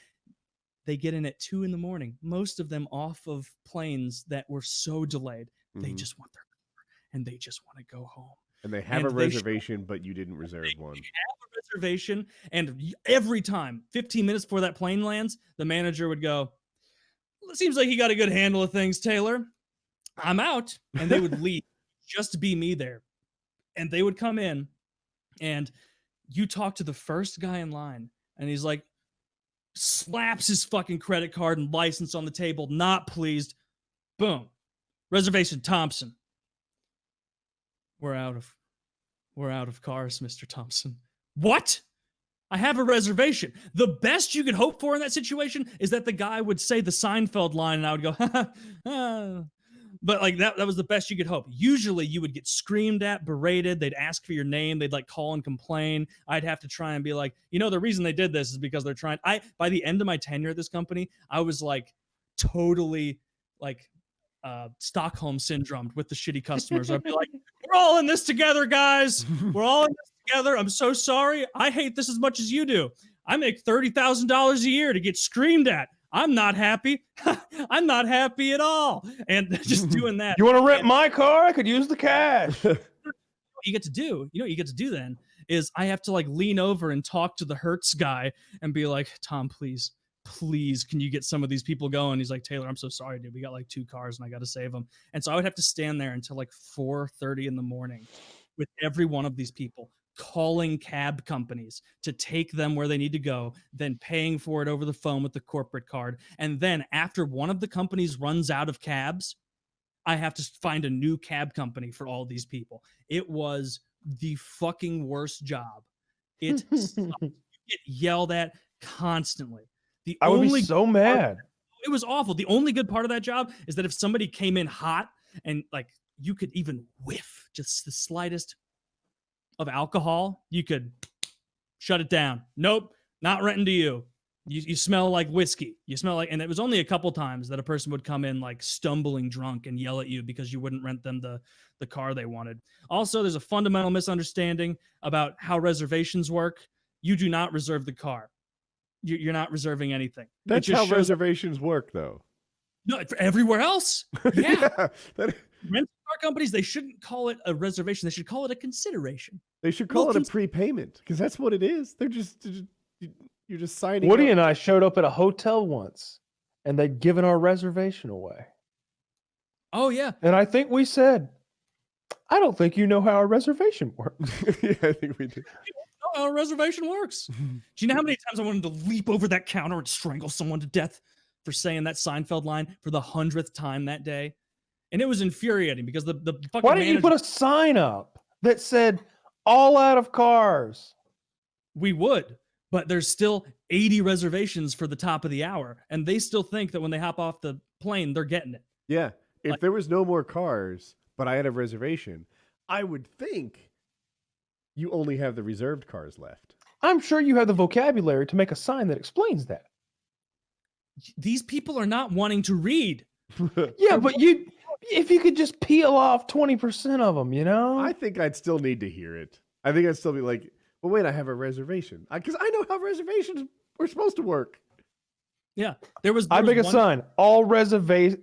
They get in at 2 a.m. Most of them off of planes that were so delayed. They just want their car and they just want to go home. And they have a reservation, but you didn't reserve one. They have a reservation. And every time, 15 minutes before that plane lands, the manager would go, it seems like you got a good handle of things, Taylor. I'm out. And they would leave. Just to be me there. And they would come in and you talk to the first guy in line and he's like, slaps his fucking credit card and license on the table, not pleased. Boom. Reservation Thompson. We're out of cars, Mr. Thompson. What? I have a reservation. The best you could hope for in that situation is that the guy would say the Seinfeld line and I would go, But like that was the best you could hope. Usually you would get screamed at, berated. They'd ask for your name. They'd like call and complain. I'd have to try and be like, the reason they did this is because they're trying. By the end of my tenure at this company, I was like totally like Stockholm syndromed with the shitty customers. I'd be like, we're all in this together, guys. We're all in this together. I'm so sorry. I hate this as much as you do. I make $30,000 a year to get screamed at. I'm not happy. I'm not happy at all. And just doing that. You want to rent my car? I could use the cash. What you get to do then is I have to like lean over and talk to the Hertz guy and be like, Tom, please please, can you get some of these people going? He's like, Taylor, I'm so sorry, dude. We got like 2 cars and I got to save them. And so I would have to stand there until like 4:30 in the morning with every one of these people, calling cab companies to take them where they need to go, then paying for it over the phone with the corporate card. And then after one of the companies runs out of cabs, I have to find a new cab company for all these people. It was the fucking worst job. It sucked. You get yelled at constantly. I would be so mad. It was awful. The only good part of that job is that if somebody came in hot and like you could even whiff just the slightest of alcohol, you could shut it down. Nope, not renting to you. You smell like whiskey. You smell like, and it was only a couple times that a person would come in like stumbling drunk and yell at you because you wouldn't rent them the car they wanted. Also, there's a fundamental misunderstanding about how reservations work. You do not reserve the car. You're not reserving anything. That's how reservations work, though. No, for everywhere else. Yeah. That... Rental car companies, they shouldn't call it a reservation. They should call it a consideration. They should call it a prepayment because that's what it is. You're just signing. Woody and I showed up at a hotel once, and they'd given our reservation away. Oh yeah. And I think we said, "I don't think you know how a reservation works." Yeah, I think we did. How a reservation works. Do you know how many times I wanted to leap over that counter and strangle someone to death for saying that Seinfeld line for the 100th time that day? And it was infuriating because the fucking Why didn't you put a sign up that said "all out of cars"? We would, but there's still 80 reservations for the top of the hour, and they still think that when they hop off the plane, they're getting it. Yeah. If there was no more cars, but I had a reservation, I would think you only have the reserved cars left. I'm sure you have the vocabulary to make a sign that explains that. These people are not wanting to read. Yeah, but if you could just peel off 20% of them, you know? I think I'd still need to hear it. I think I'd still be like, well, wait, I have a reservation. Because I know how reservations were supposed to work. Yeah. I make a sign. All reservations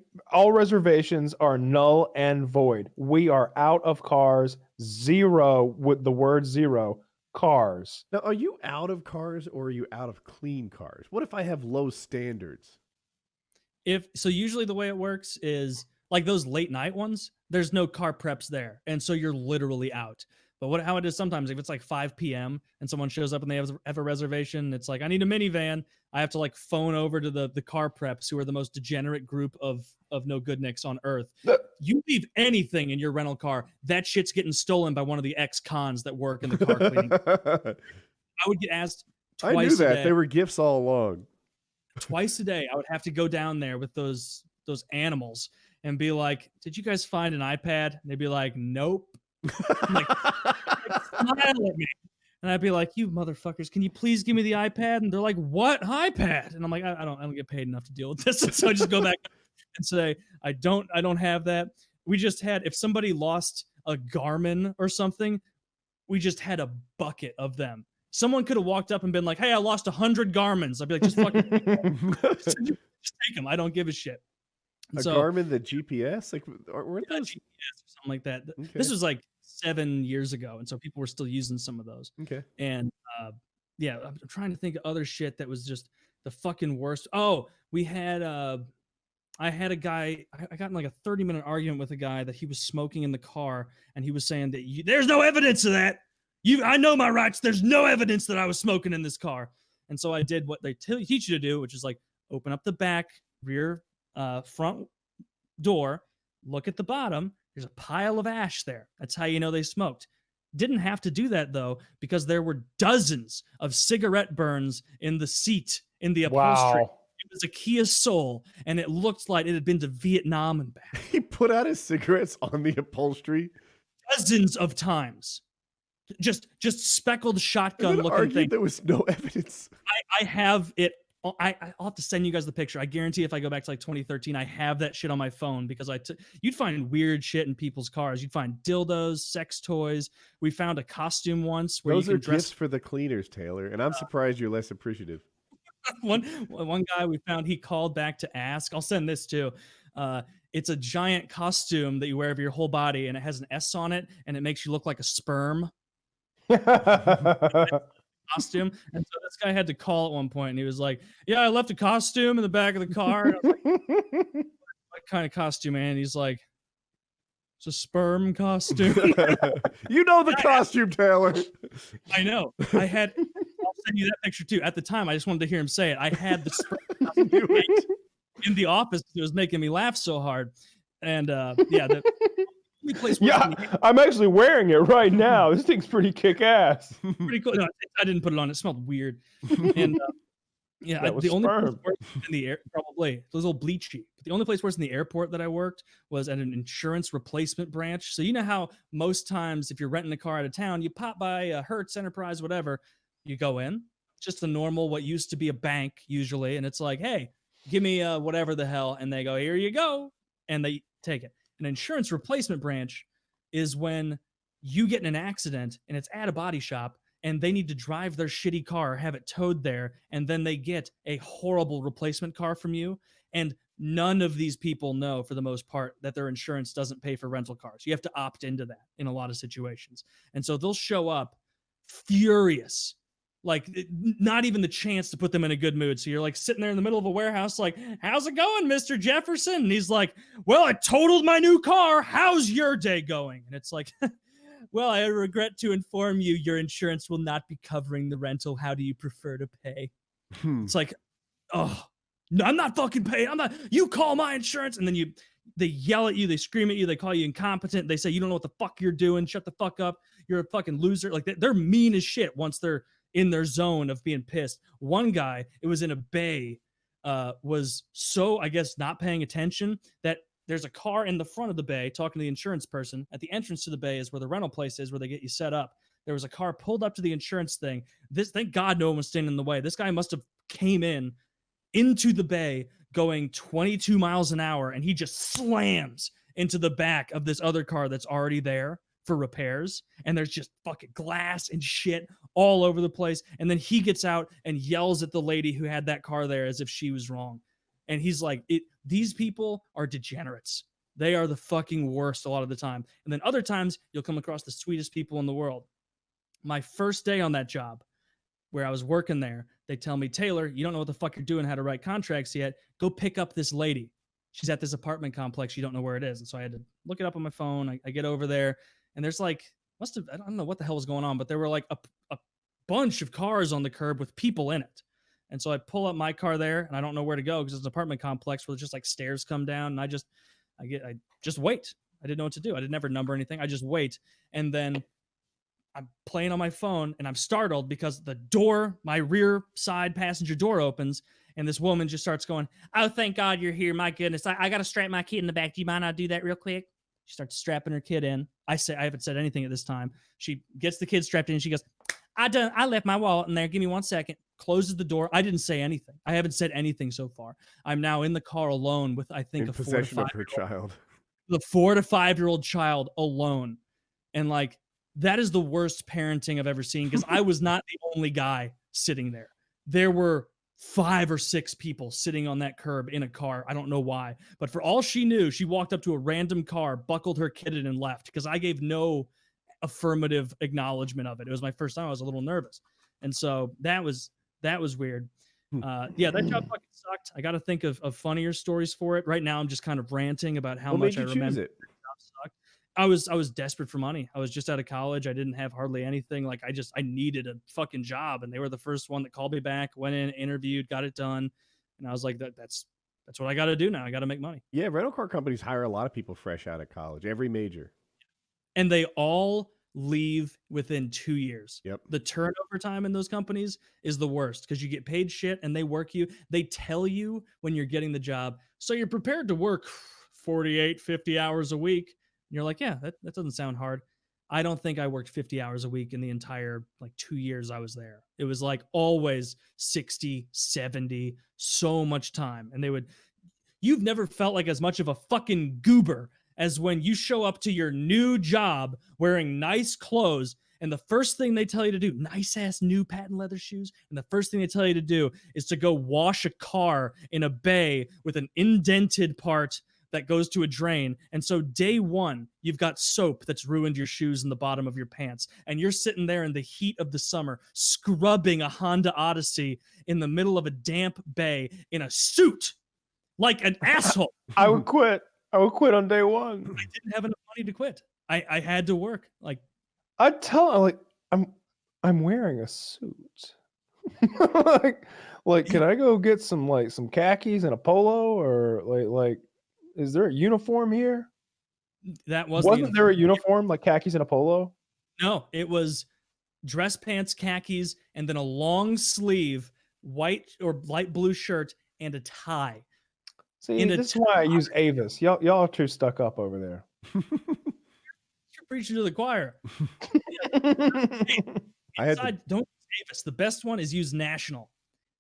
are null and void. We are out of cars. 0 with the word 0 cars. Now, are you out of cars or are you out of clean cars? What if I have low standards? So usually the way it works is like those late night ones, there's no car preps there. And so you're literally out. But how it is sometimes, if it's like 5 p.m. and someone shows up and they have a reservation, it's like, I need a minivan. I have to like phone over to the car preps, who are the most degenerate group of no good nicks on earth. You leave anything in your rental car, that shit's getting stolen by one of the ex-cons that work in the car cleaning. I would get asked twice I knew that. a day. They were gifts all along. Twice a day, I would have to go down there with those animals and be like, did you guys find an iPad? And they'd be like, nope. I'm like, smile at me. And I'd be like, you motherfuckers, can you please give me the iPad? And they're like, what iPad? And I'm like, I don't get paid enough to deal with this. So I just go back and say, I don't have that. We just had, if somebody lost a Garmin or something, we just had a bucket of them. Someone could have walked up and been like, hey, I lost 100 Garmins. I'd be like, just fucking just take them. I don't give a shit. Garmin, the GPS? Like, weren't those? GPS or something like that. Okay. This was like 7 years ago. And so people were still using some of those. Okay. And yeah, I'm trying to think of other shit that was just the fucking worst. Oh, we had, I had a guy, I got in like a 30-minute argument with a guy that he was smoking in the car. And he was saying that there's no evidence of that. I know my rights. There's no evidence that I was smoking in this car. And so I did what they teach you to do, which is like open up the back rear front door, look at the bottom. There's a pile of ash there. That's how you know they smoked. Didn't have to do that though, because there were dozens of cigarette burns in the seat, in the upholstery. Wow. It was a Kia Soul, and it looked like it had been to Vietnam and back. He put out his cigarettes on the upholstery Dozens of times. Just speckled shotgun looking thing. There was no evidence. I have it. I'll have to send you guys the picture. I guarantee if I go back to like 2013, I have that shit on my phone because you'd find weird shit in people's cars. You'd find dildos, sex toys. We found a costume once where those you are can dress gifts for the cleaners, Taylor, and I'm surprised you're less appreciative. One guy we found, he called back to ask. I'll send this too. It's a giant costume that you wear over your whole body, and it has an S on it, and it makes you look like a sperm. costume. And so this guy had to call at one point, and he was like, yeah, I left a costume in the back of the car. And I was like, what kind of costume, man? And he's like, it's a sperm costume. You know the costume, Taylor. I know. I'll send you that picture too. At the time, I just wanted to hear him say it. I had the sperm costume in the office. It was making me laugh so hard. And the only place I'm actually wearing it right now. This thing's pretty kick-ass. Pretty cool. No, I didn't put it on. It smelled weird. And the only place in the air, probably it was a little bleachy. But the only place worse in the airport that I worked was at an insurance replacement branch. So you know how most times if you're renting a car out of town, you pop by a Hertz, Enterprise, whatever, you go in, just a normal what used to be a bank usually, and it's like, hey, give me whatever the hell, and they go, here you go, and they take it. An insurance replacement branch is when you get in an accident and it's at a body shop and they need to drive their shitty car, have it towed there, and then they get a horrible replacement car from you. And none of these people know, for the most part, that their insurance doesn't pay for rental cars. You have to opt into that in a lot of situations. And so they'll show up furious, like not even the chance to put them in a good mood. So you're like sitting there in the middle of a warehouse like, how's it going, Mr. Jefferson? And he's like, well, I totaled my new car. How's your day going? And it's like, well, I regret to inform you, your insurance will not be covering the rental. How do you prefer to pay? It's like, oh, no, I'm not fucking paying. I'm not. You call my insurance. And then they yell at you. They scream at you. They call you incompetent. They say, you don't know what the fuck you're doing. Shut the fuck up. You're a fucking loser. Like they're mean as shit once they're in their zone of being pissed. One guy, it was in a bay, was so, I guess, not paying attention that there's a car in the front of the bay talking to the insurance person. At the entrance to the bay is where the rental place is, where they get you set up. There was a car pulled up to the insurance thing. Thank God no one was standing in the way. This guy must have came into the bay going 22 miles an hour, and he just slams into the back of this other car that's already there for repairs, and there's just fucking glass and shit all over the place. And then he gets out and yells at the lady who had that car there as if she was wrong. And he's like, these people are degenerates. They are the fucking worst a lot of the time. And then other times you'll come across the sweetest people in the world. My first day on that job, where I was working there, they tell me, Taylor, you don't know what the fuck you're doing, how to write contracts yet. Go pick up this lady. She's at this apartment complex. You don't know where it is. And so I had to look it up on my phone. I get over there, and there's like, I don't know what the hell was going on, but there were like a bunch of cars on the curb with people in it. And so I pull up my car there, and I don't know where to go because it's an apartment complex where there's just like stairs come down, and I just wait. I didn't know what to do. I didn't ever number anything. I just wait. And then I'm playing on my phone, and I'm startled because the door, my rear side passenger door opens, and this woman just starts going, oh, thank God you're here. My goodness. I got to strap my kid in the back. Do you mind I do that real quick? She starts strapping her kid in. I haven't said anything at this time. She gets the kid strapped in, and she goes, I left my wallet in there. Give me 1 second. Closes the door. I didn't say anything. I haven't said anything so far. I'm now in the car alone with, I think, in possession of her child. The 4 to 5 year old child alone. And like, that is the worst parenting I've ever seen, because I was not the only guy sitting there. There were 5 or 6 people sitting on that curb in a car. I don't know why, but for all she knew, she walked up to a random car, buckled her kid in, and left, because I gave no affirmative acknowledgement of it. It was my first time. I was a little nervous. And so that was weird. Yeah, that job fucking sucked. I got to think of funnier stories for it. Right now, I'm just kind of ranting about how much I remember. It? I was desperate for money. I was just out of college. I didn't have hardly anything. Like I needed a fucking job, and they were the first one that called me back, went in, interviewed, got it done. And I was like, that's what I got to do now. I got to make money. Yeah. Rental car companies hire a lot of people fresh out of college, every major. And they all leave within 2 years. Yep. The turnover time in those companies is the worst, because you get paid shit and they work you. They tell you when you're getting the job, so you're prepared to work 48, 50 hours a week. And you're like, yeah, that doesn't sound hard. I don't think I worked 50 hours a week in the entire 2 years I was there. It was like always 60, 70, so much time. And you've never felt like as much of a fucking goober as when you show up to your new job wearing nice clothes, and the first thing they tell you to do, nice ass new patent leather shoes, and the first thing they tell you to do is to go wash a car in a bay with an indented part that goes to a drain. And so day one, you've got soap that's ruined your shoes and the bottom of your pants. And you're sitting there in the heat of the summer, scrubbing a Honda Odyssey in the middle of a damp bay in a suit like an asshole. I would quit. I would quit on day one. I didn't have enough money to quit. I had to work. Like, I'd tell like I'm wearing a suit. like can I go get some khakis and a polo, or like is there a uniform here? That wasn't there a uniform like khakis and a polo? No, it was dress pants, khakis, and then a long sleeve white or light blue shirt and a tie. See, this is why I use Avis. Y'all are too stuck up over there. You're preaching to the choir. Don't use Avis. The best one is use National,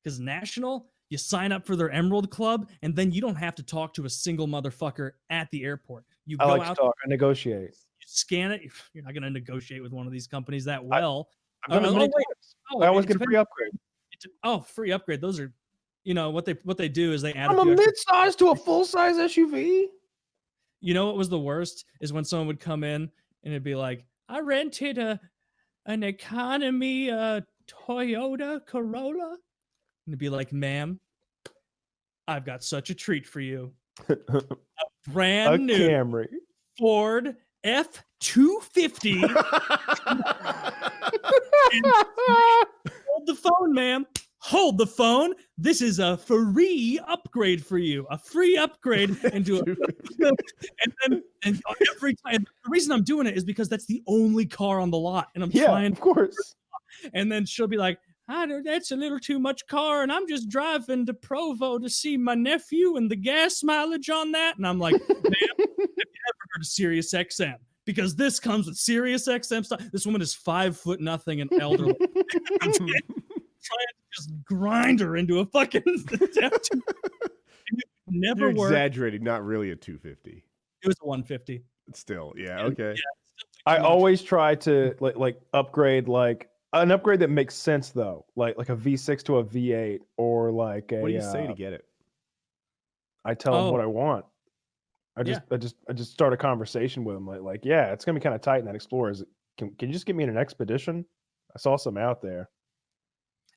because National, you sign up for their Emerald Club, and then you don't have to talk to a single motherfucker at the airport. You I go like out, to talk. I negotiate. you scan it. You're not going to negotiate with one of these companies that well. I've done it many times. I always get a free upgrade. Free upgrade. Those are, what they do is they add. I'm a mid-size to a full-size SUV. You know what was the worst is when someone would come in and it'd be like, I rented an economy Toyota Corolla. And it'd be like, ma'am, I've got such a treat for you. A brand new Camry. Ford F-250. Hold the phone, ma'am. Hold the phone. This is a free upgrade for you. A free upgrade into and every time. The reason I'm doing it is because that's the only car on the lot, and I'm trying. Of course. And then she'll be like, that's a little too much car, and I'm just driving to Provo to see my nephew and the gas mileage on that. And I'm like, ma'am, have you ever heard of Sirius XM? Because this comes with Sirius XM stuff. This woman is 5'0" and elderly. I'm trying to just grind her into a fucking never You're worked. Exaggerating, not really a 250. It was a 150. Still, yeah, okay. I always try to like upgrade, like an upgrade that makes sense though, like a V6 to a V8, or like a. What do you say to get it? I tell them what I want. I just start a conversation with them, like yeah, it's gonna be kind of tight in that Explorer. Can you just get me in an Expedition? I saw some out there.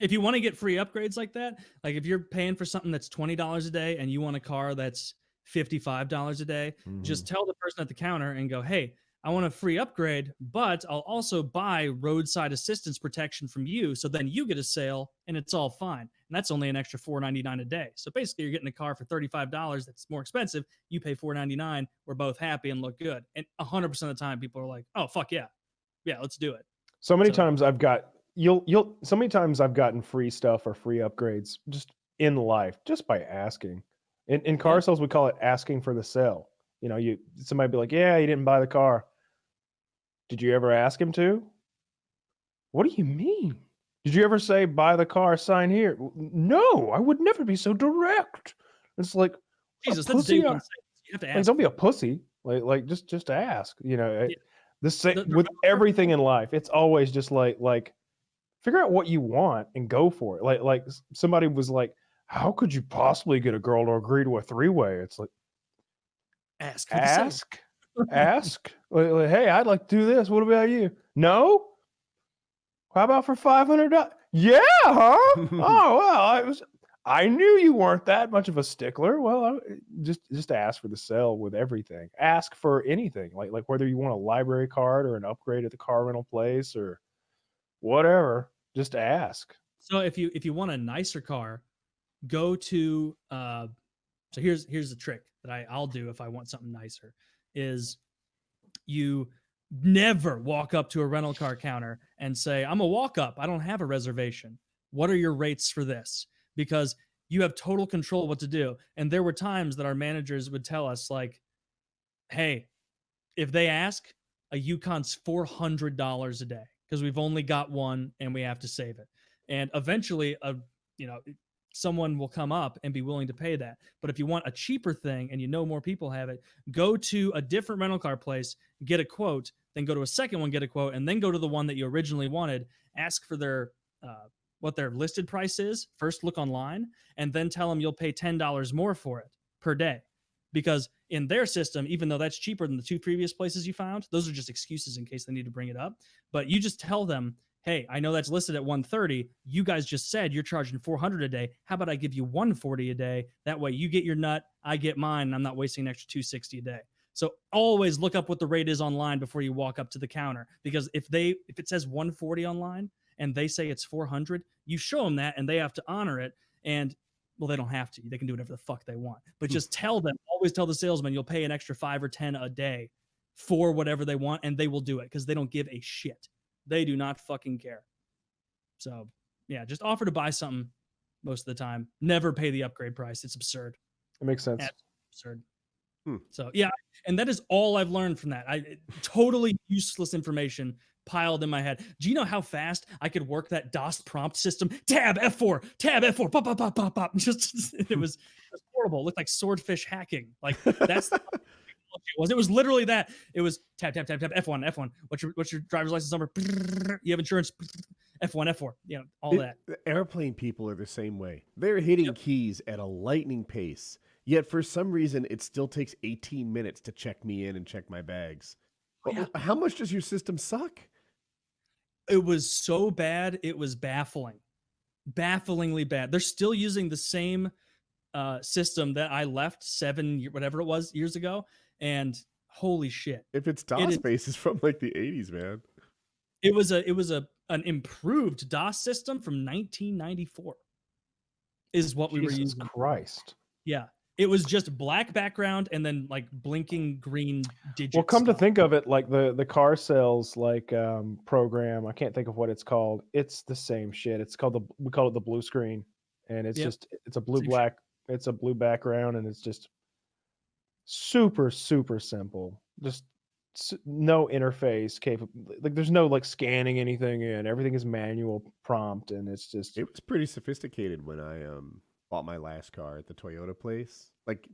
If you want to get free upgrades like that, like if you're paying for something that's $20 a day and you want a car that's $55 a day, just tell the person at the counter and go, hey, I want a free upgrade, but I'll also buy roadside assistance protection from you. So then you get a sale and it's all fine. And that's only an extra $4.99 a day. So basically you're getting a car for $35 that's more expensive. You pay $4.99. We're both happy and look good. And 100% of the time people are like, oh, fuck yeah. Yeah, let's do it. So many times I've got, so many times I've gotten free stuff or free upgrades just in life, just by asking. In car sales, we call it asking for the sale. Somebody be like, yeah, you didn't buy the car. Did you ever ask him to? What do you mean? Did you ever say, buy the car, sign here? No, I would never be so direct. It's like, Jesus, that's day one. You have to ask. Like, don't be a pussy. Like just ask. With everything in life, it's always just like figure out what you want and go for it. Like somebody was like, how could you possibly get a girl to agree to a three-way? It's like, ask. Like, hey, I'd like to do this. What about you? No? How about for $500? Yeah, huh? Oh, well, I knew you weren't that much of a stickler. Well, just ask for the sale with everything. Ask for anything, like whether you want a library card or an upgrade at the car rental place or whatever. Just ask. So if you want a nicer car, go to. So here's the trick that I'll do if I want something nicer. Is you never walk up to a rental car counter and say, I'm a walk up. I don't have a reservation. What are your rates for this? Because you have total control of what to do. And there were times that our managers would tell us like, hey, if they ask, a Yukon's $400 a day because we've only got one and we have to save it. And eventually, someone will come up and be willing to pay that. But if you want a cheaper thing and more people have it, go to a different rental car place, get a quote, then go to a second one, get a quote, and then go to the one that you originally wanted, ask for their what their listed price is, first look online, and then tell them you'll pay $10 more for it per day. because in their system, even though that's cheaper than the 2 previous places you found, those are just excuses in case they need to bring it up. But you just tell them, hey, I know that's listed at 130. You guys just said you're charging 400 a day. How about I give you 140 a day? That way you get your nut, I get mine, and I'm not wasting an extra 260 a day. So always look up what the rate is online before you walk up to the counter, because if it says 140 online and they say it's 400, you show them that and they have to honor it. And well, they don't have to. They can do whatever the fuck they want. But just tell them, always tell the salesman you'll pay an extra 5 or 10 a day for whatever they want, and they will do it because they don't give a shit. They do not fucking care. So, yeah, just offer to buy something most of the time. Never pay the upgrade price. It's absurd. It makes sense. Absolutely absurd. So, yeah, and that is all I've learned from that. Totally useless information piled in my head. Do you know how fast I could work that DOS prompt system? Tab F4, pop, pop, pop, pop, pop. Just it was horrible. It looked like swordfish hacking. Like that's it was literally that. It was tab F1. What's your driver's license number? You have insurance. F1 F4. You know, all that. The airplane people are the same way. They're hitting keys at a lightning pace. Yet for some reason it still takes 18 minutes to check me in and check my bags. How much does your system suck? It was so bad, it was baffling. Bafflingly bad. They're still using the same system that I left 7 whatever it was years ago, and holy shit. If it's DOS based, it's from like the 80s, man. It was an improved DOS system from 1994 is what we were using. Christ. Yeah. It was just black background and then like blinking green digits. Well, come to think of it, like the car sales like program, I can't think of what it's called. It's the same shit. It's called we call it the blue screen, and it's it's a blue black. It's a blue background, and it's just super simple. Just no interface capable. Like there's no like scanning anything in. Everything is manual prompt, and it's just. It was pretty sophisticated when I bought my last car at the Toyota place. Like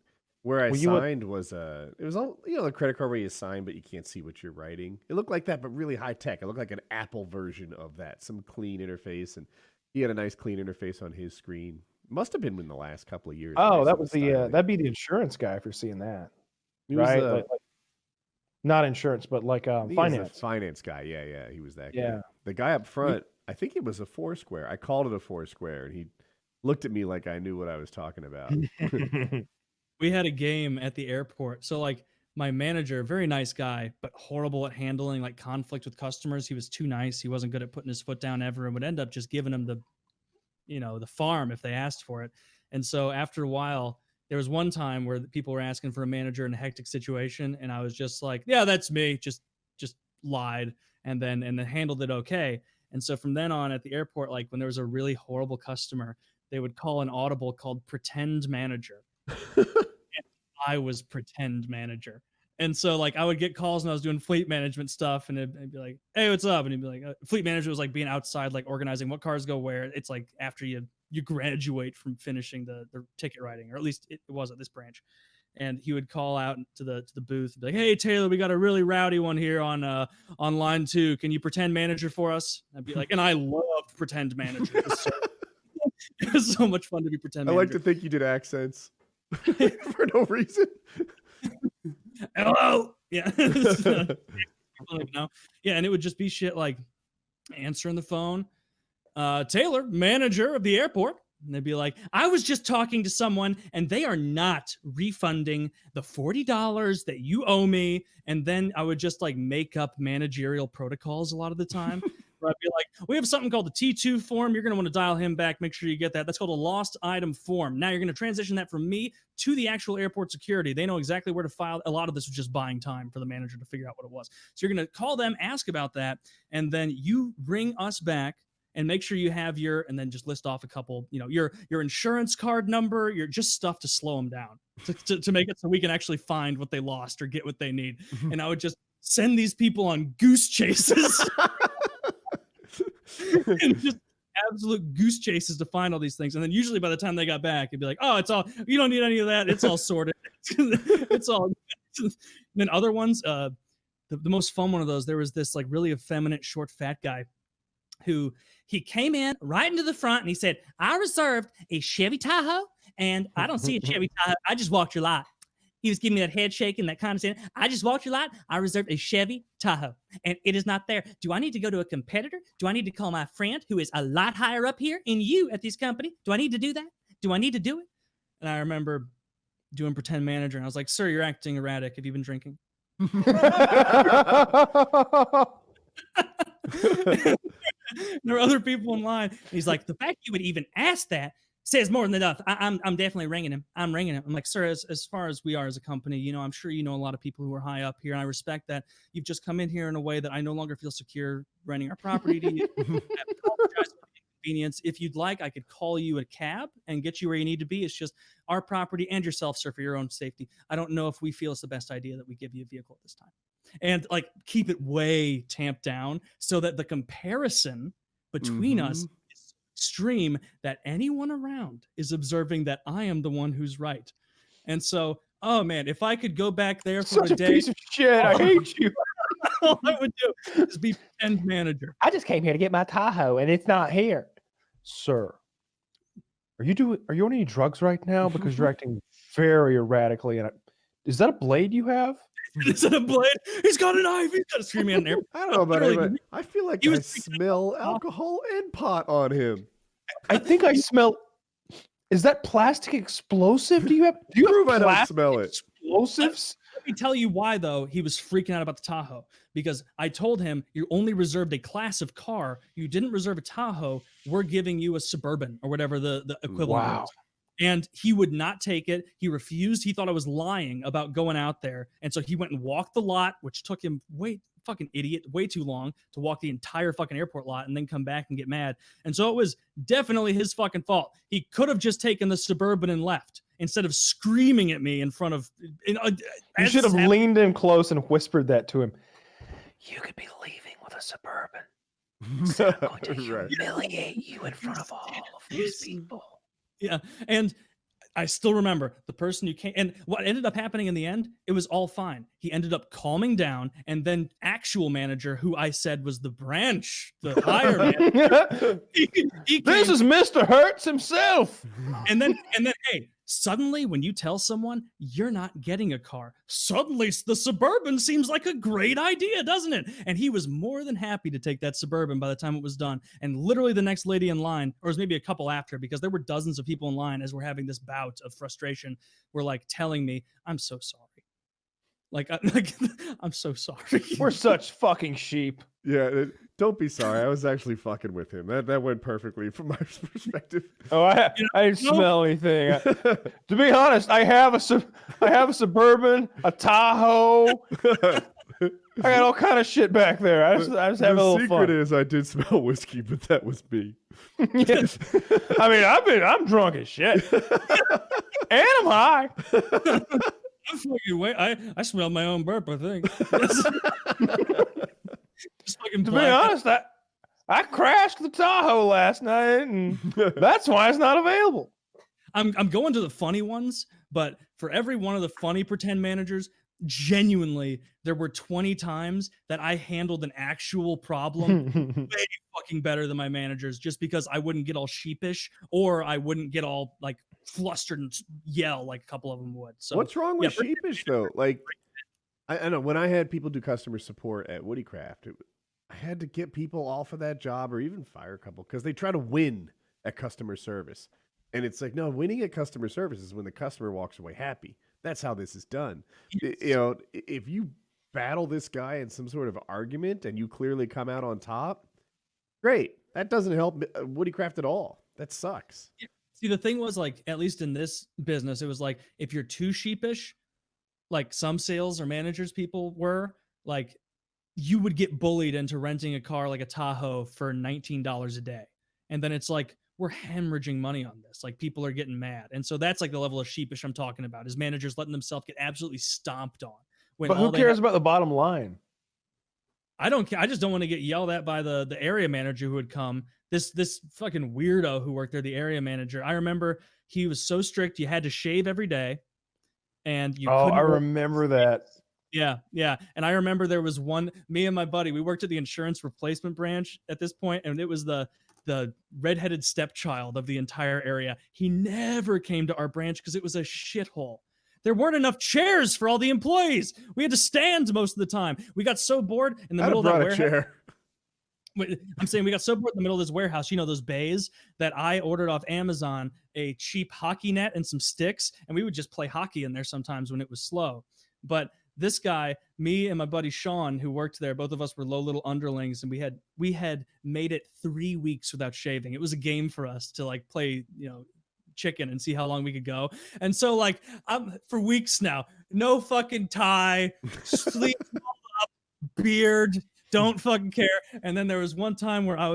where I signed was it was all, you know, the credit card where you sign but you can't see what you're writing. It looked like that, but really high tech. It looked like an Apple version of that. Some clean interface, and he had a nice clean interface on his screen. Must have been in the last couple of years. Oh, that was that'd be the insurance guy if you're seeing that. He right? Was, like, not insurance, but like finance. Finance guy. Yeah, he was that guy. Yeah. The guy up front, I think it was a Foursquare. I called it a Foursquare, and he looked at me like I knew what I was talking about. We had a game at the airport. So like my manager, very nice guy, but horrible at handling like conflict with customers. He was too nice. He wasn't good at putting his foot down ever, and would end up just giving them the farm if they asked for it. And so after a while, there was one time where people were asking for a manager in a hectic situation, and I was just like, yeah, that's me. Just lied and then handled it okay. And so from then on at the airport, like when there was a really horrible customer, they would call an audible called pretend manager. And I was pretend manager. And so like I would get calls and I was doing fleet management stuff, and it'd be like, hey, what's up? And he'd be like, fleet manager was like being outside, like organizing what cars go where. It's like after you graduate from finishing the ticket writing, or at least it was at this branch. And he would call out to the booth and be like, hey, Taylor, we got a really rowdy one here on line 2. Can you pretend manager for us? I'd be like, and I loved pretend manager. It was so much fun to be pretend manager. I like to think you did accents for no reason. Hello. Yeah. Yeah, and it would just be shit like answering the phone. Taylor, manager of the airport. And they'd be like, I was just talking to someone and they are not refunding the $40 that you owe me. And then I would just like make up managerial protocols a lot of the time. Where I'd be like, we have something called the T2 form. You're going to want to dial him back. Make sure you get that. That's called a lost item form. Now you're going to transition that from me to the actual airport security. They know exactly where to file. A lot of this was just buying time for the manager to figure out what it was. So you're going to call them, ask about that, and then you ring us back and make sure you have and then just list off a couple, your insurance card number, your just stuff to slow them down, to make it so we can actually find what they lost or get what they need. And I would just send these people on goose chases. And just absolute goose chases to find all these things. And then usually by the time they got back, it'd be like, oh, it's all, you don't need any of that. It's all sorted. It's all. And then other ones, the most fun one of those, there was this like really effeminate, short, fat guy who he came in right into the front and he said, I reserved a Chevy Tahoe and I don't see a Chevy Tahoe. I just walked your lot. He was giving me that head shake and that condescending. I just walked your lot. I reserved a Chevy Tahoe, and it is not there. Do I need to go to a competitor? Do I need to call my friend who is a lot higher up here in you at this company? Do I need to do that? Do I need to do it? And I remember doing pretend manager, and I was like, sir, you're acting erratic. Have you been drinking? There were other people in line. He's like, the fact you would even ask that says more than enough. I'm definitely ringing him. I'm ringing him. I'm like, sir, as far as we are as a company, you know, I'm sure you know a lot of people who are high up here, and I respect that you've just come in here in a way that I no longer feel secure renting our property to you. I apologize for the inconvenience. If you'd like, I could call you a cab and get you where you need to be. It's just our property and yourself, sir, for your own safety. I don't know if we feel it's the best idea that we give you a vehicle at this time. And like keep it way tamped down so that the comparison between us is extreme, that anyone around is observing that I am the one who's right. And so, oh man, if I could go back there for Such a day, piece of shit. I hate you. all I would do is be pretend manager. I just came here to get my Tahoe and it's not here. Sir, are you on any drugs right now? Because you're acting very erratically. And is that a blade you have? Is it a blade? He's got a knife. He's got a screaming in there. I don't know about Literally, it, but I feel like I smell alcohol and pot on him. I think I smell. Is that plastic explosive? Do you have Prove I don't plastic smell it. explosives? Let me tell you why, though, he was freaking out about the Tahoe. Because I told him, you only reserved a class of car. You didn't reserve a Tahoe. We're giving you a Suburban or whatever the equivalent Wow. was. And he would not take it. He refused. He thought I was lying about going out there. And so he went and walked the lot, which took him way too long to walk the entire fucking airport lot and then come back and get mad. And so it was definitely his fucking fault. He could have just taken the Suburban and left instead of screaming at me in front of. You should have leaned in close and whispered that to him. You could be leaving with a Suburban. So I'm going to humiliate you in front of all of these people. Yeah. And I still remember the person who came, and what ended up happening in the end, it was all fine. He ended up calming down, and then actual manager, who I said was the branch, the higher manager, this is Mr. Hertz himself. And then, hey, suddenly when you tell someone you're not getting a car, suddenly the Suburban seems like a great idea, doesn't it? And he was more than happy to take that Suburban by the time it was done. And literally the next lady in line, or it was maybe a couple after, because there were dozens of people in line as we're having this bout of frustration, were like telling me, I'm so sorry. I'm so sorry. We're such fucking sheep. Yeah, don't be sorry. I was actually fucking with him. That went perfectly from my perspective. Oh, I didn't smell anything. To be honest, I have a Suburban, a Tahoe. I got all kind of shit back there. I just have a little fun. The secret is I did smell whiskey, but that was me. Yes. I mean, I'm drunk as shit, and I'm high. I'm fucking wait. I smelled my own burp, I think. To be honest, I crashed the Tahoe last night, and that's why it's not available. I'm going to the funny ones, but for every one of the funny pretend managers, genuinely, there were 20 times that I handled an actual problem way fucking better than my managers, just because I wouldn't get all sheepish or I wouldn't get all like flustered and yell like a couple of them would. So what's wrong with sheepish though? Like, I know when I had people do customer support at Woodycraft, I had to get people off of that job or even fire a couple because they try to win at customer service. And it's like, no, winning at customer service is when the customer walks away happy. That's how this is done. Yes. You know, if you battle this guy in some sort of argument and you clearly come out on top, great. That doesn't help Woodycraft at all. That sucks. Yeah. See, the thing was, like, at least in this business, it was like, if you're too sheepish, like some sales or managers people were, like, you would get bullied into renting a car like a Tahoe for $19 a day. And then it's like, we're hemorrhaging money on this. Like, people are getting mad. And so that's like the level of sheepish I'm talking about, is managers letting themselves get absolutely stomped on. But who cares about the bottom line? I don't care. I just don't want to get yelled at by the area manager who would come. This fucking weirdo who worked there, the area manager. I remember he was so strict. You had to shave every day. And you I remember that. Yeah. And I remember there was one, me and my buddy, we worked at the insurance replacement branch at this point, and it was the redheaded stepchild of the entire area. He never came to our branch because it was a shithole. there weren't enough chairs for all the employees. We had to stand most of the time. We got so bored in the middle of that warehouse. Chair. I'm saying we got so bored in the middle of this warehouse, you know, those bays, that I ordered off Amazon a cheap hockey net and some sticks, and we would just play hockey in there sometimes when it was slow. But this guy, me and my buddy Sean, who worked there, both of us were low little underlings, and we had made it 3 weeks without shaving. It was a game for us to like play, you know, chicken and see how long we could go. And so like I'm for weeks now, no fucking tie, sleeves all up, beard, don't fucking care. And then there was one time where I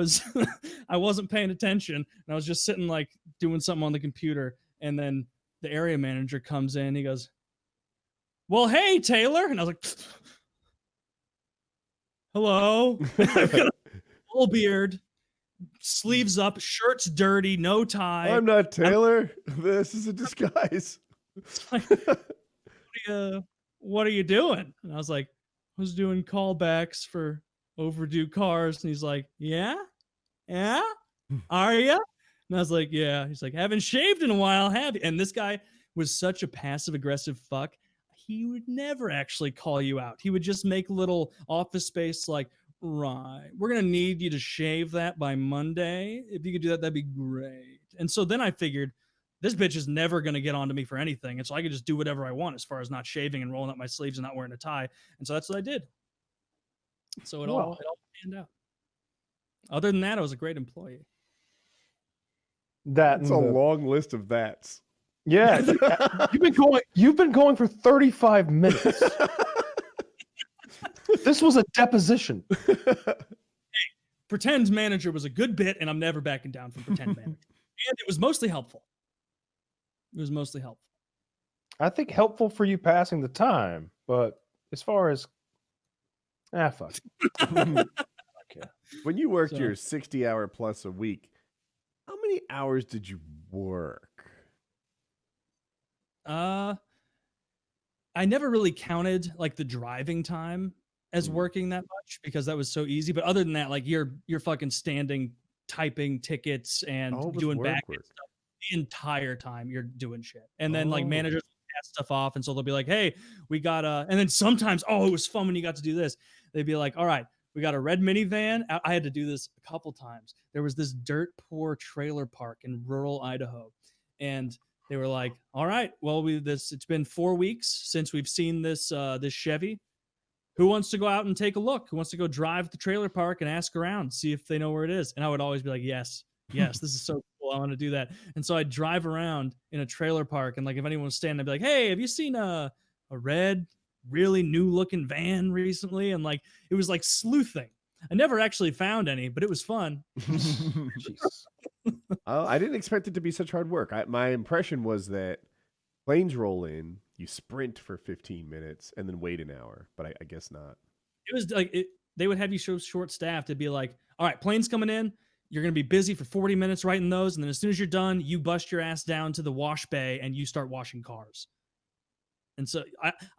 wasn't paying attention, and I was just sitting like doing something on the computer, and then the area manager comes in. He goes, "Well, hey, Taylor," and I was like, "Hello." I've got a full beard, sleeves up, shirt's dirty, no tie. I'm not Taylor. This is a disguise. Like, what are you doing? And I was like, I was doing callbacks for overdue cars. And he's like, yeah, are you? And I was like, yeah. He's like, haven't shaved in a while, have you? And this guy was such a passive aggressive fuck. He would never actually call you out. He would just make little office space like, right, we're gonna need you to shave that by Monday. If you could do that, that'd be great. And so then I figured, this bitch is never gonna get onto me for anything, and so I could just do whatever I want as far as not shaving and rolling up my sleeves and not wearing a tie. And so that's what I did. So it all panned out. Other than that, I was a great employee. That's a long list of that's. Yeah, you've been going for 35 minutes. This was a deposition. Hey, pretend manager was a good bit, and I'm never backing down from pretend manager. And it was mostly helpful. I think helpful for you passing the time, but as far as fuck. Okay. When you worked your 60-hour plus a week, how many hours did you work? I never really counted like the driving time as working that much because that was so easy. But other than that, like you're fucking standing, typing tickets and doing back end stuff the entire time. You're doing shit, and then like managers pass stuff off, and so they'll be like, "Hey, we got a," and then sometimes, it was fun when you got to do this. They'd be like, "All right, we got a red minivan." I had to do this a couple times. There was this dirt poor trailer park in rural Idaho, and they were like, "All right, well, it's been 4 weeks since we've seen this Chevy. Who wants to go out and take a look? Who wants to go drive the trailer park and ask around, see if they know where it is?" And I would always be like, yes, this is so cool. I want to do that. And so I'd drive around in a trailer park, and like if anyone was standing, I'd be like, "Hey, have you seen a red, really new looking van recently?" And like it was like sleuthing. I never actually found any, but it was fun. I didn't expect it to be such hard work. My impression was that planes roll in, you sprint for 15 minutes, and then wait an hour. But I guess not. It was like they would have you so short staffed. It'd be like, "All right, planes coming in. You're going to be busy for 40 minutes writing those. And then as soon as you're done, you bust your ass down to the wash bay and you start washing cars." And so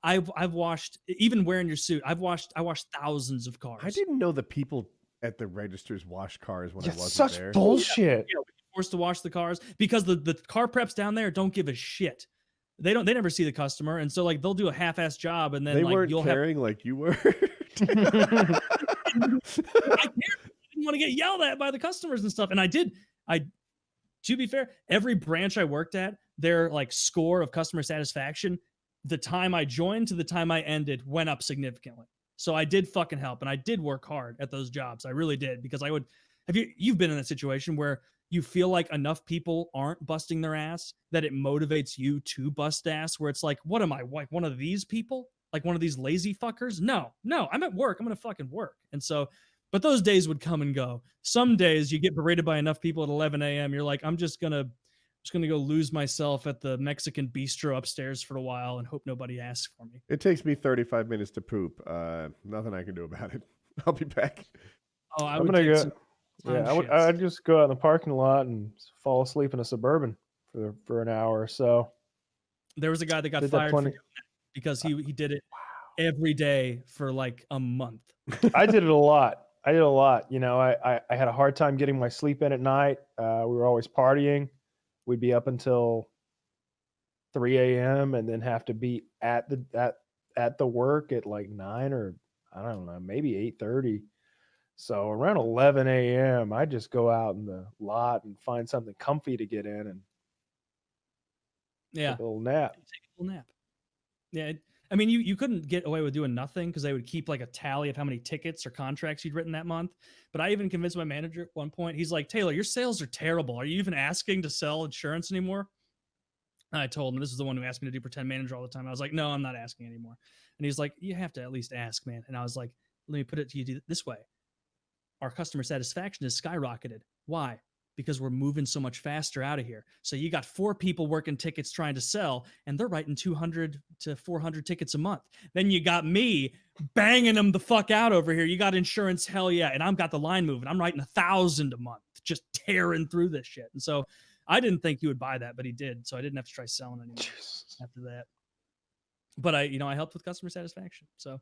I've washed, even wearing your suit, I washed thousands of cars. I didn't know the people at the registers wash cars when I wasn't such there. Bullshit. Yeah, forced to wash the cars because the car preps down there don't give a shit. They never see the customer, and so like they'll do a half-ass job, and then they like weren't caring like you were. I didn't want to get yelled at by the customers and stuff, and I did. To be fair, every branch I worked at, their like score of customer satisfaction, the time I joined to the time I ended, went up significantly. So I did fucking help, and I did work hard at those jobs. I really did, because I would. You've been in that situation where you feel like enough people aren't busting their ass that it motivates you to bust ass, where it's like, what am I, like one of these people? Like one of these lazy fuckers? No, I'm at work. I'm going to fucking work. And so, but those days would come and go. Some days you get berated by enough people at 11 a.m. You're like, I'm just going to go lose myself at the Mexican bistro upstairs for a while and hope nobody asks for me. It takes me 35 minutes to poop. Nothing I can do about it. I'll be back. Oh, I'm going to go. I'd just go out in the parking lot and fall asleep in a Suburban for an hour or so. There was a guy that got fired because he did it every day for like a month. I did it a lot. You know, I had a hard time getting my sleep in at night. We were always partying. We'd be up until 3 a.m. and then have to be at the work at like 9 or I don't know, maybe 8:30. So around 11 a.m., I just go out in the lot and find something comfy to get in and Yeah. take a little nap. Take a little nap. Yeah. I mean, you couldn't get away with doing nothing because they would keep like a tally of how many tickets or contracts you'd written that month. But I even convinced my manager at one point. He's like, Taylor, your sales are terrible. Are you even asking to sell insurance anymore? And I told him, this is the one who asked me to do pretend manager all the time. I was like, no, I'm not asking anymore. And he's like, you have to at least ask, man. And I was like, let me put it to you this way. Our customer satisfaction has skyrocketed. Why? Because we're moving so much faster out of here. So you got 4 people working tickets trying to sell, and they're writing 200 to 400 tickets a month. Then you got me banging them the fuck out over here. You got insurance, hell yeah. And I've got the line moving. I'm writing 1,000 a month, just tearing through this shit. And so I didn't think he would buy that, but he did. So I didn't have to try selling anymore after that. But I helped with customer satisfaction. So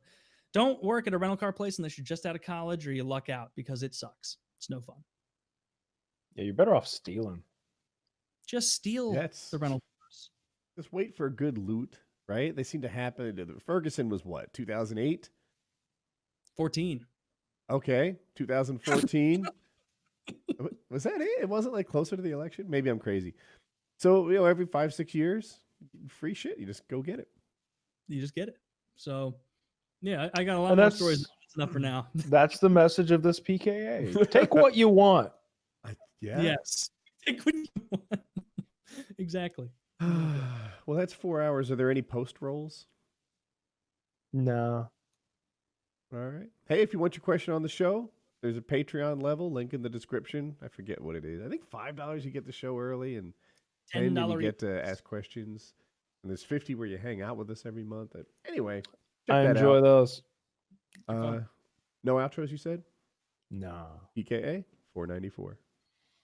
don't work at a rental car place unless you're just out of college or you luck out, because it sucks. It's no fun. Yeah, you're better off stealing. Just steal the rental cars. Just wait for a good loot, right? They seem to happen. Ferguson was what, 2008? 14. Okay, 2014. Was that it? It wasn't like closer to the election? Maybe I'm crazy. So, every 5-6 years, free shit. You just go get it. You just get it. So, yeah, I got a lot more stories. That's enough for now. That's the message of this PKA. Take what you want. Yeah. Yes. Take what you want. Exactly. Well, that's 4 hours. Are there any post rolls? No. All right. Hey, if you want your question on the show, there's a Patreon level, link in the description. I forget what it is. I think $5 you get the show early, and $10 you get to ask questions. And there's $50 where you hang out with us every month. Anyway, I enjoy those. No outros, you said? No. PKA $4.94.